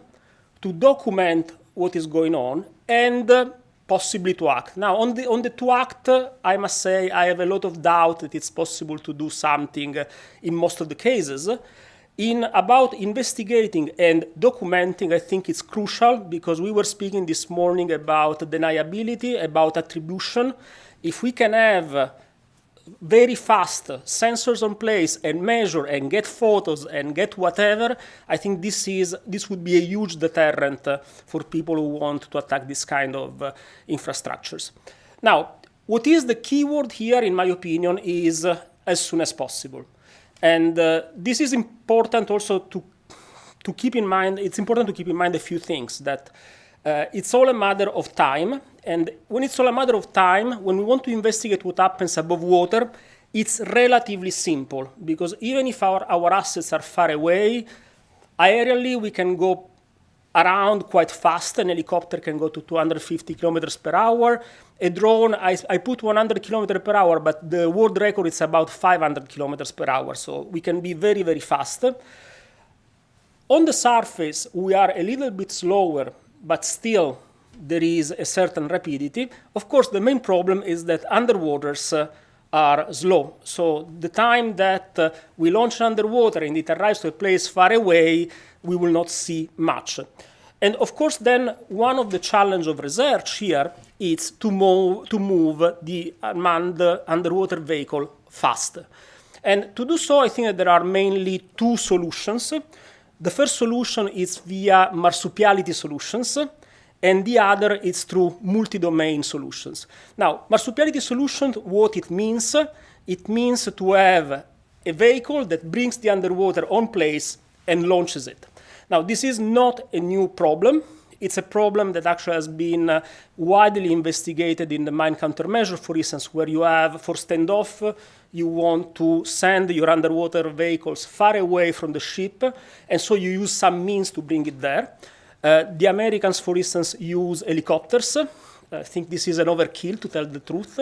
to document what is going on, and possibly to act. Now, on the to act, I must say I have a lot of doubt that it's possible to do something in most of the cases. About investigating and documenting, I think it's crucial because we were speaking this morning about deniability, about attribution. If we can have very fast sensors on place and measure and get photos and get whatever, I think this would be a huge deterrent for people who want to attack this kind of infrastructures. Now, what is the keyword here, in my opinion, is as soon as possible. And this is important also to keep in mind. It's important to keep in mind a few things, that it's all a matter of time. And when it's all a matter of time, when we want to investigate what happens above water, it's relatively simple. Because even if our assets are far away, aerially we can go around quite fast. An helicopter can go to 250 kilometers per hour. A drone, I put 100 kilometers per hour, but the world record is about 500 kilometers per hour. So we can be very, very fast. On the surface, we are a little bit slower, but still there is a certain rapidity. Of course, the main problem is that underwaters are slow. So the time that we launch underwater and it arrives to a place far away, we will not see much. And of course, then one of the challenges of research here is to move the unmanned underwater vehicle fast. And to do so, I think that there are mainly two solutions. The first solution is via marsupiality solutions, and the other is through multi-domain solutions. Now, marsupiality solutions, what it means to have a vehicle that brings the underwater on place and launches it. Now, this is not a new problem. It's a problem that actually has been widely investigated in the mine countermeasure, for instance, where you have, for standoff, you want to send your underwater vehicles far away from the ship, and so you use some means to bring it there. The Americans, for instance, use helicopters. I think this is an overkill, to tell the truth.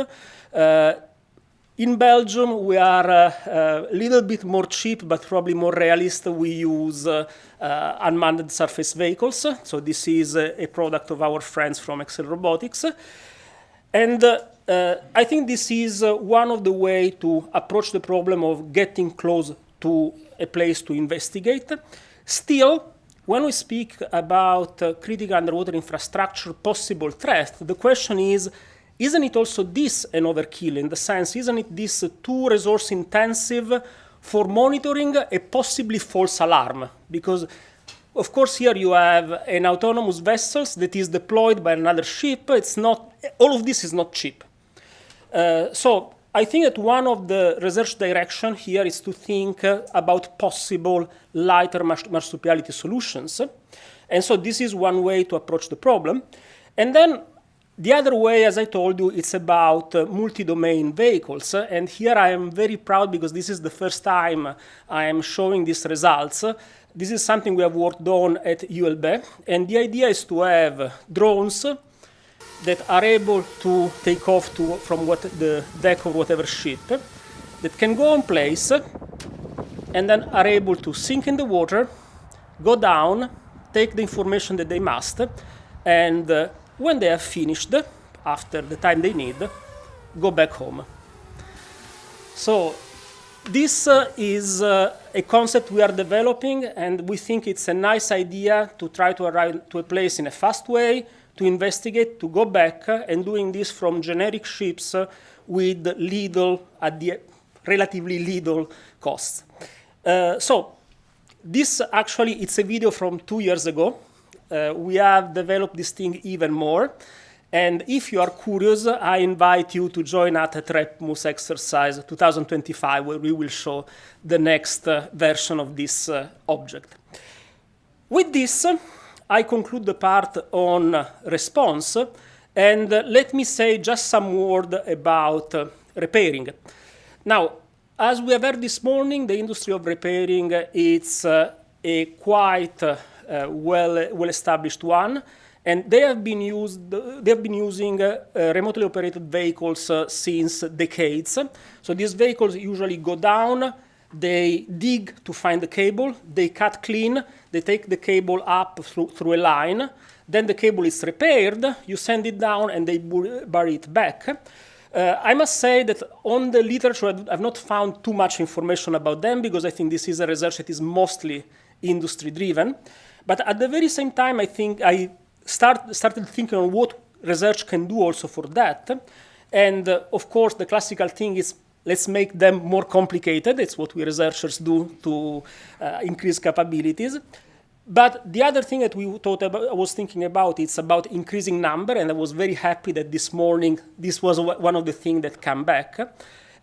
In Belgium, we are a little bit more cheap, but probably more realist. We use unmanned surface vehicles. So this is a product of our friends from Excel Robotics. And I think this is one of the ways to approach the problem of getting close to a place to investigate. Still, when we speak about critical underwater infrastructure possible threat, the question is, isn't it also this an overkill? In the sense, isn't it this too resource intensive for monitoring a possibly false alarm? Because, of course, here you have an autonomous vessel that is deployed by another ship. It's not, all of this is not cheap. So I think that one of the research directions here is to think about possible lighter marsupiality solutions. And so this is one way to approach the problem. And then The other way, as I told you, it's about multi-domain vehicles. And here I am very proud because this is the first time I am showing these results. This is something we have worked on at ULB. And the idea is to have drones that are able to take off from the deck of whatever ship, that can go on place, and then are able to sink in the water, go down, take the information that they must, and when they have finished, after the time they need, go back home. So this is a concept we are developing, and we think it's a nice idea to try to arrive to a place in a fast way, to investigate, to go back, and doing this from generic ships with relatively little costs. So this actually, it's a video from 2 years ago. We have developed this thing even more. And if you are curious, I invite you to join us at REPMUS exercise 2025, where we will show the next version of this object. With this, I conclude the part on response. And let me say just some word about repairing. Now, as we have heard this morning, the industry of repairing is a quite well-established one, and they have been using remotely operated vehicles since decades. So these vehicles usually go down, they dig to find the cable, they cut clean, they take the cable up through a line, then the cable is repaired, you send it down, and they bury it back. I must say that on the literature, I've not found too much information about them because I think this is a research that is mostly industry-driven. But at the very same time, I think I started thinking on what research can do also for that. And of course, the classical thing is let's make them more complicated. It's what we researchers do to increase capabilities. But the other thing that I was thinking about, it's about increasing number, and I was very happy that this morning this was one of the things that came back.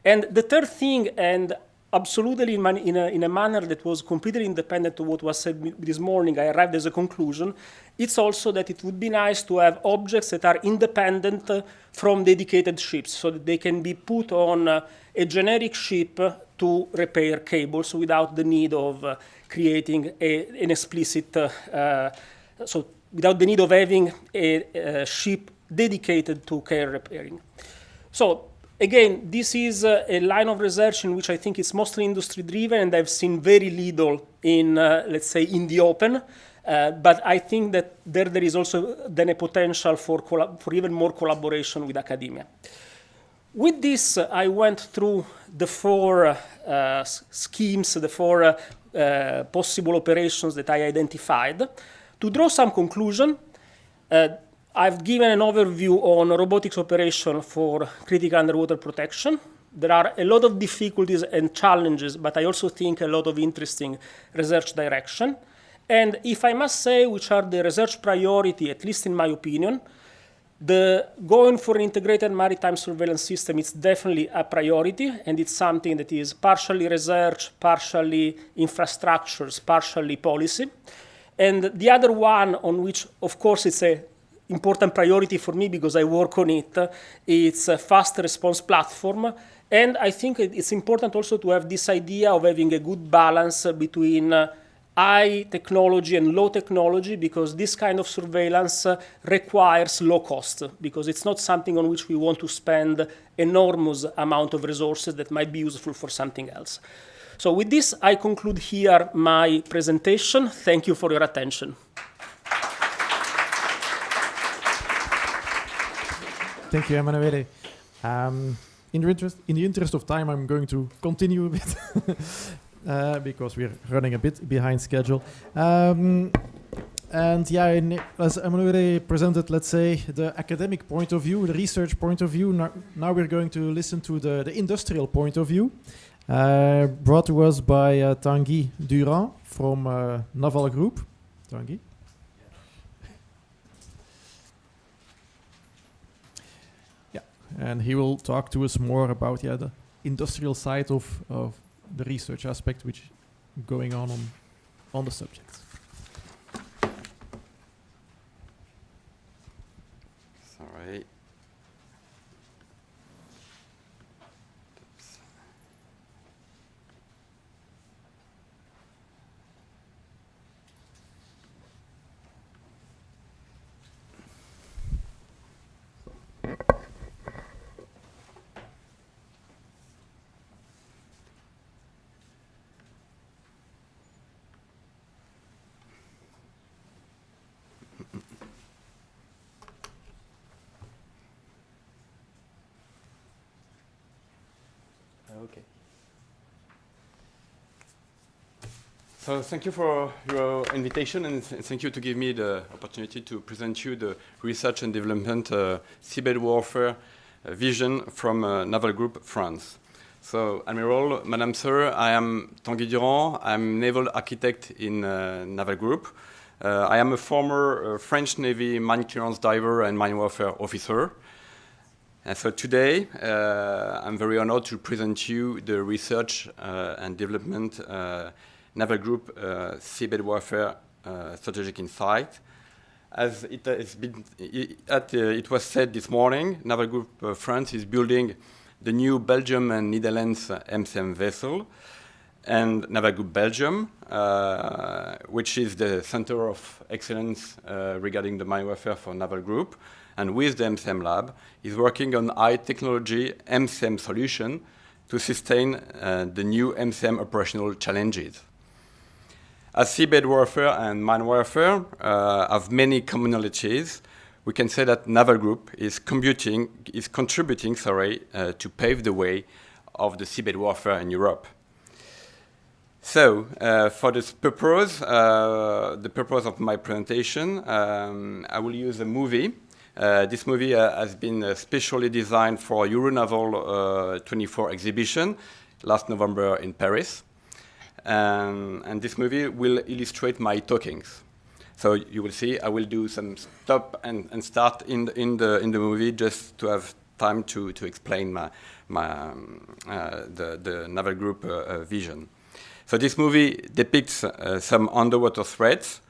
And the third thing, and absolutely in a manner that was completely independent of what was said this morning, I arrived as a conclusion, it's also that it would be nice to have objects that are independent from dedicated ships, so that they can be put on a generic ship to repair cables without the need of creating an explicit, so without the need of having a ship dedicated to care repairing. So again, this is a line of research in which I think it's mostly industry-driven, and I've seen very little in, let's say, in the open. But I think that there is also then a potential for even more collaboration with academia. With this, I went through the four schemes, the four possible operations that I identified. To draw some conclusion, I've given an overview on robotics operation for critical underwater protection. There are a lot of difficulties and challenges, but I also think a lot of interesting research direction. And if I must say which are the research priority, at least in my opinion, the going for an integrated maritime surveillance system is definitely a priority, and it's something that is partially research, partially infrastructures, partially policy. And the other one on which, of course, it's an important priority for me because I work on it, it's a fast response platform. And I think it's important also to have this idea of having a good balance between high technology and low technology, because this kind of surveillance requires low cost, because it's not something on which we want to spend enormous amount of resources that might be useful for something else. So with this, I conclude here my presentation. Thank you for your attention. Thank you, Emanuele. In the interest of time, I'm going to continue a bit because we're running a bit behind schedule. And yeah, as Emanuele presented, let's say, the academic point of view, the research point of view, now we're going to listen to the industrial point of view, brought to us by Tanguy Durand from Naval Group. Tanguy. And he will talk to us more about the industrial side of the research aspect which is going on the subject. All right. Sorry. Okay. So thank you for your invitation, and thank you to give me the opportunity to present you the research and development seabed warfare vision from Naval Group France. So, Admiral, Madame Sir, I am Tanguy Durand. I'm naval architect in Naval Group. I am a former French Navy mine clearance diver and mine warfare officer. And so today, I'm very honored to present you the research and development Naval Group Seabed Warfare Strategic Insight. As it was said this morning, Naval Group France is building the new Belgium and Netherlands MCM vessel, and Naval Group Belgium, which is the center of excellence regarding the mine warfare for Naval Group, and with the MCM lab, is working on high technology MCM solution to sustain the new MCM operational challenges. As seabed warfare and mine warfare have many commonalities, we can say that Naval Group is contributing to pave the way of the seabed warfare in Europe. So, for this purpose, the purpose of my presentation, I will use a movie. This movie has been specially designed for Euronaval 24 exhibition last November in Paris. And this movie will illustrate my talkings. So you will see I will do some stop and start in the movie just to have time to explain the Naval Group vision. So this movie depicts some underwater threats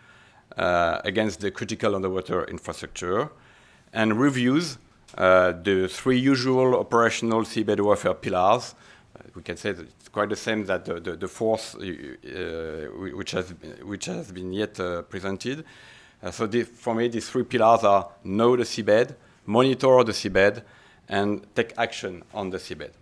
against the critical underwater infrastructure and reviews the three usual operational seabed warfare pillars. We can say that it's quite the same that the fourth, which has been yet presented. So for me, these three pillars are know the seabed, monitor the seabed, and take action on the seabed.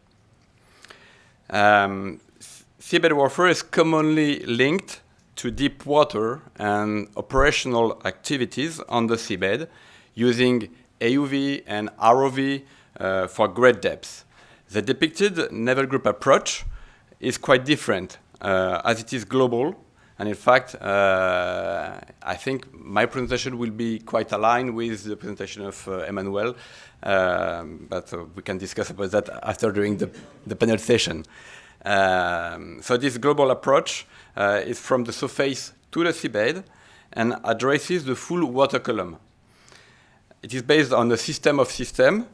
Seabed warfare is commonly linked to deep water and operational activities on the seabed using AUV and ROV for great depths. The depicted Naval Group approach is quite different as it is global. And in fact, I think my presentation will be quite aligned with the presentation of Emmanuel, but we can discuss about that after during the panel session. So this global approach is from the surface to the seabed and addresses the full water column. It is based on a system of systems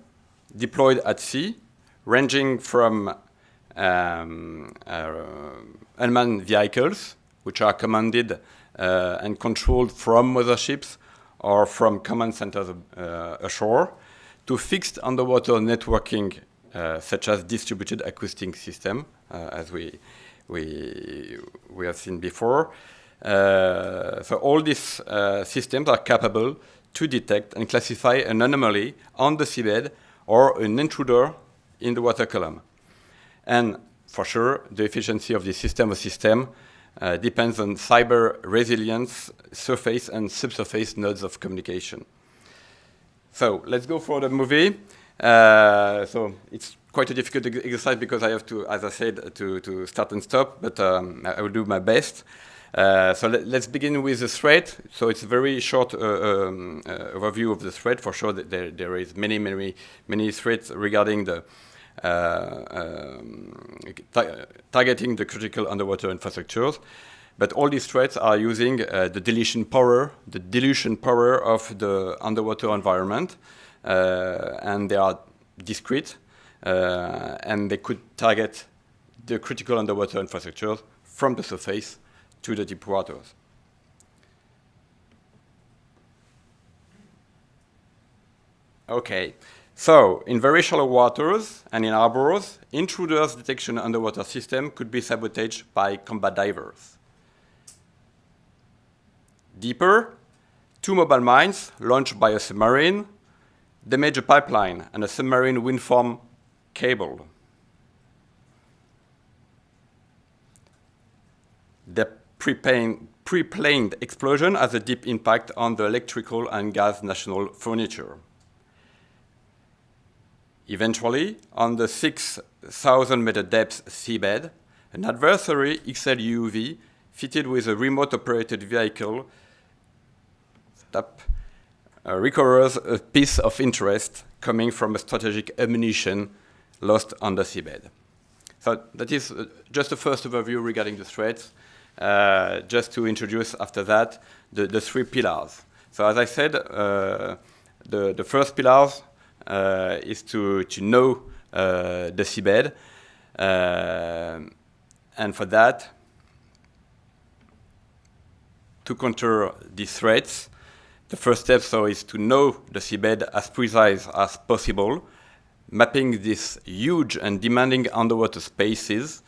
deployed at sea, ranging from unmanned vehicles, which are commanded and controlled from motherships or from command centers ashore, to fixed underwater networking, such as distributed acoustic system, as we have seen before. So all these systems are capable to detect and classify an anomaly on the seabed or an intruder in the water column. And for sure, the efficiency of the system depends on cyber resilience, surface and subsurface nodes of communication. So let's go for the movie. So it's quite a difficult exercise because I have to, as I said, to start and stop, but I will do my best. So let's begin with the threat. So it's a very short overview of the threat. For sure, there is many threats regarding the targeting the critical underwater infrastructures. But all these threats are using the dilution power of the underwater environment, and they are discrete, and they could target the critical underwater infrastructures from the surface to the deep waters. Okay. So, in very shallow waters and in harbors, intruders detection underwater system could be sabotaged by combat divers. Deeper, 2 mobile mines launched by a submarine damage a pipeline and a submarine wind farm cable. The pre-planed explosion has a deep impact on the electrical and gas national furniture. Eventually, on the 6,000-meter depth seabed, an adversary XL UUV fitted with a remote-operated vehicle recovers a piece of interest coming from a strategic ammunition lost on the seabed. So that is just a first overview regarding the threats. Just to introduce after that the 3 pillars. So as I said, the first pillar is to know the seabed, and for that, to counter these threats, the first step is to know the seabed as precise as possible, mapping these huge and demanding underwater spaces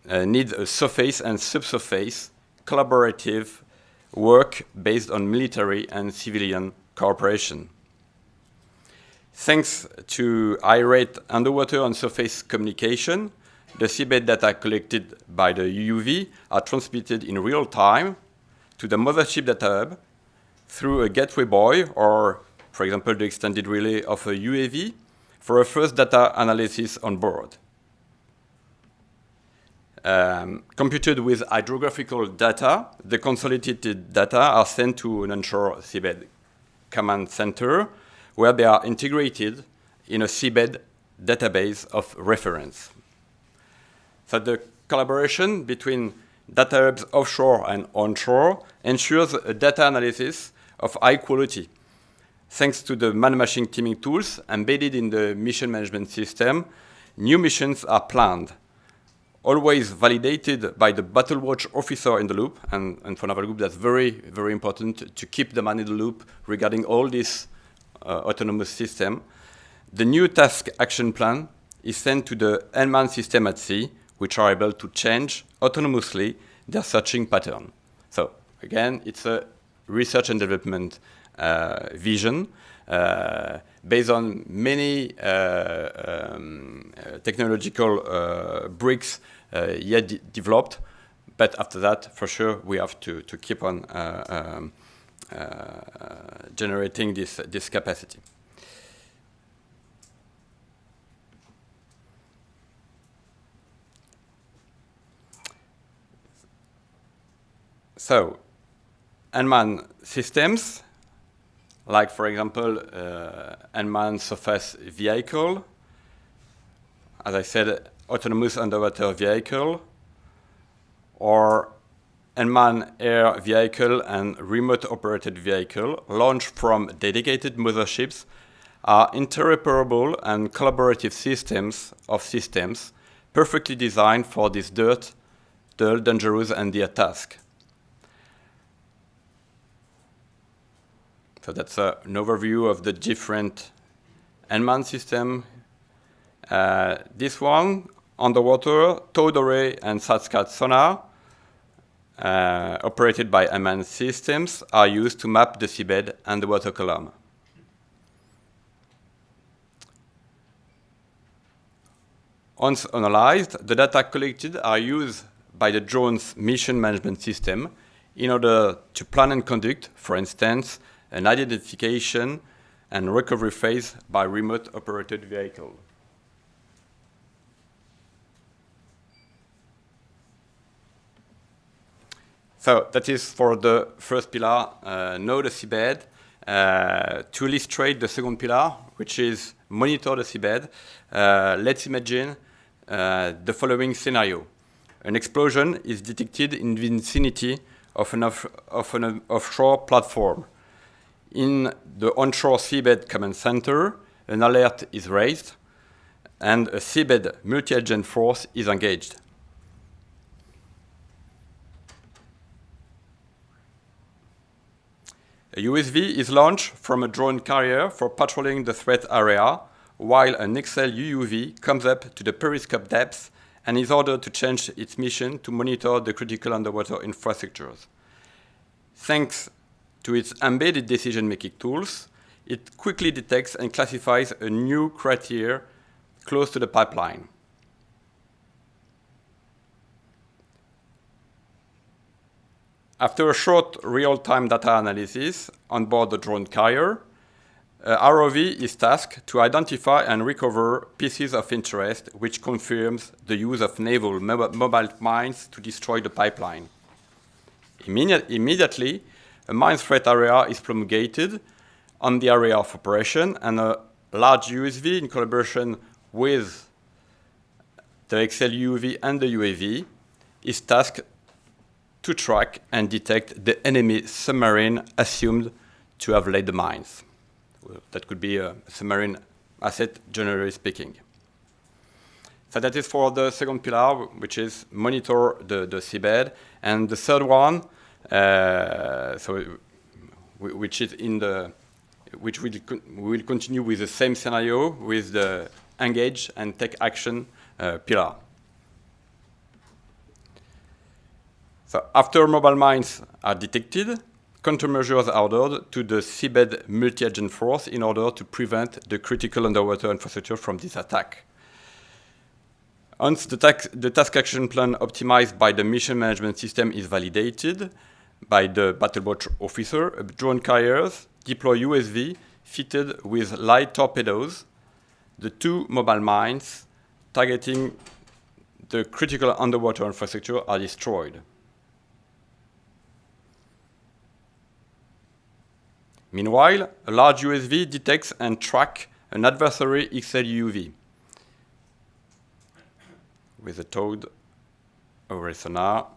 needs a surface and subsurface collaborative work based on military and civilian cooperation. Thanks to high-rate underwater and surface communication, the seabed data collected by the UUV are transmitted in real time to the mothership data hub through a gateway buoy or, for example, the extended relay of a UAV for a first data analysis on board. Computed with hydrographical data, the consolidated data are sent to an onshore seabed command center where they are integrated in a seabed database of reference. So the collaboration between data hubs offshore and onshore ensures a data analysis of high quality. Thanks to the man-machine teaming tools embedded in the mission management system, new missions are planned, always validated by the battle watch officer in the loop, and for Naval Group that's very, very important to keep the man in the loop regarding all this autonomous system. The new task action plan is sent to the unmanned system at sea, which are able to change autonomously their searching pattern. So again, it's a research and development vision based on many technological bricks yet developed, but after that, for sure, we have to keep on generating this capacity. So, unmanned systems, like for example, unmanned surface vehicle, as I said, autonomous underwater vehicle, or unmanned air vehicle and remote operated vehicle launched from dedicated motherships are interoperable and collaborative systems perfectly designed for this dull, dangerous and dear task. So that's an overview of the different unmanned system. This one, underwater, towed array and SATSCAT sonar, operated by unmanned systems, are used to map the seabed and the water column. Once analyzed, the data collected are used by the drone's mission management system in order to plan and conduct, for instance, an identification and recovery phase by remote operated vehicle. So that is for the first pillar, know the seabed. To illustrate the second pillar, which is monitor the seabed, let's imagine the following scenario. An explosion is detected in the vicinity of an offshore platform. In the onshore seabed command center, an alert is raised, and a seabed multi-agent force is engaged. A USV is launched from a drone carrier for patrolling the threat area, while an XL UUV comes up to the periscope depth and is ordered to change its mission to monitor the critical underwater infrastructures. Thanks to its embedded decision-making tools, it quickly detects and classifies a new criteria close to the pipeline. After a short real-time data analysis on board the drone carrier, ROV is tasked to identify and recover pieces of interest, which confirms the use of naval mobile mines to destroy the pipeline. Immediately, a mine threat area is promulgated on the area of operation, and a large USV, in collaboration with the XL UUV and the UAV, is tasked to track and detect the enemy submarine assumed to have laid the mines. That could be a submarine asset, generally speaking. So that is for the second pillar, which is monitor the seabed. And the third one, which is in the, which we will continue with the same scenario with the engage and take action pillar. So after mobile mines are detected, countermeasures are ordered to the Seabed multi-agent force in order to prevent the critical underwater infrastructure from this attack. Once the task action plan optimized by the mission management system is validated by the battleboat officer, drone carriers deploy USV fitted with light torpedoes, the two mobile mines targeting the critical underwater infrastructure are destroyed. Meanwhile, a large USV detects and tracks an adversary XL UUV with a towed over a sonar.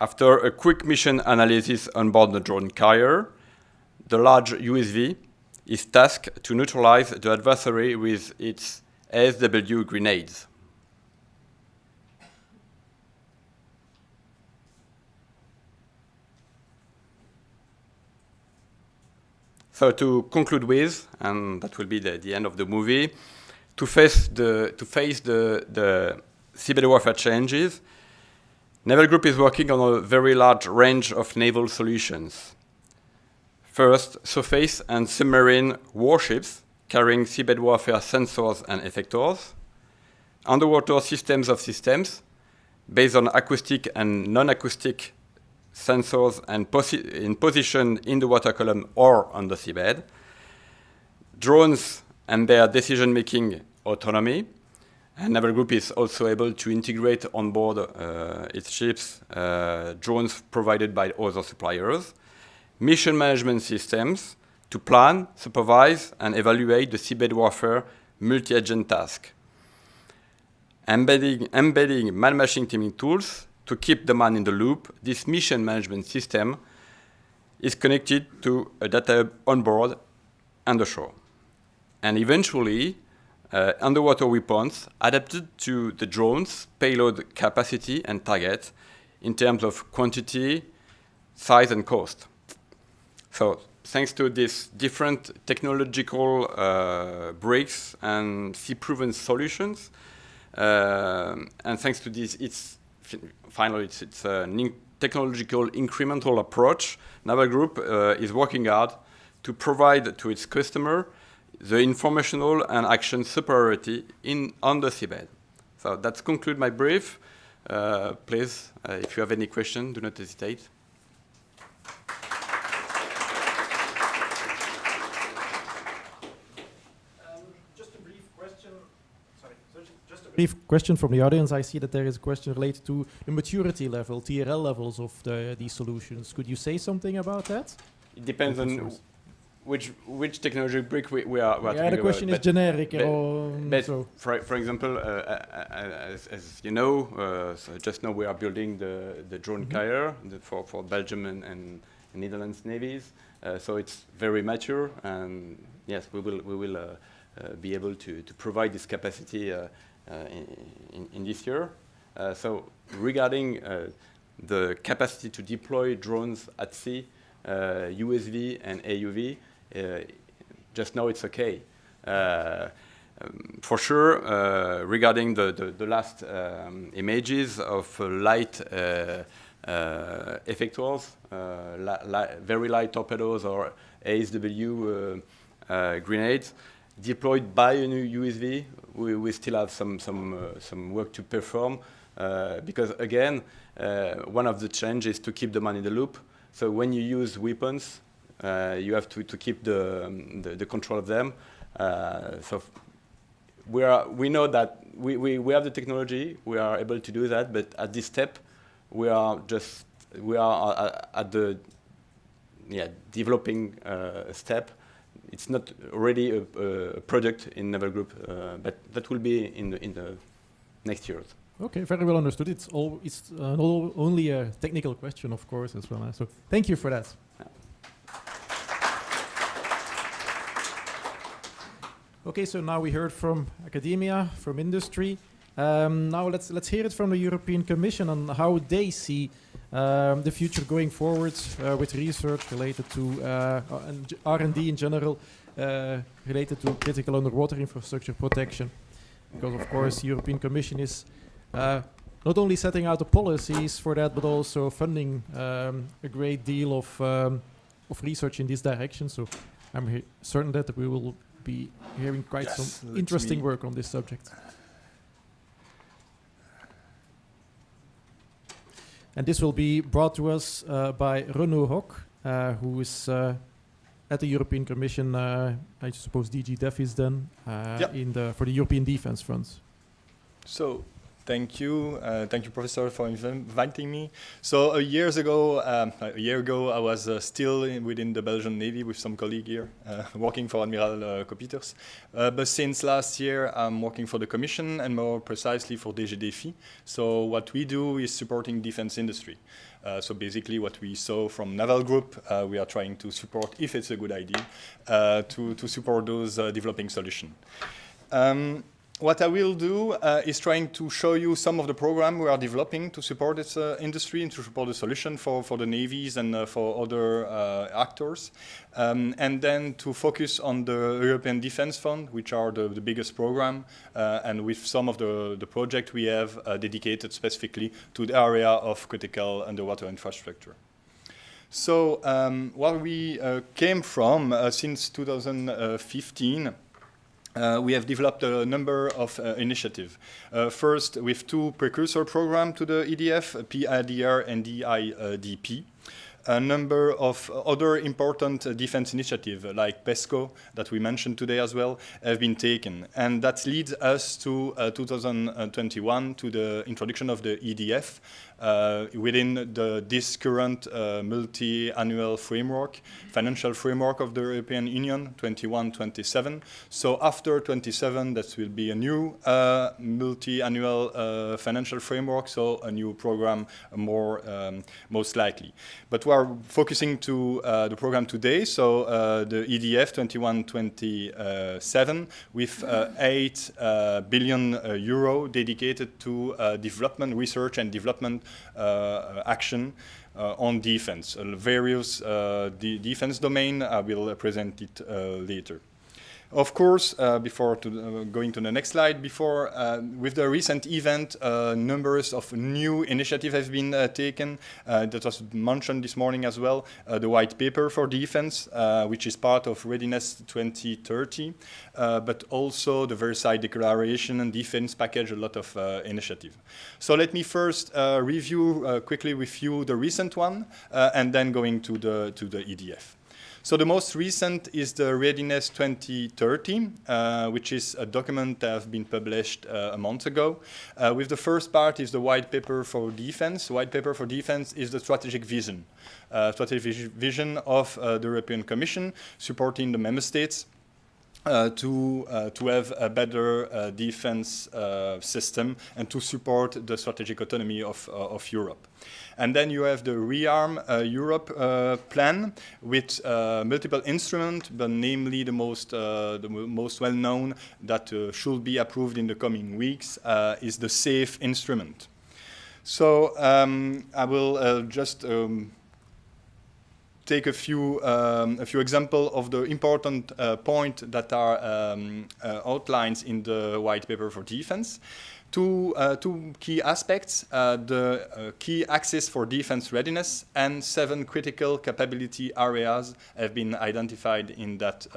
After a quick mission analysis on board the drone carrier, the large USV is tasked to neutralize the adversary with its ASW grenades. So to conclude with, and that will be the end of the movie, to face the seabed warfare challenges, Naval Group is working on a very large range of naval solutions. First, surface and submarine warships carrying seabed warfare sensors and effectors, underwater systems of systems based on acoustic and non-acoustic sensors and in position in the water column or on the seabed, drones and their decision-making autonomy, and Naval Group is also able to integrate on board its ships drones provided by other suppliers, mission management systems to plan, supervise, and evaluate the seabed warfare multi-agent task, embedding man-machine teaming tools to keep the man in the loop. This mission management system is connected to a data hub on board and ashore. And eventually, underwater weapons adapted to the drone's payload capacity and target in terms of quantity, size, and cost. So thanks to these different technological breaks and sea-proven solutions, and thanks to this, finally, it's a technological incremental approach. Naval Group is working hard to provide to its customer the informational and action superiority on the seabed. So that's conclude my brief. Please, if you have any question, do not hesitate. Brief question from the audience. I see that there is a question related to the maturity level, TRL levels of these solutions. Could you say something about that? It depends on which technology brick we are talking about. The question is generic. For example, as you know, so just now we are building the drone carrier for Belgium and Netherlands navies. So it's very mature, and yes, we will be able to provide this capacity in this year. So regarding the capacity to deploy drones at sea, USV and AUV, just now it's okay. For sure, regarding the last images of light effectors, very light torpedoes or ASW grenades deployed by a new USV, we still have some work to perform because again, one of the challenges is to keep the man in the loop. So when you use weapons, you have to keep the control of them. So we know that we have the technology, we are able to do that, but at this step, we are at the developing step. It's not already a product in Naval Group, but that will be in the next years. Okay, very well understood. It's not only a technical question, of course, as well. So thank you for that. Yeah. Okay, so now we heard from academia, from industry. Now let's hear it from the European Commission on how they see the future going forward with research related to R&D in general, related to critical underwater infrastructure protection. Because of course, the European Commission is not only setting out the policies for that, but also funding a great deal of research in this direction. So I'm certain that we will be hearing quite some interesting work on this subject. And this will be brought to us by Renaud Hock, who is at the European Commission, I suppose DG Def is then, for the European Defence Funds. So, thank you, Professor, for inviting me. So, a year ago, I was still within the Belgian Navy with some colleague here, working for Admiral Copeters. But since last year, I'm working for the Commission and more precisely for DG Défi. So, what we do is supporting defense industry. So basically what we saw from Naval Group, we are trying to support, if it's a good idea, to support those developing solutions. What I will do is trying to show you some of the program we are developing to support this industry and to support the solution for the navies and for other actors. And then to focus on the European Defence Fund, which are the biggest program, and with some of the project we have dedicated specifically to the area of critical underwater infrastructure. So where we came from since 2015, we have developed a number of initiatives. First, with two precursor programs to the EDF, PIDR and DIDP. A number of other important defense initiatives, like PESCO, that we mentioned today as well, have been taken. And that leads us to 2021, to the introduction of the EDF within this current multi-annual framework, financial framework of the European Union, 21-27. So after 27, that will be a new multi-annual financial framework, so a new program more most likely. But we are focusing to the program today, so the EDF 21-27 with 8 billion euro dedicated to development, research and development action on defense. Various defense domain, I will present it later. Of course, before going to the next slide, with the recent event, numbers of new initiatives have been taken. That was mentioned this morning as well. The white paper for defense, which is part of Readiness 2030, but also the Versailles Declaration and defense package, a lot of initiative. So let me first review quickly with you the recent one, and then going to the EDF. So the most recent is the Readiness 2030, which is a document that has been published a month ago. With the first part is the white paper for defense. The white paper for defense is the strategic vision of the European Commission, supporting the member states to have a better defense system and to support the strategic autonomy of Europe. And then you have the Rearm Europe plan with multiple instruments, but namely the most well-known that should be approved in the coming weeks is the SAFE instrument. So I will just take a few examples of the important points that are outlined in the white paper for defense. Two key aspects, the key axis for defense readiness and 7 critical capability areas have been identified in that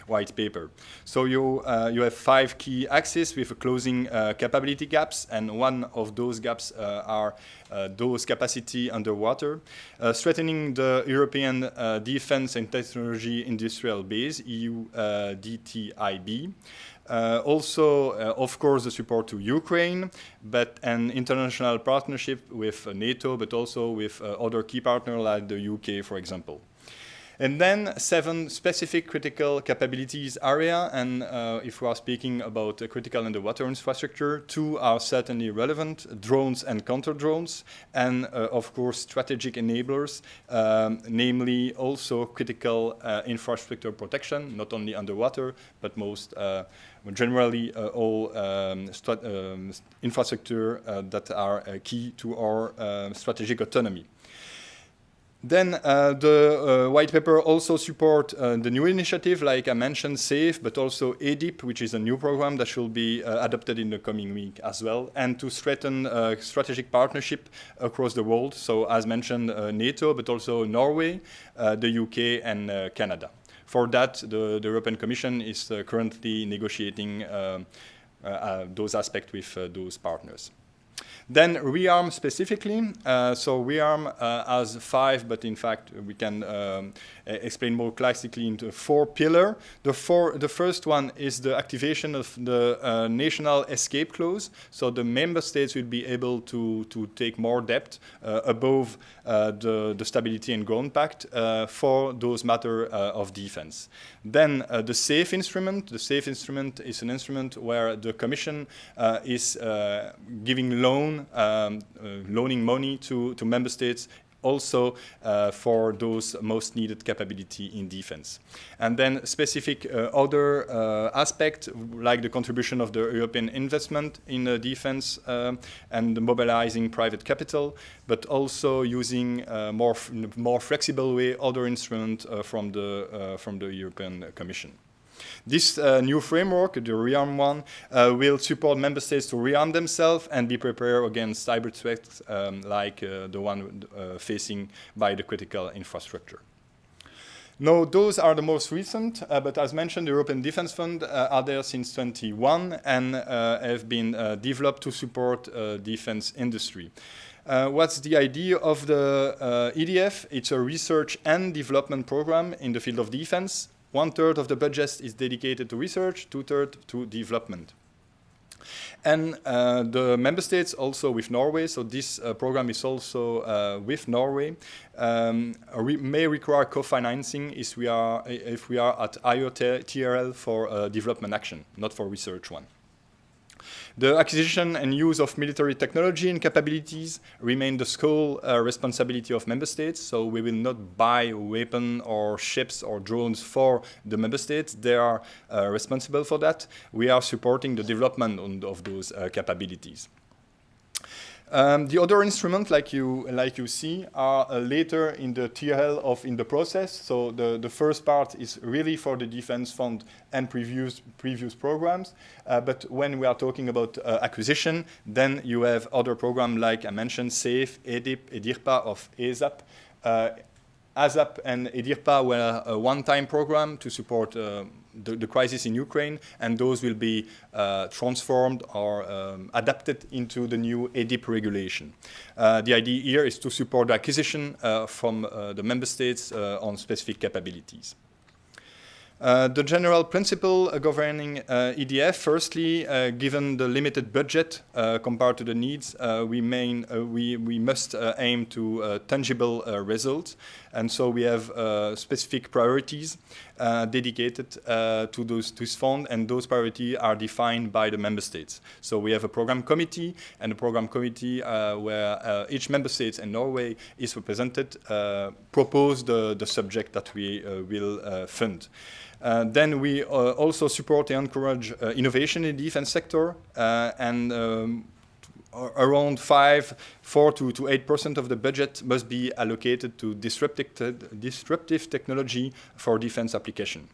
white paper. So you have 5 key axes with closing capability gaps, and one of those gaps are those capacity underwater, strengthening the European defense and technology industrial base, EU DTIB. Also, of course, the support to Ukraine, but an international partnership with NATO, but also with other key partners like the UK, for example. And then 7 specific critical capabilities area, and if we are speaking about critical underwater infrastructure, 2 are certainly relevant, drones and counter-drones, and of course strategic enablers, namely also critical infrastructure protection, not only underwater, but most generally all infrastructure that are key to our strategic autonomy. Then the white paper also support the new initiative, like I mentioned, SAFE, but also EDIP, which is a new program that should be adopted in the coming week as well, and to strengthen strategic partnership across the world. So as mentioned, NATO, but also Norway, the UK, and Canada. For that, the European Commission is currently negotiating those aspects with those partners. Then rearm specifically. So rearm has 5, but in fact we can explain more classically into 4 pillars. The first one is the activation of the national escape clause. So the member states will be able to take more debt above the Stability and Growth Pact for those matters of defense. Then the SAFE instrument. The SAFE instrument is an instrument where the Commission is giving loaning money to member states, also for those most needed capability in defense. And then specific other aspects, like the contribution of the European investment in defense and mobilizing private capital, but also using more flexible way other instruments from the European Commission. This new framework, the REARM one, will support member states to rearm themselves and be prepared against cyber threats like the one facing by the critical infrastructure. Now, those are the most recent, but as mentioned, the European Defence Fund are there since 2021 and have been developed to support defense industry. What's the idea of the EDF? It's a research and development program in the field of defense. 1/3 of the budget is dedicated to research, 2/3 to development. And the member states also with Norway, so this program is also with Norway, may require co-financing if we are at higher TRL for development action, not for research one. The acquisition and use of military technology and capabilities remain the sole responsibility of member states, so we will not buy weapons or ships or drones for the member states. They are responsible for that. We are supporting the development of those capabilities. The other instruments, like you see, are later in the TRL in the process. So the first part is really for the defense fund and previous programs. But when we are talking about acquisition, then you have other programs like I mentioned, SAFE, EDIP, EDIRPA of ESAP. ASAP and EDIRPA were a one-time program to support the crisis in Ukraine, and those will be transformed or adapted into the new EDIP regulation. The idea here is to support the acquisition from the member states on specific capabilities. The general principle governing EDF, firstly, given the limited budget compared to the needs, we must aim to tangible results. And so we have specific priorities dedicated to this fund, and those priorities are defined by the member states. So we have a program committee, and a program committee where each member state and Norway is represented, propose the subject that we will fund. Then we also support and encourage innovation in the defense sector, and around 4 to 8% of the budget must be allocated to disruptive technology for defense application.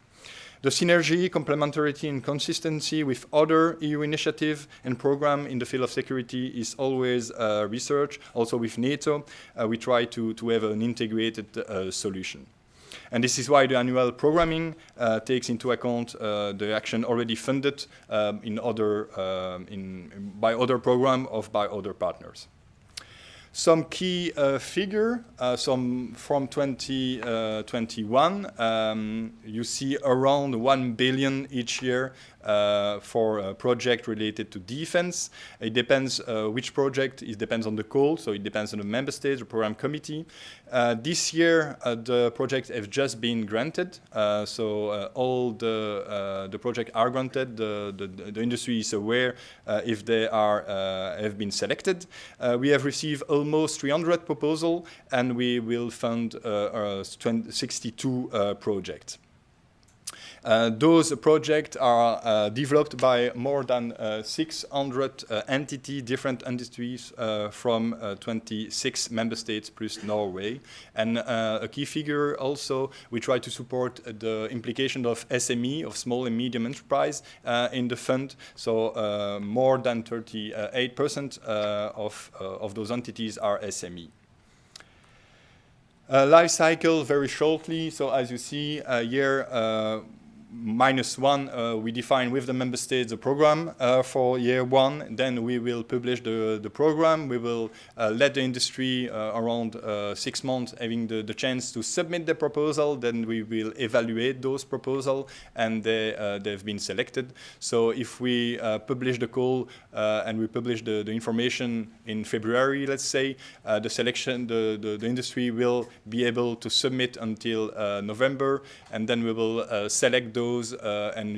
The synergy, complementarity, and consistency with other EU initiatives and programs in the field of security is always research. Also with NATO, we try to have an integrated solution. And this is why the annual programming takes into account the action already funded by other programs or by other partners. Some key figure, some from 2021, you see around 1 billion each year for a project related to defense. It depends which project, it depends on the call, so it depends on the member states, the program committee. This year, the projects have just been granted, so all the projects are granted. The industry is aware if they have been selected. We have received almost 300 proposals, and we will fund 62 projects. Those projects are developed by more than 600 entities, different industries from 26 member states plus Norway. And a key figure also, we try to support the implication of SME, of small and medium enterprise in the fund. So more than 38% of those entities are SME. Life cycle, very shortly. So as you see here, -1, we define with the member states the program for year 1. Then we will publish the program. We will let the industry around 6 months having the chance to submit the proposal. Then we will evaluate those proposals, and they've been selected. So if we publish the call and we publish the information in February, let's say, the selection, the industry will be able to submit until November, and then we will select those, and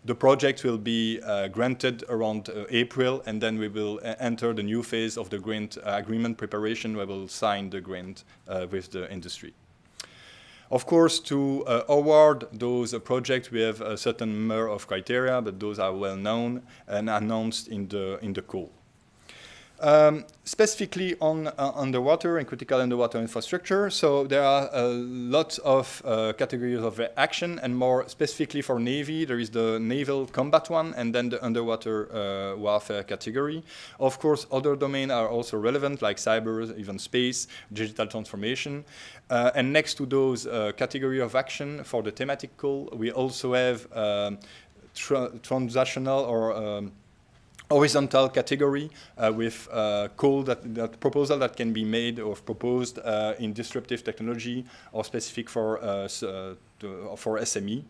the project will be granted around April, and then we will enter the new phase of the grant agreement preparation. We will sign the grant with the industry. Of course, to award those projects, we have a certain number of criteria, but those are well known and announced in the call. Specifically on underwater and critical underwater infrastructure, so there are a lot of categories of action, and more specifically for Navy, there is the naval combat one, and then the underwater warfare category. Of course, other domains are also relevant, like cyber, even space, digital transformation. And next to those category of action for the thematic call, we also have transactional or horizontal category with call that proposal that can be made or proposed in disruptive technology or specific for SME.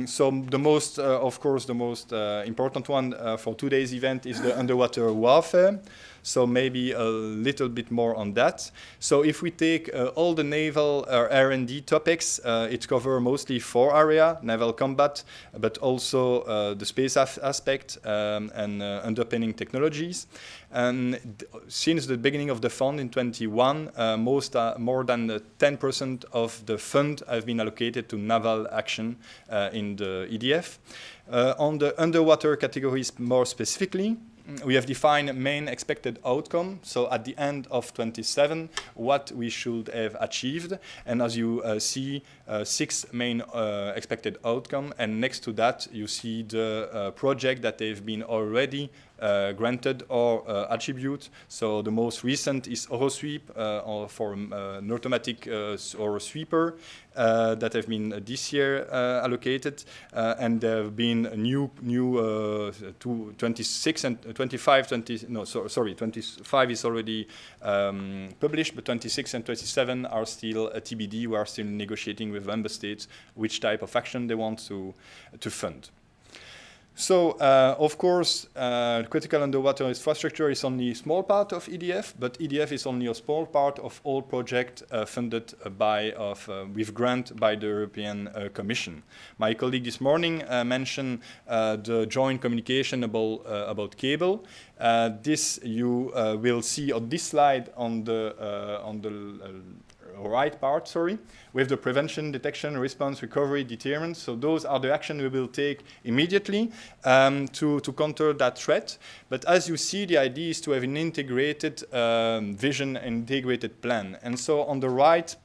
So the most, of course, the most important one for today's event is the underwater warfare. So maybe a little bit more on that. So if we take all the naval R&D topics, it covers mostly 4 areas: naval combat, but also the space aspect and underpinning technologies. And since the beginning of the fund in 21, more than 10% of the fund have been allocated to naval action in the EDF. On the underwater categories more specifically, we have defined main expected outcome. So at the end of 27, what we should have achieved. And as you see, 6 main expected outcome. And next to that, you see the project that they've been already granted or attribute. So the most recent is Eurosweep for an automatic or sweeper that have been this year allocated, and there have been new 26 and 25. 25 is already published, but 26 and 27 are still a TBD. We are still negotiating with member states which type of action they want to fund. So, of course, critical underwater infrastructure is only a small part of EDF, but EDF is only a small part of all projects funded with grant by the European Commission. My colleague this morning mentioned the joint communication about cable. This you will see on this slide on the right part, sorry, with the prevention, detection, response, recovery, deterrence. So those are the actions we will take immediately to counter that threat. But as you see, the idea is to have an integrated vision and integrated plan. And so on the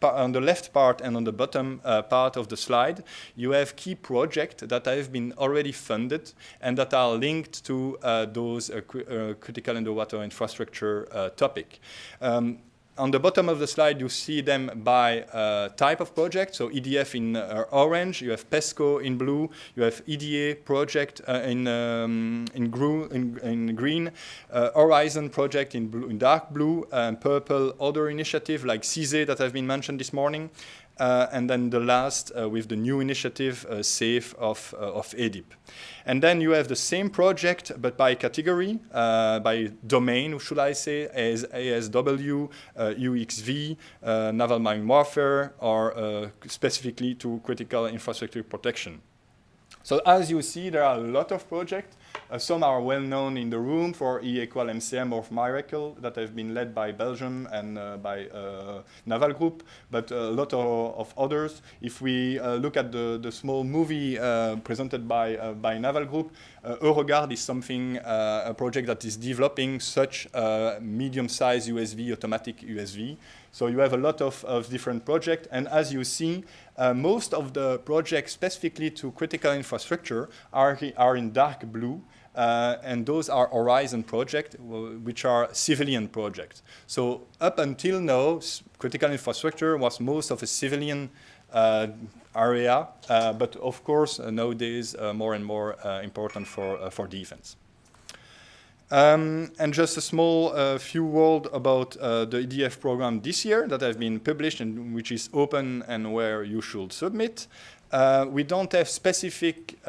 on the left part and on the bottom part of the slide, you have key projects that have been already funded and that are linked to those critical underwater infrastructure topic. On the bottom of the slide, you see them by type of project. So EDF in orange, you have PESCO in blue, you have EDA project in green, Horizon project in blue, in dark blue, and purple other initiative like CISE that have been mentioned this morning. And then the last with the new initiative, SAFE of EDIP. And then you have the same project, but by category, by domain, should I say, as ASW, UXV, naval mine warfare, or specifically to critical infrastructure protection. So as you see, there are a lot of projects. Some are well known in the room for E equal MCM or Miracle that have been led by Belgium and by Naval Group, but a lot of others. If we look at the small movie presented by Naval Group, Eurogard is something, a project that is developing such medium-sized USV, automatic USV. So you have a lot of different projects, and as you see, most of the projects specifically to critical infrastructure are in dark blue, and those are Horizon projects, which are civilian projects. So up until now, critical infrastructure was most of a civilian area, but of course nowadays more and more important for defense. And just a small few words about the EDF program this year that has been published and which is open and where you should submit. We don't have specific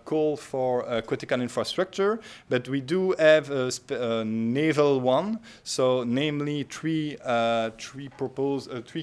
call for critical infrastructure, but we do have a naval one. So, namely, three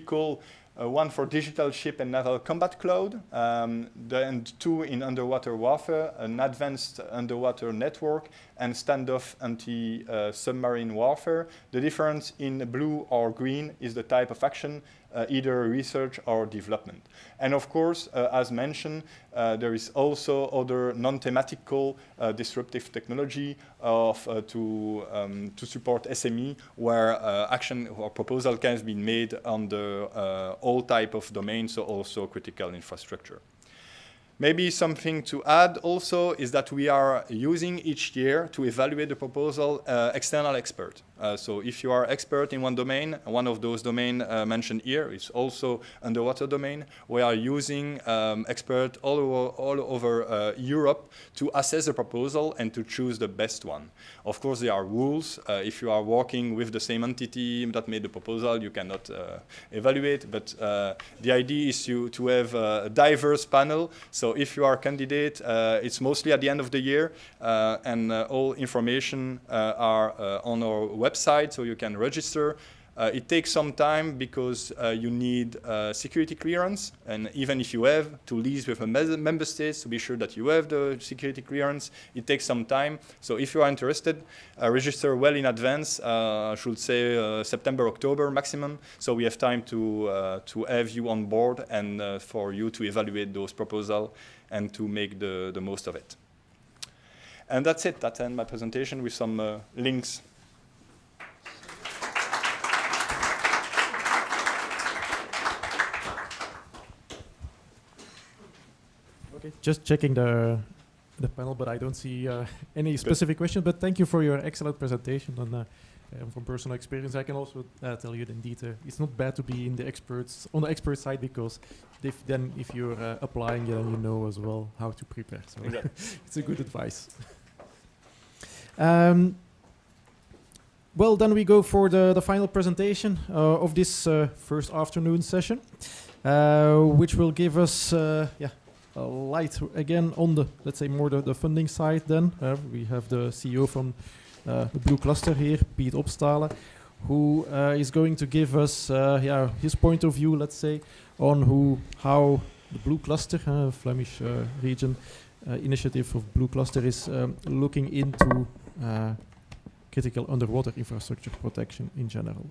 call. One for digital ship and naval combat cloud, and two in underwater warfare, an advanced underwater network, and standoff anti-submarine warfare. The difference in blue or green is the type of action, either research or development. And of course, as mentioned, there is also other non-thematical disruptive technology to support SME, where action or proposal can be made under all type of domains, so also critical infrastructure. Maybe something to add also is that we are using each year to evaluate the proposal external expert. So if you are expert in one domain, one of those domains mentioned here is also underwater domain. We are using experts all over Europe to assess the proposal and to choose the best one. Of course, there are rules. If you are working with the same entity that made the proposal, you cannot evaluate. But the idea is to have a diverse panel. So if you are a candidate, it's mostly at the end of the year, and all information are on our website, so you can register. It takes some time because you need security clearance, and even if you have to liaise with a member states to be sure that you have the security clearance, it takes some time. So if you are interested, register well in advance. I should say September, October maximum. So we have time to have you on board and for you to evaluate those proposals and to make the most of it. And that's it. That's end my presentation with some links. Okay, just checking the panel, but I don't see any specific question. But thank you for your excellent presentation. And from personal experience, I can also tell you that indeed it's not bad to be on the expert side, because if you're applying, you know as well how to prepare. So it's a good advice. Well, then we go for the final presentation of this first afternoon session, which will give us a light again on the, let's say, more the funding side. Then we have the CEO from the Blue Cluster here, Piet Opstalen, who is going to give us his point of view, let's say, on how the Blue Cluster, Flemish region initiative of Blue Cluster, is looking into critical underwater infrastructure protection in general.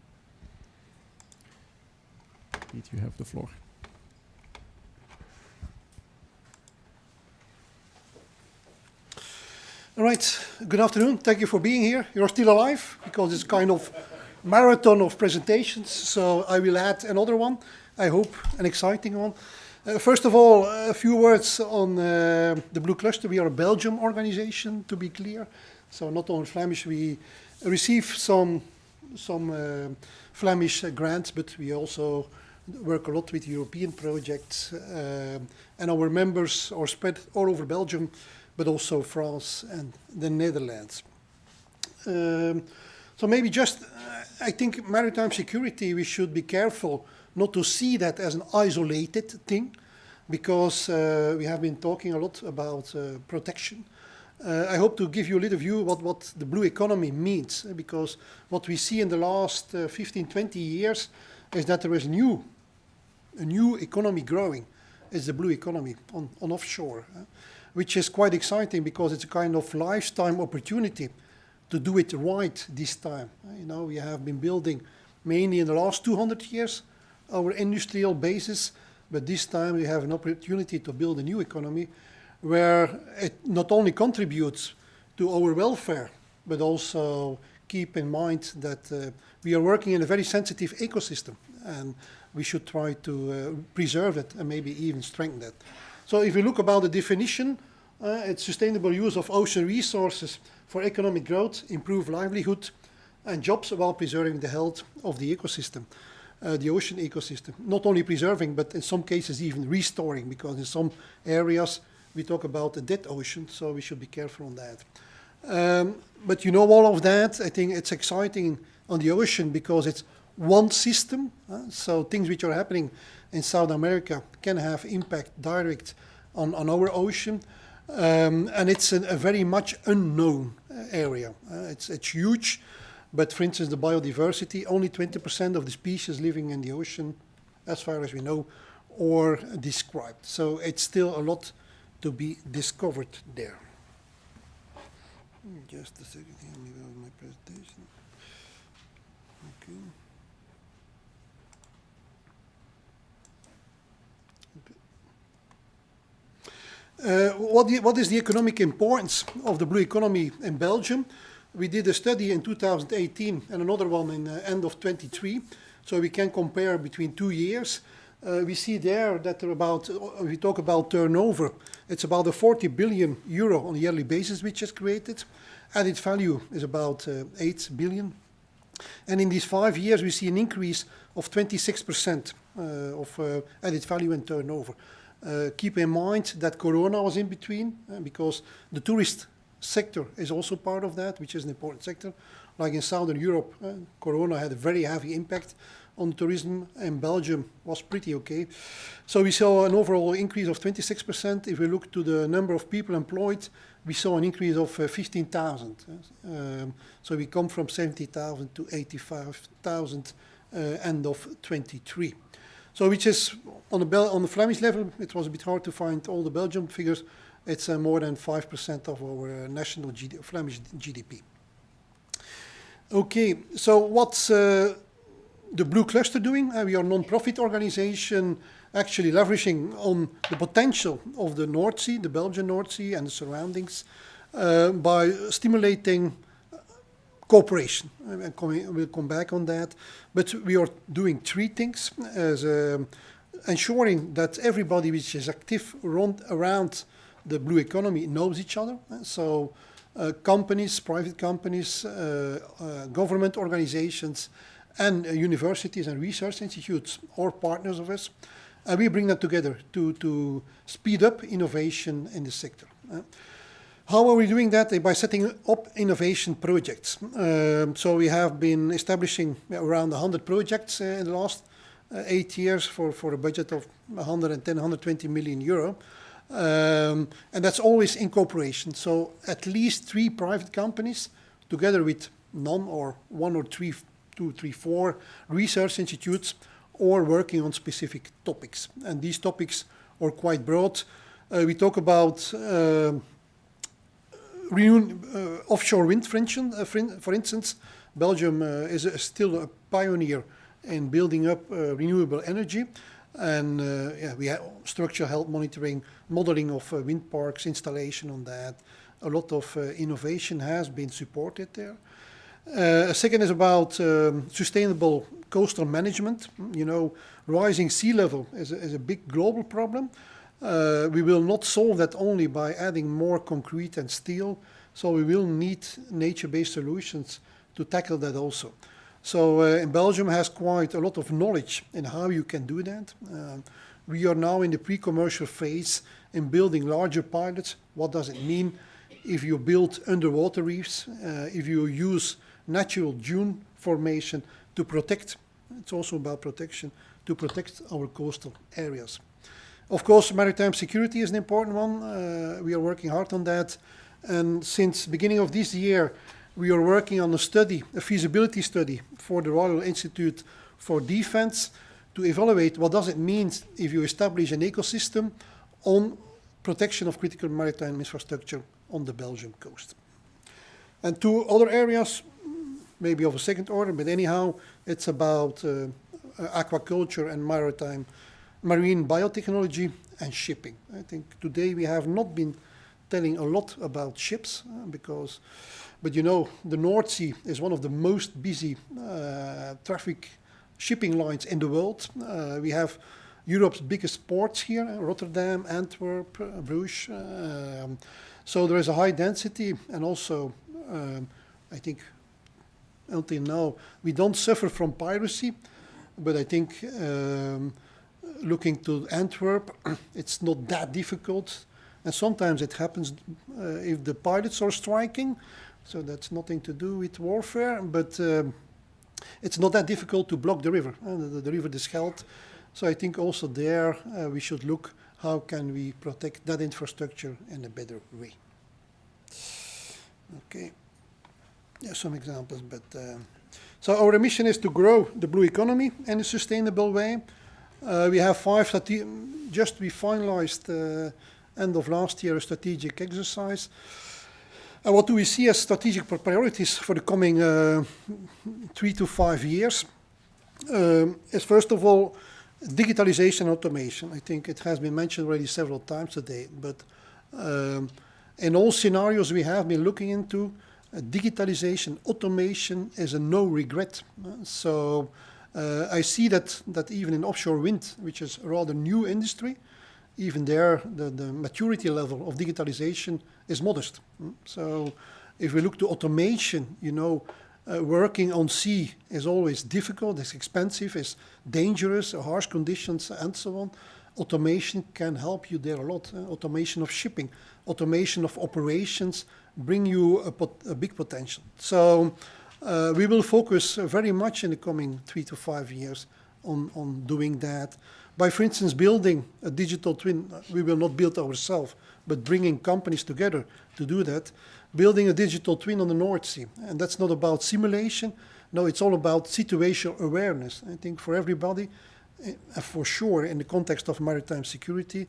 Piet, you have the floor. All right, good afternoon. Thank you for being here. You're still alive because it's kind of marathon of presentations, so I will add another one, I hope an exciting one. First of all, a few words on the Blue Cluster. We are a Belgium organization, to be clear, so not only Flemish. We receive some Flemish grants, but we also work a lot with European projects, and our members are spread all over Belgium, but also France and the Netherlands. So maybe just, I think maritime security, we should be careful not to see that as an isolated thing, because we have been talking a lot about protection. I hope to give you a little view what the blue economy means, because what we see in the last 15, 20 years is that there is a new economy growing. It's the blue economy on offshore, which is quite exciting because it's a kind of lifetime opportunity to do it right this time. You know, we have been building mainly in the last 200 years our industrial basis, but this time we have an opportunity to build a new economy where it not only contributes to our welfare, but also keep in mind that we are working in a very sensitive ecosystem, and we should try to preserve it and maybe even strengthen it. So if you look about the definition, it's sustainable use of ocean resources for economic growth, improve livelihood and jobs while preserving the health of the ecosystem, the ocean ecosystem. Not only preserving, but in some cases even restoring, because in some areas we talk about a dead ocean, so we should be careful on that. But you know all of that. I think it's exciting on the ocean because it's one system. So things which are happening in South America can have impact direct on our ocean. And it's a very much unknown area. It's huge, but for instance, the biodiversity, only 20% of the species living in the ocean, as far as we know, are described. So it's still a lot to be discovered there. Just a second here, let me go to my presentation. Okay. What is the economic importance of the blue economy in Belgium? We did a study in 2018 and another one in the end of 23, so we can compare between 2 years. We see there that we talk about turnover, it's about a 40 billion euro on a yearly basis which is created. Added value is about 8 billion. And in these 5 years we see an increase of 26% of added value and turnover. Keep in mind that Corona was in between, because the tourist sector is also part of that, which is an important sector. Like in Southern Europe, Corona had a very heavy impact on tourism, and Belgium was pretty okay. So we saw an overall increase of 26%. If we look to the number of people employed, we saw an increase of 15,000. So we come from 70,000 to 85,000 end of 23. So which is, on the Flemish level, it was a bit hard to find all the Belgian figures. It's more than 5% of our national Flemish GDP. Okay, so what's the Blue Cluster doing? We are a non-profit organization actually leveraging on the potential of the North Sea, the Belgian North Sea and the surroundings, by stimulating cooperation. We'll come back on that. But we are doing 3 things, as ensuring that everybody which is active around the blue economy knows each other. So companies, private companies, government organizations, and universities and research institutes are partners of us. And we bring them together to speed up innovation in the sector. How are we doing that? By setting up innovation projects. So we have been establishing around 100 projects in the last 8 years for a budget of 110, 120 million euro. And that's always in cooperation. So at least 3 private companies, together with none or 1 or 3, 2, 3, 4 research institutes, or working on specific topics. And these topics are quite broad. We talk about offshore wind, for instance. Belgium is still a pioneer in building up renewable energy. And we have structural health monitoring, modeling of wind parks, installation on that. A lot of innovation has been supported there. Second is about sustainable coastal management. You know, rising sea level is a big global problem. We will not solve that only by adding more concrete and steel, so we will need nature-based solutions to tackle that also. So in Belgium has quite a lot of knowledge in how you can do that. We are now in the pre-commercial phase in building larger pilots. What does it mean if you build underwater reefs, if you use natural dune formation to protect? It's also about protection, to protect our coastal areas. Of course, maritime security is an important one. We are working hard on that. And since beginning of this year, we are working on a study, a feasibility study for the Royal Institute for Defense to evaluate what does it mean if you establish an ecosystem on protection of critical maritime infrastructure on the Belgian coast. And two other areas, maybe of a second order, but anyhow, it's about aquaculture and marine biotechnology and shipping. I think today we have not been telling a lot about ships but you know, the North Sea is one of the most busy traffic shipping lines in the world. We have Europe's biggest ports here, Rotterdam, Antwerp, Bruges. So there is a high density, and also I think until now we don't suffer from piracy, but I think looking to Antwerp, it's not that difficult. And sometimes it happens if the pilots are striking, so that's nothing to do with warfare, but it's not that difficult to block the river, the river de Scheldt. So I think also there we should look how can we protect that infrastructure in a better way. Okay, yeah, some examples, but so our mission is to grow the blue economy in a sustainable way. We have we finalized end of last year a strategic exercise. And what do we see as strategic priorities for the coming 3 to 5 years? Is first of all, digitalization and automation. I think it has been mentioned already several times today, but in all scenarios we have been looking into, digitalization, automation is a no regret. So I see that even in offshore wind, which is a rather new industry, even there, the maturity level of digitalization is modest. So if we look to automation, you know, working on sea is always difficult, it's expensive, it's dangerous, harsh conditions, and so on. Automation can help you there a lot. Automation of shipping, automation of operations bring you a big potential. So we will focus very much in the coming 3 to 5 years on doing that. By, for instance, building a digital twin, we will not build ourselves, but bringing companies together to do that. Building a digital twin on the North Sea. And that's not about simulation. No, it's all about situational awareness. I think for everybody, for sure in the context of maritime security,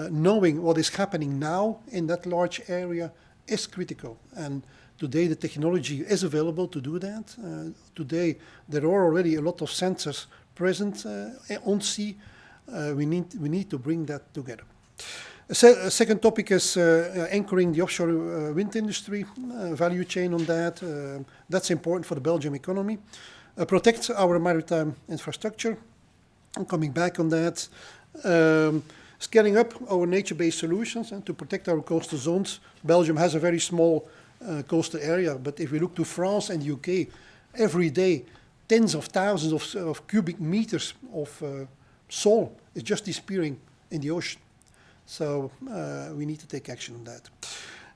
knowing what is happening now in that large area is critical. And today the technology is available to do that. Today there are already a lot of sensors present on sea. We need to bring that together. A second topic is anchoring the offshore wind industry, value chain on that. That's important for the Belgian economy. Protect our maritime infrastructure. I'm coming back on that. Scaling up our nature-based solutions and to protect our coastal zones. Belgium has a very small coastal area, but if we look to France and UK, every day tens of thousands of cubic meters of soil is just disappearing in the ocean. So we need to take action on that.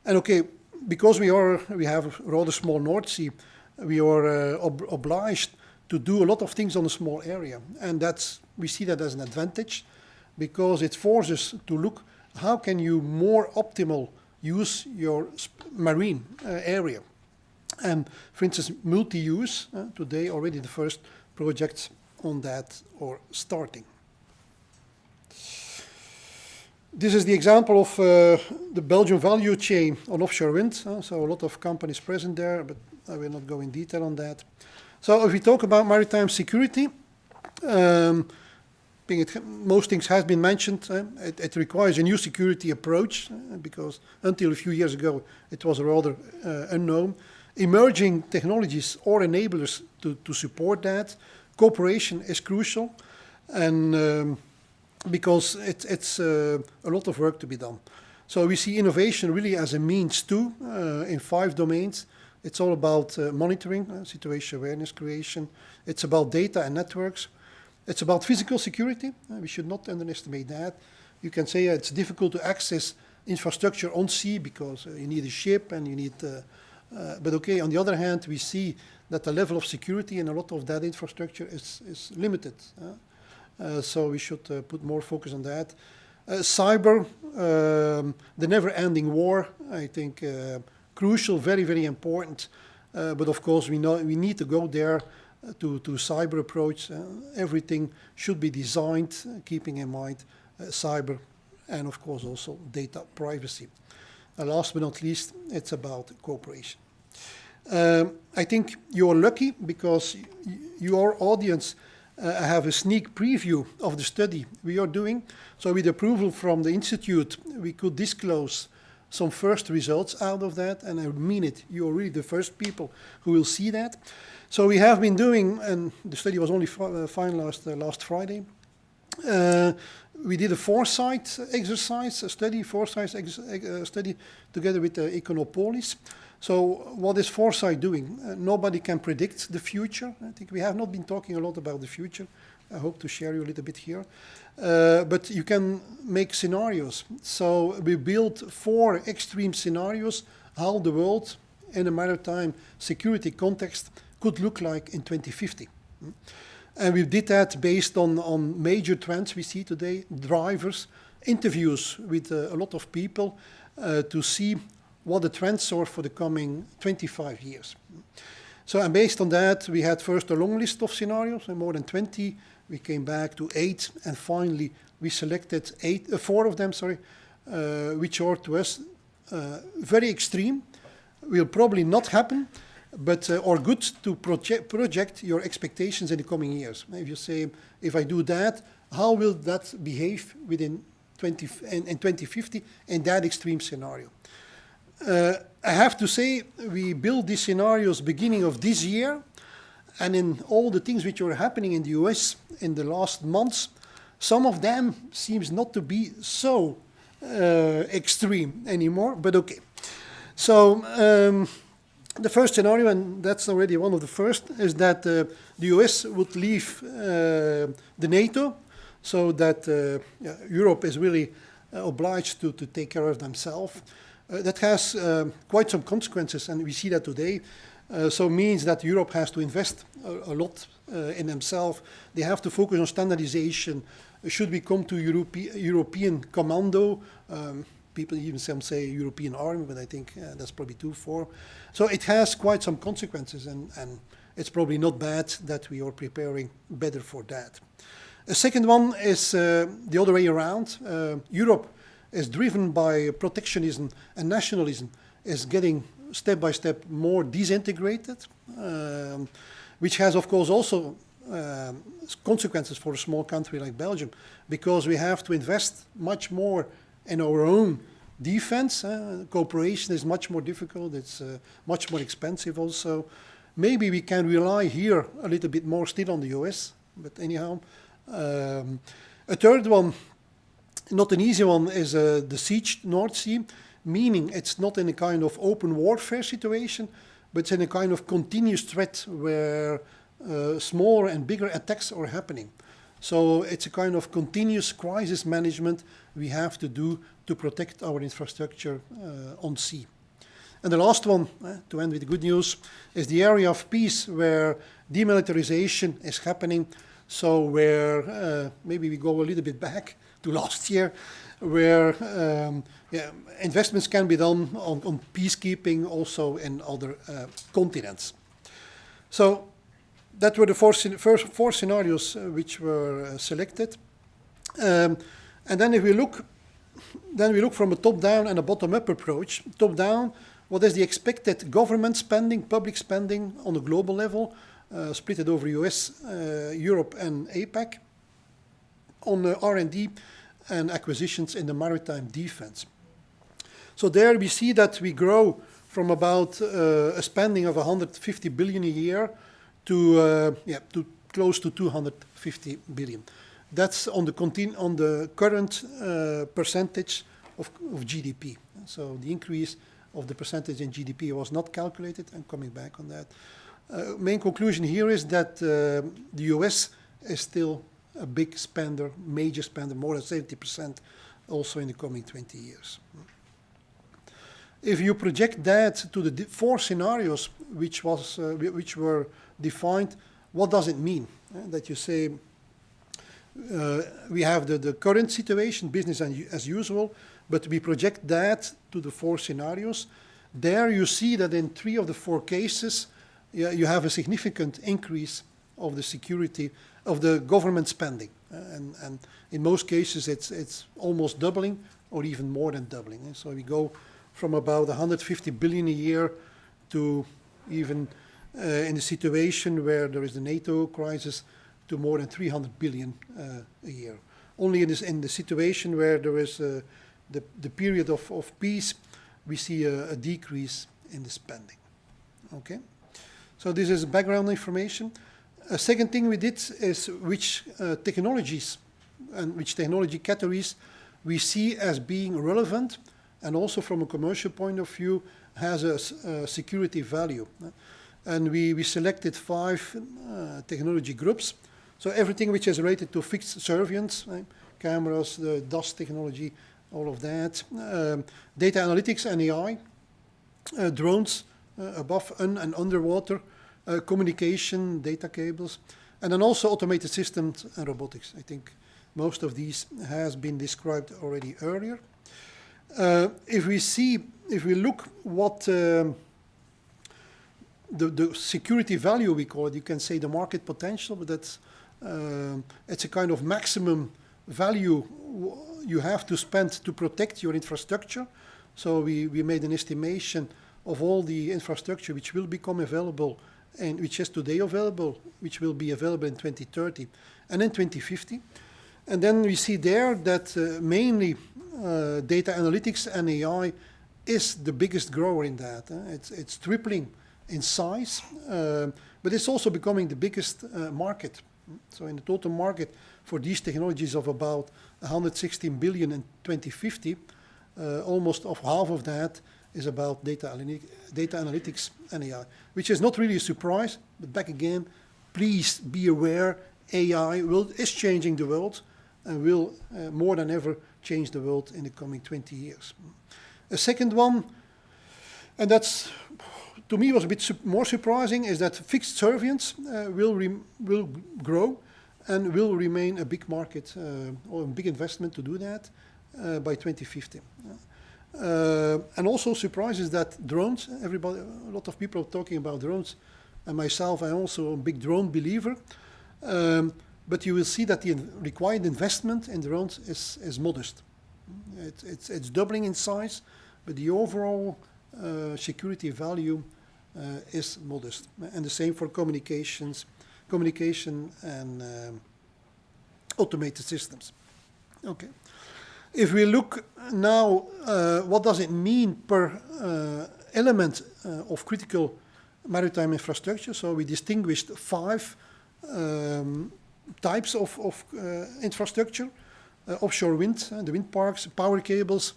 And okay, because we have a rather small North Sea, we are obliged to do a lot of things on a small area. And we see that as an advantage because it forces us to look how can you more optimal use your marine area. And for instance, multi-use, today already the first projects on that are starting. This is the example of the Belgian value chain on offshore wind. So a lot of companies present there, but I will not go in detail on that. So if we talk about maritime security, I think most things have been mentioned. It requires a new security approach because until a few years ago it was rather unknown. Emerging technologies or enablers to support that. Cooperation is crucial, and because it's a lot of work to be done. So we see innovation really as a means too in 5 domains. It's all about monitoring, situation awareness creation. It's about data and networks. It's about physical security. We should not underestimate that. You can say it's difficult to access infrastructure on sea because you need a ship and you need... but okay, on the other hand, we see that the level of security in a lot of that infrastructure is limited. So we should put more focus on that. Cyber, the never-ending war, I think crucial, very, very important. But of course, we need to go there to cyber approach. Everything should be designed, keeping in mind cyber and of course also data privacy. Last but not least, it's about cooperation. I think you're lucky because your audience have a sneak preview of the study we are doing. So with approval from the Institute, we could disclose some first results out of that, and I mean it, you're really the first people who will see that. So we have been doing, and the study was only finalized last Friday, we did a foresight exercise, study together with Econopolis. So what is foresight doing? Nobody can predict the future. I think we have not been talking a lot about the future. I hope to share you a little bit here. But you can make scenarios. So we built 4 extreme scenarios, how the world in a maritime security context could look like in 2050. And we did that based on major trends we see today, drivers, interviews with a lot of people to see what the trends are for the coming 25 years. So, and based on that, we had first a long list of scenarios, more than 20. We came back to 8, and finally we selected 4 of them, which are to us very extreme, will probably not happen, but are good to project your expectations in the coming years. If you say, if I do that, how will that behave within 2050 in that extreme scenario? I have to say, we built these scenarios beginning of this year, and in all the things which are happening in the US in the last months, some of them seems not to be so extreme anymore, but okay. So the first scenario, and that's already one of the first, is that the US would leave the NATO, so that Europe is really obliged to take care of themselves. That has quite some consequences, and we see that today. So it means that Europe has to invest a lot in themselves. They have to focus on standardization. Should we come to European commando? People even some say European army, but I think that's probably too far. So it has quite some consequences, and it's probably not bad that we are preparing better for that. A second one is the other way around. Europe is driven by protectionism and nationalism, is getting step by step more disintegrated, which has of course also consequences for a small country like Belgium, because we have to invest much more in our own defense. Cooperation is much more difficult, it's much more expensive also. Maybe we can rely here a little bit more still on the US, but anyhow. A third one, not an easy one, is the siege North Sea, meaning it's not in a kind of open warfare situation, but it's in a kind of continuous threat where smaller and bigger attacks are happening. So it's a kind of continuous crisis management we have to do to protect our infrastructure on sea. And the last one, to end with good news, is the area of peace where demilitarization is happening. So where maybe we go a little bit back to last year, where investments can be done on peacekeeping also in other continents. So that were the first 4 scenarios which were selected. And then if we look, from a top-down and a bottom-up approach. Top-down, what is the expected government spending, public spending on a global level split it over US, Europe and APAC, on R&D and acquisitions in the maritime defense. So there we see that we grow from about a spending of 150 billion a year to close to 250 billion. That's on the current percentage of GDP. So the increase of the percentage in GDP was not calculated. I'm coming back on that. Main conclusion here is that the US is still a big spender, major spender, more than 70% also in the coming 20 years. If you project that to the 4 scenarios which were defined, what does it mean? That you say we have the current situation, business as usual, but we project that to the 4 scenarios. There you see that in 3 of the 4 cases, you have a significant increase of the security of the government spending. And in most cases, it's almost doubling or even more than doubling. So we go from about 150 billion a year to even in a situation where there is the NATO crisis to more than 300 billion a year. Only in the situation where there is the period of peace, we see a decrease in the spending. Okay, so this is background information. A second thing we did is which technologies and which technology categories we see as being relevant and also from a commercial point of view has a security value. And we selected 5 technology groups. So everything which is related to fixed surveillance, right? Cameras, the DAS technology, all of that. Data analytics and AI, drones above and underwater, communication, data cables, and then also automated systems and robotics. I think most of these has been described already earlier. If we look what the security value we call it, you can say the market potential, but that's it's a kind of maximum value you have to spend to protect your infrastructure. So we made an estimation of all the infrastructure which will become available and which is today available, which will be available in 2030 and in 2050. And then we see there that mainly data analytics and AI is the biggest grower in that. It's tripling in size, but it's also becoming the biggest market. So in the total market for these technologies of about 116 billion in 2050, almost of half of that is about data analytics and AI, which is not really a surprise, but back again, please be aware AI is changing the world and will more than ever change the world in the coming 20 years. A second one, and that's to me was a bit more surprising, is that fixed surveillance will grow and will remain a big market or a big investment to do that by 2050. And also surprises that drones, a lot of people are talking about drones, and myself, I'm also a big drone believer. But you will see that the required investment in drones is modest. It's doubling in size, but the overall security value is modest. And the same for communication and automated systems. Okay. If we look now, what does it mean per element of critical maritime infrastructure? So we distinguished 5 types of infrastructure: offshore wind, the wind parks, power cables,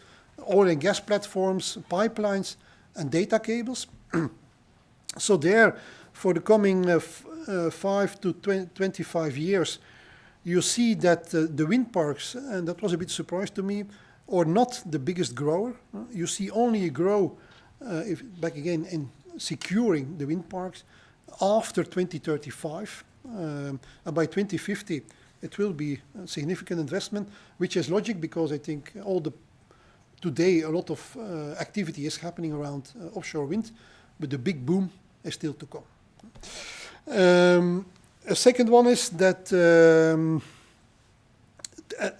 oil and gas platforms, pipelines, and data cables. So there, for the coming 5 to 25 years, you see that the wind parks, and that was a bit surprise to me, are not the biggest grower. You see only a grow, back again, in securing the wind parks after 2035. And by 2050, it will be a significant investment, which is logic because I think today a lot of activity is happening around offshore wind, but the big boom is still to come. A second one is that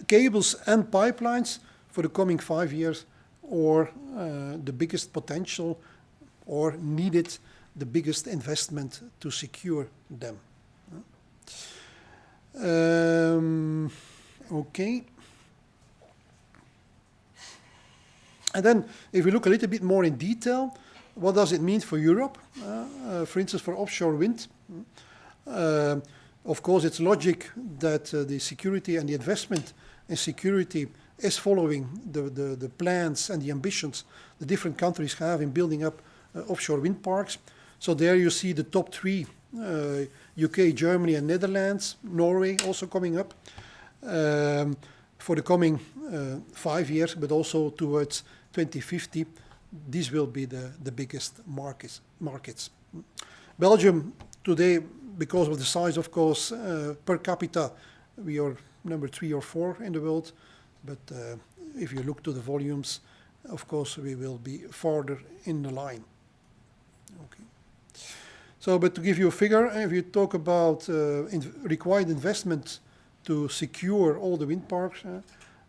cables and pipelines for the coming 5 years are the biggest potential or needed the biggest investment to secure them. Okay. And then if we look a little bit more in detail, what does it mean for Europe? For instance, for offshore wind. Of course, it's logic that the security and the investment in security is following the plans and the ambitions the different countries have in building up offshore wind parks. So there you see the top three, UK, Germany and Netherlands, Norway also coming up for the coming 5 years, but also towards 2050. These will be the biggest markets. Belgium today, because of the size, of course, per capita, we are number 3 or 4 in the world. But if you look to the volumes, of course, we will be farther in the line. Okay. So, but to give you a figure, if you talk about required investment to secure all the wind parks,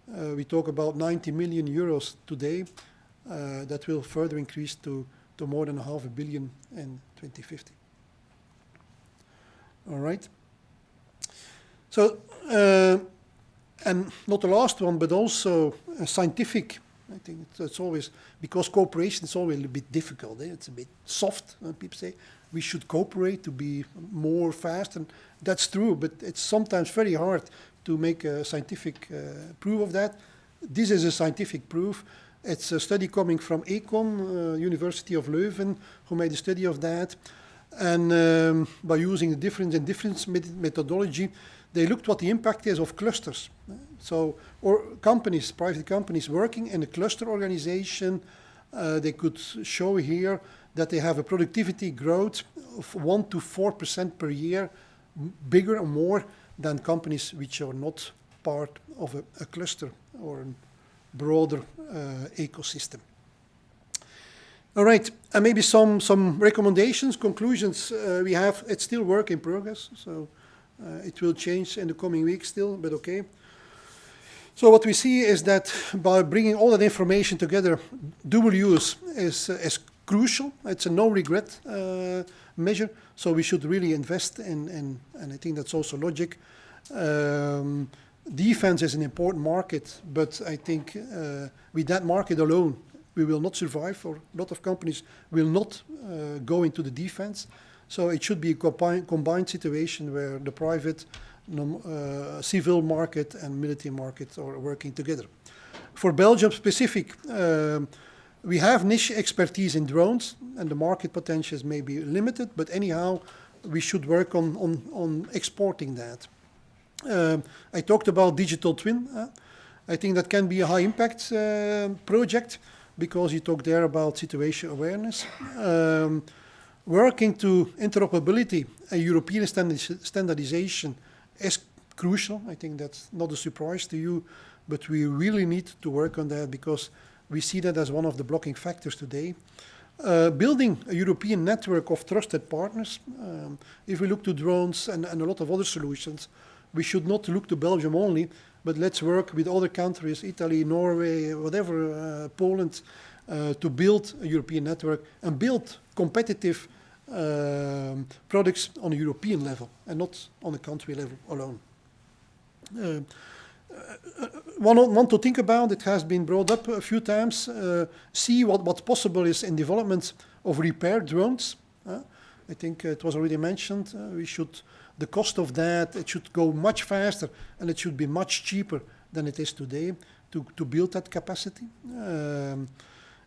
we talk about 90 million euros today. That will further increase to more than $500 million in 2050. All right. So, and not the last one, but also scientific. I think it's always, because cooperation is always a bit difficult. It's a bit soft. People say we should cooperate to be more fast, and that's true, but it's sometimes very hard to make a scientific proof of that. This is a scientific proof. It's a study coming from Econ, University of Leuven, who made a study of that. And by using the difference methodology, they looked what the impact is of clusters. So, or companies, private companies working in a cluster organization, they could show here that they have a productivity growth of 1 to 4% per year, bigger or more than companies which are not part of a cluster or a broader ecosystem. All right, and maybe some recommendations, conclusions. We have, it's still work in progress, so it will change in the coming weeks still, but okay. So what we see is that by bringing all that information together, dual use is crucial. It's a no regret measure, so we should really invest in, and I think that's also logic. Defense is an important market, but I think with that market alone, we will not survive, or a lot of companies will not go into the defense. So it should be a combined situation where the private, civil market and military market are working together. For Belgium specific, we have niche expertise in drones, and the market potential is maybe limited, but anyhow, we should work on exporting that. I talked about digital twin. I think that can be a high impact project, because you talked there about situation awareness. Working to interoperability and European standardization is crucial. I think that's not a surprise to you, but we really need to work on that, because we see that as one of the blocking factors today. Building a European network of trusted partners. If we look to drones and a lot of other solutions, we should not look to Belgium only, but let's work with other countries, Italy, Norway, whatever, Poland, to build a European network and build competitive products on a European level and not on a country level alone. One to think about, it has been brought up a few times, see what possible is in development of repair drones. I think it was already mentioned, the cost of that, it should go much faster, and it should be much cheaper than it is today to build that capacity.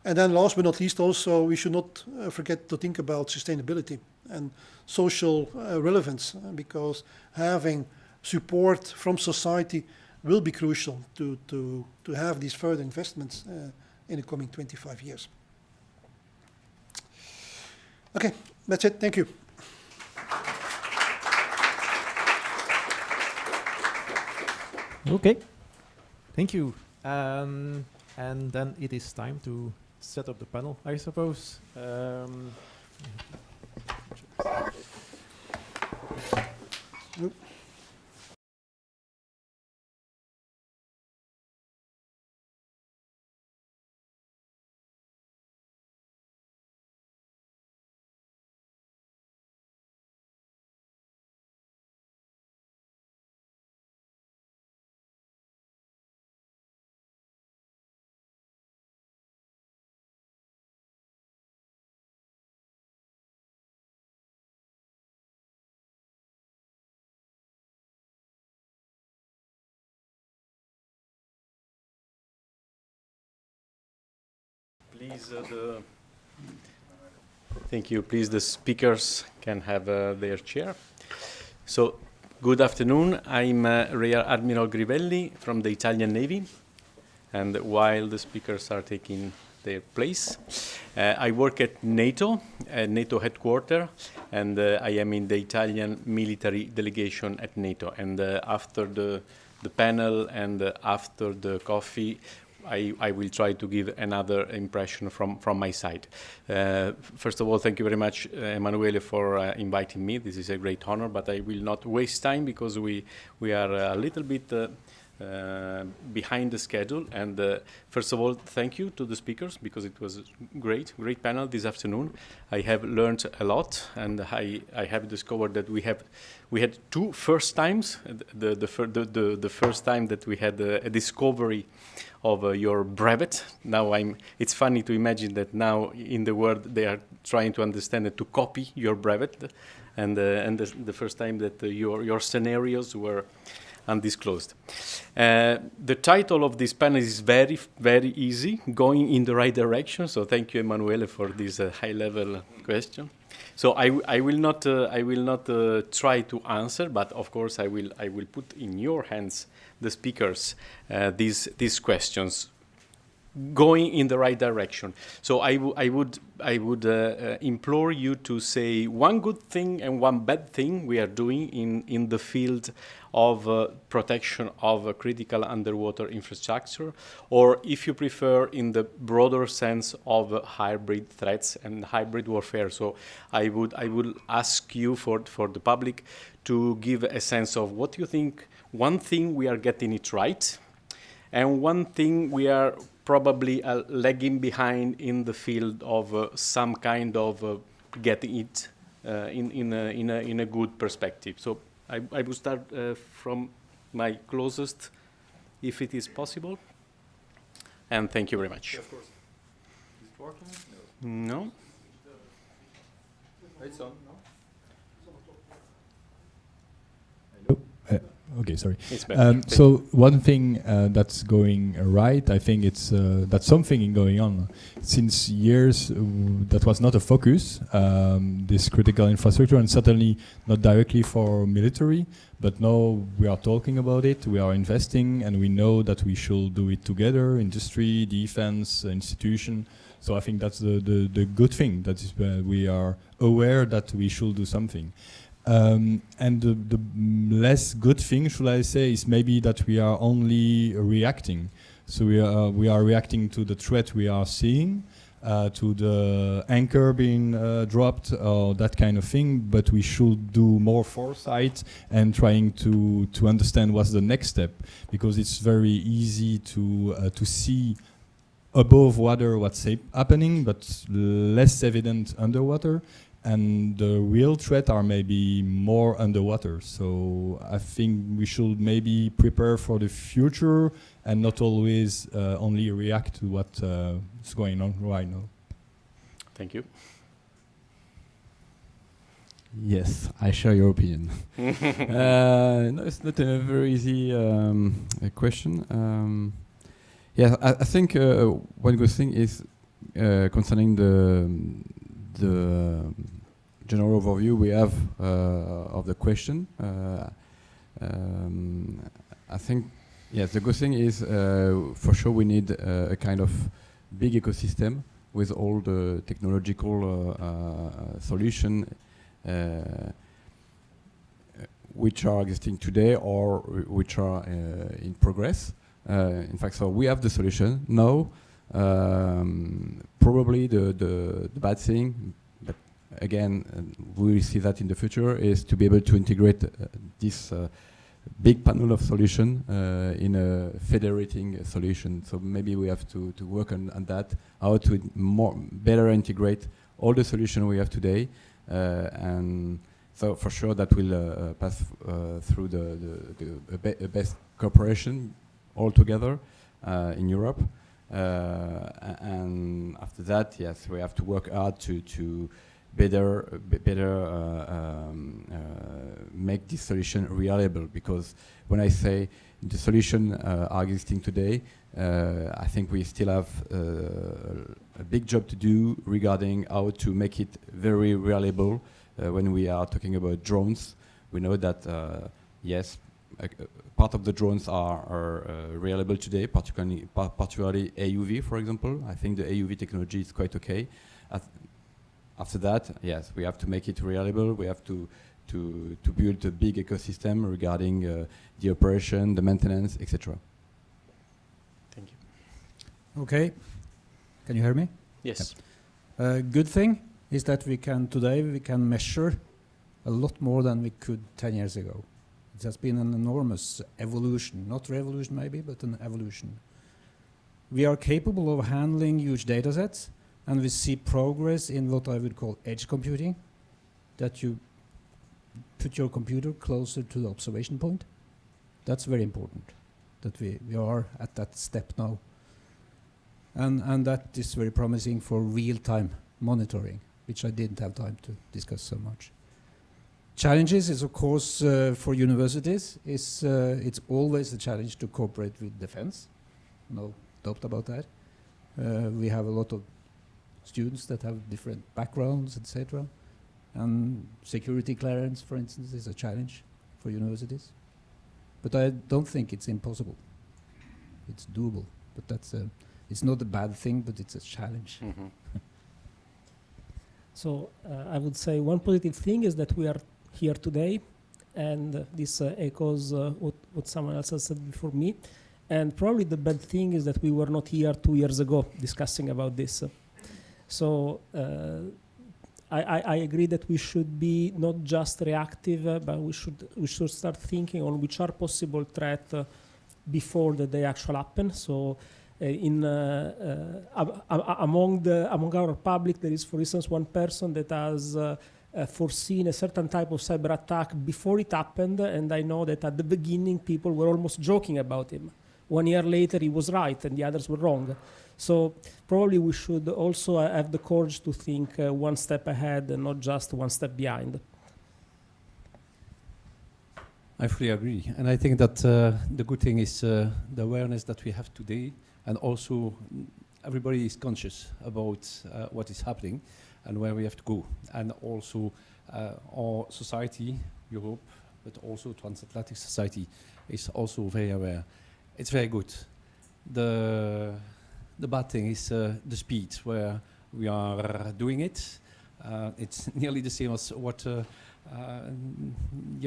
And then last but not least also, we should not forget to think about sustainability and social relevance, because having support from society will be crucial to have these further investments in the coming 25 years. Okay, that's it. Thank you. Okay, thank you. And then it is time to set up the panel, I suppose. please, thank you. Please, the speakers can have their chair. So, good afternoon. I'm Rear Admiral Grivelli from the Italian Navy. And while the speakers are taking their place, I work at NATO headquarters, and I am in the Italian military delegation at NATO. And after the panel and after the coffee, I will try to give another impression from my side. First of all, thank you very much, Emanuele, for inviting me. This is a great honor, but I will not waste time because we are a little bit behind the schedule. And first of all, thank you to the speakers because it was a great panel this afternoon. I have learned a lot, and I have discovered that we had two first times. The first time that we had a discovery of your brevet. Now it's funny to imagine that now in the world they are trying to understand it, to copy your brevet, and the first time that your scenarios were undisclosed. The title of this panel is very, very easy, going in the right direction. So thank you, Emanuele, for this high-level question. So I will not try to answer, but of course I will put in your hands, the speakers, these questions, going in the right direction. So I would implore you to say one good thing and one bad thing we are doing in the field of protection of critical underwater infrastructure, or if you prefer, in the broader sense of hybrid threats and hybrid warfare. So I would ask you for the public to give a sense of what you think. One thing we are getting it right, and one thing we are probably lagging behind in the field of some kind of getting it in a good perspective. So I will start from my closest, if it is possible. And thank you very much. Yeah, of course. Is it working? No. It's on. Okay, sorry. It's better. So one thing that's going right, I think it's that something is going on. Since years, that was not a focus, this critical infrastructure, and certainly not directly for military, but now we are talking about it, we are investing, and we know that we should do it together, industry, defense, institution. So I think that's the good thing, that is we are aware that we should do something. And the less good thing, should I say, is maybe that we are only reacting. So we are reacting to the threat we are seeing, to the anchor being dropped, or that kind of thing. But we should do more foresight and trying to understand what's the next step, because it's very easy to see above water what's happening, but less evident underwater. And the real threat are maybe more underwater. So I think we should maybe prepare for the future and not always only react to what is going on right now. Thank you. Yes, I share your opinion. No, it's not a very easy question. Yeah, I think one good thing is concerning the general overview we have of the question. I think, yes, the good thing is for sure we need a kind of big ecosystem with all the technological solution which are existing today or which are in progress. In fact, so we have the solution now. Probably the bad thing, but again, we will see that in the future, is to be able to integrate this big panel of solution in a federating solution. So maybe we have to work on that, how to better integrate all the solutions we have today, and so for sure that will pass through the best cooperation all together in Europe. And after that, yes, we have to work hard to better make this solution reliable. Because when I say the solution are existing today, I think we still have a big job to do regarding how to make it very reliable when we are talking about drones. We know that, yes, part of the drones are reliable today, particularly AUV, for example. I think the AUV technology is quite okay. After that, yes, we have to make it reliable. We have to build a big ecosystem regarding the operation, the maintenance, etc. Thank you. Okay. Can you hear me? Yes. Good thing is that today we can measure a lot more than we could 10 years ago. It has been an enormous evolution, not revolution maybe, but an evolution. We are capable of handling huge data sets, and we see progress in what I would call edge computing, that you put your computer closer to the observation point. That's very important, that we are at that step now. And that is very promising for real-time monitoring, which I didn't have time to discuss so much. Challenges is, of course, for universities, it's always a challenge to cooperate with defense. No doubt about that. We have a lot of students that have different backgrounds, etc. And security clearance, for instance, is a challenge for universities. But I don't think it's impossible. It's doable. But it's not a bad thing, but it's a challenge. Mm-hmm. So I would say one positive thing is that we are here today, and this echoes what someone else has said before me. And probably the bad thing is that we were not here 2 years ago discussing about this. So I agree that we should be not just reactive, but we should start thinking on which are possible threats before they actually happen. So among our public, there is, for instance, one person that has foreseen a certain type of cyber attack before it happened, and I know that at the beginning people were almost joking about him. 1 year later he was right and the others were wrong. So probably we should also have the courage to think one step ahead and not just one step behind. I fully agree. And I think that the good thing is the awareness that we have today, and also everybody is conscious about what is happening and where we have to go. And also our society, Europe, but also transatlantic society is also very aware. It's very good. The bad thing is the speed where we are doing it. It's nearly the same as what the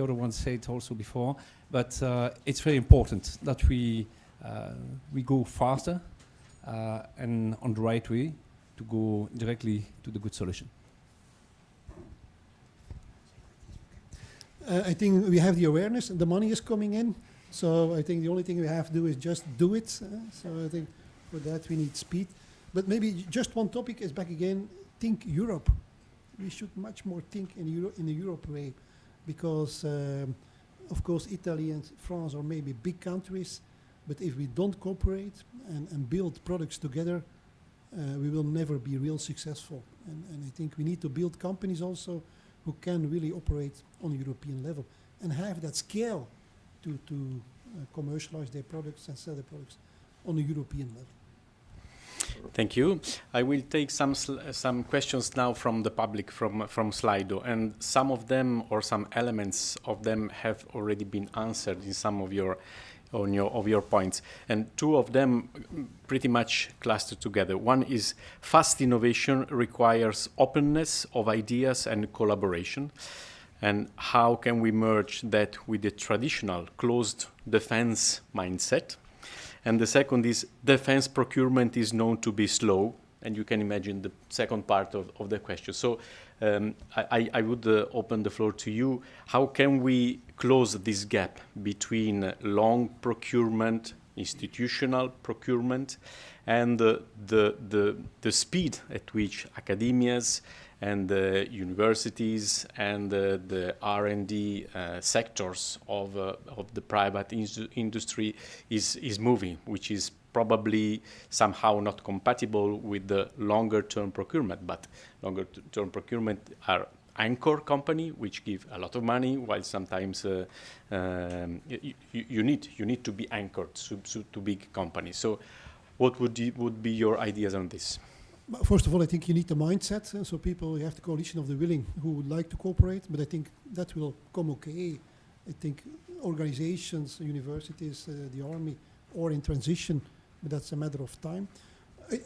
other one said also before, but it's very important that we go faster and on the right way to go directly to the good solution. I think we have the awareness and the money is coming in. So I think the only thing we have to do is just do it. So I think for that we need speed. But maybe just one topic is back again, think Europe. We should much more think in the Europe way, because of course Italy and France are maybe big countries, but if we don't cooperate and build products together, we will never be real successful. And I think we need to build companies also who can really operate on a European level and have that scale to commercialize their products and sell their products on a European level. Thank you. I will take some questions now from the public from Slido, and some of them or some elements of them have already been answered in some of your points, and two of them pretty much clustered together. One is fast innovation requires openness of ideas and collaboration, and how can we merge that with the traditional closed defense mindset? And the second is defense procurement is known to be slow, and you can imagine the second part of the question. So I would open the floor to you. How can we close this gap between long procurement, institutional procurement, and the speed at which academias and the universities and the R&D sectors of the private industry is moving, which is probably somehow not compatible with the longer-term procurement. But longer-term procurement are anchor company, which give a lot of money, while sometimes you need to be anchored to big companies. So what would be your ideas on this? First of all, I think you need the mindset. So people, you have the coalition of the willing who would like to cooperate, but I think that will come okay. I think organizations, universities, the army, are in transition, but that's a matter of time.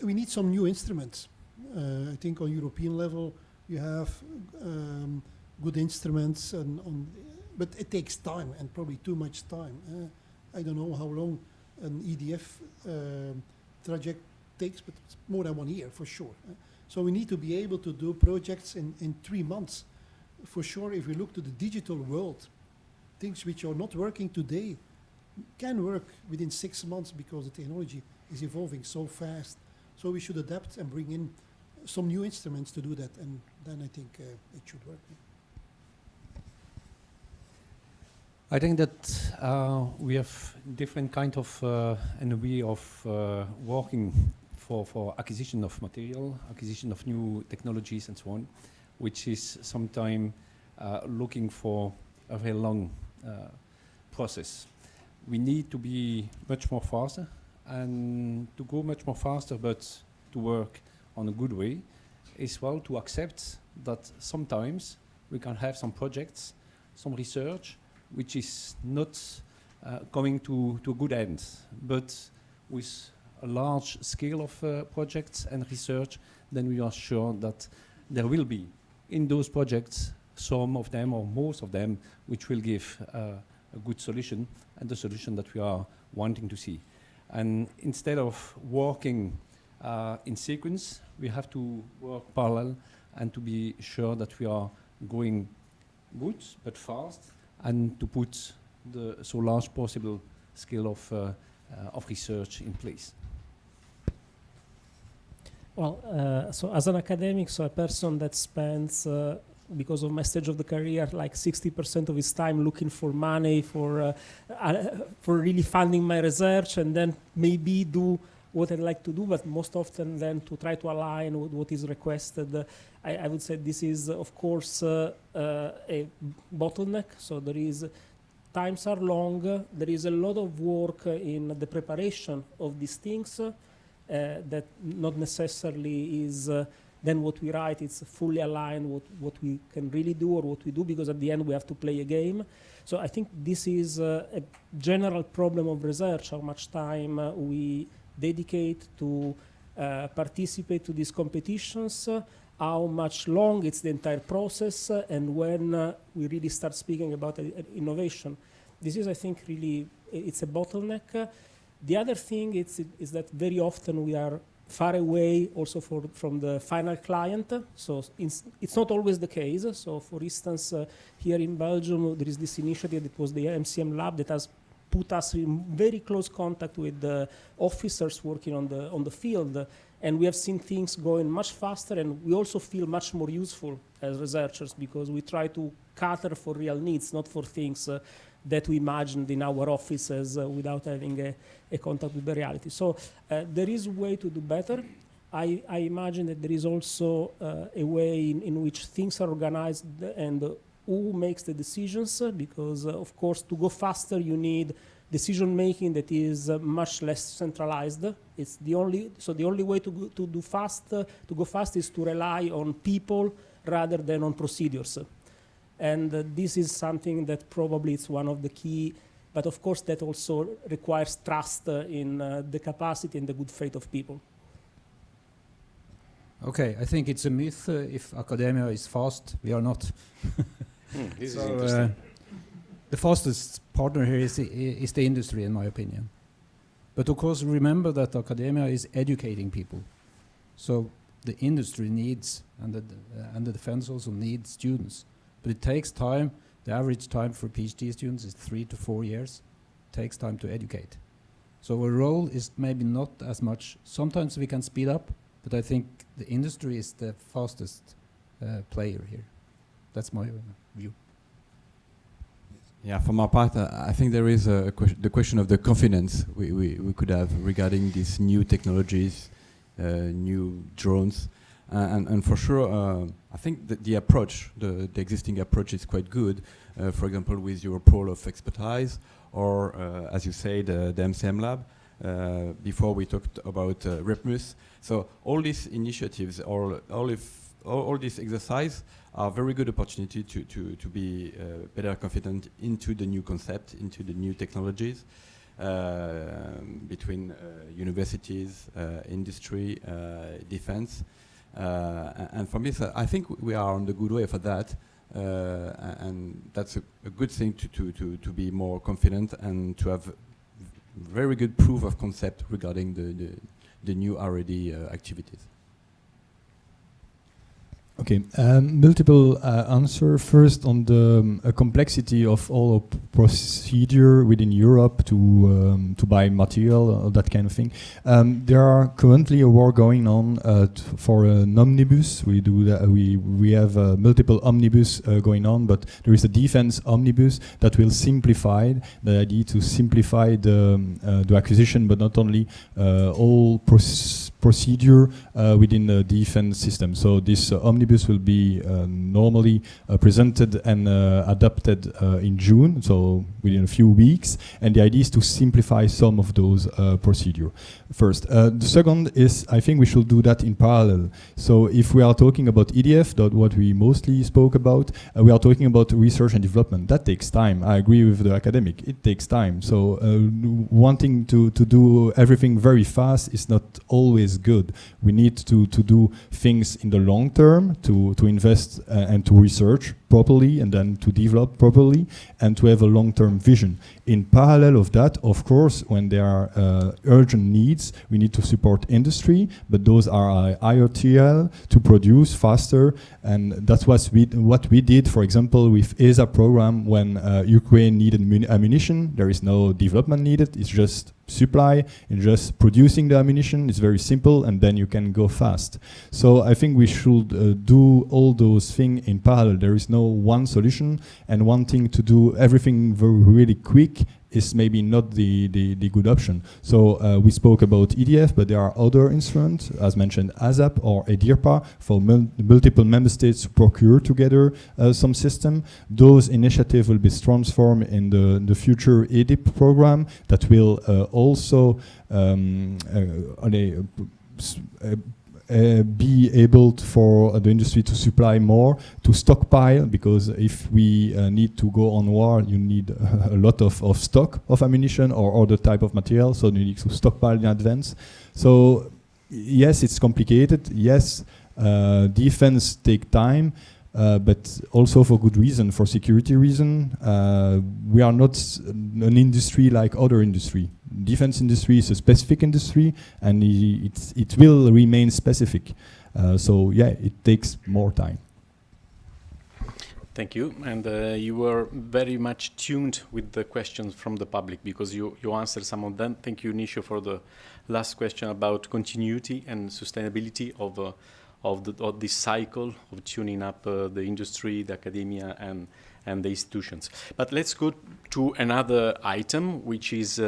We need some new instruments. I think on European level, you have good instruments, but it takes time, and probably too much time. I don't know how long an EDF project takes, but it's more than 1 year for sure. So we need to be able to do projects in 3 months. For sure, if we look to the digital world, things which are not working today can work within 6 months because the technology is evolving so fast. So we should adapt and bring in some new instruments to do that, and then I think it should work. I think that we have different kind of and way of working for acquisition of material, acquisition of new technologies and so on, which is sometimes looking for a very long process. We need to be much more faster, and to go much more faster, but to work on a good way, is well to accept that sometimes we can have some projects, some research, which is not coming to a good end, but with a large scale of projects and research, then we are sure that there will be in those projects some of them or most of them which will give a good solution, and the solution that we are wanting to see. And instead of working in sequence, we have to work parallel and to be sure that we are going good but fast, and to put the so large possible scale of research in place. Well, so as an academic, so a person that spends, because of my stage of the career, like 60% of his time looking for money for really funding my research, and then maybe do what I'd like to do, but most often then to try to align with what is requested. I would say this is, of course, a bottleneck. So there is, times are long, there is a lot of work in the preparation of these things that not necessarily is then what we write, it's fully aligned with what we can really do or what we do, because at the end we have to play a game. So I think this is a general problem of research, how much time we dedicate to participate to these competitions, how much long it's the entire process, and when we really start speaking about innovation. This is, I think, really, it's a bottleneck. The other thing is that very often we are far away also from the final client. So it's not always the case. So for instance, here in Belgium, there is this initiative that was the MCM lab that has put us in very close contact with the officers working on the field. And we have seen things going much faster, and we also feel much more useful as researchers because we try to cater for real needs, not for things that we imagined in our offices without having a contact with the reality. So there is a way to do better. I imagine that there is also a way in which things are organized and who makes the decisions, because of course to go faster you need decision making that is much less centralized. It's the only way to go fast is to rely on people rather than on procedures. And this is something that probably is one of the key, but of course that also requires trust in the capacity and the good faith of people. Okay, I think it's a myth if academia is fast, we are not. This is interesting. The fastest partner here is the industry, in my opinion. But of course, remember that academia is educating people. So the industry needs, and the defense also needs students. But it takes time. The average time for PhD students is 3 to 4 years. It takes time to educate. So our role is maybe not as much. Sometimes we can speed up, but I think the industry is the fastest player here. That's my view. Yeah, for my part, I think there is the question of the confidence we could have regarding these new technologies, new drones. And for sure, I think the approach, the existing approach is quite good. For example, with your pool of expertise, or as you say, the MCM lab. Before we talked about REPMUS. So all these initiatives, all these exercises are very good opportunity to be better confident into the new concept, into the new technologies between universities, industry, defense. And for me, so I think we are on the good way for that. And that's a good thing to be more confident and to have very good proof of concept regarding the new R&D activities. Okay, multiple answer. First on the complexity of all procedure within Europe to buy material, that kind of thing. There are currently a war going on for an omnibus. We do that. We have multiple omnibus going on, but there is a defense omnibus that will simplify the idea to simplify the acquisition, but not only all procedure within the defense system. So this omnibus will be normally presented and adopted in June, so within a few weeks. And the idea is to simplify some of those procedure. First, the second is I think we should do that in parallel. So if we are talking about EDF, what we mostly spoke about, we are talking about research and development. That takes time. I agree with the academic. It takes time. So wanting to do everything very fast is not always good. We need to do things in the long term, to invest and to research properly, and then to develop properly, and to have a long-term vision. In parallel of that, of course, when there are urgent needs, we need to support industry, but those are IOTL to produce faster, and that's what we did, for example, with ESA program when Ukraine needed ammunition. There is no development needed, it's just supply and just producing the ammunition is very simple, and then you can go fast. So I think we should do all those things in parallel. There is no one solution, and wanting to do everything really quick is maybe not the good option. So we spoke about EDF, but there are other instruments, as mentioned, ASAP or EDIRPA, for multiple member states to procure together some system. Those initiatives will be transformed in the future EDIP program that will also be able for the industry to supply more, to stockpile, because if we need to go on war, you need a lot of stock of ammunition or other type of material, so you need to stockpile in advance. So yes, it's complicated. Yes, defense take time, but also for good reason, for security reason. We are not an industry like other industry. Defense industry is a specific industry, and it will remain specific. So yeah, it takes more time. Thank you. And you were very much tuned with the questions from the public, because you answered some of them. Thank you, Nisho, for the last question about continuity and sustainability of this cycle of tuning up the industry, the academia, and the institutions. But let's go to another item, which is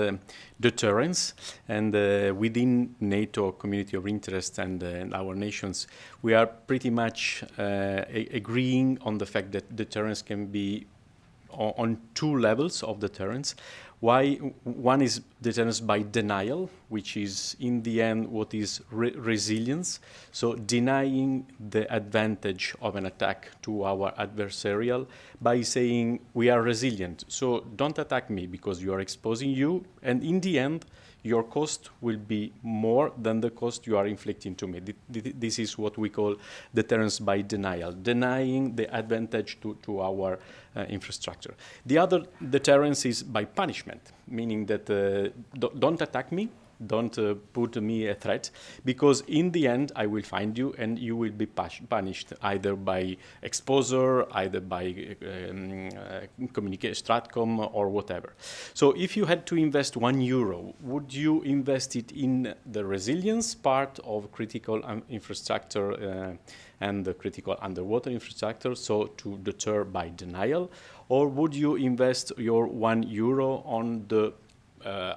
deterrence. And within NATO community of interest and our nations, we are pretty much agreeing on the fact that deterrence can be on two levels of deterrence. One is deterrence by denial, which is in the end what is resilience. So denying the advantage of an attack to our adversarial by saying we are resilient. So don't attack me because you are exposing you, and in the end your cost will be more than the cost you are inflicting to me. This is what we call deterrence by denial, denying the advantage to our infrastructure. The other deterrence is by punishment, meaning that don't attack me, don't put me a threat, because in the end I will find you and you will be punished either by exposure, either by communication, Stratcom, or whatever. So if you had to invest €1, would you invest it in the resilience part of critical infrastructure and the critical underwater infrastructure, so to deter by denial, or would you invest your €1 on the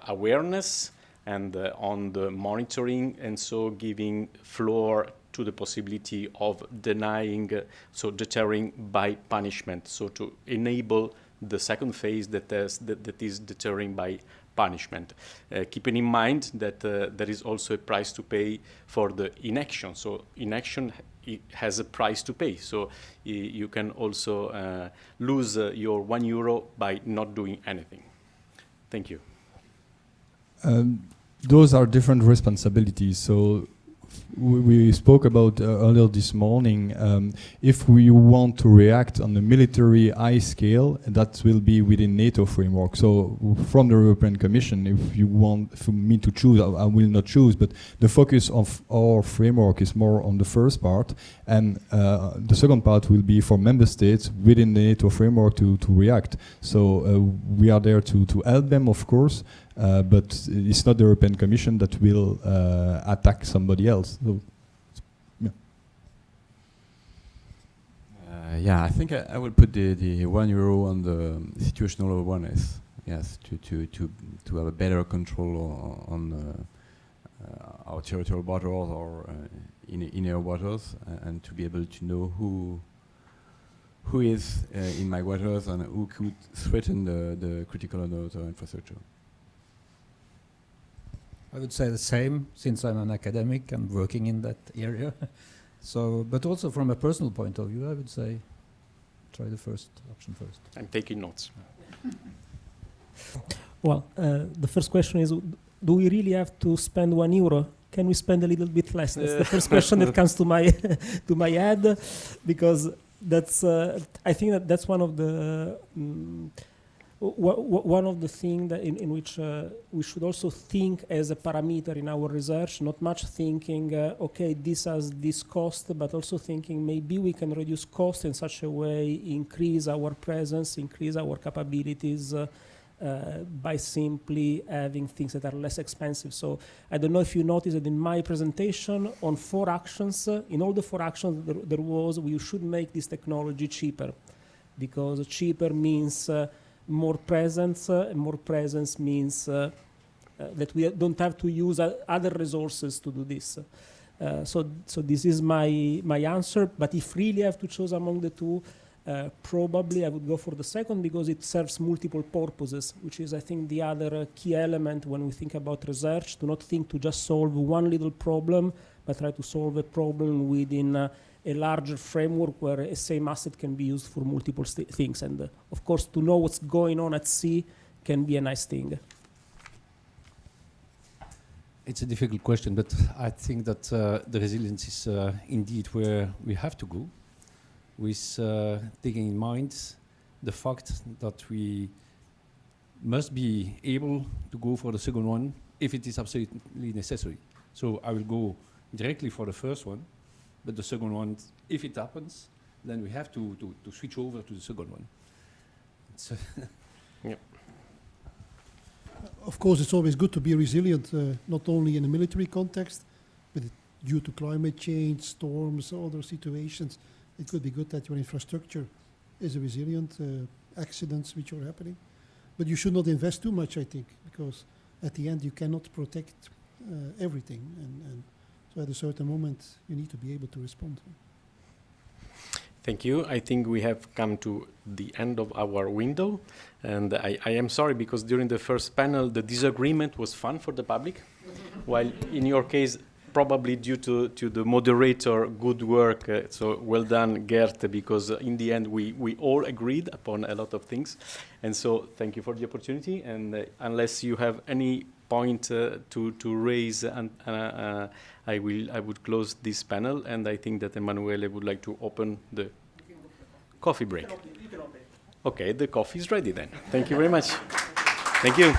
awareness and on the monitoring, and so giving floor to the possibility of denying, so deterring by punishment, so to enable the second phase that is deterring by punishment. Keeping in mind that there is also a price to pay for the inaction. So inaction has a price to pay. So you can also lose your €1 by not doing anything. Thank you. Those are different responsibilities. So we spoke about earlier this morning, if we want to react on a military high scale, that will be within NATO framework. So from the European Commission, if you want for me to choose, I will not choose, but the focus of our framework is more on the first part, and the second part will be for member states within the NATO framework to react. So we are there to help them, of course, but it's not the European Commission that will attack somebody else. So, yeah. Yeah, I think I will put the €1 on the situational awareness. Yes, to have a better control on our territorial waters or inner waters, and to be able to know who is in my waters and who could threaten the critical underwater infrastructure. I would say the same, since I'm an academic and working in that area. So, but also from a personal point of view, I would say try the first option first. I'm taking notes. Well, the first question is, do we really have to spend €1? Can we spend a little bit less? That's the first question that comes to my to my head, because that's I think that's one of the one of the things in which we should also think as a parameter in our research, not much thinking, okay, this has this cost, but also thinking maybe we can reduce cost in such a way, increase our presence, increase our capabilities by simply having things that are less expensive. So I don't know if you noticed that in my presentation on 4 actions, in all the 4 actions there was, we should make this technology cheaper, because cheaper means more presence, and more presence means that we don't have to use other resources to do this. So this is my answer, but if really I have to choose among the two, probably I would go for the second, because it serves multiple purposes, which is, I think, the other key element when we think about research, to not think to just solve one little problem, but try to solve a problem within a larger framework where a same asset can be used for multiple things. And of course, to know what's going on at sea can be a nice thing. It's a difficult question, but I think that the resilience is indeed where we have to go, with taking in mind the fact that we must be able to go for the second one if it is absolutely necessary. So I will go directly for the first one, but the second one, if it happens, then we have to switch over to the second one. Yep. Of course, it's always good to be resilient, not only in a military context, but due to climate change, storms, other situations. It could be good that your infrastructure is resilient, accidents which are happening. But you should not invest too much, I think, because at the end you cannot protect everything. And so at a certain moment, you need to be able to respond. Thank you. I think we have come to the end of our window. And I am sorry, because during the first panel, the disagreement was fun for the public, while in your case, probably due to the moderator, good work. So well done, Gert, because in the end, we all agreed upon a lot of things. And so thank you for the opportunity. And unless you have any point to raise, and I would close this panel, and I think that Emanuele would like to open the coffee break. Okay, the coffee is ready then. Thank you very much. Thank you.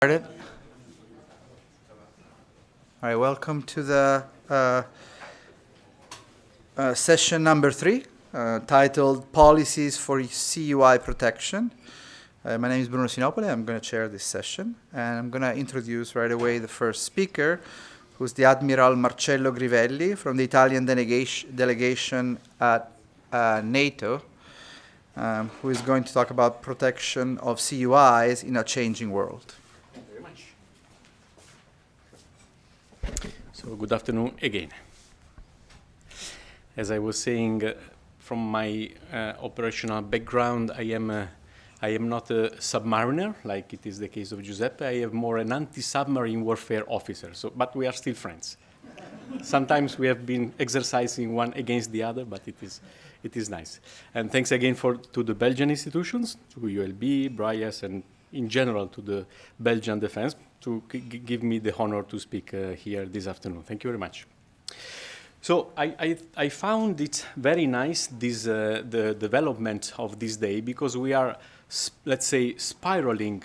Started. All right, welcome to the session number 3, titled Policies for CUI Protection. My name is Bruno Sinopoli. I'm going to chair this session, and I'm going to introduce right away the first speaker, who's the Admiral Marcello Grivelli from the Italian delegation at NATO, who is going to talk about protection of CUIs in a changing world. So good afternoon again. As I was saying, from my operational background, I am not a submariner, like it is the case of Giuseppe. I am more an anti-submarine warfare officer, but we are still friends. Sometimes we have been exercising one against the other, but it is nice. And thanks again to the Belgian institutions, to ULB, BrIAS, and in general to the Belgian defense, to give me the honor to speak here this afternoon. Thank you very much. So I found it very nice, the development of this day, because we are, let's say, spiraling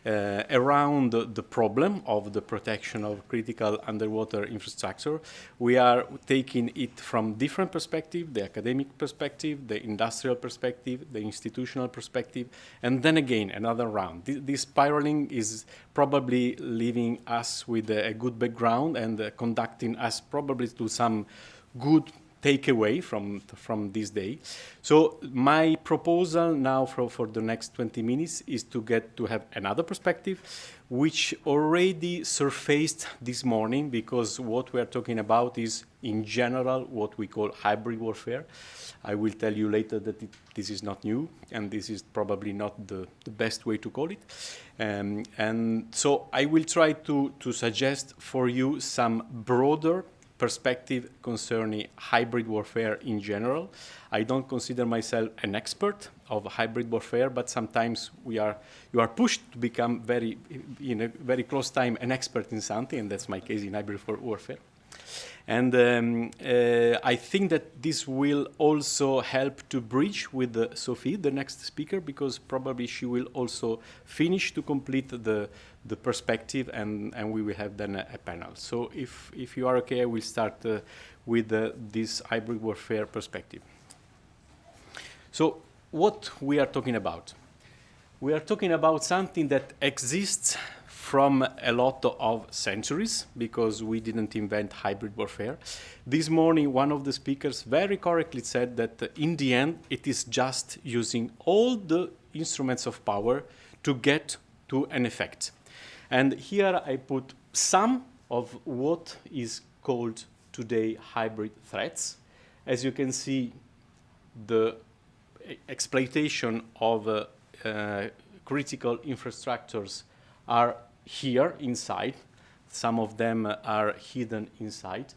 around the problem of the protection of critical underwater infrastructure. We are taking it from different perspectives, the academic perspective, the industrial perspective, the institutional perspective, and then again another round. This spiraling is probably leaving us with a good background and conducting us probably to some good takeaway from this day. So my proposal now for the next 20 minutes is to have another perspective, which already surfaced this morning, because what we are talking about is in general what we call hybrid warfare. I will tell you later that this is not new, and this is probably not the best way to call it. And so I will try to suggest for you some broader perspective concerning hybrid warfare in general. I don't consider myself an expert of hybrid warfare, but sometimes you are pushed to become in a very close time an expert in something, and that's my case in hybrid warfare. And I think that this will also help to bridge with Sophie, the next speaker, because probably she will also finish to complete the perspective, and we will have then a panel. So if you are okay, I will start with this hybrid warfare perspective. So what we are talking about? We are talking about something that exists from a lot of centuries, because we didn't invent hybrid warfare. This morning, one of the speakers very correctly said that in the end, it is just using all the instruments of power to get to an effect. And here I put some of what is called today hybrid threats. As you can see, the exploitation of critical infrastructures are here inside. Some of them are hidden inside.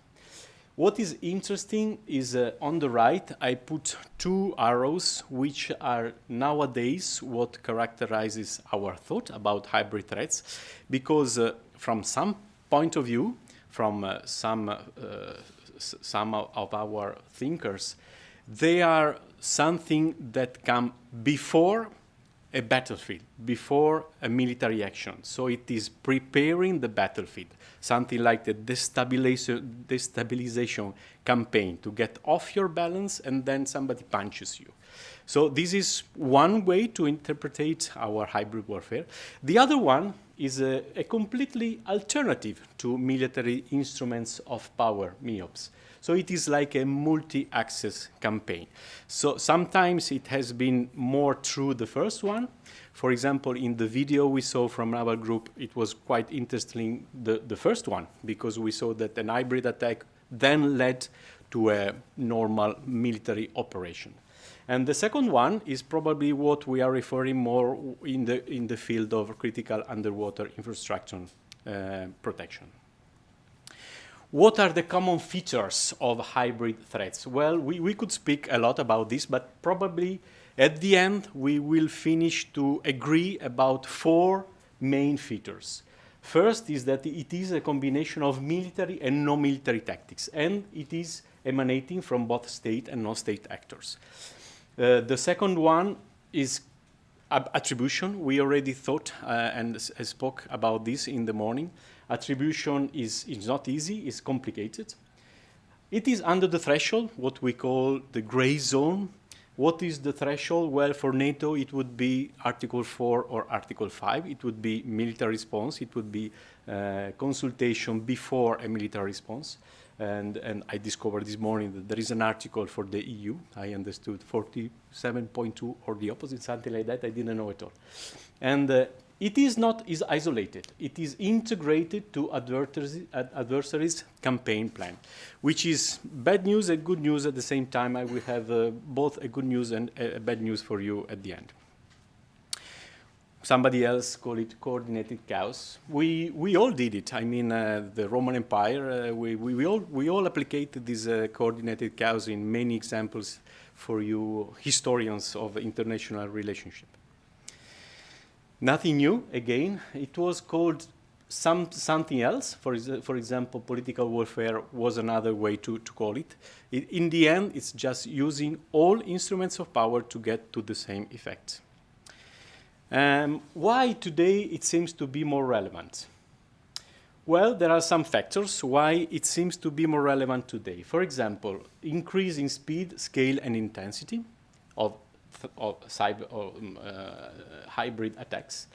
What is interesting is on the right, I put 2 arrows, which are nowadays what characterizes our thought about hybrid threats, because from some point of view, from some of our thinkers, they are something that come before a battlefield, before a military action. So it is preparing the battlefield, something like the destabilization campaign, to get off your balance and then somebody punches you. So this is one way to interpret our hybrid warfare. The other one is a completely alternative to military instruments of power, MIOPs. So it is like a multi-access campaign. So sometimes it has been more true the first one. For example, in the video we saw from our group, it was quite interesting, the first one, because we saw that an hybrid attack then led to a normal military operation. And the second one is probably what we are referring more in the field of critical underwater infrastructure protection. What are the common features of hybrid threats? Well, we could speak a lot about this, but probably at the end we will finish to agree about 4 main features. First is that it is a combination of military and non-military tactics, and it is emanating from both state and non-state actors. The second one is attribution, we already thought and spoke about this in the morning. Attribution is not easy, it's complicated. It is under the threshold, what we call the gray zone. What is the threshold? Well, for NATO, it would be Article 4 or Article 5. It would be military response. It would be consultation before a military response. And I discovered this morning that there is an article for the EU. I understood 47.2 or the opposite, something like that. I didn't know at all. And it is not isolated. It is integrated to adversaries' campaign plan, which is bad news and good news at the same time. I will have both a good news and a bad news for you at the end. Somebody else called it coordinated chaos. We all did it. I mean, the Roman Empire, we all applied this coordinated chaos in many examples for you historians of international relationship. Nothing new, again. It was called something else. For example, political warfare was another way to call it. In the end, it's just using all instruments of power to get to the same effect. Why today it seems to be more relevant? Well, there are some factors why it seems to be more relevant today. For example, increase in speed, scale, and intensity of cyber or hybrid attacks.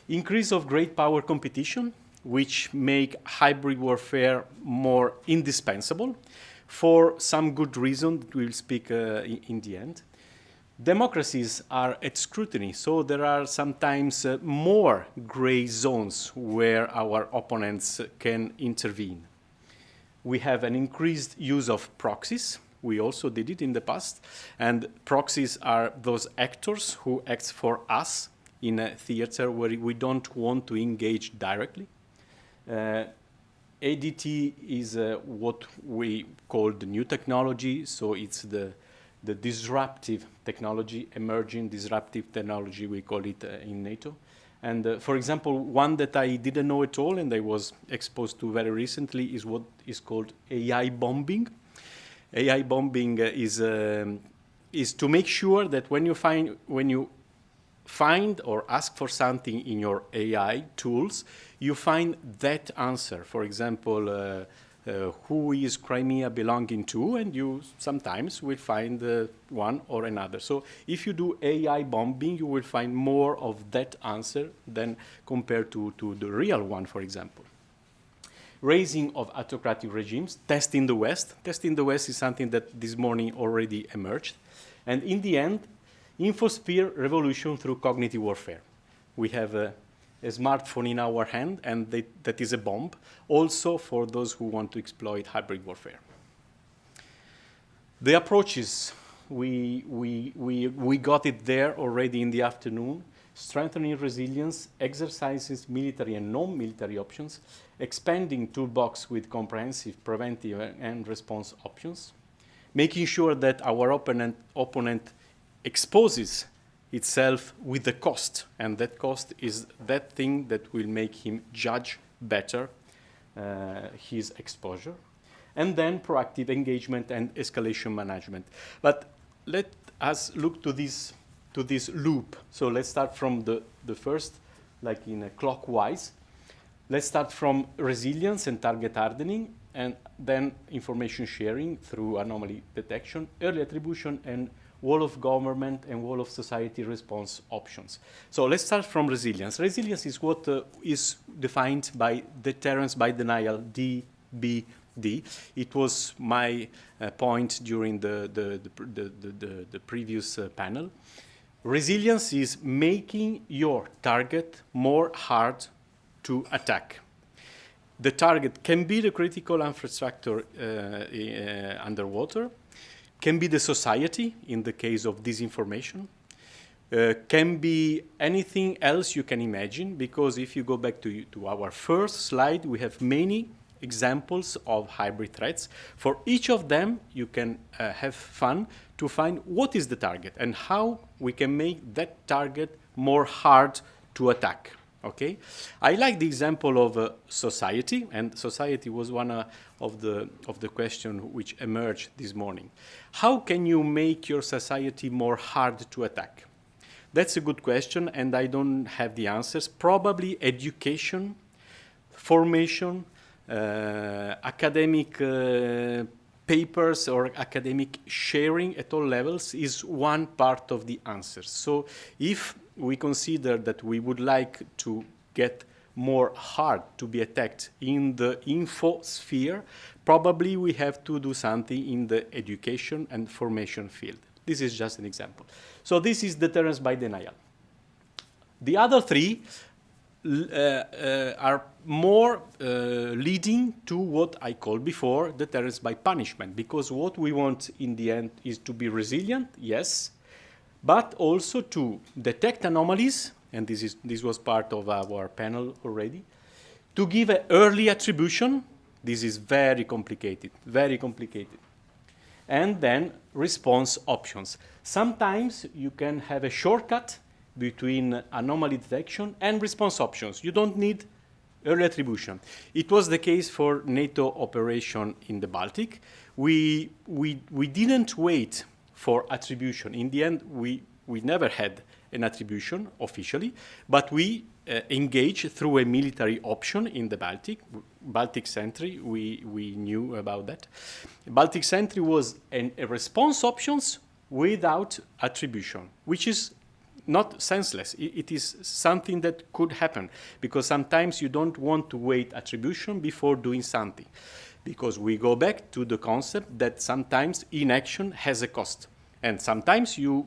Increase of great power competition, which make hybrid warfare more indispensable for some good reason that we'll speak in the end. Democracies are at scrutiny, so there are sometimes more gray zones where our opponents can intervene. We have an increased use of proxies. We also did it in the past. And proxies are those actors who act for us in a theater where we don't want to engage directly. ADT is what we call the new technology, so it's the disruptive technology, emerging disruptive technology, we call it in NATO. And for example, one that I didn't know at all and I was exposed to very recently is what is called AI bombing. AI bombing is to make sure that when you find or ask for something in your AI tools, you find that answer. For example, who is Crimea belonging to, and you sometimes will find one or another. So if you do AI bombing, you will find more of that answer than compared to the real one, for example. Raising of autocratic regimes, test in the West. Test in the West is something that this morning already emerged. And in the end, infosphere revolution through cognitive warfare. We have a smartphone in our hand, and that is a bomb, also for those who want to exploit hybrid warfare. The approaches, we got it there already in the afternoon. Strengthening resilience, exercises military and non-military options, expanding toolbox with comprehensive preventive and response options, making sure that our opponent exposes itself with the cost, and that cost is that thing that will make him judge better his exposure, and then proactive engagement and escalation management. But let us look to this loop. So let's start from the first, like in a clockwise. Let's start from resilience and target hardening, and then information sharing through anomaly detection, early attribution, and wall of government and wall of society response options. So let's start from resilience. Resilience is what is defined by deterrence by denial, DBD. It was my point during the previous panel. Resilience is making your target more hard to attack. The target can be the critical infrastructure underwater, can be the society in the case of disinformation, can be anything else you can imagine, because if you go back to our first slide, we have many examples of hybrid threats. For each of them, you can have fun to find what is the target and how we can make that target more hard to attack. Okay, I like the example of society, and society was one of the question which emerged this morning. How can you make your society more hard to attack? That's a good question, and I don't have the answers. Probably education, formation, academic papers or academic sharing at all levels is one part of the answer. So if we consider that we would like to get more hard to be attacked in the info sphere, probably we have to do something in the education and formation field. This is just an example. So this is deterrence by denial. The other three are more leading to what I called before deterrence by punishment, because what we want in the end is to be resilient, yes, but also to detect anomalies, and this was part of our panel already, to give an early attribution. This is very complicated, and then response options. Sometimes you can have a shortcut between anomaly detection and response options. You don't need early attribution. It was the case for NATO operation in the Baltic. We didn't wait for attribution. In the end, we never had an attribution officially, but we engaged through a military option in the Baltic Sentry. We knew about that. Baltic Sentry was a response options without attribution, which is not senseless. It is something that could happen, because sometimes you don't want to wait attribution before doing something, because we go back to the concept that sometimes inaction has a cost, and sometimes you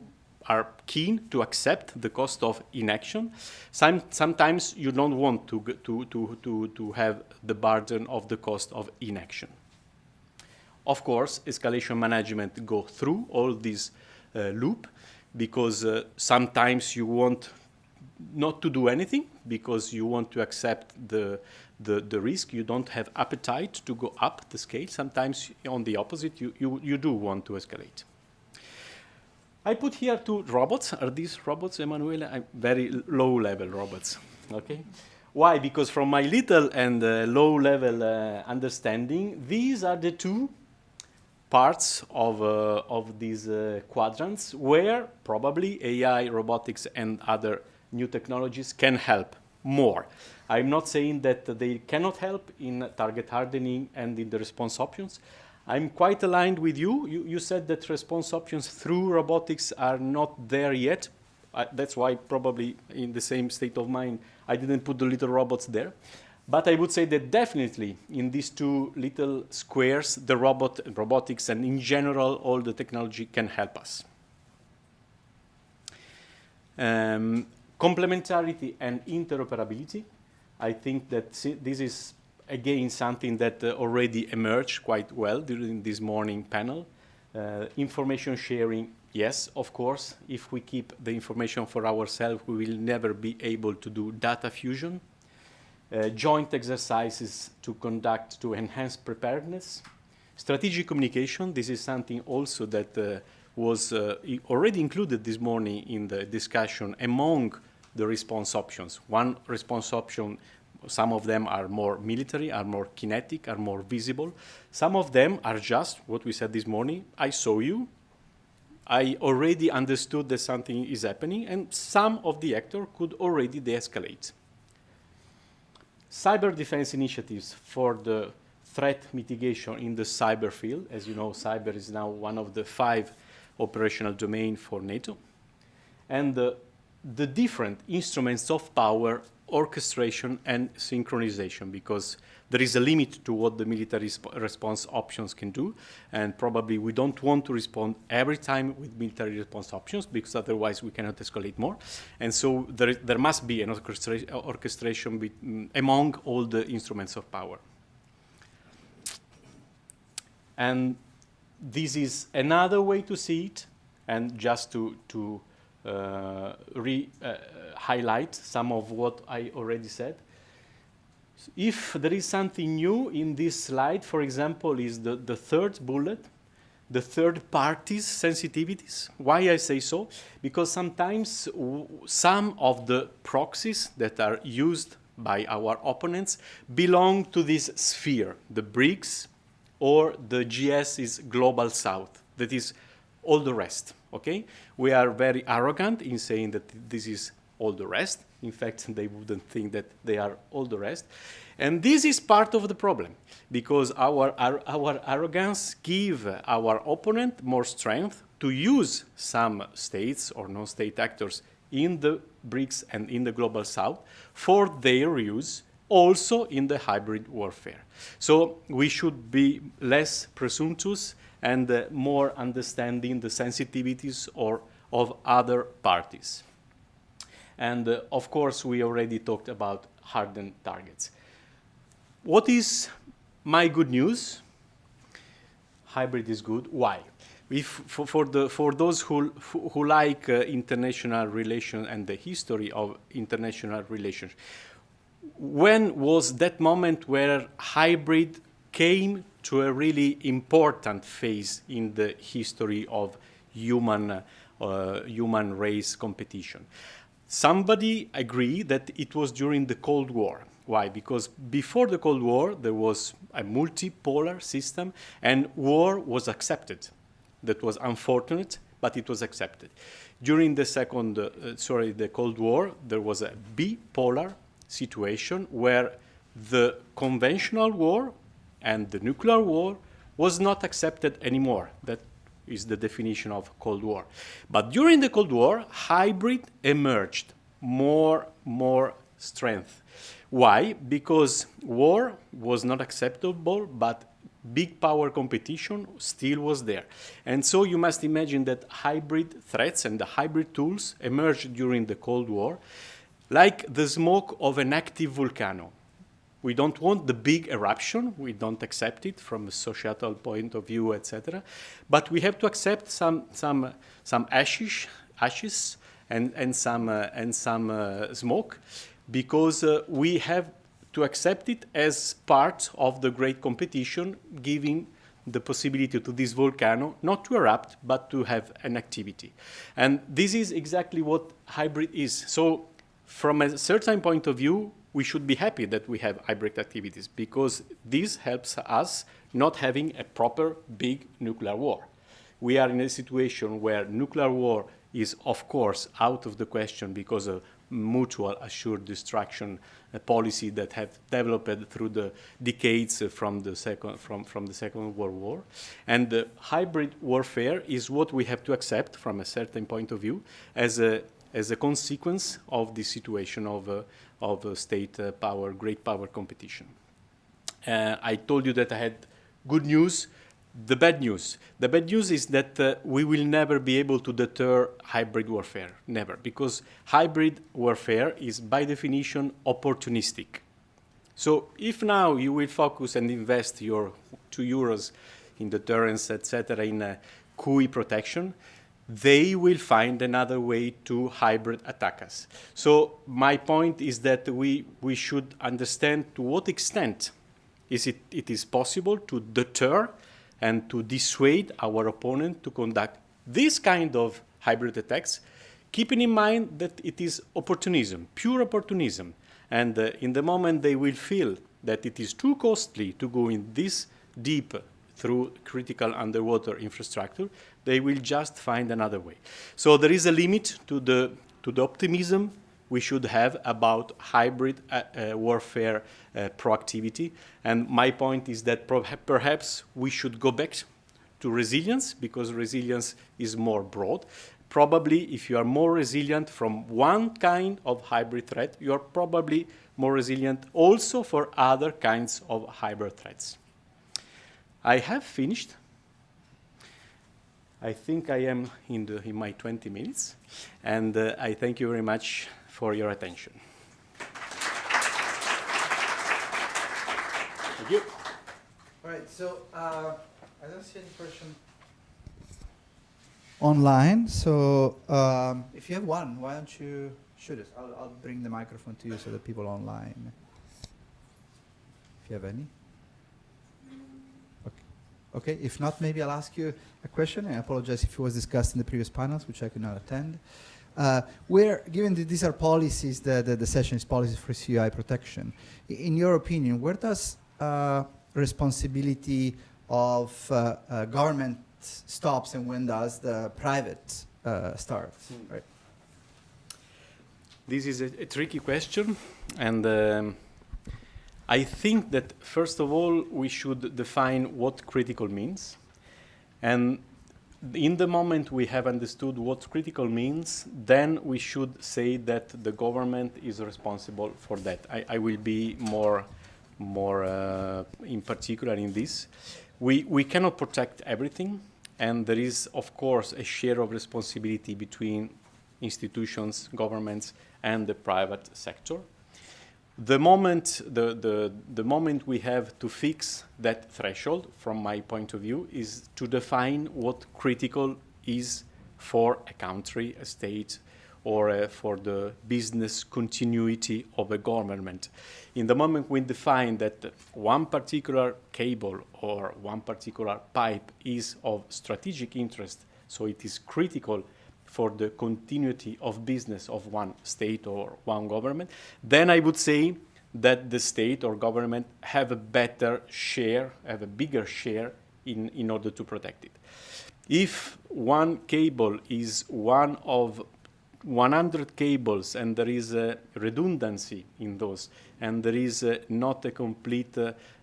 are keen to accept the cost of inaction. Sometimes you don't want to have the burden of the cost of inaction. Of course, escalation management go through all this loop, because sometimes you want not to do anything because you want to accept the risk. You don't have appetite to go up the scale. Sometimes, on the opposite, you do want to escalate. I put here two robots. Are these robots, Emanuele? Very low-level robots. Okay. Why? Because from my little and low-level understanding, these are the two parts of these quadrants where probably AI, robotics, and other new technologies can help more. I'm not saying that they cannot help in target hardening and in the response options. I'm quite aligned with you. You said that response options through robotics are not there yet. That's why probably in the same state of mind, I didn't put the little robots there. But I would say that definitely in these two little squares, the robotics and in general, all the technology can help us. Complementarity and interoperability. I think that this is, again, something that already emerged quite well during this morning panel. Information sharing, yes, of course. If we keep the information for ourselves, we will never be able to do data fusion. Joint exercises to conduct to enhance preparedness. Strategic communication, this is something also that was already included this morning in the discussion among the response options. One response option, some of them are more military, are more kinetic, are more visible. Some of them are just what we said this morning. I saw you. I already understood that something is happening, and some of the actors could already de-escalate. Cyber defense initiatives for the threat mitigation in the cyber field. As you know, cyber is now one of the 5 operational domains for NATO. And the different instruments of power, orchestration and synchronization, because there is a limit to what the military response options can do, and probably we don't want to respond every time with military response options, because otherwise we cannot escalate more. And so there must be an orchestration among all the instruments of power. And this is another way to see it, and just to highlight some of what I already said. If there is something new in this slide, for example, is the third bullet, the third parties sensitivities. Why I say so? Because sometimes some of the proxies that are used by our opponents belong to this sphere, the BRICS or the GS is Global South. That is all the rest, okay? We are very arrogant in saying that this is all the rest. In fact, they wouldn't think that they are all the rest. And this is part of the problem, because our arrogance gives our opponent more strength to use some states or non-state actors in the BRICS and in the Global South for their use also in the hybrid warfare. So we should be less presumptuous and more understanding the sensitivities of other parties. And of course, we already talked about hardened targets. What is my good news? Hybrid is good. Why? For those who like international relations and the history of international relations, when was that moment where hybrid came to a really important phase in the history of human race competition? Somebody agreed that it was during the Cold War. Why? Because before the Cold War, there was a multipolar system and war was accepted. That was unfortunate, but it was accepted. During the Cold War, there was a bipolar situation where the conventional war and the nuclear war was not accepted anymore. That is the definition of Cold War. But during the Cold War, hybrid emerged more strength. Why? Because war was not acceptable, but big power competition still was there. And so you must imagine that hybrid threats and the hybrid tools emerged during the Cold War like the smoke of an active volcano. We don't want the big eruption. We don't accept it from a societal point of view, etc. But we have to accept some ashes and some smoke, because we have to accept it as part of the great competition, giving the possibility to this volcano not to erupt, but to have an activity. And this is exactly what hybrid is. So from a certain point of view, we should be happy that we have hybrid activities, because this helps us not having a proper big nuclear war. We are in a situation where nuclear war is, of course, out of the question because of mutual assured destruction policy that have developed through the decades from the Second World War. And the hybrid warfare is what we have to accept from a certain point of view as a consequence of the situation of state power, great power competition. I told you that I had good news. The bad news is that we will never be able to deter hybrid warfare, never, because hybrid warfare is by definition opportunistic. So if now you will focus and invest your €2 in deterrence, etc., in CUI protection, they will find another way to hybrid attack us. So my point is that we should understand to what extent it is possible to deter and to dissuade our opponent to conduct this kind of hybrid attacks, keeping in mind that it is opportunism, pure opportunism. And in the moment they will feel that it is too costly to go in this deep through critical underwater infrastructure, they will just find another way. So there is a limit to the optimism we should have about hybrid warfare proactivity. And my point is that perhaps we should go back to resilience, because resilience is more broad. Probably if you are more resilient from one kind of hybrid threat, you are probably more resilient also for other kinds of hybrid threats. I have finished. I think I am in my 20 minutes, and I thank you very much for your attention. Thank you. All right, so I don't see any question online. So if you have one, why don't you shoot it? I'll bring the microphone to you so that people online, if you have any. Okay, if not, maybe I'll ask you a question. I apologize if it was discussed in the previous panels, which I could not attend. Given that these are policies, the session is policies for CUI protection, in your opinion, where does responsibility of government stops and when does the private start, right? This is a tricky question, and I think that first of all we should define what critical means, and in the moment we have understood what critical means, then we should say that the government is responsible for that. I will be more in particular in this. We cannot protect everything, and there is of course a share of responsibility between institutions, governments, and the private sector. The moment we have to fix that threshold, from my point of view, is to define what critical is for a country, a state, or for the business continuity of a government. In the moment we define that one particular cable or one particular pipe is of strategic interest, so it is critical for the continuity of business of one state or one government, then I would say that the state or government have a better share, have a bigger share in order to protect it. If one cable is one of 100 cables and there is a redundancy in those, and there is not a complete,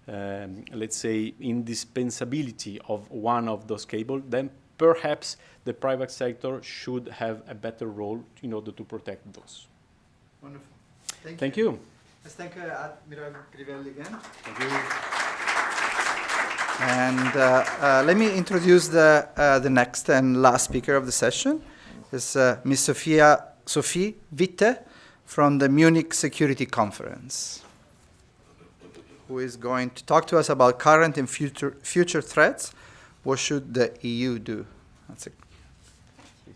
let's say, indispensability of one of those cables, then perhaps the private sector should have a better role in order to protect those. Wonderful. Thank you. Let's thank Admiral Crivelli again. Thank you. And let me introduce the next and last speaker of the session. It's Ms. Sophie Witte from the Munich Security Conference, who is going to talk to us about current and future threats. What should the EU do? That's it. I'm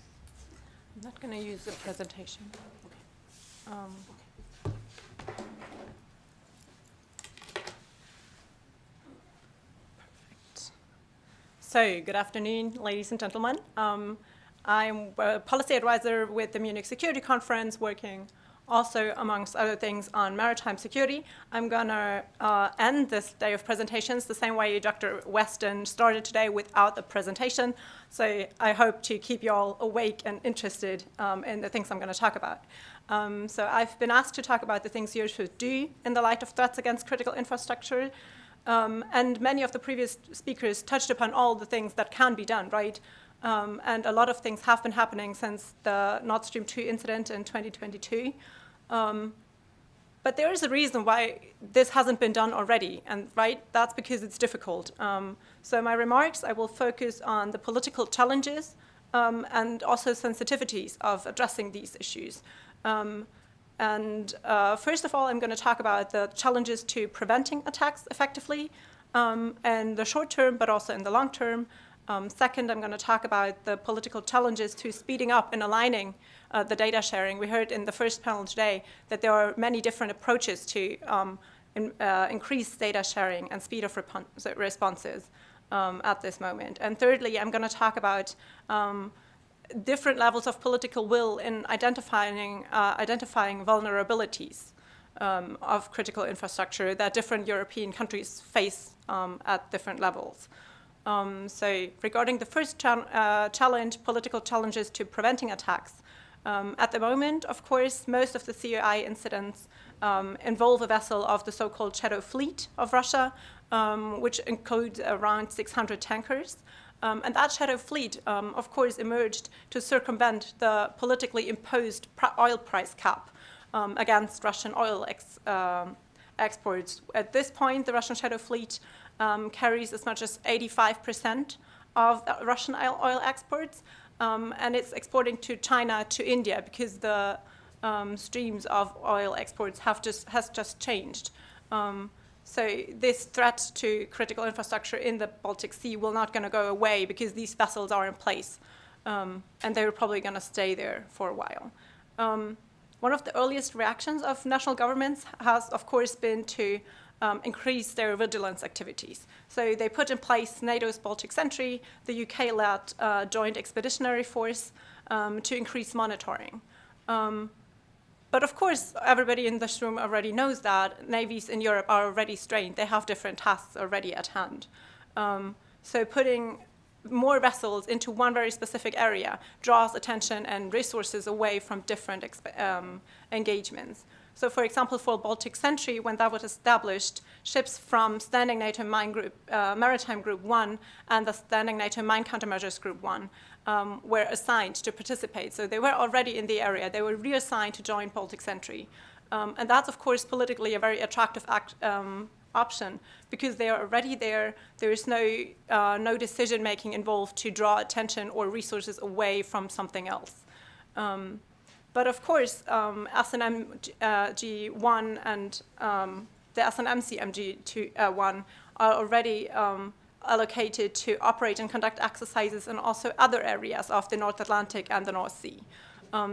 not going to use the presentation. Okay. Perfect. So, good afternoon, ladies and gentlemen. I'm a policy advisor with the Munich Security Conference, working also, amongst other things, on maritime security. I'm going to end this day of presentations the same way Dr. Weston started today, without the presentation. So I hope to keep you all awake and interested in the things I'm going to talk about. So I've been asked to talk about the things you should do in the light of threats against critical infrastructure. And many of the previous speakers touched upon all the things that can be done, right? And a lot of things have been happening since the Nord Stream 2 incident in 2022. But there is a reason why this hasn't been done already, and right, that's because it's difficult. So my remarks, I will focus on the political challenges and also sensitivities of addressing these issues. First of all, I'm going to talk about the challenges to preventing attacks effectively in the short term, but also in the long term. Second, I'm going to talk about the political challenges to speeding up and aligning the data sharing. We heard in the first panel today that there are many different approaches to increase data sharing and speed of responses at this moment. And thirdly, I'm going to talk about different levels of political will in identifying vulnerabilities of critical infrastructure that different European countries face at different levels. So regarding the first challenge, political challenges to preventing attacks, at the moment, of course, most of the CUI incidents involve a vessel of the so-called Shadow Fleet of Russia, which includes around 600 tankers. And that Shadow Fleet, of course, emerged to circumvent the politically imposed oil price cap against Russian oil exports. At this point, the Russian Shadow Fleet carries as much as 85% of Russian oil exports, and it's exporting to China, to India, because the streams of oil exports has just changed. So this threat to critical infrastructure in the Baltic Sea will not going to go away because these vessels are in place, and they're probably going to stay there for a while. One of the earliest reactions of national governments has, of course, been to increase their vigilance activities. So they put in place NATO's Baltic Sentry, the UK-led Joint Expeditionary Force, to increase monitoring. But of course, everybody in this room already knows that navies in Europe are already strained. They have different tasks already at hand. So putting more vessels into one very specific area draws attention and resources away from different engagements. So, for example, for Baltic Sentry, when that was established, ships from Standing NATO Maritime Group 1 and the Standing NATO Mine Countermeasures Group 1 were assigned to participate. So they were already in the area. They were reassigned to join Baltic Sentry. And that's, of course, politically a very attractive option because they are already there. There is no decision-making involved to draw attention or resources away from something else. But of course, SNMG1 and the SNMC-MG1 are already allocated to operate and conduct exercises in also other areas of the North Atlantic and the North Sea.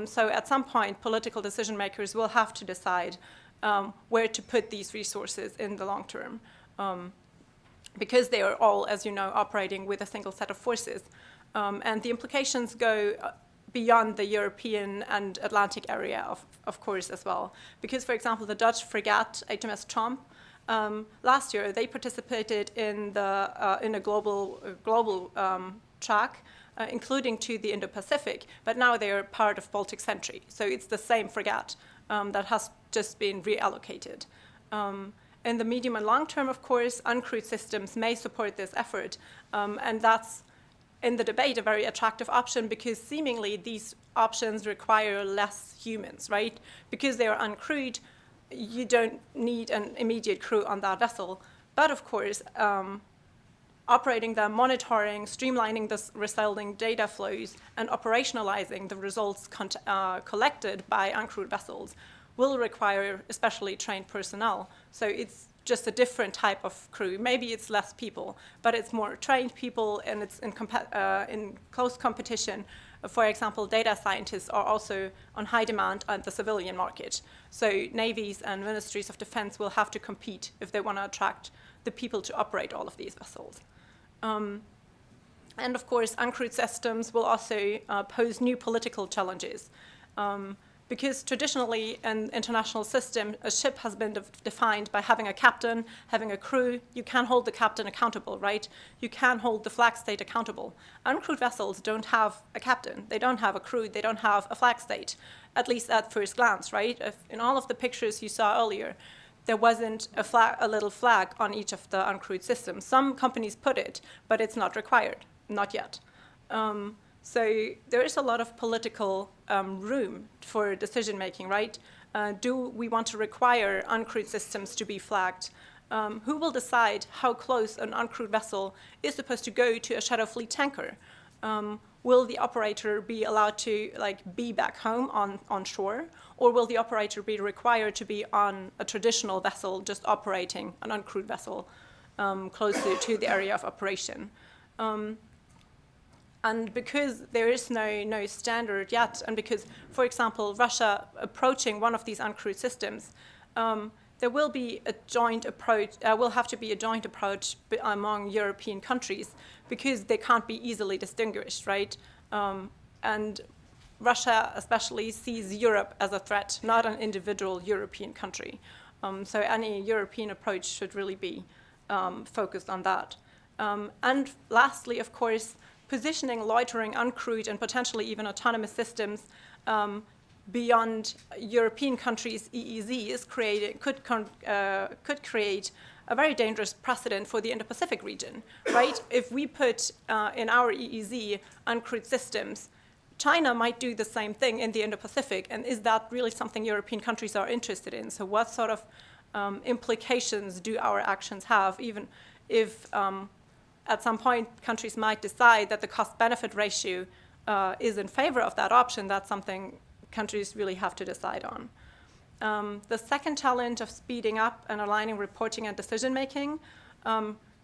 So at some point, political decision makers will have to decide where to put these resources in the long term, because they are all, as you know, operating with a single set of forces. And the implications go beyond the European and Atlantic area, of course, as well. Because, for example, the Dutch frigate HMS Tromp, last year they participated in a global track, including to the Indo-Pacific, but now they are part of Baltic Sentry. So it's the same frigate that has just been reallocated. In the medium and long term, of course, uncrewed systems may support this effort, and that's in the debate a very attractive option because seemingly these options require less humans, right? Because they are uncrewed, you don't need an immediate crew on that vessel. But of course, operating them, monitoring, streamlining the resulting data flows, and operationalizing the results collected by uncrewed vessels will require especially trained personnel. So it's just a different type of crew. Maybe it's less people, but it's more trained people, and it's in close competition. For example, data scientists are also on high demand on the civilian market. So navies and ministries of defense will have to compete if they want to attract the people to operate all of these vessels. And of course, uncrewed systems will also pose new political challenges. Because traditionally in international system, a ship has been defined by having a captain, having a crew. You can hold the captain accountable, right? You can hold the flag state accountable. Uncrewed vessels don't have a captain. They don't have a crew. They don't have a flag state, at least at first glance, right? In all of the pictures you saw earlier, there wasn't a little flag on each of the uncrewed systems. Some companies put it, but it's not required, not yet. So there is a lot of political room for decision-making, right? Do we want to require uncrewed systems to be flagged? Who will decide how close an uncrewed vessel is supposed to go to a shadow fleet tanker? Will the operator be allowed to be back home on shore? Or will the operator be required to be on a traditional vessel just operating an uncrewed vessel closer to the area of operation? And because there is no standard yet, and because, for example, Russia approaching one of these uncrewed systems, there will be a joint approach, will have to be a joint approach among European countries because they can't be easily distinguished, right? And Russia especially sees Europe as a threat, not an individual European country. So any European approach should really be focused on that. And lastly, of course, positioning loitering, uncrewed, and potentially even autonomous systems beyond European countries' EEZs could create a very dangerous precedent for the Indo-Pacific region, right? If we put in our EEZ uncrewed systems, China might do the same thing in the Indo-Pacific, and is that really something European countries are interested in? So what sort of implications do our actions have, even if at some point countries might decide that the cost-benefit ratio is in favor of that option? That's something countries really have to decide on. The second challenge of speeding up and aligning reporting and decision-making.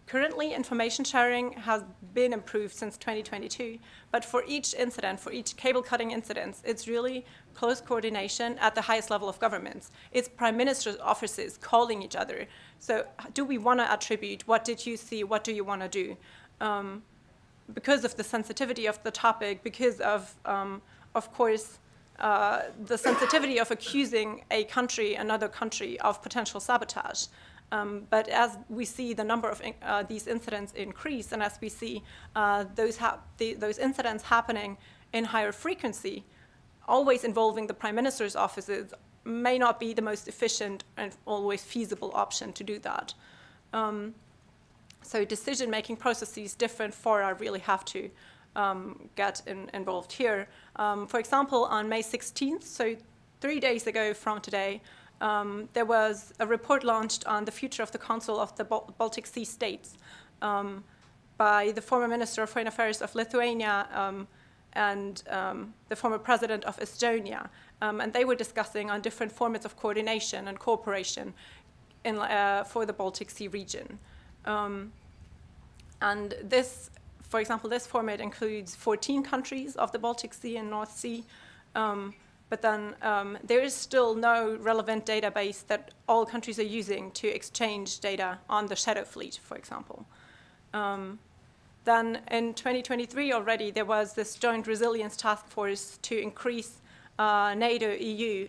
Currently, information sharing has been improved since 2022, but for each incident, for each cable-cutting incident, it's really close coordination at the highest level of governments. It's prime minister's offices calling each other. So do we want to attribute, what did you see, what do you want to do? Because of the sensitivity of the topic, because of course, the sensitivity of accusing another country of potential sabotage. But as we see the number of these incidents increase, and as we see those incidents happening in higher frequency, always involving the Prime Minister's offices, may not be the most efficient and always feasible option to do that. So decision-making processes different fora really have to get involved here. For example, on May 16th, so 3 days ago from today, there was a report launched on the future of the Council of the Baltic Sea States by the former Minister of Foreign Affairs of Lithuania and the former President of Estonia. And they were discussing on different formats of coordination and cooperation for the Baltic Sea region. And this, for example, this format includes 14 countries of the Baltic Sea and North Sea. But then there is still no relevant database that all countries are using to exchange data on the shadow fleet, for example. Then in 2023 already, there was this joint resilience task force to increase NATO-EU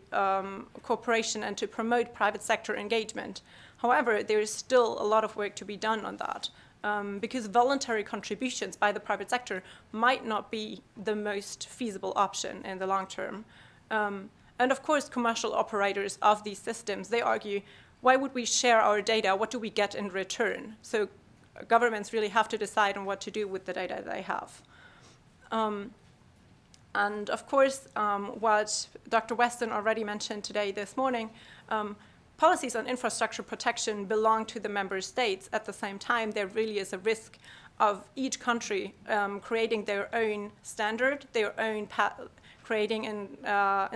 cooperation and to promote private sector engagement. However, there is still a lot of work to be done on that. Because voluntary contributions by the private sector might not be the most feasible option in the long term. And of course, commercial operators of these systems, they argue, why would we share our data? What do we get in return? So governments really have to decide on what to do with the data they have. And of course, what Dr. Weston already mentioned today this morning, policies on infrastructure protection belong to the member states. At the same time, there really is a risk of each country creating their own standard, their own creating in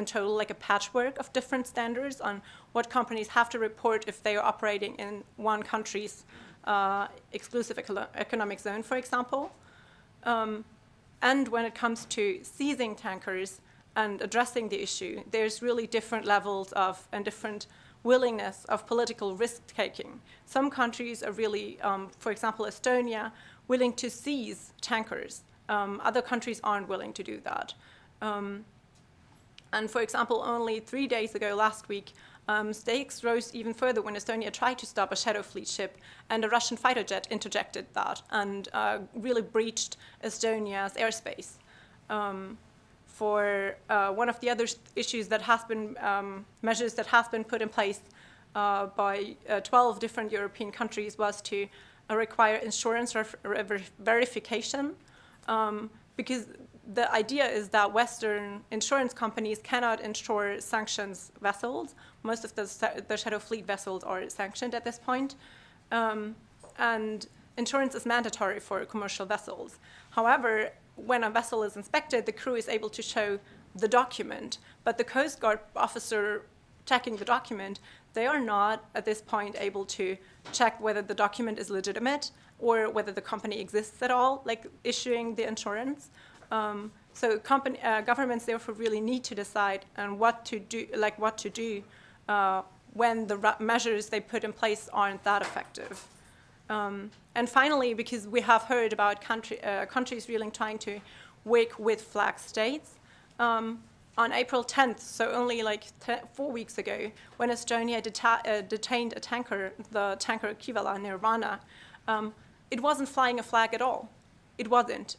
total like a patchwork of different standards on what companies have to report if they are operating in one country's exclusive economic zone, for example. And when it comes to seizing tankers and addressing the issue, there's really different levels of and different willingness of political risk-taking. Some countries are really, for example, Estonia, willing to seize tankers. Other countries aren't willing to do that. And for example, only 3 days ago, last week, stakes rose even further when Estonia tried to stop a shadow fleet ship, and a Russian fighter jet interjected that and really breached Estonia's airspace. For one of the other issues that has been, measures that has been put in place by 12 different European countries was to require insurance verification, because the idea is that Western insurance companies cannot insure sanctions vessels. Most of the shadow fleet vessels are sanctioned at this point. And insurance is mandatory for commercial vessels. However, when a vessel is inspected, the crew is able to show the document, but the Coast Guard officer checking the document, they are not at this point able to check whether the document is legitimate or whether the company exists at all, like issuing the insurance. So governments therefore really need to decide on what to do, when the measures they put in place aren't that effective. And finally, because we have heard about countries really trying to work with flag states, on April 10th, so only like 4 weeks ago, when Estonia detained a tanker, the tanker Kivala Nirvana, it wasn't flying a flag at all. It wasn't.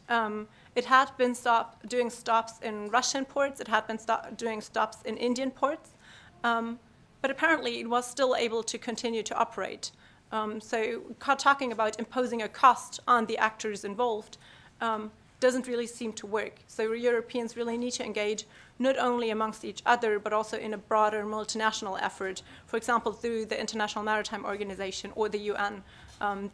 It had been doing stops in Russian ports. It had been doing stops in Indian ports. But apparently, it was still able to continue to operate. So talking about imposing a cost on the actors involved doesn't really seem to work. So Europeans really need to engage not only amongst each other, but also in a broader multinational effort, for example, through the International Maritime Organization or the UN,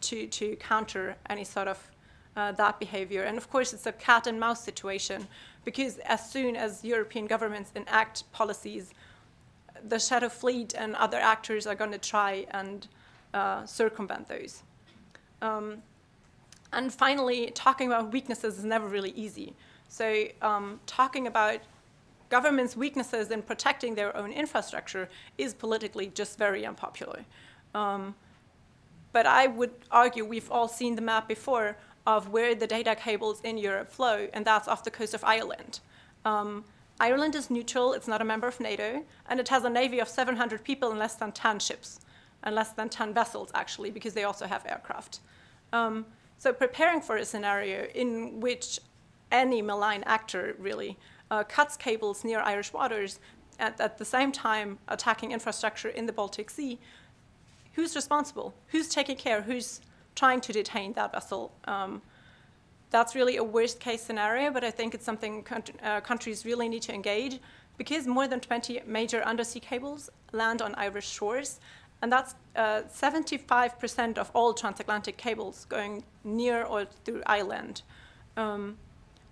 to counter any sort of that behavior. And of course, it's a cat and mouse situation, because as soon as European governments enact policies, the shadow fleet and other actors are going to try and circumvent those. And finally, talking about weaknesses is never really easy. So talking about governments' weaknesses in protecting their own infrastructure is politically just very unpopular. But I would argue we've all seen the map before of where the data cables in Europe flow, and that's off the coast of Ireland. Ireland is neutral, it's not a member of NATO, and it has a navy of 700 people and less than 10 ships. and less than 10 vessels, actually, because they also have aircraft. So preparing for a scenario in which any malign actor really cuts cables near Irish waters and at the same time attacking infrastructure in the Baltic Sea, who's responsible? Who's taking care? Who's trying to detain that vessel? That's really a worst case scenario, but I think it's something countries really need to engage, because more than 20 major undersea cables land on Irish shores, and that's 75% of all transatlantic cables going near or through island.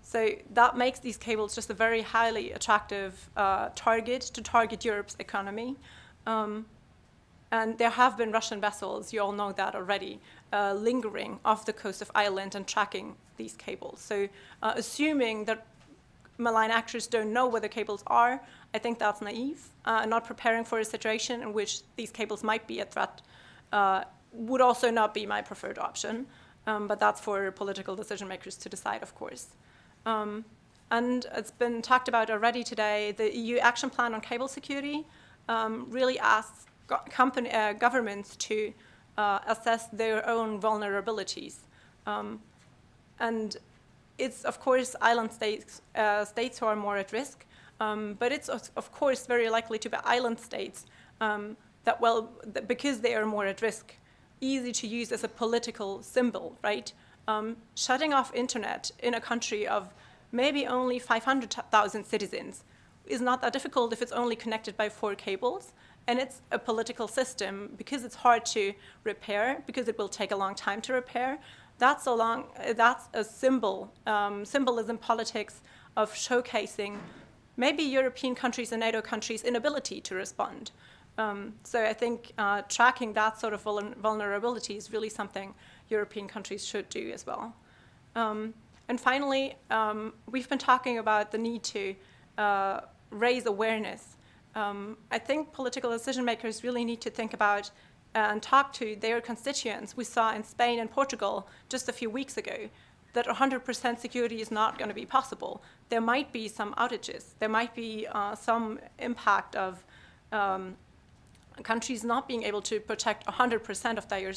So that makes these cables just a very highly attractive target to target Europe's economy. And there have been Russian vessels, you all know that already, lingering off the coast of Ireland and tracking these cables. So assuming that malign actors don't know where the cables are, I think that's naive. Not preparing for a situation in which these cables might be a threat would also not be my preferred option. But that's for political decision makers to decide, of course. And it's been talked about already today, the EU Action Plan on Cable Security really asks governments to assess their own vulnerabilities. And it's, of course, island states who are more at risk, but it's, of course, very likely to be island states because they are more at risk, easy to use as a political symbol, right? Shutting off internet in a country of maybe only 500,000 citizens is not that difficult if it's only connected by 4 cables. And it's a political system because it's hard to repair, because it will take a long time to repair. That's a symbolism politics of showcasing maybe European countries and NATO countries' inability to respond. So I think tracking that sort of vulnerability is really something European countries should do as well. And finally, we've been talking about the need to raise awareness. I think political decision makers really need to think about and talk to their constituents. We saw in Spain and Portugal just a few weeks ago that 100% security is not going to be possible. There might be some outages. There might be some impact of countries not being able to protect 100% of their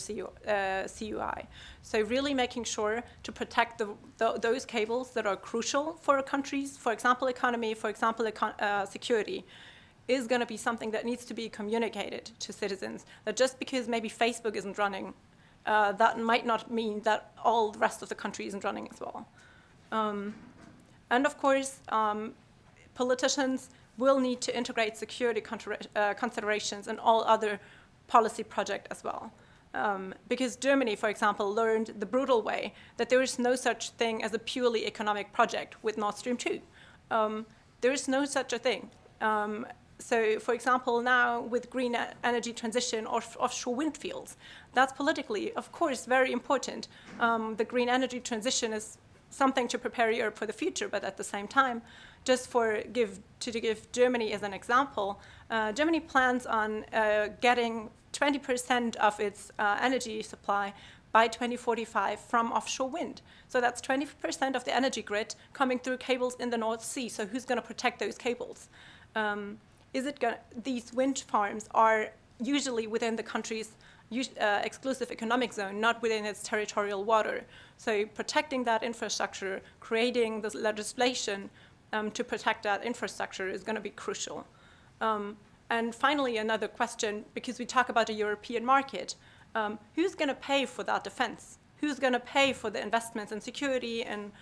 CUI. So really making sure to protect those cables that are crucial for a country's, for example, economy, for example, security, is going to be something that needs to be communicated to citizens. That just because maybe Facebook isn't running, that might not mean that all the rest of the country isn't running as well. And of course, politicians will need to integrate security considerations in all other policy projects as well. Because Germany, for example, learned the brutal way that there is no such thing as a purely economic project with Nord Stream 2. There is no such a thing. So, for example, now with green energy transition or offshore wind fields, that's politically, of course, very important. The green energy transition is something to prepare Europe for the future, but at the same time, just to give Germany as an example, Germany plans on getting 20% of its energy supply by 2045 from offshore wind. So that's 20% of the energy grid coming through cables in the North Sea. So who's going to protect those cables? These wind farms are usually within the country's exclusive economic zone, not within its territorial water. So protecting that infrastructure, creating the legislation to protect that infrastructure is going to be crucial. And finally, another question, because we talk about a European market, who's going to pay for that defense? Who's going to pay for the investments in security, and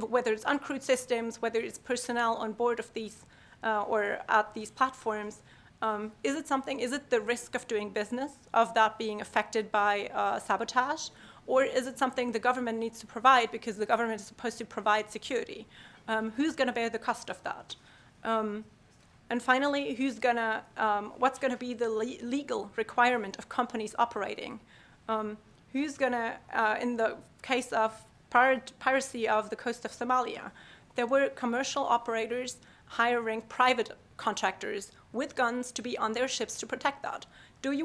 whether it's uncrewed systems, whether it's personnel on board of these or at these platforms? Is it the risk of doing business, of that being affected by sabotage? Or is it something the government needs to provide because the government is supposed to provide security? Who's going to bear the cost of that? And finally, what's going to be the legal requirement of companies operating? Who's going to, in the case of piracy of the coast of Somalia, there were commercial operators hiring private contractors with guns to be on their ships to protect that. Do we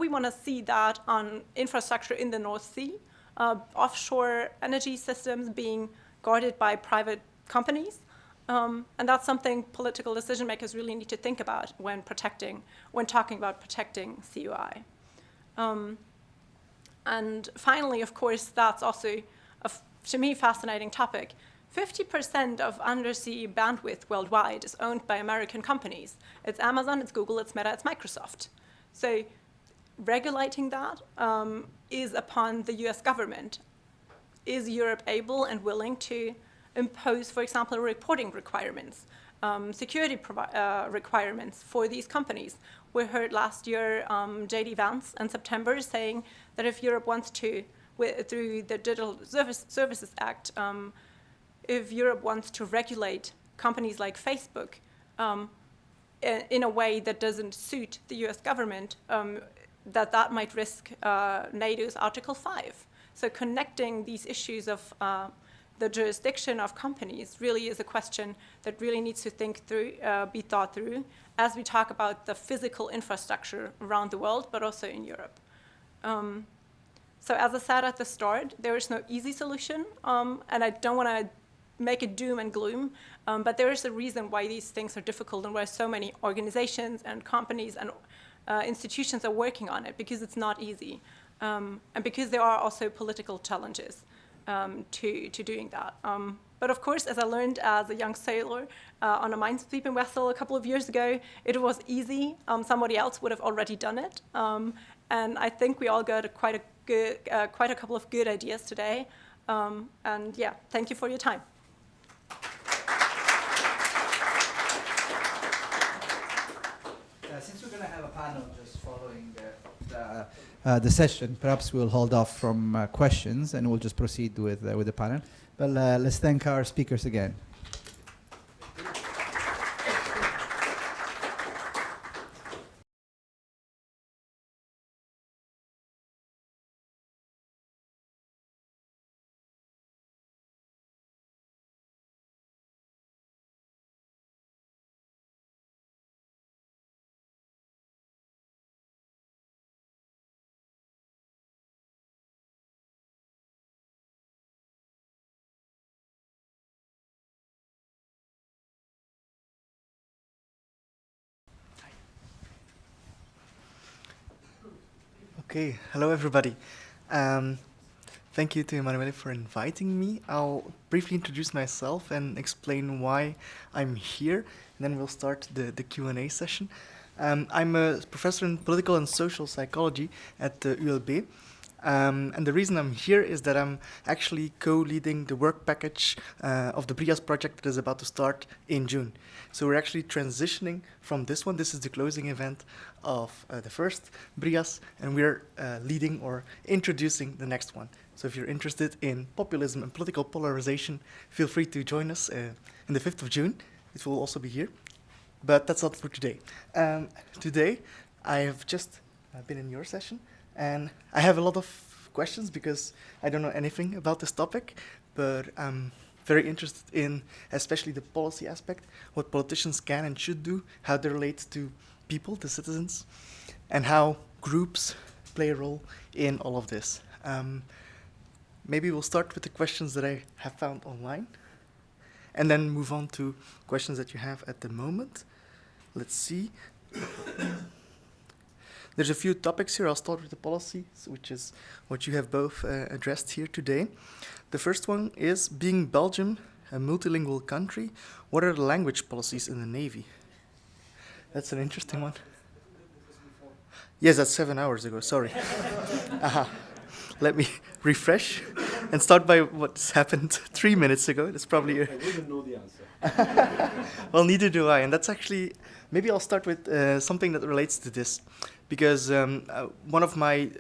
want to see that on infrastructure in the North Sea? Offshore energy systems being guarded by private companies? And that's something political decision makers really need to think about when talking about protecting CUI. And finally, of course, that's also to me, fascinating topic. 50% of undersea bandwidth worldwide is owned by American companies. It's Amazon, it's Google, it's Meta, it's Microsoft. So regulating that is upon the US government. Is Europe able and willing to impose, for example, reporting requirements, security requirements for these companies? We heard last year J.D. Vance in September saying that if Europe wants to, through the Digital Services Act, if Europe wants to regulate companies like Facebook in a way that doesn't suit the US government, that might risk NATO's Article 5. So connecting these issues of the jurisdiction of companies really is a question that really needs to be thought through as we talk about the physical infrastructure around the world, but also in Europe. So as I said at the start, there is no easy solution, and I don't want to make it doom and gloom, but there is a reason why these things are difficult and why so many organizations and companies and institutions are working on it, because it's not easy, and because there are also political challenges to doing that. But of course, as I learned as a young sailor on a minesweeping vessel a couple of years ago, it was easy. Somebody else would have already done it. And I think we all got quite a couple of good ideas today. And yeah, thank you for your time. Since we're going to have a panel just following the session, perhaps we'll hold off from questions and we'll just proceed with the panel. But let's thank our speakers again. Okay, hello everybody. Thank you to Emanuele for inviting me. I'll briefly introduce myself and explain why I'm here, and then we'll start the Q&A session. I'm a professor in political and social psychology at the ULB. And the reason I'm here is that I'm actually co-leading the work package of the BrIAS project that is about to start in June. So we're actually transitioning from this one. This is the closing event of the first BrIAS, and we're leading or introducing the next one. So if you're interested in populism and political polarization, feel free to join us in the 5th of June. It will also be here. But that's not for today. Today, I have just been in your session, and I have a lot of questions because I don't know anything about this topic, but I'm very interested in especially the policy aspect, what politicians can and should do, how they relate to people, the citizens, and how groups play a role in all of this. Maybe we'll start with the questions that I have found online, and then move on to questions that you have at the moment. Let's see. There's a few topics here. I'll start with the policies, which is what you have both addressed here today. The first one is, being Belgium a multilingual country, what are the language policies in the Navy? That's an interesting one. Yes, that's 7 hours ago, sorry. Let me refresh and start by what's happened 3 minutes ago. That's probably I wouldn't know the answer. Well, neither do I, and that's actually, maybe I'll start with something that relates to this. Because one of my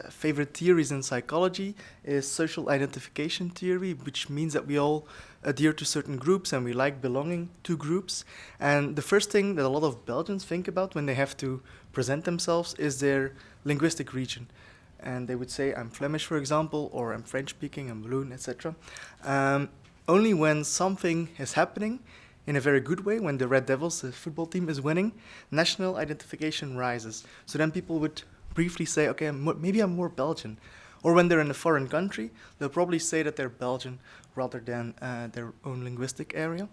favorite theories in psychology is social identification theory, which means that we all adhere to certain groups and we like belonging to groups. And the first thing that a lot of Belgians think about when they have to present themselves is their linguistic region. And they would say, I'm Flemish, for example, or I'm French-speaking, I'm Walloon, etc. Only when something is happening in a very good way, when the Red Devils, the football team, is winning, national identification rises. So then people would briefly say, okay, maybe I'm more Belgian. Or when they're in a foreign country, they'll probably say that they're Belgian rather than their own linguistic area.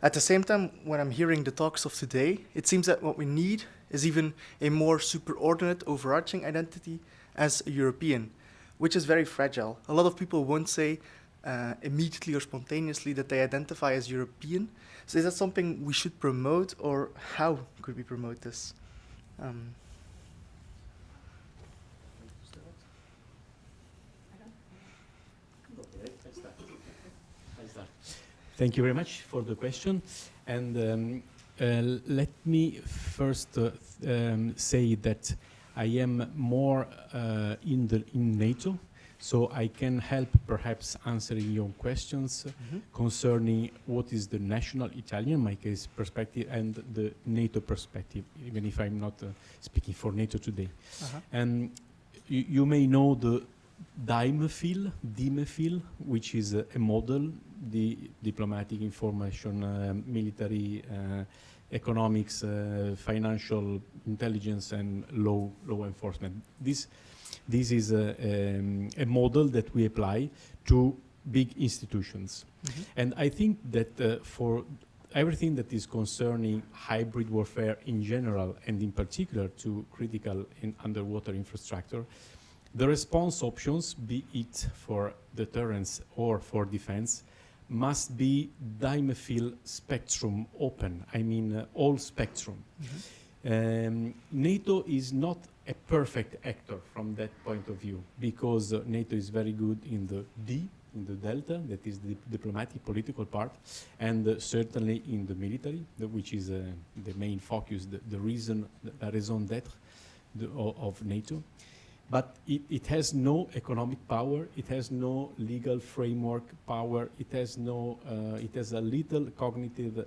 At the same time, when I'm hearing the talks of today, it seems that what we need is even a more superordinate, overarching identity as a European, which is very fragile. A lot of people won't say immediately or spontaneously that they identify as European. So is that something we should promote, or how could we promote this? Thank you very much for the question. And let me first say that I am more in NATO, so I can help perhaps answering your questions concerning what is the national Italian, in my case, perspective, and the NATO perspective, even if I'm not speaking for NATO today. And you may know the DIMEFIL, which is a model, the diplomatic information, military, economics, financial intelligence, and law enforcement. This is a model that we apply to big institutions. And I think that for everything that is concerning hybrid warfare in general, and in particular to critical and underwater infrastructure, the response options, be it for deterrence or for defense, must be DIMEFIL spectrum open. I mean, all spectrum. NATO is not a perfect actor from that point of view, because NATO is very good in the D, in the delta, that is the diplomatic political part, and certainly in the military, which is the main focus, the reason, la raison d'être of NATO. But it has no economic power, it has no legal framework power, it has no, it has a little cognitive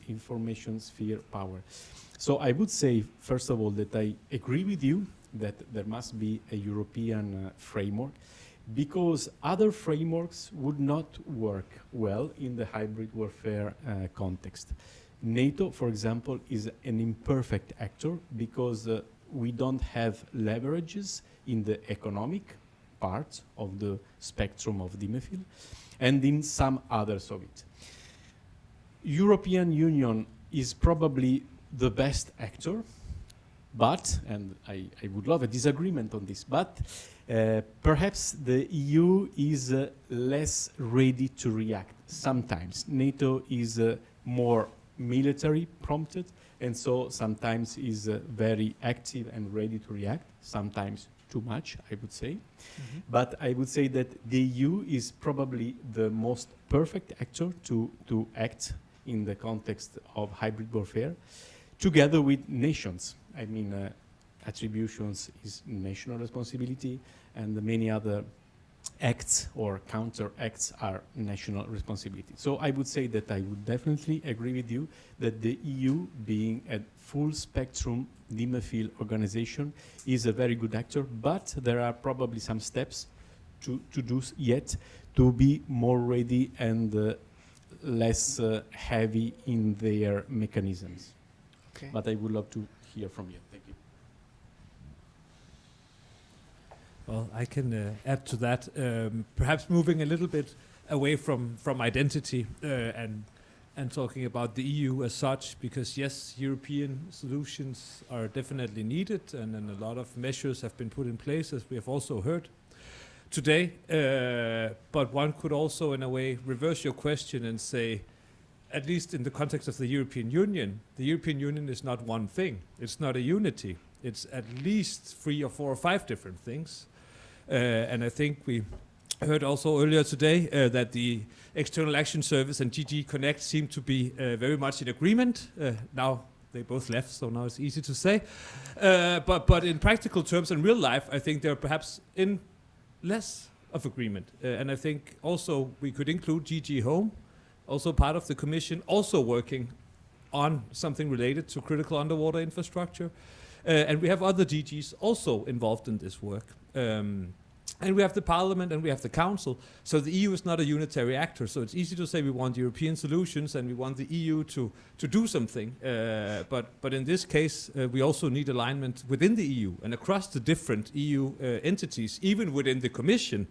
information sphere power. So I would say, first of all, that I agree with you that there must be a European framework, because other frameworks would not work well in the hybrid warfare context. NATO, for example, is an imperfect actor because we don't have leverages in the economic part of the spectrum of DIMEFIL and in some others of it. European Union is probably the best actor, but, and I would love a disagreement on this, but perhaps the EU is less ready to react sometimes. NATO is more military prompted, and so sometimes is very active and ready to react, sometimes too much, I would say. But I would say that the EU is probably the most perfect actor to act in the context of hybrid warfare, together with nations. I mean, attributions is national responsibility, and many other acts or counter acts are national responsibility. So I would say that I would definitely agree with you that the EU, being a full spectrum DIMEFIL organization, is a very good actor, but there are probably some steps to do yet to be more ready and less heavy in their mechanisms. Okay. But I would love to hear from you. Thank you. Well, I can add to that, perhaps moving a little bit away from identity and talking about the EU as such, because yes, European solutions are definitely needed, and then a lot of measures have been put in place, as we have also heard today. But one could also, in a way, reverse your question and say, at least in the context of the European Union is not one thing. It's not a unity. It's at least 3 or 4 or 5 different things. And I think we heard also earlier today that the External Action Service and DG Connect seem to be very much in agreement. Now they both left, so now it's easy to say. But in practical terms, in real life, I think they're perhaps in less of agreement. And I think also we could include DG Home, also part of the Commission, also working on something related to critical underwater infrastructure. And we have other DGs also involved in this work. And we have the Parliament and we have the Council. So the EU is not a unitary actor. So it's easy to say we want European solutions and we want the EU to do something. But in this case, we also need alignment within the EU and across the different EU entities. Even within the Commission,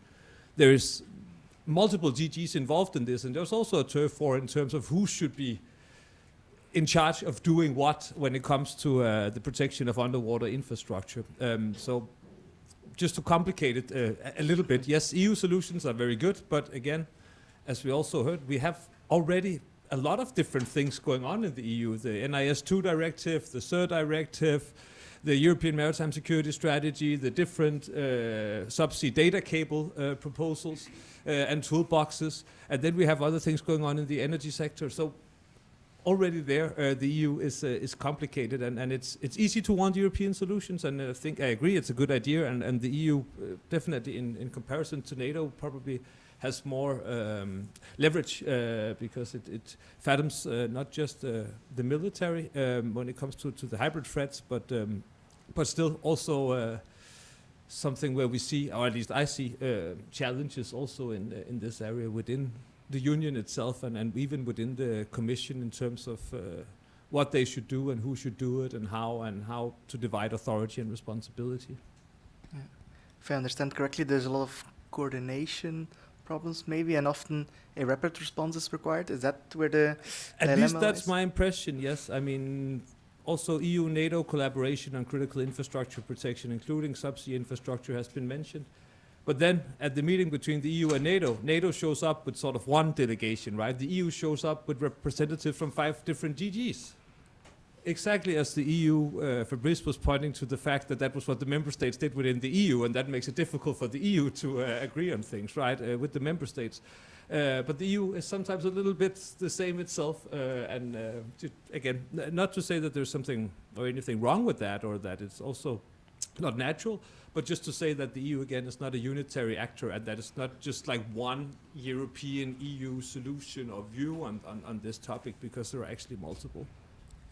there is multiple DGs involved in this, and there's also a turf war in terms of who should be in charge of doing what when it comes to the protection of underwater infrastructure. So just to complicate it a little bit, yes, EU solutions are very good, but again, as we also heard, we have already a lot of different things going on in the EU. The NIS2 directive, the SIR directive, the European Maritime Security Strategy, the different subsea data cable proposals and toolboxes. And then we have other things going on in the energy sector. So already there, the EU is complicated, and it's easy to want European solutions, and I think I agree it's a good idea, and the EU definitely in comparison to NATO probably has more leverage because it fathoms not just the military when it comes to the hybrid threats, but still also something where we see, or at least I see, challenges also in this area within the union itself, and even within the Commission in terms of what they should do and who should do it and how to divide authority and responsibility. Yeah. If I understand correctly, there's a lot of coordination problems maybe, and often a rapid response is required. Is that where the At least that's my impression, yes. I mean, also EU-NATO collaboration on critical infrastructure protection, including subsea infrastructure, has been mentioned. But then at the meeting between the EU and NATO, NATO shows up with sort of one delegation, right? The EU shows up with representatives from 5 different DGs. Exactly as the EU, Fabrice was pointing to the fact that was what the member states did within the EU, and that makes it difficult for the EU to agree on things, right, with the member states. But the EU is sometimes a little bit the same itself, and again, not to say that there's something or anything wrong with that, or that it's also not natural, but just to say that the EU, again, is not a unitary actor, and that it's not just like one European EU solution or view on this topic, because there are actually multiple.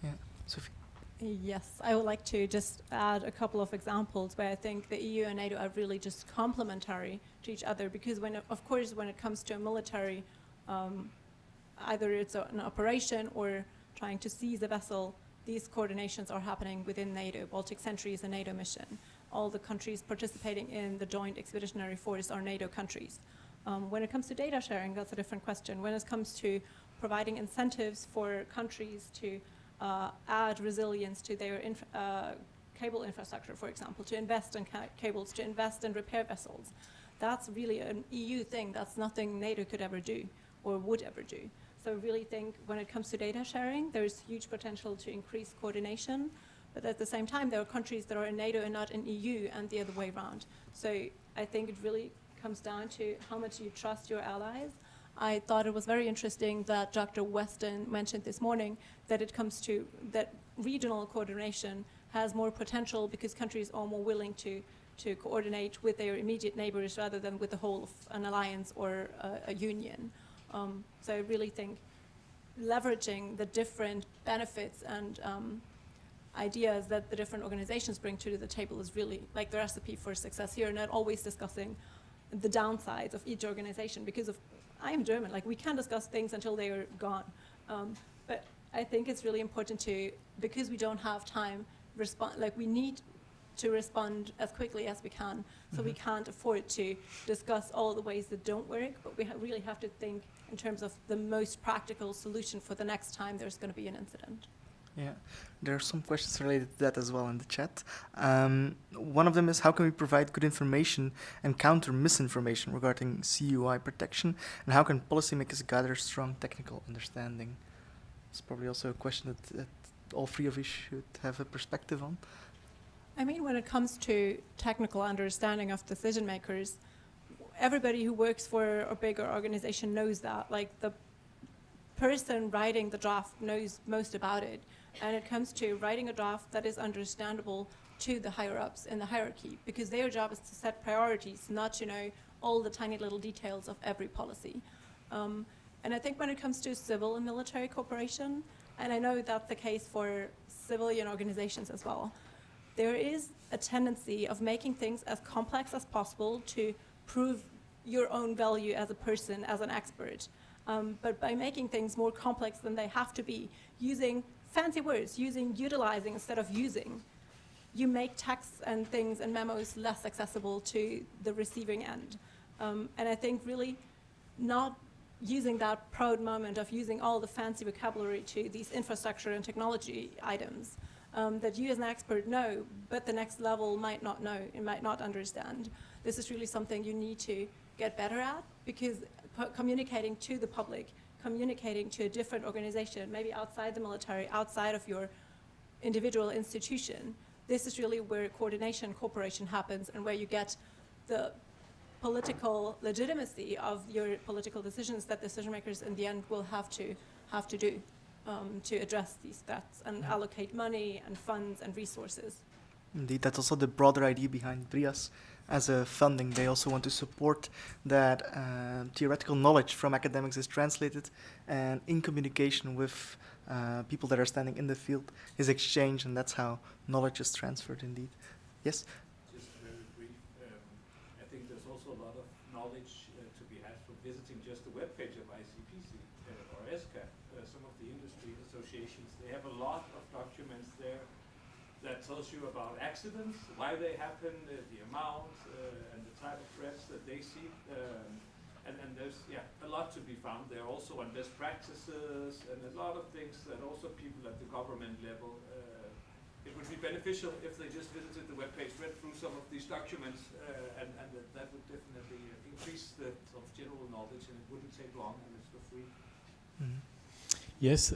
Yeah. Sophie? Yes, I would like to just add a couple of examples where I think the EU and NATO are really just complementary to each other, because of course when it comes to a military, either it's an operation or trying to seize a vessel, these coordinations are happening within NATO. Baltic Sentry is a NATO mission. All the countries participating in the Joint Expeditionary Force are NATO countries. When it comes to data sharing, that's a different question. When it comes to providing incentives for countries to add resilience to their cable infrastructure, for example, to invest in cables, to invest in repair vessels, that's really an EU thing. That's nothing NATO could ever do or would ever do. So I really think when it comes to data sharing, there's huge potential to increase coordination. But at the same time, there are countries that are in NATO and not in EU, and the other way around. So I think it really comes down to how much you trust your allies. I thought it was very interesting that Dr. Weston mentioned this morning that it comes to that regional coordination has more potential because countries are more willing to coordinate with their immediate neighbors rather than with the whole of an alliance or a union. So I really think leveraging the different benefits and ideas that the different organizations bring to the table is really like the recipe for success here, and not always discussing the downsides of each organization, because I am German, like we can't discuss things until they are gone. But I think it's really important to, because we don't have time, we need to respond as quickly as we can. So we can't afford to discuss all the ways that don't work, but we really have to think in terms of the most practical solution for the next time there's going to be an incident. Yeah, there are some questions related to that as well in the chat. One of them is, how can we provide good information and counter misinformation regarding CUI protection, and how can policymakers gather strong technical understanding? It's probably also a question that all 3 of you should have a perspective on. I mean, when it comes to technical understanding of decision makers, everybody who works for a bigger organization knows that. Like the person writing the draft knows most about it. And it comes to writing a draft that is understandable to the higher-ups in the hierarchy, because their job is to set priorities, not to know all the tiny little details of every policy. And I think when it comes to civil and military cooperation, and I know that's the case for civilian organizations as well, there is a tendency of making things as complex as possible to prove your own value as a person, as an expert. But by making things more complex than they have to be, using fancy words, utilizing instead of using, you make texts and things and memos less accessible to the receiving end. And I think really not using that proud moment of using all the fancy vocabulary to these infrastructure and technology items that you as an expert know, but the next level might not know and might not understand. This is really something you need to get better at, because communicating to the public, communicating to a different organization, maybe outside the military, outside of your individual institution, this is really where coordination, cooperation happens, and where you get the political legitimacy of your political decisions that decision makers in the end will have to do to address these threats and allocate money and funds and resources. Indeed, that's also the broader idea behind BrIAS. As a funding, they also want to support that theoretical knowledge from academics is translated, and in communication with people that are standing in the field is exchanged, and that's how knowledge is transferred indeed. Yes? Just very brief. I think there's also a lot of knowledge to be had from visiting just the webpage of ICPC or ESCA. Some of the industry associations, they have a lot of documents there that tells you about accidents, why they happen, the amount, and the type of threats that they see. And there's a lot to be found there also on best practices and a lot of things that also people at the government level, it would be beneficial if they just visited the webpage, read through some of these documents, and that would definitely increase the sort of general knowledge, and it wouldn't take long, and it's for free. Mm-hmm. Yes,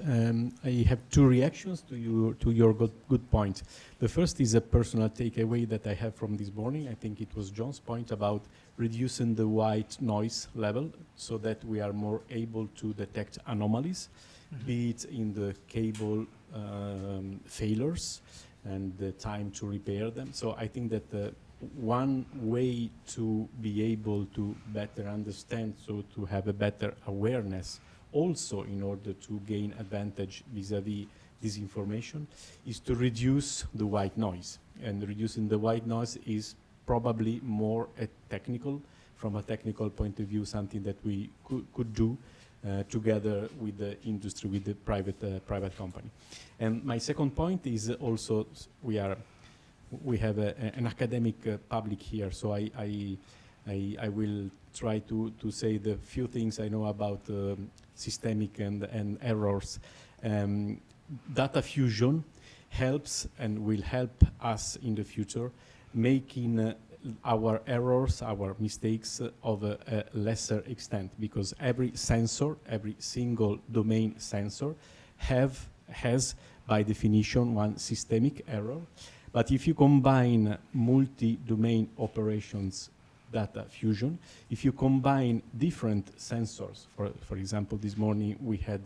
I have two reactions to your good point. The first is a personal takeaway that I have from this morning. I think it was John's point about reducing the white noise level so that we are more able to detect anomalies, be it in the cable failures and the time to repair them. So I think that one way to be able to better understand, so to have a better awareness also in order to gain advantage vis-a-vis this information, is to reduce the white noise. And reducing the white noise is probably more from a technical point of view, something that we could do together with the industry, with the private company. And my second point is also we have an academic public here, so I will try to say the few things I know about systemic and errors. Data fusion helps and will help us in the future making our errors, our mistakes of a lesser extent, because every sensor, every single domain sensor has by definition one systemic error. But if you combine multi-domain operations data fusion, if you combine different sensors, for example, this morning we had,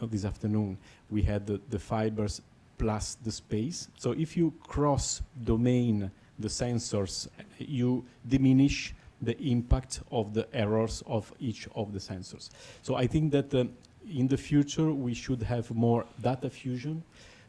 this afternoon, we had the fibers plus the space. So if you cross-domain the sensors, you diminish the impact of the errors of each of the sensors. So I think that in the future we should have more data fusion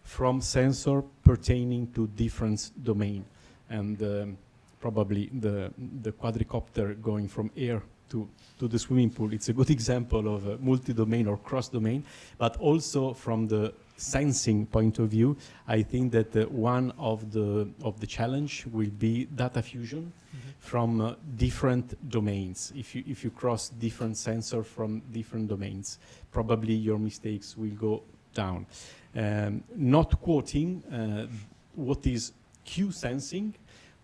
from sensor pertaining to different domain. And probably the quadricopter going from air to the swimming pool, it's a good example of a multi-domain or cross-domain, but also from the sensing point of view, I think that one of the challenge will be data fusion from different domains. If you cross different sensors from different domains, probably your mistakes will go down. Not quoting what is Q sensing.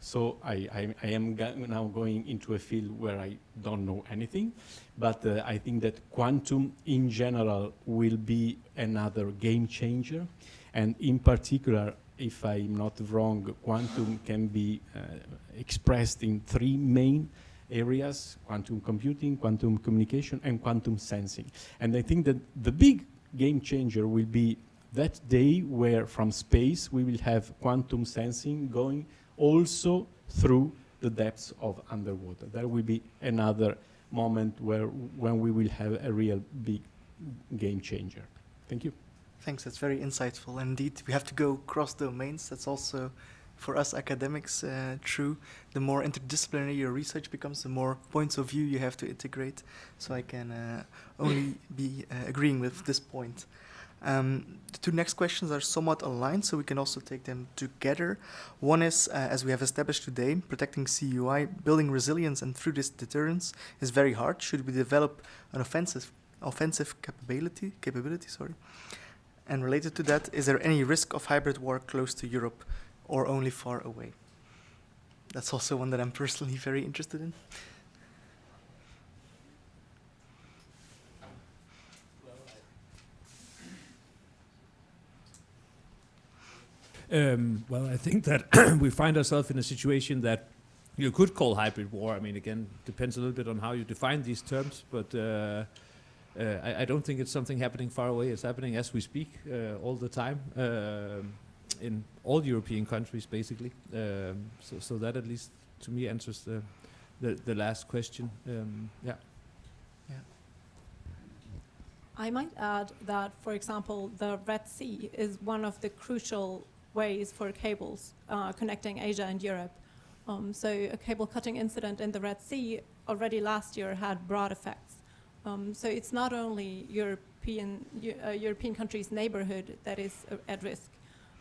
So I am now going into a field where I don't know anything, but I think that quantum in general will be another game changer. And in particular, if I'm not wrong, quantum can be expressed in three main areas: quantum computing, quantum communication, and quantum sensing. And I think that the big game changer will be that day where from space we will have quantum sensing going also through the depths of underwater. There will be another moment when we will have a real big game changer. Thank you. Thanks, that's very insightful. Indeed, we have to go cross domains. That's also, for us academics, true. The more interdisciplinary your research becomes, the more points of view you have to integrate. So I can only be agreeing with this point. The two next questions are somewhat aligned, so we can also take them together. One is, as we have established today, protecting CUI, building resilience and through this deterrence is very hard. Should we develop an offensive capability? And related to that, is there any risk of hybrid war close to Europe or only far away? That's also one that I'm personally very interested in. Well, I think that we find ourselves in a situation that you could call hybrid war. I mean, again, depends a little bit on how you define these terms, but I don't think it's something happening far away. It's happening as we speak all the time in all European countries, basically. So that at least, to me, answers the last question. Yeah. I might add that, for example, the Red Sea is one of the crucial ways for cables connecting Asia and Europe. So a cable cutting incident in the Red Sea already last year had broad effects. So it's not only European countries' neighborhood that is at risk,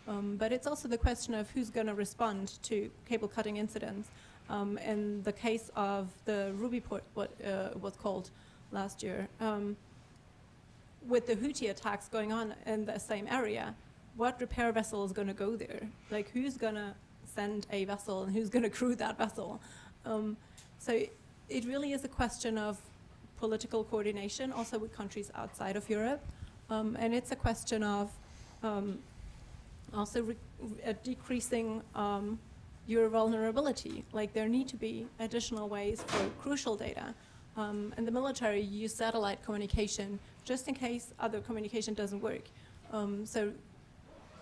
but it's also the question of who's going to respond to cable cutting incidents. In the case of the Ruby port, what was called last year, with the Houthi attacks going on in the same area, what repair vessel is going to go there? Like, who's going to send a vessel and who's going to crew that vessel? So it really is a question of political coordination, also with countries outside of Europe. And it's a question of also decreasing your vulnerability. Like, there need to be additional ways for crucial data. In the military, you use satellite communication just in case other communication doesn't work. So,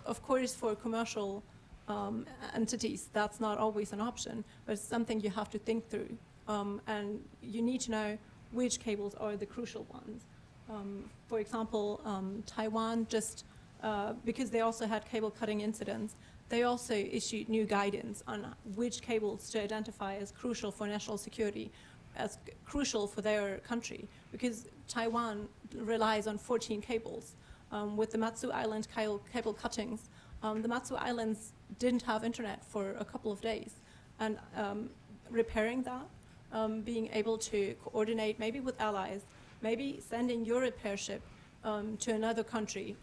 of course, for commercial entities, that's not always an option, but it's something you have to think through. And you need to know which cables are the crucial ones. For example, Taiwan just, because they also had cable cutting incidents, they also issued new guidance on which cables to identify as crucial for national security, as crucial for their country, because Taiwan relies on 14 cables. With the Matsu Island cable cuttings, the Matsu Islands didn't have internet for a couple of days. And repairing that, being able to coordinate maybe with allies, maybe sending your repair ship to another country,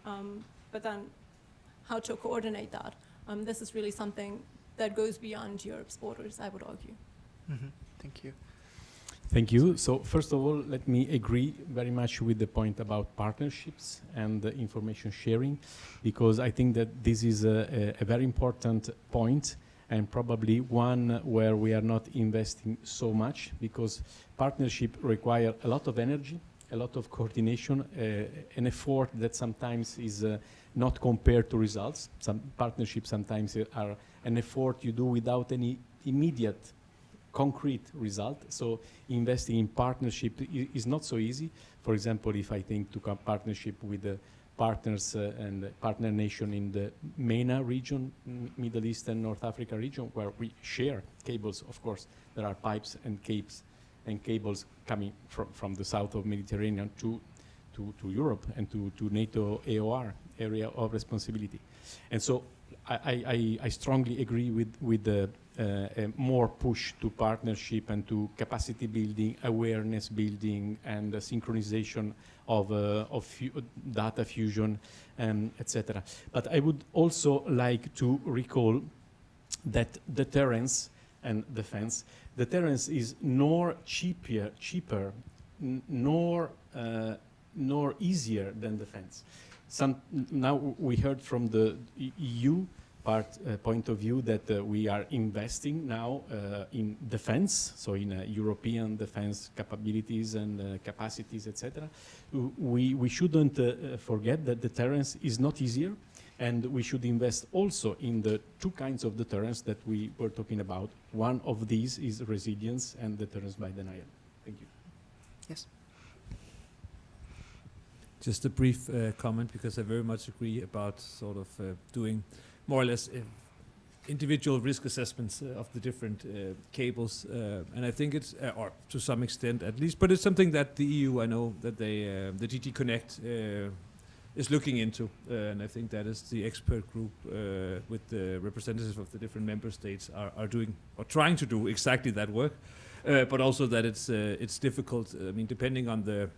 but then how to coordinate that. This is really something that goes beyond Europe's borders, I would argue. Mm-hmm. Thank you. Thank you. So first of all, let me agree very much with the point about partnerships and information sharing, because I think that this is a very important point and probably one where we are not investing so much, because partnership require a lot of energy, a lot of coordination, an effort that sometimes is not compared to results. Some partnerships sometimes are an effort you do without any immediate concrete result. So investing in partnership is not so easy. For example, if I think to partnership with the partners and partner nation in the MENA region, Middle East and North Africa region, where we share cables, of course, there are pipes and cables coming from the south of Mediterranean to Europe and to NATO AOR, area of responsibility. And so I strongly agree with the more push to partnership and to capacity building, awareness building, and synchronization of data fusion, etc. But I would also like to recall that deterrence and defense, deterrence is nor cheaper, nor easier than defense. Now we heard from the EU point of view that we are investing now in defense, so in European defense capabilities and capacities, etc. We shouldn't forget that deterrence is not easier, and we should invest also in the two kinds of deterrence that we were talking about. One of these is resilience and deterrence by denial. Thank you. Yes. Just a brief comment, because I very much agree about sort of doing more or less individual risk assessments of the different cables, and I think it's, or to some extent at least, but it's something that the EU, I know that they, the DG Connect is looking into, and I think that is the expert group with the representatives of the different member states are doing or trying to do exactly that work, but also that it's difficult. I mean, depending on the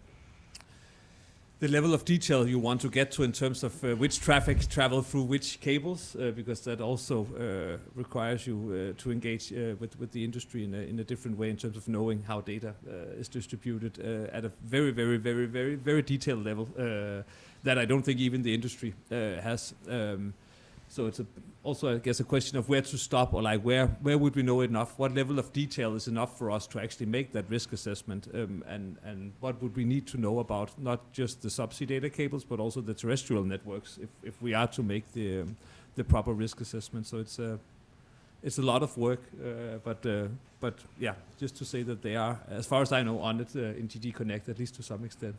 level of detail you want to get to in terms of which traffic travel through which cables, because that also requires you to engage with the industry in a different way in terms of knowing how data is distributed at a very, very, very, very, very detailed level that I don't think even the industry has. So it's also, I guess, a question of where to stop, or like where would we know enough? What level of detail is enough for us to actually make that risk assessment? And what would we need to know about not just the subsea data cables, but also the terrestrial networks if we are to make the proper risk assessment? So it's a lot of work, but yeah, just to say that they are, as far as I know, on it in DG Connect, at least to some extent.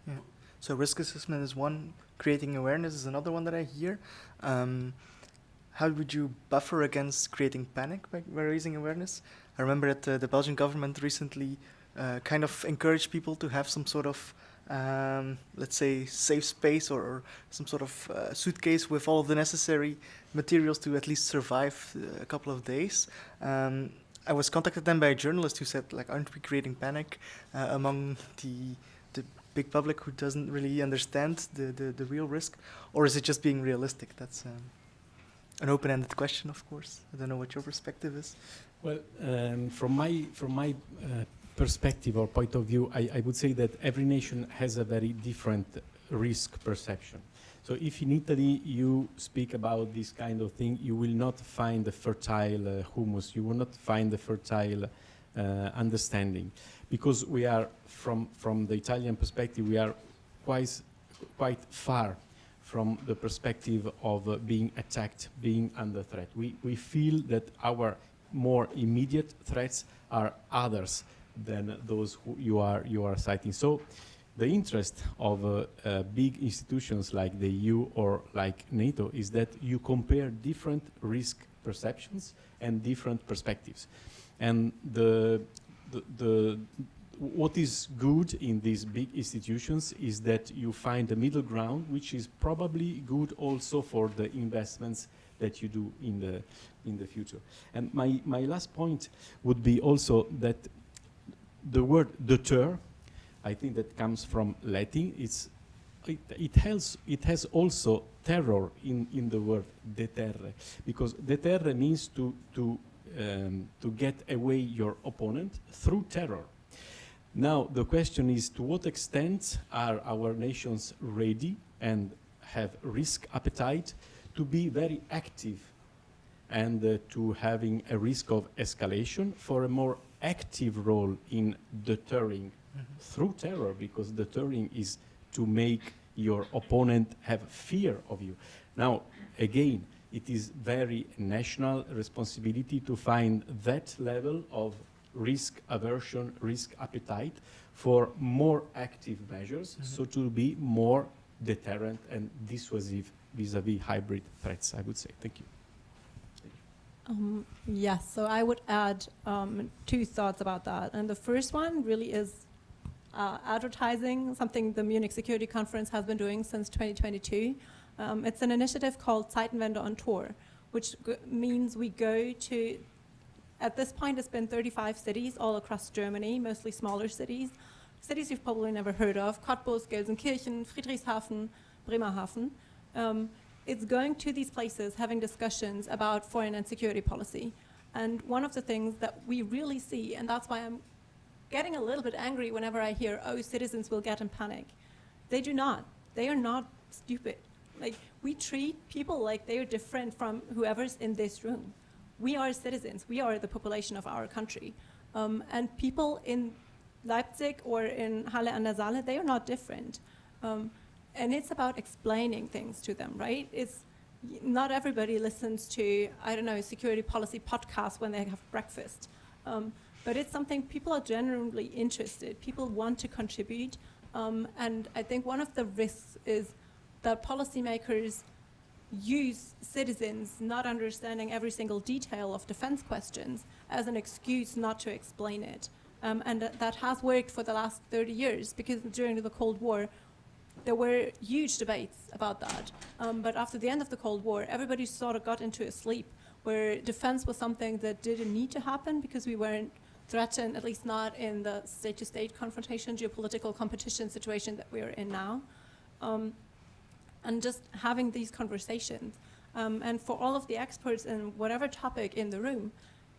Yeah. So risk assessment is one, creating awareness is another one that I hear. How would you buffer against creating panic by raising awareness? I remember that the Belgian government recently kind of encouraged people to have some sort of, let's say, safe space or some sort of suitcase with all of the necessary materials to at least survive a couple of days. I was contacted then by a journalist who said, like, aren't we creating panic among the big public who doesn't really understand the real risk, or is it just being realistic? That's an open-ended question, of course. I don't know what your perspective is. Well, from my perspective or point of view, I would say that every nation has a very different risk perception. So if in Italy you speak about this kind of thing, you will not find the fertile humus, you will not find the fertile understanding, because we are from the Italian perspective, we are quite far from the perspective of being attacked, being under threat. We feel that our more immediate threats are others than those who you are citing. So the interest of big institutions like the EU or like NATO is that you compare different risk perceptions and different perspectives. And what is good in these big institutions is that you find a middle ground, which is probably good also for the investments that you do in the future. And my last point would be also that the word deter, I think that comes from Latin. It has also terror in the word deterre, because deterre means to get away your opponent through terror. Now the question is, to what extent are our nations ready and have risk appetite to be very active and to having a risk of escalation for a more active role in deterring through terror, because deterring is to make your opponent have fear of you. Now, again, it is very national responsibility to find that level of risk aversion, risk appetite for more active measures, so to be more deterrent and dissuasive vis-a-vis hybrid threats, I would say. Thank you. Yes, so I would add two thoughts about that. And the first one really is advertising, something the Munich Security Conference has been doing since 2022. It's an initiative called Zeitenwende on Tour, which means we go to, at this point it's been 35 cities all across Germany, mostly smaller cities you've probably never heard of: Cottbus, Gelsenkirchen, Friedrichshafen, Bremerhaven. It's going to these places, having discussions about foreign and security policy. And one of the things that we really see, and that's why I'm getting a little bit angry whenever I hear, oh, citizens will get in panic. They do not. They are not stupid. Like, we treat people like they are different from whoever's in this room. We are citizens. We are the population of our country. And people in Leipzig or in Halle an der Saale, they are not different. And it's about explaining things to them, right? It's not everybody listens to, I don't know, security policy podcasts when they have breakfast. But it's something people are genuinely interested. People want to contribute. And I think one of the risks is that policymakers use citizens not understanding every single detail of defense questions as an excuse not to explain it. And that has worked for the last 30 years, because during the Cold War, there were huge debates about that. But after the end of the Cold War, everybody sort of got into a sleep where defense was something that didn't need to happen because we weren't threatened, at least not in the state-to-state confrontation, geopolitical competition situation that we are in now. And just having these conversations. And for all of the experts in whatever topic in the room,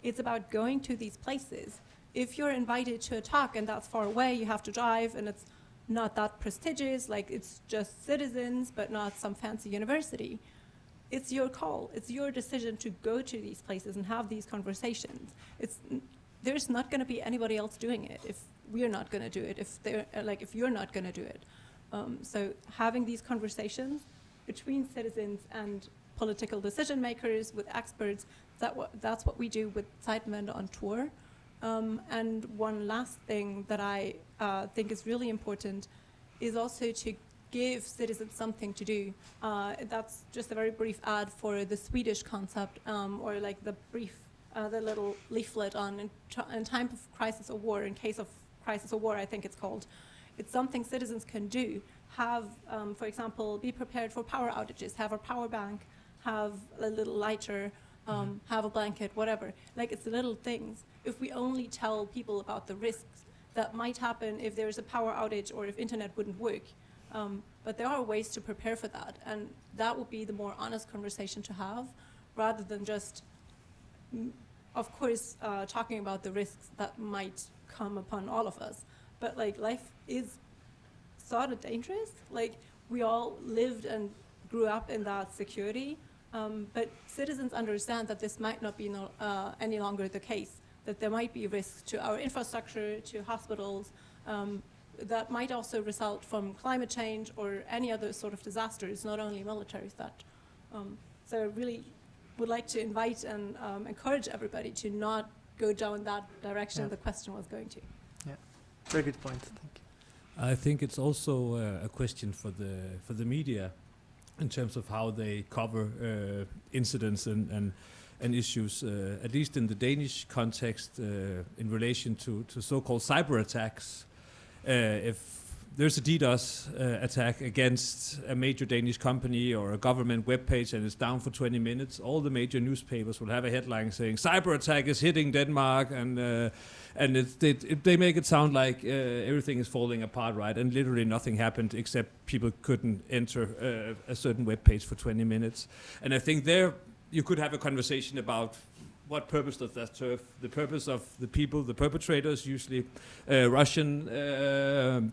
it's about going to these places. If you're invited to a talk and that's far away, you have to drive and it's not that prestigious, like it's just citizens, but not some fancy university. It's your call. It's your decision to go to these places and have these conversations. There's not going to be anybody else doing it if we're not going to do it, if you're not going to do it. So having these conversations between citizens and political decision makers with experts, that's what we do with Zeitenwende on tour. And one last thing that I think is really important is also to give citizens something to do. That's just a very brief ad for the Swedish concept, or like the little leaflet on in time of crisis or war, in case of crisis or war, I think it's called. It's something citizens can do. Have, for example, be prepared for power outages, have a power bank, have a little lighter, have a blanket, whatever. Like, it's the little things. If we only tell people about the risks that might happen if there's a power outage or if internet wouldn't work, but there are ways to prepare for that, and that would be the more honest conversation to have, rather than just, of course, talking about the risks that might come upon all of us. But like, life is sort of dangerous. Like, we all lived and grew up in that security, but citizens understand that this might not be any longer the case, that there might be risks to our infrastructure, to hospitals, that might also result from climate change or any other sort of disasters, not only military threat. So I really would like to invite and encourage everybody to not go down that direction the question was going to. Yeah, very good point, thank you. I think it's also a question for the media in terms of how they cover incidents and issues, at least in the Danish context, in relation to so-called cyber attacks. If there's a DDoS attack against a major Danish company or a government webpage and it's down for 20 minutes, all the major newspapers will have a headline saying cyber attack is hitting Denmark, and they make it sound like everything is falling apart, right? And literally nothing happened except people couldn't enter a certain webpage for 20 minutes. And I think there you could have a conversation about what purpose does that serve? The purpose of the people, the perpetrators, usually Russian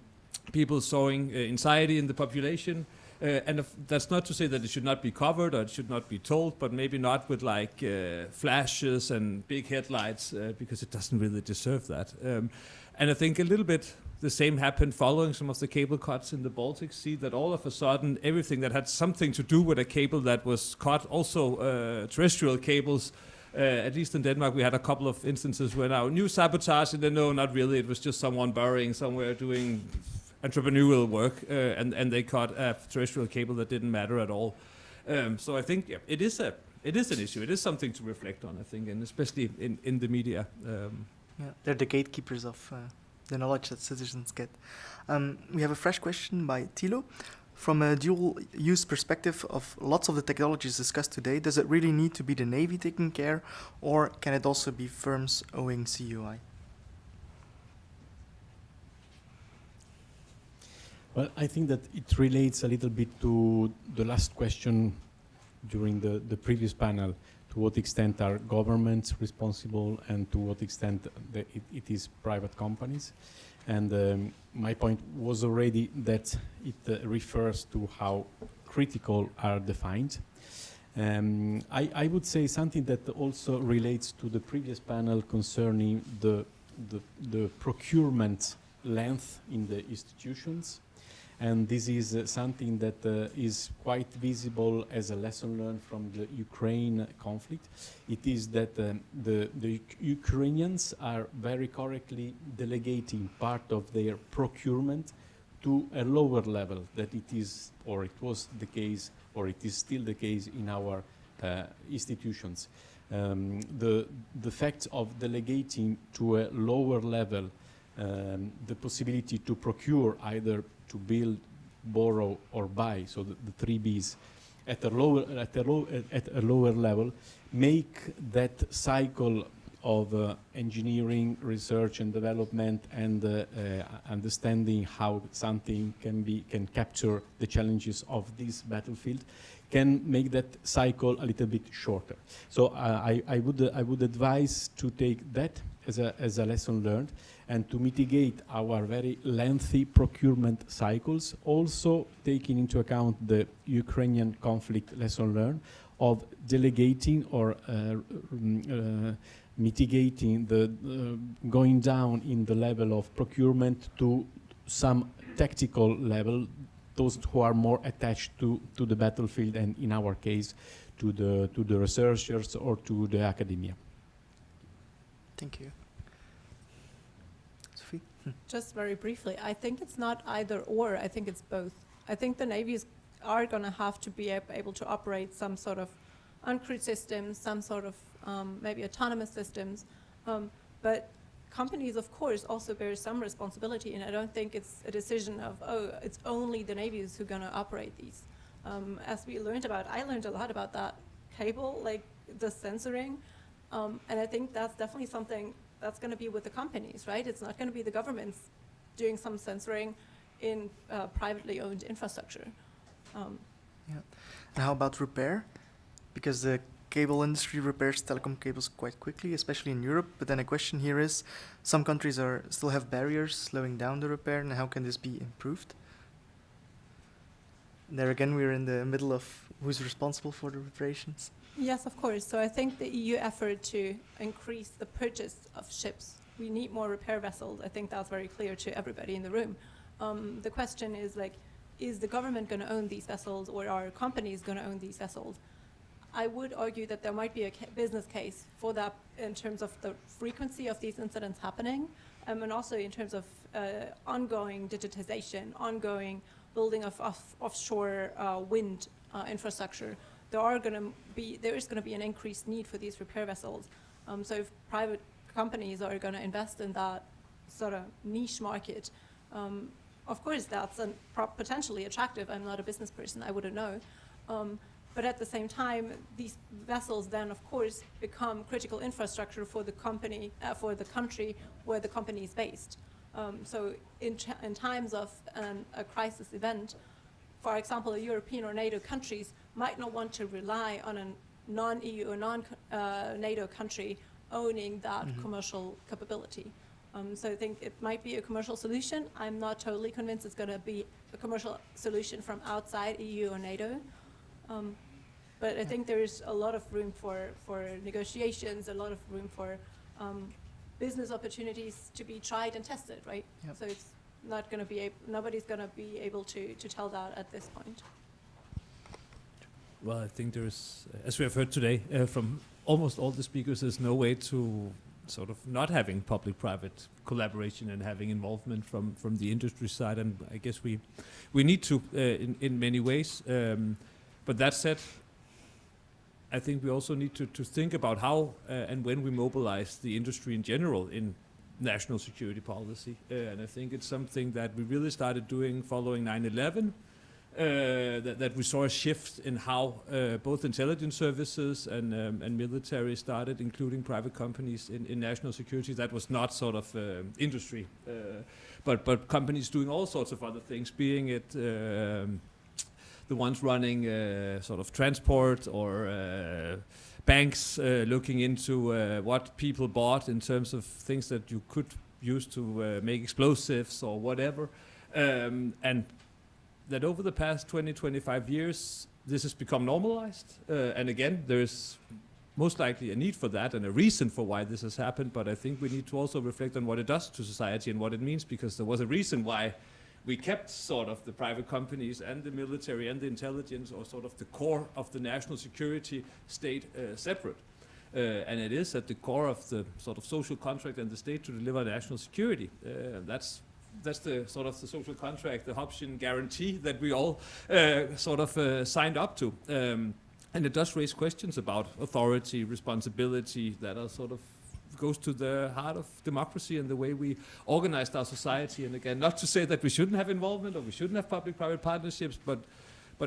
people sowing anxiety in the population. And that's not to say that it should not be covered or it should not be told, but maybe not with like flashes and big headlights, because it doesn't really deserve that. And I think a little bit the same happened following some of the cable cuts in the Baltic Sea, that all of a sudden everything that had something to do with a cable that was cut, also terrestrial cables, at least in Denmark, we had a couple of instances where now new sabotage, and then no, not really. It was just someone burying somewhere doing entrepreneurial work, and they cut a terrestrial cable that didn't matter at all. So I think it is an issue. It is something to reflect on, I think, and especially in the media. They're the gatekeepers of the knowledge that citizens get. We have a fresh question by Thilo. From a dual-use perspective of lots of the technologies discussed today, does it really need to be the Navy taking care, or can it also be firms owing CUI? Well, I think that it relates a little bit to the last question during the previous panel. To what extent are governments responsible, and to what extent it is private companies? And my point was already that it refers to how critical are defined. I would say something that also relates to the previous panel concerning the procurement length in the institutions. And this is something that is quite visible as a lesson learned from the Ukraine conflict. It is that the Ukrainians are very correctly delegating part of their procurement to a lower level, that it is, or it was the case, or it is still the case in our institutions. The fact of delegating to a lower level the possibility to procure, either to build borrow, or buy, so the three Bs, at a lower level, make that cycle of engineering, research and development, and understanding how something can capture the challenges of this battlefield, can make that cycle a little bit shorter. So I would advise to take that as a lesson learned, and to mitigate our very lengthy procurement cycles, also taking into account the Ukrainian conflict lesson learned of delegating or mitigating the going down in the level of procurement to some tactical level, those who are more attached to the battlefield, and in our case to the researchers or to the academia. Thank you. Sophie? Just very briefly, I think it's not either or, I think it's both. I think the navies are going to have to be able to operate some sort of uncrewed systems, some sort of maybe autonomous systems, but companies, of course, also bear some responsibility, and I don't think it's a decision of, oh, it's only the navies who are going to operate these. As we learned about, I learned a lot about that cable, like the censoring, and I think that's definitely something that's going to be with the companies, right? It's not going to be the governments doing some censoring in privately owned infrastructure. Yeah. And how about repair? Because the cable industry repairs telecom cables quite quickly, especially in Europe. But then a question here is, some countries still have barriers slowing down the repair, and how can this be improved? And there again, we're in the middle of who's responsible for the reparations. Yes, of course. So I think the EU effort to increase the purchase of ships, we need more repair vessels. I think that's very clear to everybody in the room. The question is, like, is the government going to own these vessels, or are companies going to own these vessels? I would argue that there might be a business case for that in terms of the frequency of these incidents happening, and also in terms of ongoing digitization, ongoing building of offshore wind infrastructure. There is going to be an increased need for these repair vessels. So if private companies are going to invest in that sort of niche market, of course that's potentially attractive. I'm not a business person, I wouldn't know. But at the same time, these vessels then, of course, become critical infrastructure for the company, for the country where the company is based. So in times of a crisis event, for example, European or NATO countries might not want to rely on a non-EU or non-NATO country owning that commercial capability. So I think it might be a commercial solution. I'm not totally convinced it's going to be a commercial solution from outside EU or NATO. But I think there's a lot of room for negotiations, a lot of room for business opportunities to be tried and tested, right? Yep. So it's not going to be nobody's going to be able to tell that at this point. Well, I think there's, as we have heard today from almost all the speakers, there's no way to sort of not having public-private collaboration and having involvement from the industry side, and I guess we need to in many ways. But that said, I think we also need to think about how and when we mobilize the industry in general in national security policy. And I think it's something that we really started doing following 9/11, that we saw a shift in how both intelligence services and military started including private companies in national security. That was not sort of industry, but companies doing all sorts of other things, being it the ones running sort of transport, or banks looking into what people bought in terms of things that you could use to make explosives or whatever. And that over the past 20, 25 years, this has become normalized. And again, there's most likely a need for that and a reason for why this has happened. But I think we need to also reflect on what it does to society and what it means, because there was a reason why we kept sort of the private companies and the military and the intelligence, or sort of the core of the national security state, separate. And it is at the core of the sort of social contract and the state to deliver national security. That's the sort of the social contract, the Hobbesian guarantee that we all sort of signed up to. And it does raise questions about authority, responsibility, that are sort of goes to the heart of democracy and the way we organized our society. And again, not to say that we shouldn't have involvement or we shouldn't have public-private partnerships, but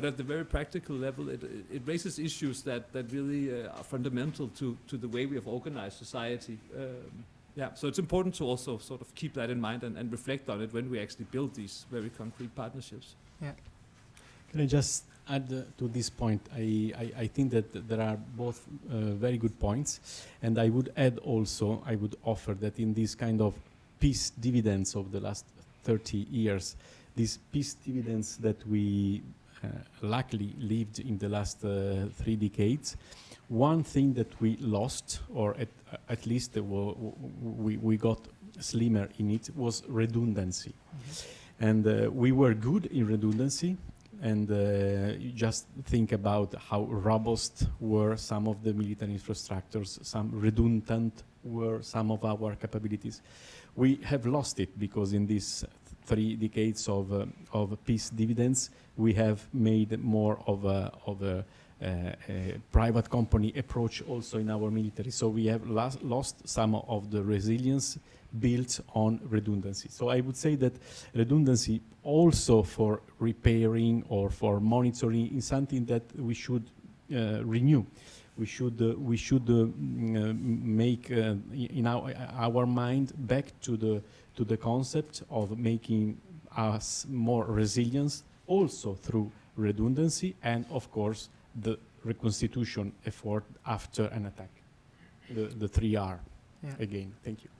at the very practical level, it raises issues that really are fundamental to the way we have organized society. So it's important to also sort of keep that in mind and reflect on it when we actually build these very concrete partnerships. Yeah. Can I just add to this point? I think that there are both very good points, and I would add also, I would offer that in this kind of peace dividends of the last 30 years, these peace dividends that we luckily lived in the last 3 decades, one thing that we lost, or at least we got slimmer in it, was redundancy. Mm-hmm. And we were good in redundancy, and you just think about how robust were some of the military infrastructures, some redundant were some of our capabilities. We have lost it because in these 3 decades of peace dividends, we have made more of a private company approach also in our military. So we have lost some of the resilience built on redundancy. So I would say that redundancy also for repairing or for monitoring is something that we should renew. We should make in our mind back to the concept of making us more resilient, also through redundancy and, of course, the reconstitution effort after an attack. The 3R. Yeah. Again, thank you.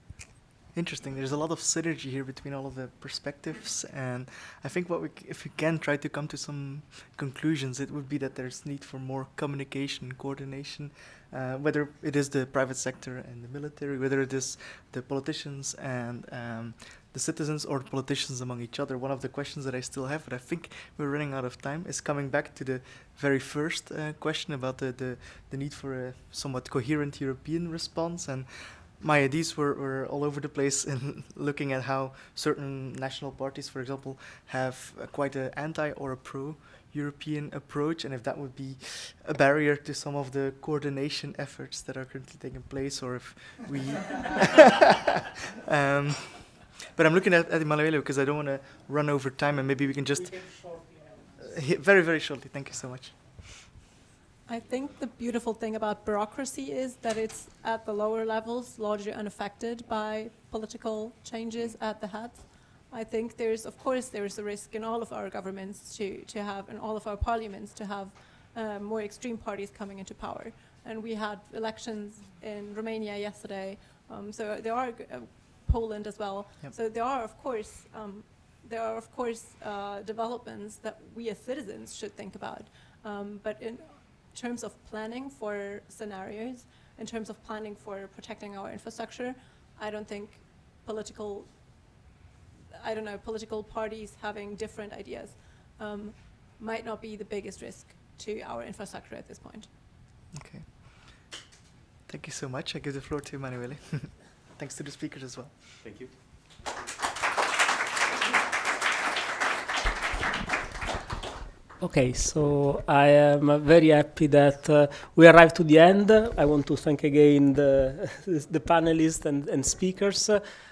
Interesting. There's a lot of synergy here between all of the perspectives, and I think if we can try to come to some conclusions, it would be that there's need for more communication, coordination, whether it is the private sector and the military, whether it is the politicians and the citizens or politicians among each other. One of the questions that I still have, but I think we're running out of time, is coming back to the very first question about the need for a somewhat coherent European response. And my ideas were all over the place in looking at how certain national parties, for example, have quite an anti or a pro-European approach, and if that would be a barrier to some of the coordination efforts that are currently taking place, or if we... but I'm looking at Emanuele because I don't want to run over time, and maybe we can just... very, very shortly. Thank you so much. I think the beautiful thing about bureaucracy is that it's at the lower levels largely unaffected by political changes at the head. I think there's a risk in all of our governments to have, in all of our parliaments, to have more extreme parties coming into power. And we had elections in Romania yesterday, so there are Poland as well. Yep. So there are of course developments that we as citizens should think about, but in terms of planning for scenarios, in terms of planning for protecting our infrastructure, I don't think political parties having different ideas might not be the biggest risk to our infrastructure at this point. Okay. Thank you so much. I give the floor to Emanuele. Thanks to the speakers as well. Thank you. Okay, so I am very happy that we arrived to the end. I want to thank again the panelists and speakers.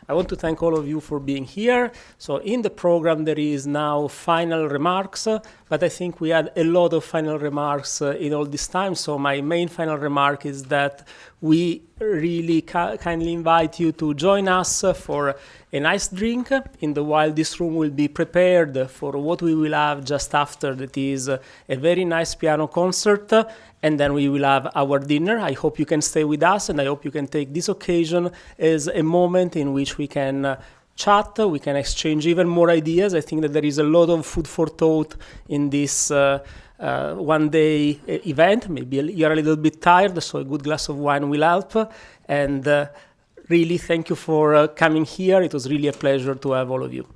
I want to thank all of you for being here. So in the program there is now final remarks, but I think we had a lot of final remarks in all this time. So my main final remark is that we really kindly invite you to join us for a nice drink while this room will be prepared for what we will have just after, that is a very nice piano concert, and then we will have our dinner. I hope you can stay with us, and I hope you can take this occasion as a moment in which we can chat, we can exchange even more ideas. I think that there is a lot of food for thought in this one-day event. Maybe you're a little bit tired, so a good glass of wine will help. And really, thank you for coming here. It was really a pleasure to have all of you.